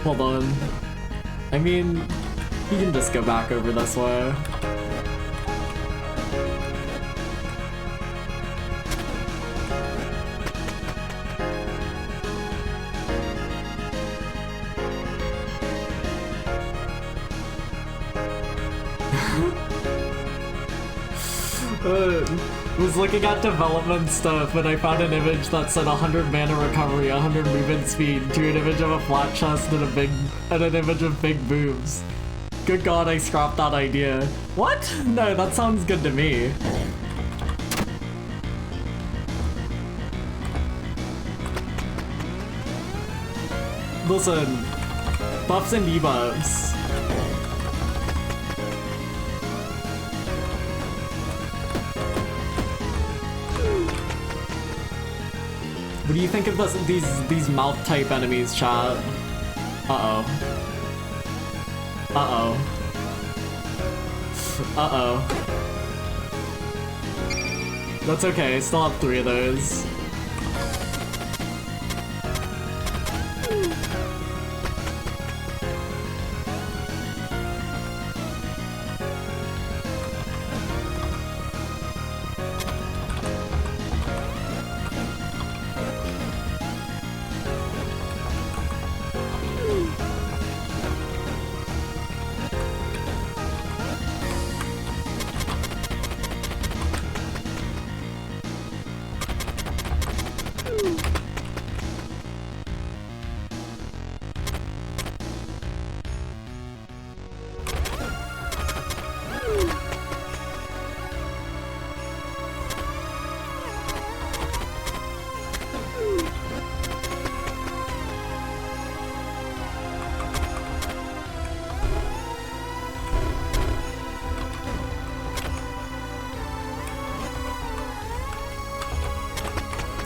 Hold on. I mean, you can just go back over this way. Was looking at development stuff and I found an image that said 100 mana recovery, 100 movement speed, to an image of a flat chest and an image of big boobs. Good god, I scrapped that idea. What? No, that sounds good to me. Listen, buffs and debuffs. What do you think of these mouth type enemies, chat? Uh-oh. Uh-oh. Uh-oh. That's okay, I still have 3 of those.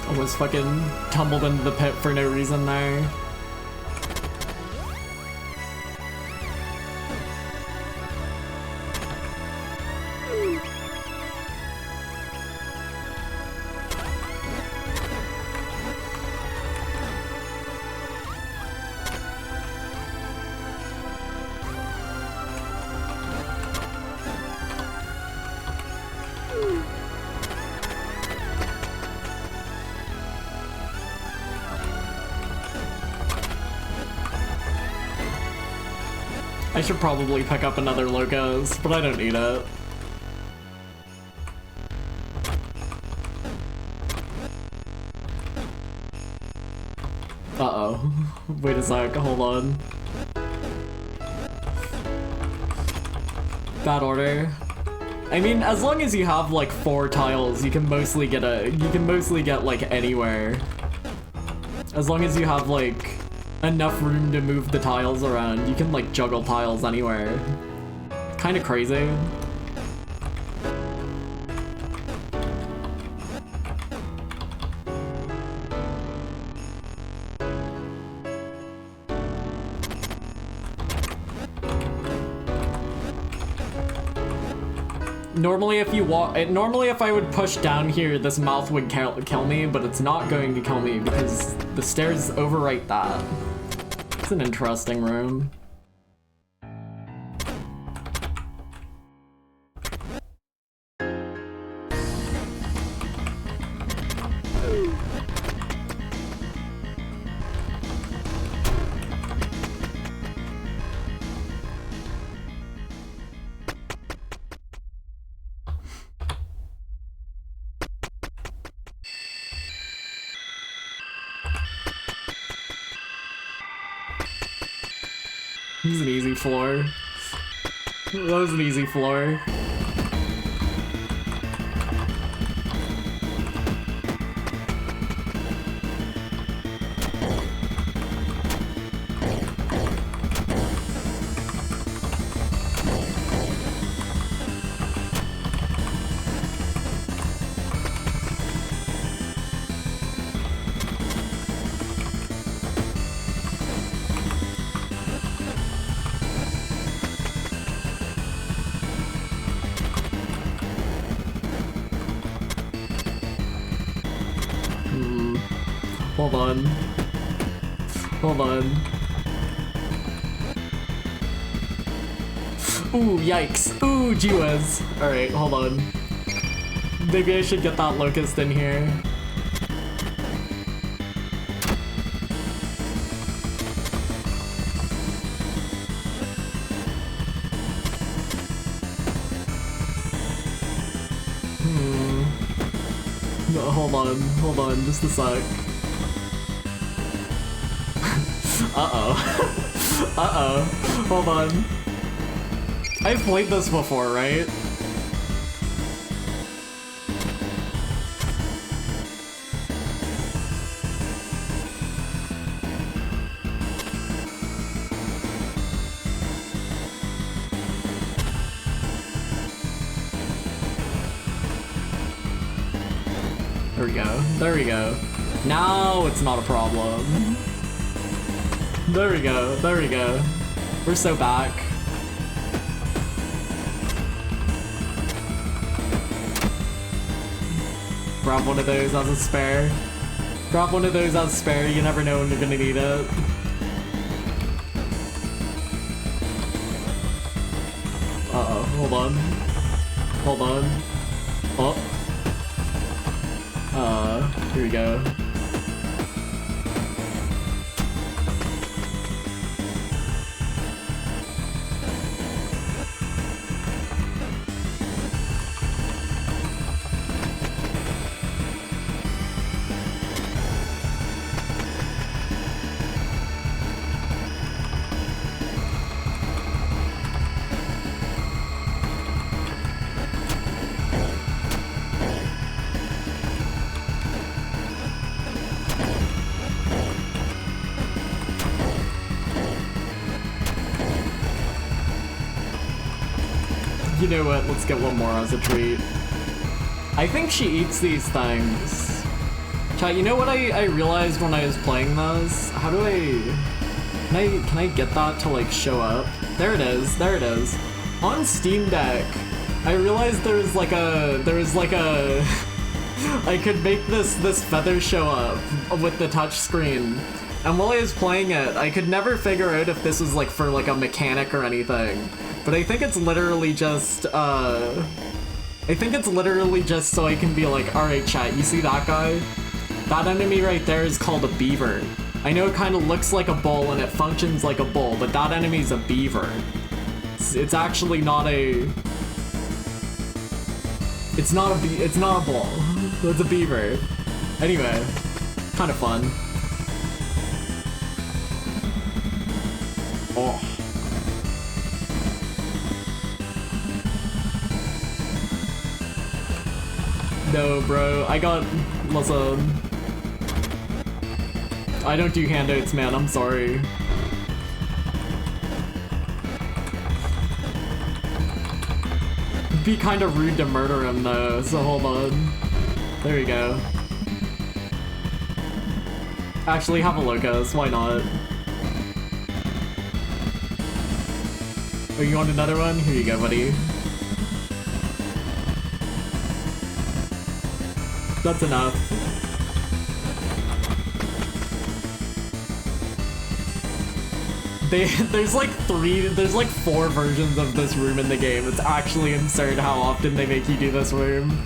Almost fucking tumbled into the pit for no reason there. I should probably pick up another Locos, but I don't need it. Uh-oh. Wait a sec, hold on. Bad order. I mean, as long as you have like 4 tiles, you can mostly get like anywhere. As long as you have like enough room to move the tiles around, you can like juggle tiles anywhere. Kinda crazy. Normally if I would push down here, this mouth would kill me, but it's not going to kill me because the stairs overwrite that. It's an interesting room. This is an easy floor. That was an easy floor. Hold on. Hold on. Ooh, yikes. Ooh, G-Wiz. Alright, hold on. Maybe I should get that locust in here. No, hold on, just a sec. Uh-oh. Uh-oh. Hold on. I've played this before, right? There we go. There we go. Now it's not a problem. There we go. There we go. We're so back. Grab one of those as a spare. Grab one of those as a spare. You never know when you're gonna need it. Uh-oh. Hold on. Hold on. Oh. Here we go. You know what? Let's get one more as a treat. I think she eats these things. Chat, you know what I realized when I was playing this? How do can I get that to like show up? There it is. There it is. On Steam Deck, I realized there was like a I could make this feather show up with the touch screen. And while I was playing it, I could never figure out if this was like for like a mechanic or anything. But I think it's literally just, I think it's literally just so I can be like, alright chat, you see that guy? That enemy right there is called a beaver. I know it kind of looks like a bull and it functions like a bull, but that enemy's a beaver. It's actually not a... It's not a bull. It's a beaver. Anyway, kind of fun. Oh. No, bro, listen. I don't do handouts, man, I'm sorry. It'd be kind of rude to murder him though, so hold on. There we go. Actually, have a locust, why not? Oh, you want another one? Here you go, buddy. That's enough. There's like 4 versions of this room in the game. It's actually absurd how often they make you do this room.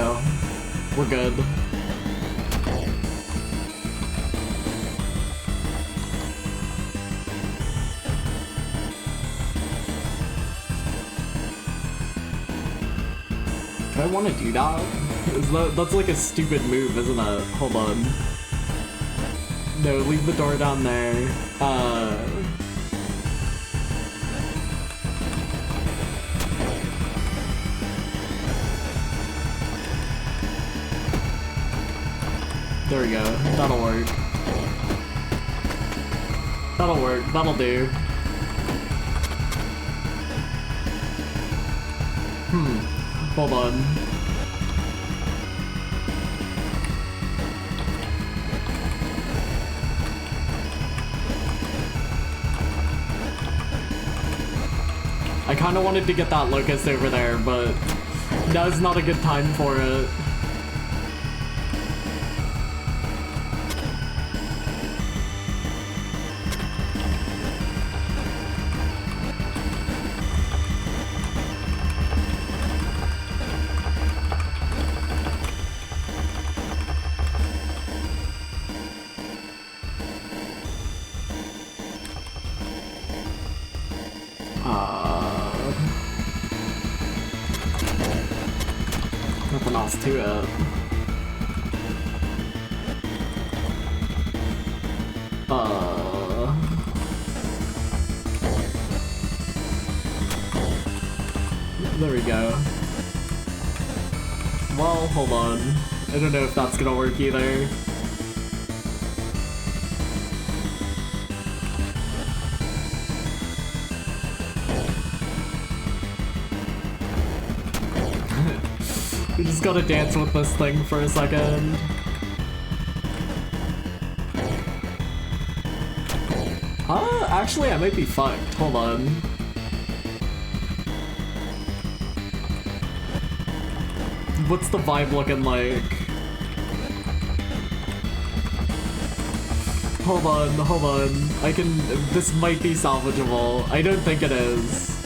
go. We're good. Do I want to do that? That's like a stupid move, isn't it? Hold on. No, leave the door down there. There we go. That'll work. That'll work. That'll do. Hold on. I kind of wanted to get that locust over there, but now's not a good time for it. Nothing else to it. There we go. Well, hold on. I don't know if that's gonna work either. We just gotta dance with this thing for a second. Actually, I might be fucked. Hold on. What's the vibe looking like? Hold on. This might be salvageable. I don't think it is.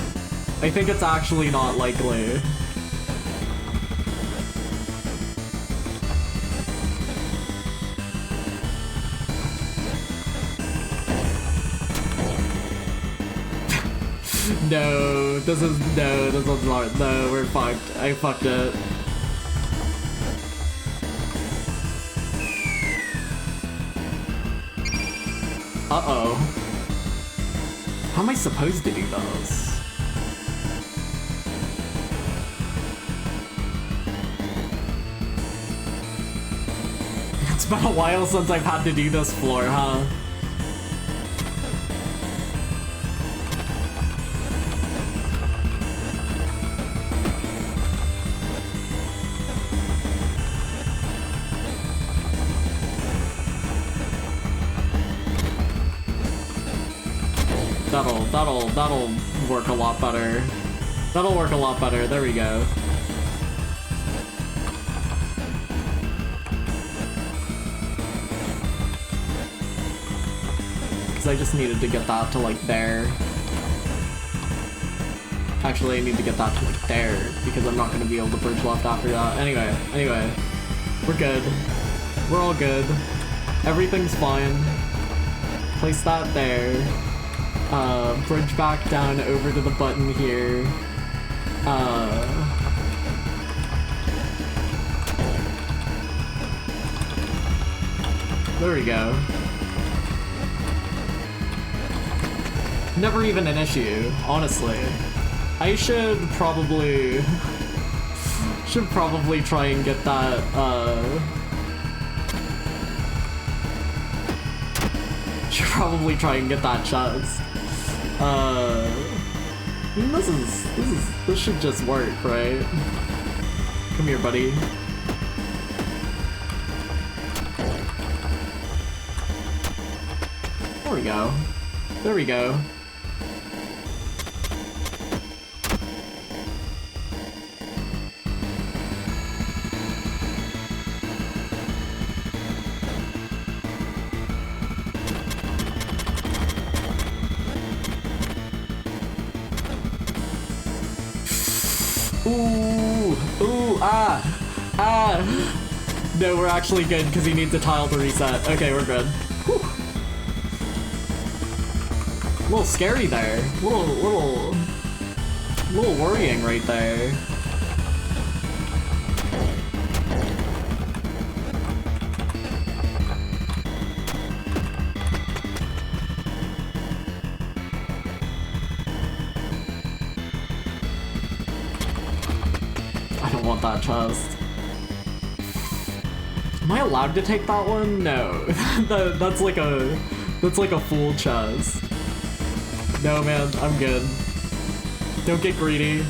I think it's actually not likely. No, this one's not. No, we're fucked. I fucked it. Uh-oh. How am I supposed to do this? It's been a while since I've had to do this floor, huh? That'll work a lot better. That'll work a lot better. There we go. Because I just needed to get that to like there. Actually, I need to get that to like there because I'm not going to be able to bridge left after that. Anyway, we're good. We're all good. Everything's fine. Place that there. Bridge back down over to the button here. There we go. Never even an issue, honestly. I should probably try and get that, should probably try and get that chest. This should just work, right? Come here, buddy. There we go. There we go. No, we're actually good because he needs a tile to reset. Okay, we're good. Whew. A little scary there. A little worrying right there. I don't want that chest. Am I allowed to take that one? No. that's like a full chest. No man, I'm good. Don't get greedy.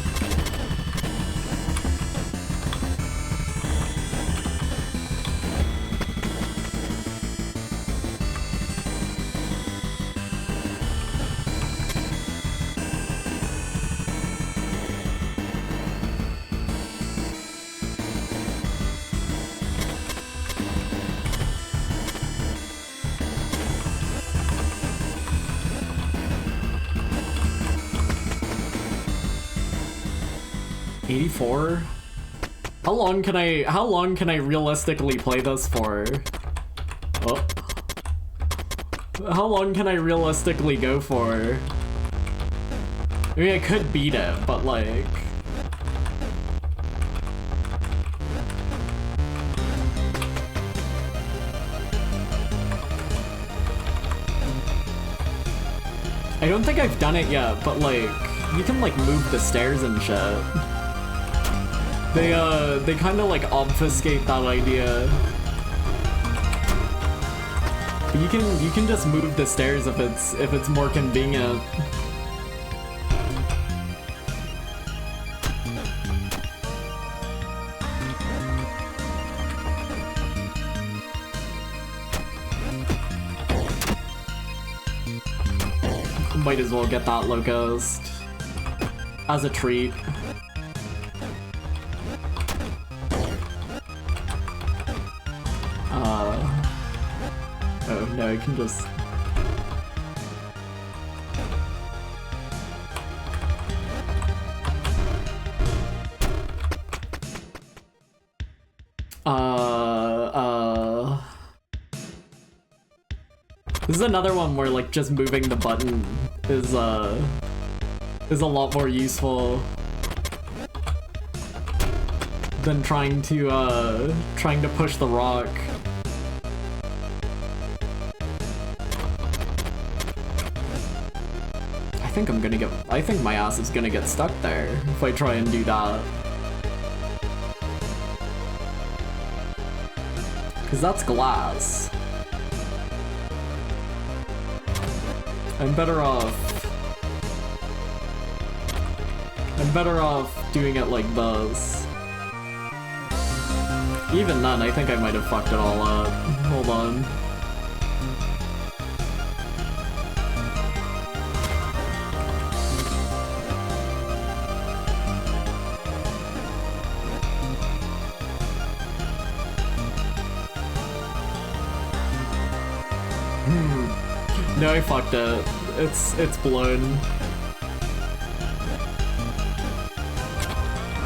$84? How long can I realistically play this for? Oh. How long can I realistically go for? I mean, I could beat it, but like... I don't think I've done it yet, but like, you can like move the stairs and shit. They kind of like obfuscate that idea. But you can just move the stairs if it's more convenient. Might as well get that locust as a treat. Oh no, I can just... This is another one where like just moving the button is a lot more useful than trying to push the rock. I think my ass is gonna get stuck there if I try and do that. Cause that's glass. I'm better off doing it like this. Even then, I think I might have fucked it all up. Hold on. No, I fucked it. It's blown.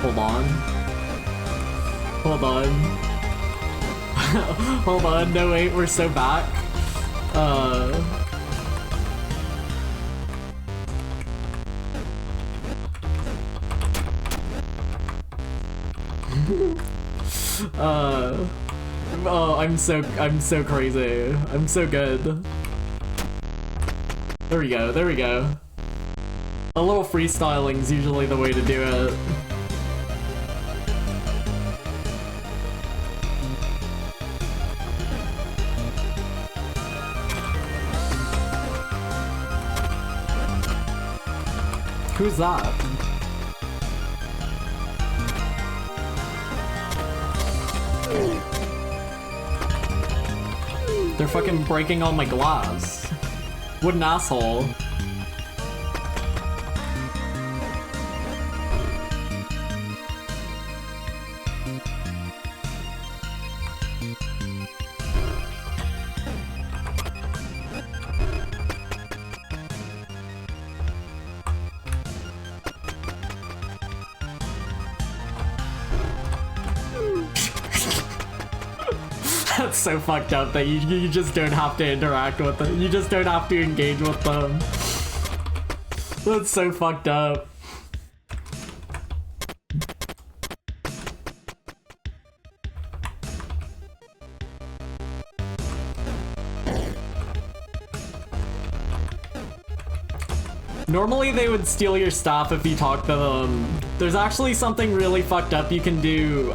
Hold on. Hold on. Hold on, no wait, we're so back. Oh, I'm so crazy. I'm so good. There we go, there we go. A little freestyling's usually the way to do it. Who's that? They're fucking breaking all my glass. What an asshole. That's so fucked up that you just don't have to interact with them. You just don't have to engage with them. That's so fucked up. Normally they would steal your stuff if you talk to them. There's actually something really fucked up you can do,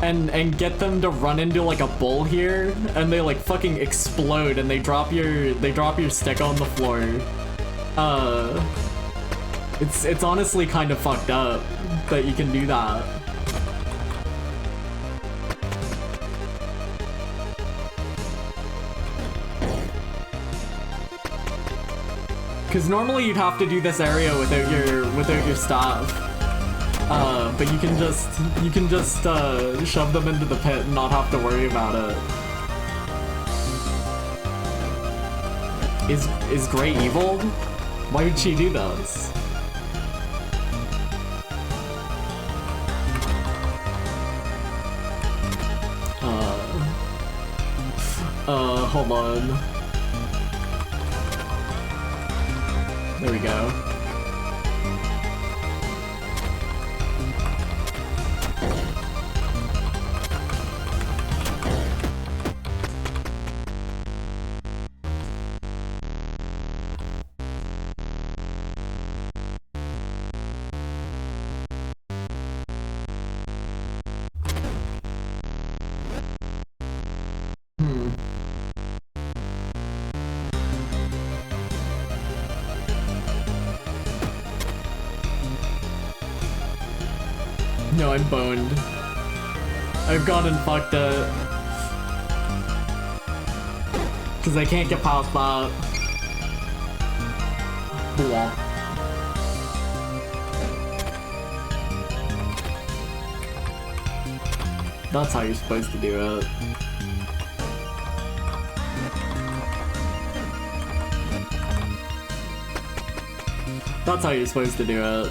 and get them to run into like a bull here, and they like fucking explode and they drop your stick on the floor. It's honestly kind of fucked up that you can do that. Because normally you'd have to do this area without your staff, but you can just shove them into the pit and not have to worry about it. Is Grey evil? Why would she do this? Hold on. There we go. No, I'm boned. I've gone and fucked it. Because I can't get past that. Blah. That's how you're supposed to do it. That's how you're supposed to do it.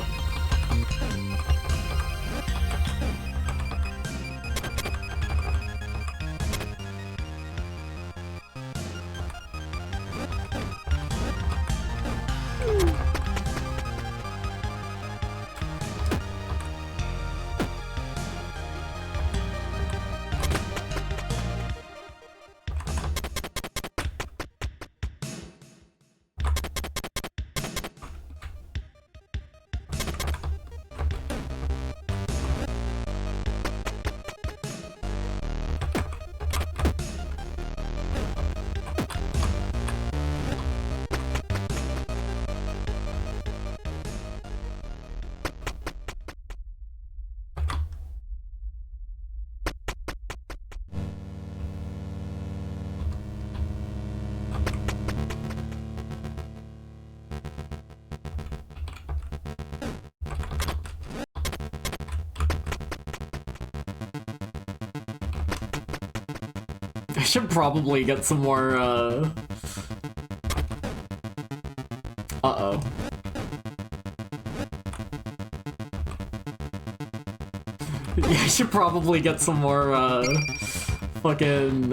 I should probably get some more, Uh-oh. Yeah, I should probably get some more, fucking,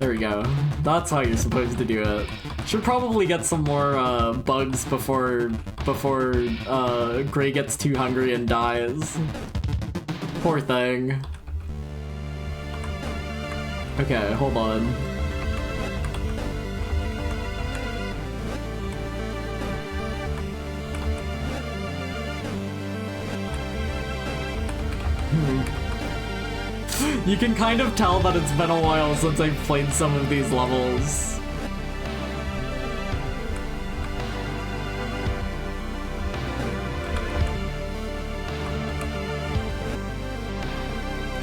There we go. That's how you're supposed to do it. Should probably get some more, bugs before Gray gets too hungry and dies. Poor thing. Okay, hold on. You can kind of tell that it's been a while since I've played some of these levels.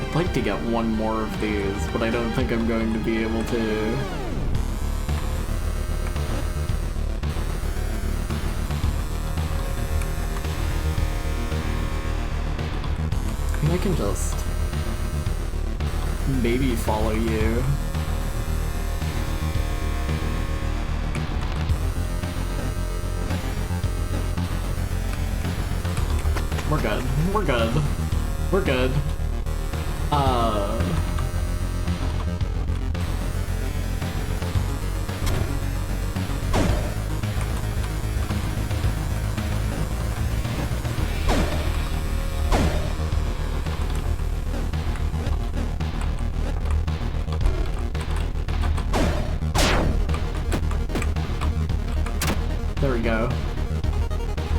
I'd like to get one more of these, but I don't think I'm going to be able to. I mean, I can just maybe follow you. we're good. We're good. We're good. There we go.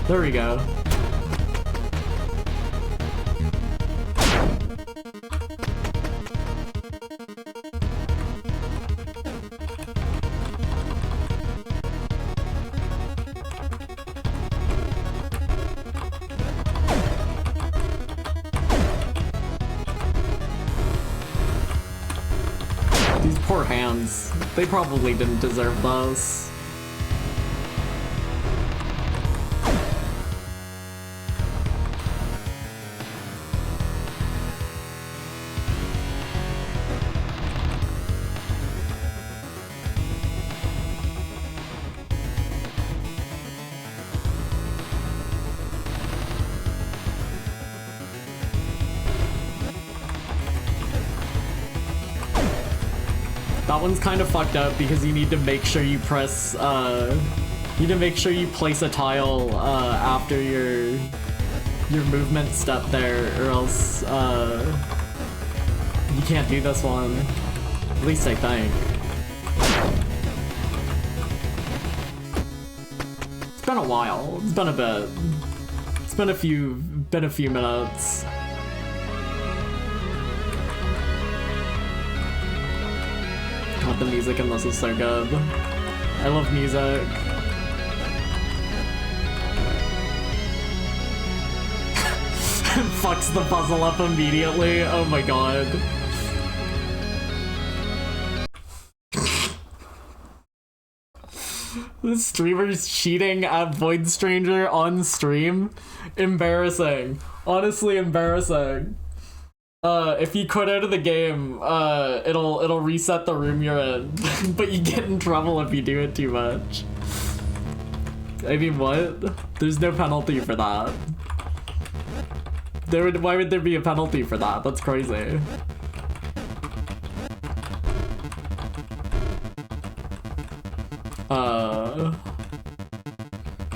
There we go. These poor hands. They probably didn't deserve those. That one's kind of fucked up because you need to make sure you press, you need to make sure you place a tile, after your movement step there, or else, you can't do this one. At least I think. It's been a while. It's been a bit. It's been a few minutes. God, the music in this is so good. I love music. Fucks the puzzle up immediately. Oh my god. The streamer's cheating at Void Stranger on stream? Embarrassing. Honestly embarrassing. If you quit out of the game, it'll reset the room you're in. But you get in trouble if you do it too much. I mean, what? There's no penalty for that. Why would there be a penalty for that? That's crazy.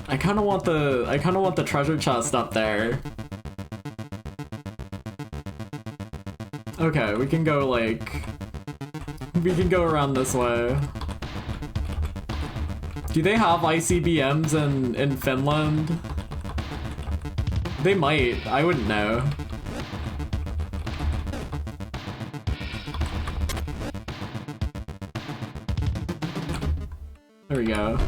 I kinda want the treasure chest up there. Okay, we can go around this way. Do they have ICBMs in Finland? They might, I wouldn't know. There we go.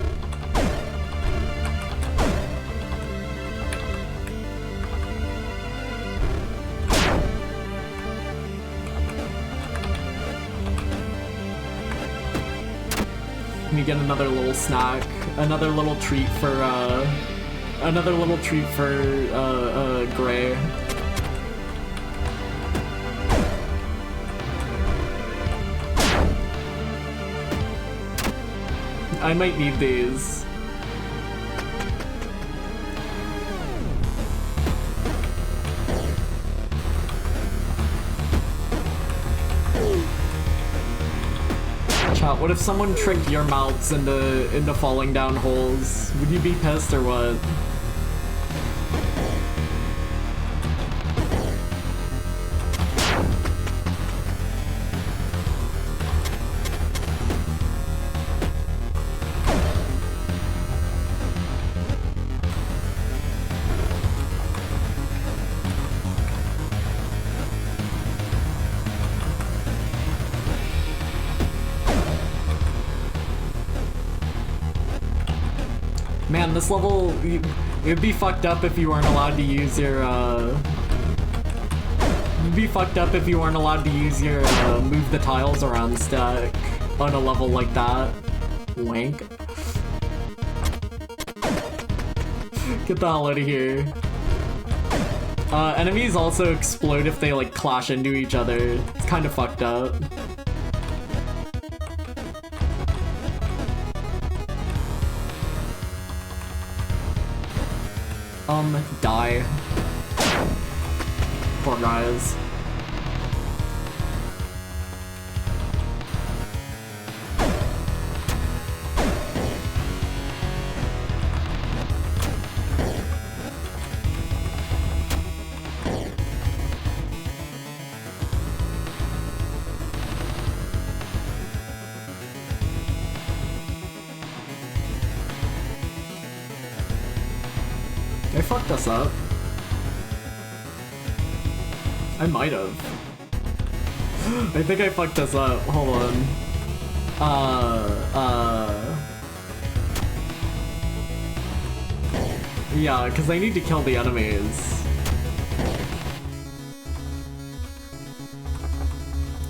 We get another little snack, another little treat for Gray. I might need these. Chat, what if someone tricked your mouths into falling down holes? Would you be pissed or what? Man, this level, it'd be fucked up if you weren't allowed to use your, it'd be fucked up if you weren't allowed to use your, move the tiles around stack on a level like that. Wank. Get the hell out of here. Enemies also explode if they, like, clash into each other. It's kind of fucked up. Die. Poor guys. I fucked us up. I might have. I think I fucked us up. Hold on. Yeah, because I need to kill the enemies.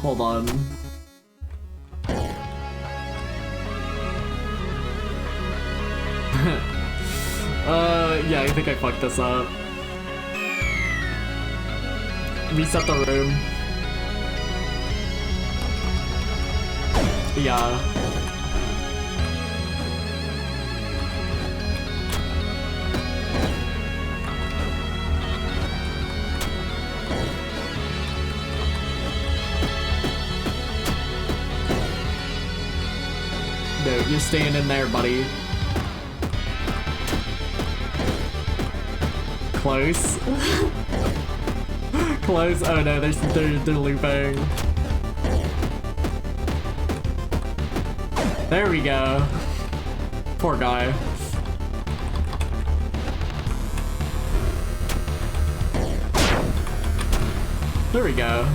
Hold on. Yeah, I think I fucked this up. Reset the room. Yeah. No, you're staying in there, buddy. Close. Close. Oh no, they're looping. There we go. Poor guy. There we go.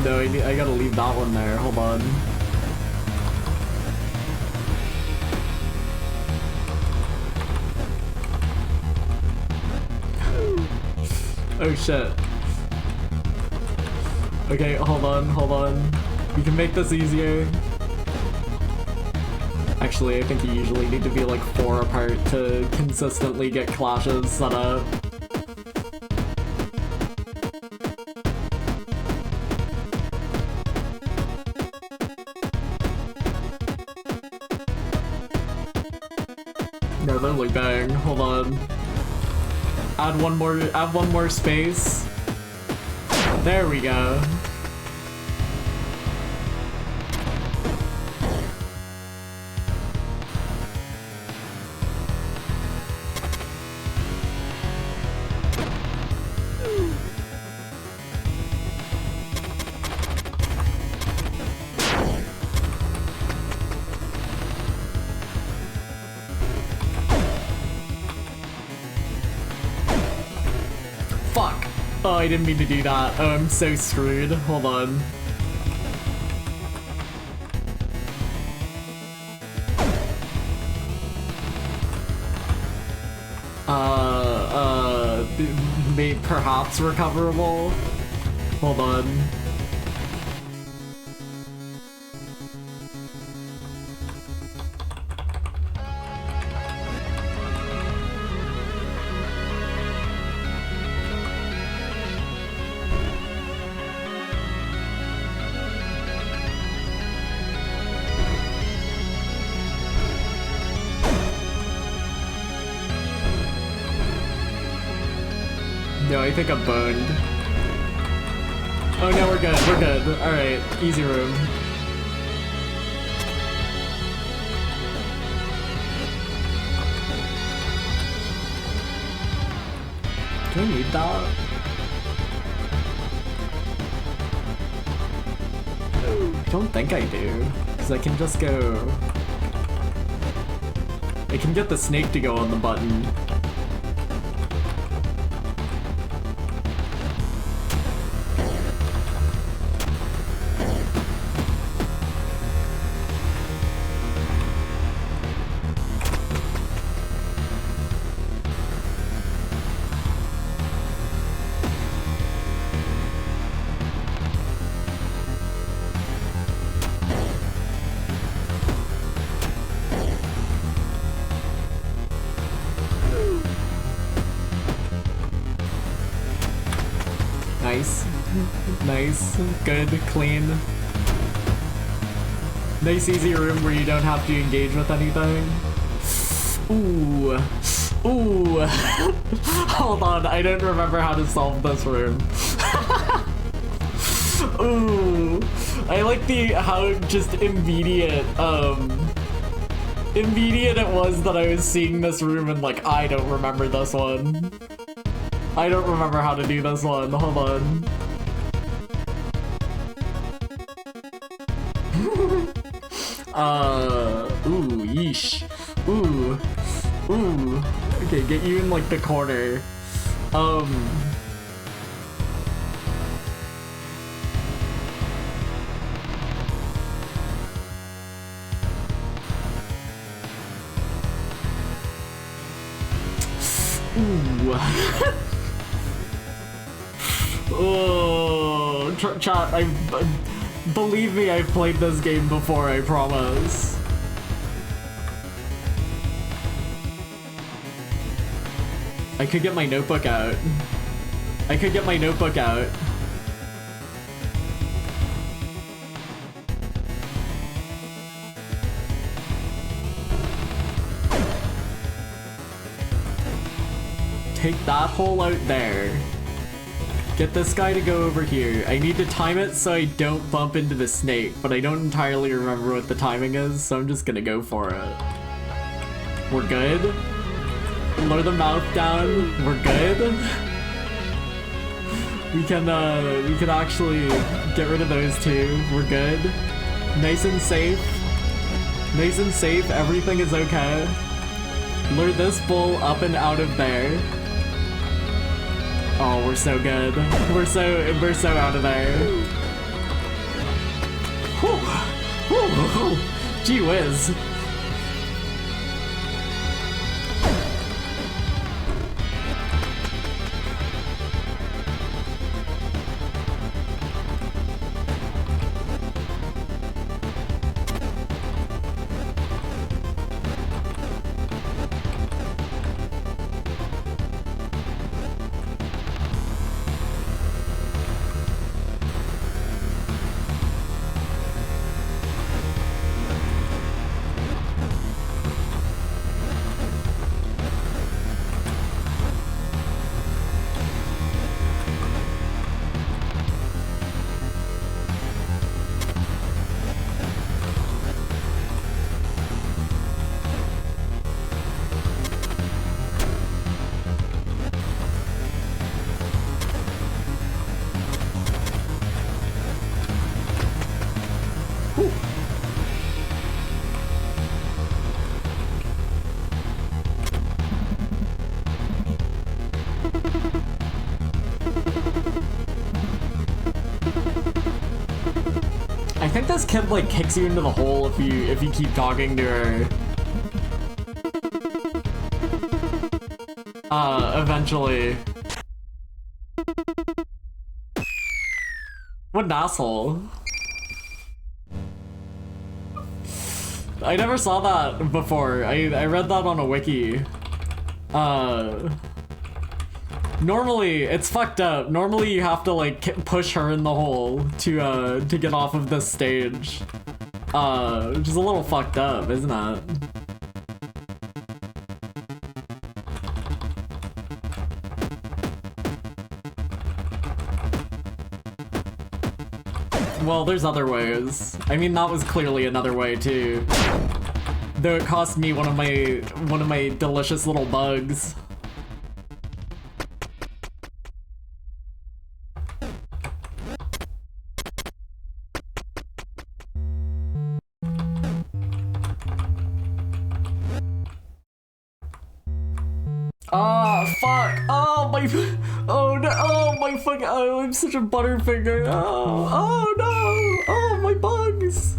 No, I gotta leave that one there. Hold on. Oh shit. Okay, hold on. We can make this easier. Actually, I think you usually need to be like 4 apart to consistently get clashes set up. No, they're looping. Hold on. Add one more space. There we go. Fuck. Oh, I didn't mean to do that. Oh, I'm so screwed. Hold on. Perhaps recoverable? Hold on. No, I think I'm boned. Oh no, we're good. Alright, easy room. Do I need that? I don't think I do, because I can just go... I can get the snake to go on the button. Nice. Nice. Good. Clean. Nice easy room where you don't have to engage with anything. Ooh. Ooh. Hold on, I don't remember how to solve this room. Ooh. I like how just immediate it was that I was seeing this room and like, I don't remember this one. I don't remember how to do this one. Hold on. Ooh, yeesh. Ooh. Ooh. Okay, get you in like the corner. Ooh. Oh, chat, believe me, I've played this game before, I promise. I could get my notebook out. I could get my notebook out. Take that hole out there. Get this guy to go over here. I need to time it so I don't bump into the snake, but I don't entirely remember what the timing is, so I'm just gonna go for it. We're good. Lower the mouth down. We're good. We can actually get rid of those two. We're good. Nice and safe. Nice and safe. Everything is okay. Lure this bull up and out of there. Oh, we're so good. We're so out of there. Whew. Whew. Gee whiz. I think this kid like kicks you into the hole if you keep talking to her. Eventually. What an asshole. I never saw that before. I read that on a wiki. Normally, it's fucked up. Normally you have to like push her in the hole to get off of this stage. Which is a little fucked up, isn't it? Well, there's other ways. I mean, that was clearly another way too. Though it cost me one of my delicious little bugs. Ah, fuck! Oh my! Oh no! Oh my fucking! Oh, I'm such a butterfinger! Oh! Oh no! Oh my bugs!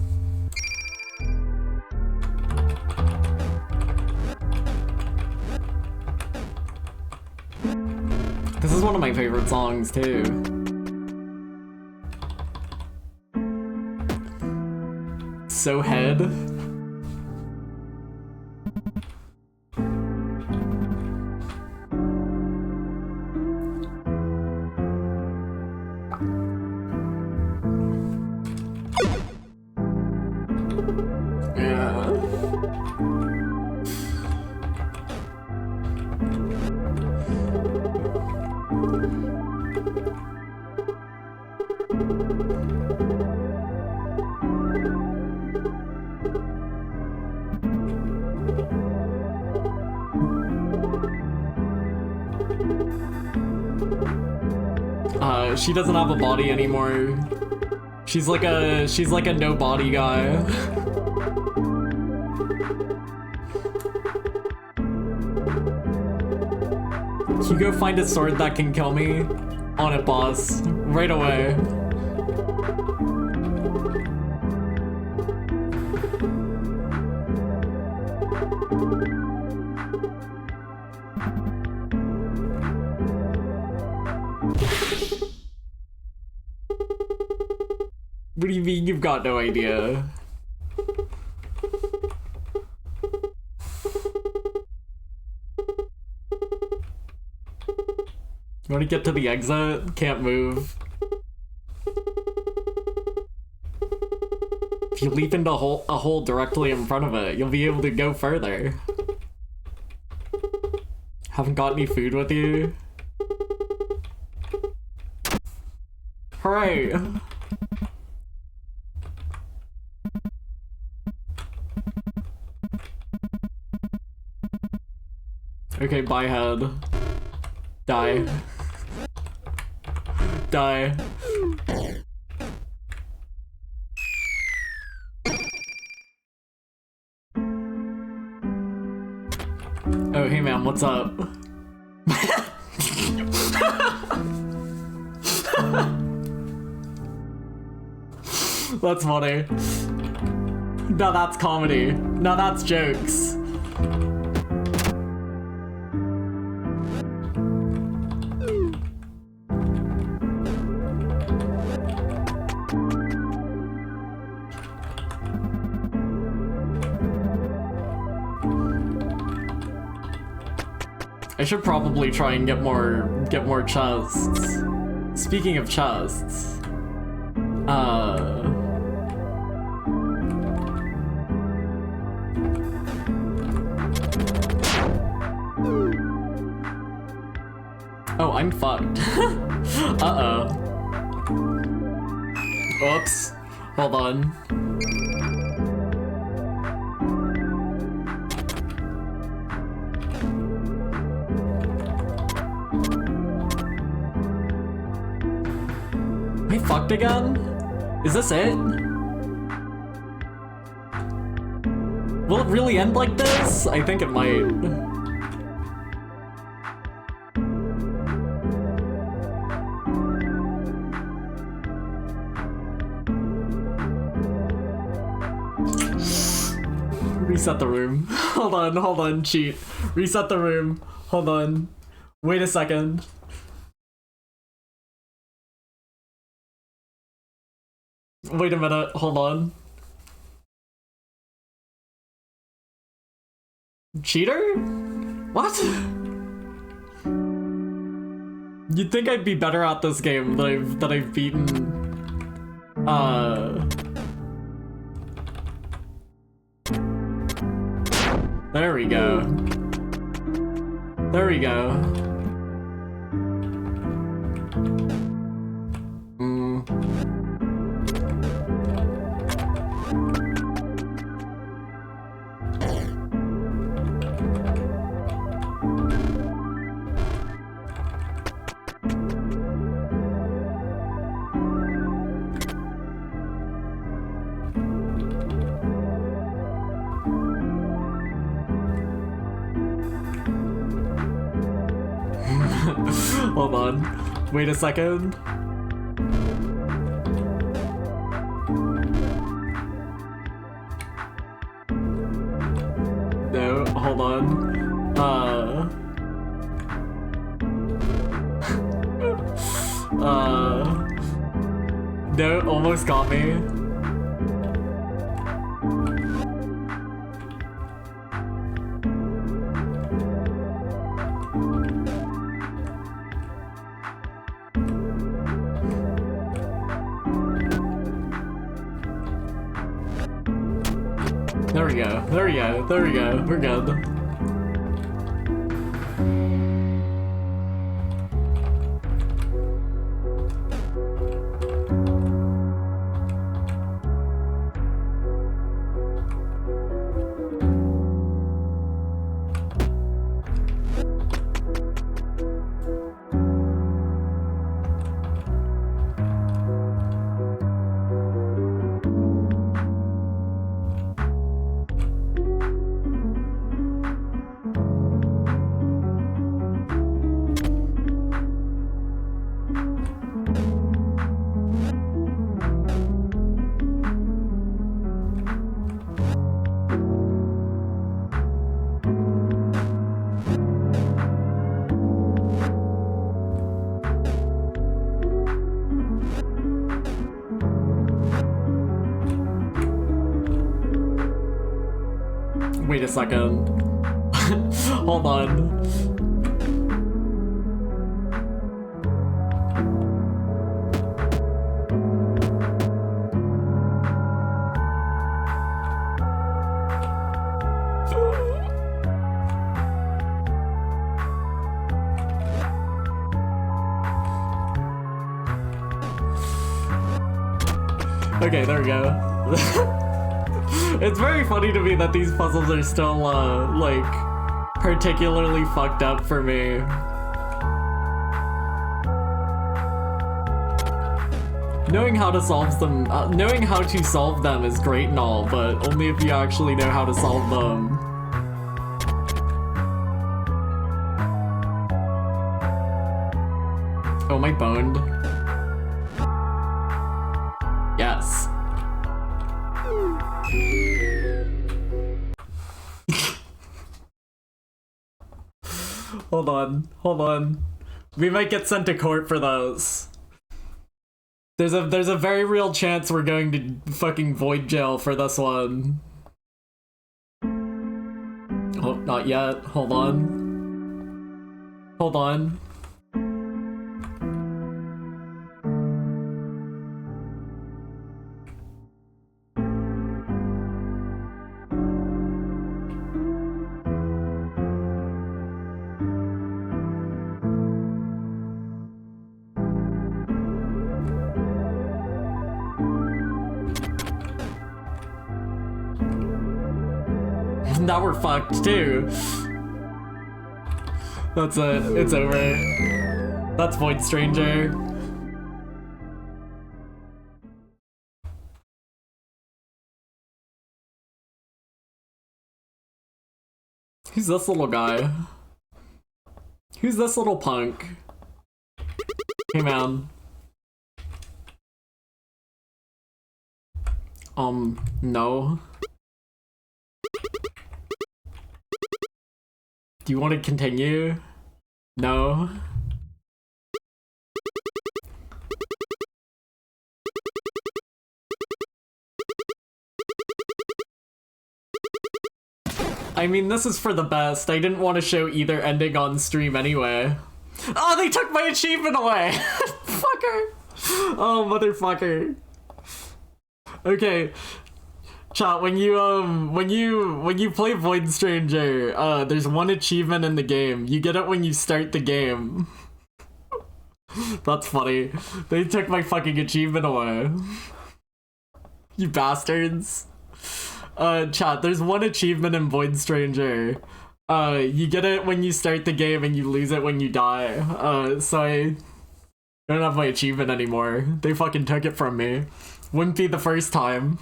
This is one of my favorite songs too. So head. She doesn't have a body anymore. She's like a no body guy. Can you go find a sword that can kill me? On it, boss. Right away. What do you mean you've got no idea? You want to get to the exit? Can't move. If you leap into a hole directly in front of it, you'll be able to go further. Haven't got any food with you? Hooray! Okay, bye head. Die. Die. Oh, hey man, what's up? That's funny. Now that's comedy. Now that's jokes. I should probably try and get more chests. Speaking of chests, oh, I'm fucked. Uh-oh. Oops. Hold on. Am I fucked again? Is this it? Will it really end like this? I think it might. Reset the room. Hold on, cheat. Reset the room. Hold on. Wait a second. Wait a minute, hold on. Cheater? What? You'd think I'd be better at this game that I've beaten. There we go. There we go. Hold on. Wait a second. No, hold on. No, almost got me. There we go. There we go. There we go. We're good. Wait a second. Hold on. Okay, there we go. It's very funny to me that these puzzles are still, like, particularly fucked up for me. Knowing how to solve them is great and all, but only if you actually know how to solve them. Oh, am I boned? Yes. Hold on, hold on. We might get sent to court for those. There's a very real chance we're going to fucking void jail for this one. Oh, not yet. Hold on. Hold on. Now we're fucked too. That's it. It's over. That's Void Stranger. Who's this little guy? Who's this little punk? Hey man. No. Do you want to continue? No. I mean, this is for the best. I didn't want to show either ending on stream anyway. Oh, they took my achievement away! Fucker! Oh, motherfucker. Okay. Chat, when you play Void Stranger, there's one achievement in the game. You get it when you start the game. That's funny. They took my fucking achievement away. You bastards. Chat, there's one achievement in Void Stranger. You get it when you start the game and you lose it when you die. So I don't have my achievement anymore. They fucking took it from me. Wouldn't be the first time.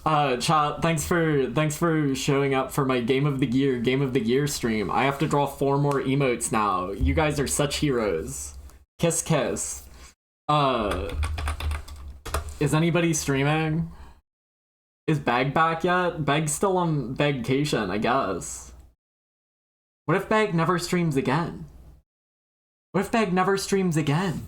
Chat, thanks for showing up for my Game of the Year stream. I have to draw 4 more emotes now. You guys are such heroes. Kiss kiss. Is anybody streaming? Is Bag back yet? Bag's still on Bagcation, I guess. What if Bag never streams again? What if Bag never streams again?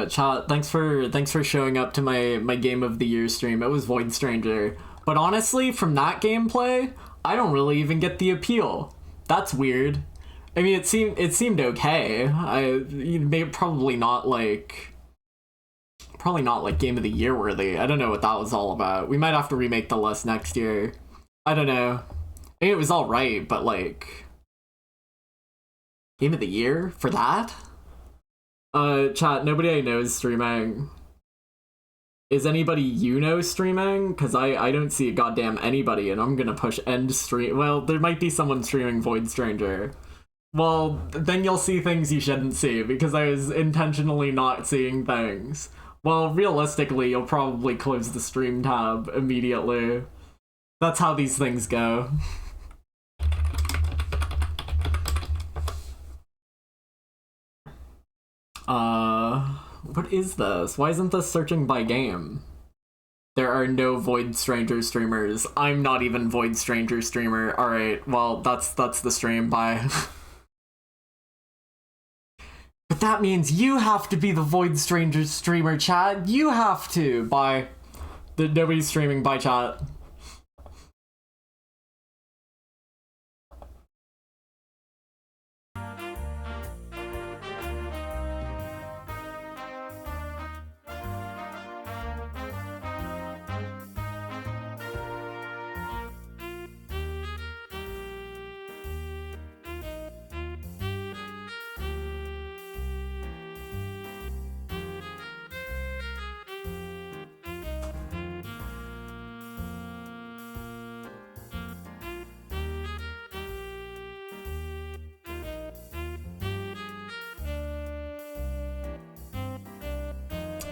Chat, thanks for showing up to my Game of the Year stream. It was Void Stranger. But honestly, from that gameplay, I don't really even get the appeal. That's weird. I mean, it seemed okay. Probably not like Game of the Year worthy. I don't know what that was all about. We might have to remake the list next year. I don't know. I mean, it was all right, but like Game of the Year for that? Chat, nobody I know is streaming. Is anybody you know streaming? Because I don't see a goddamn anybody, and I'm gonna push end stream. Well, there might be someone streaming Void Stranger. Well, then you'll see things you shouldn't see, because I was intentionally not seeing things. Well, realistically, you'll probably close the stream tab immediately. That's how these things go. What is this? Why isn't this searching by game? There are no Void Stranger streamers. I'm not even Void Stranger streamer. Alright, well, that's the stream. Bye. But that means you have to be the Void Stranger streamer, chat. You have to. Bye. Nobody's streaming. Bye, chat.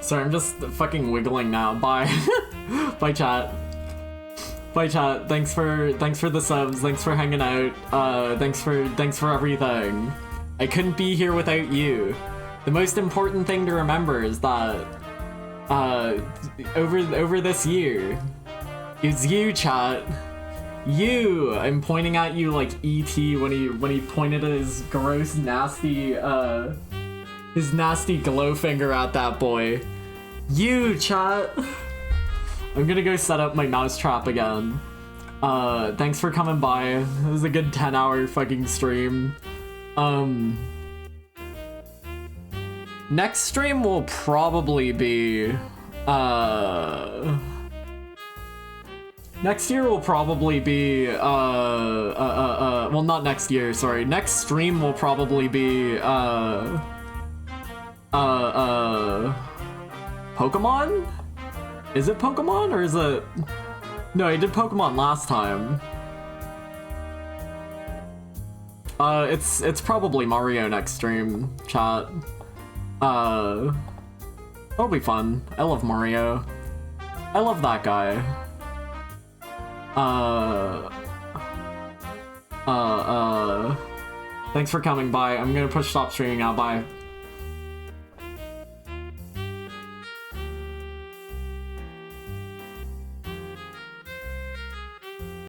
Sorry, I'm just fucking wiggling now. Bye. Bye, chat. Bye, chat. Thanks for the subs. Thanks for hanging out. Thanks for everything. I couldn't be here without you. The most important thing to remember is that over this year is you, chat. You. I'm pointing at you like E.T. when he pointed his gross, nasty his nasty glow finger at that boy. You, chat. I'm gonna go set up my mousetrap again. Thanks for coming by. It was a good 10-hour fucking stream. Next stream will probably be, next year will probably be, well, not next year, sorry. Next stream will probably be, Pokemon? Is it Pokemon or is it... No, I did Pokemon last time. It's probably Mario next stream, chat. That'll be fun. I love Mario. I love that guy. Thanks for coming by. I'm gonna push stop streaming now. Bye.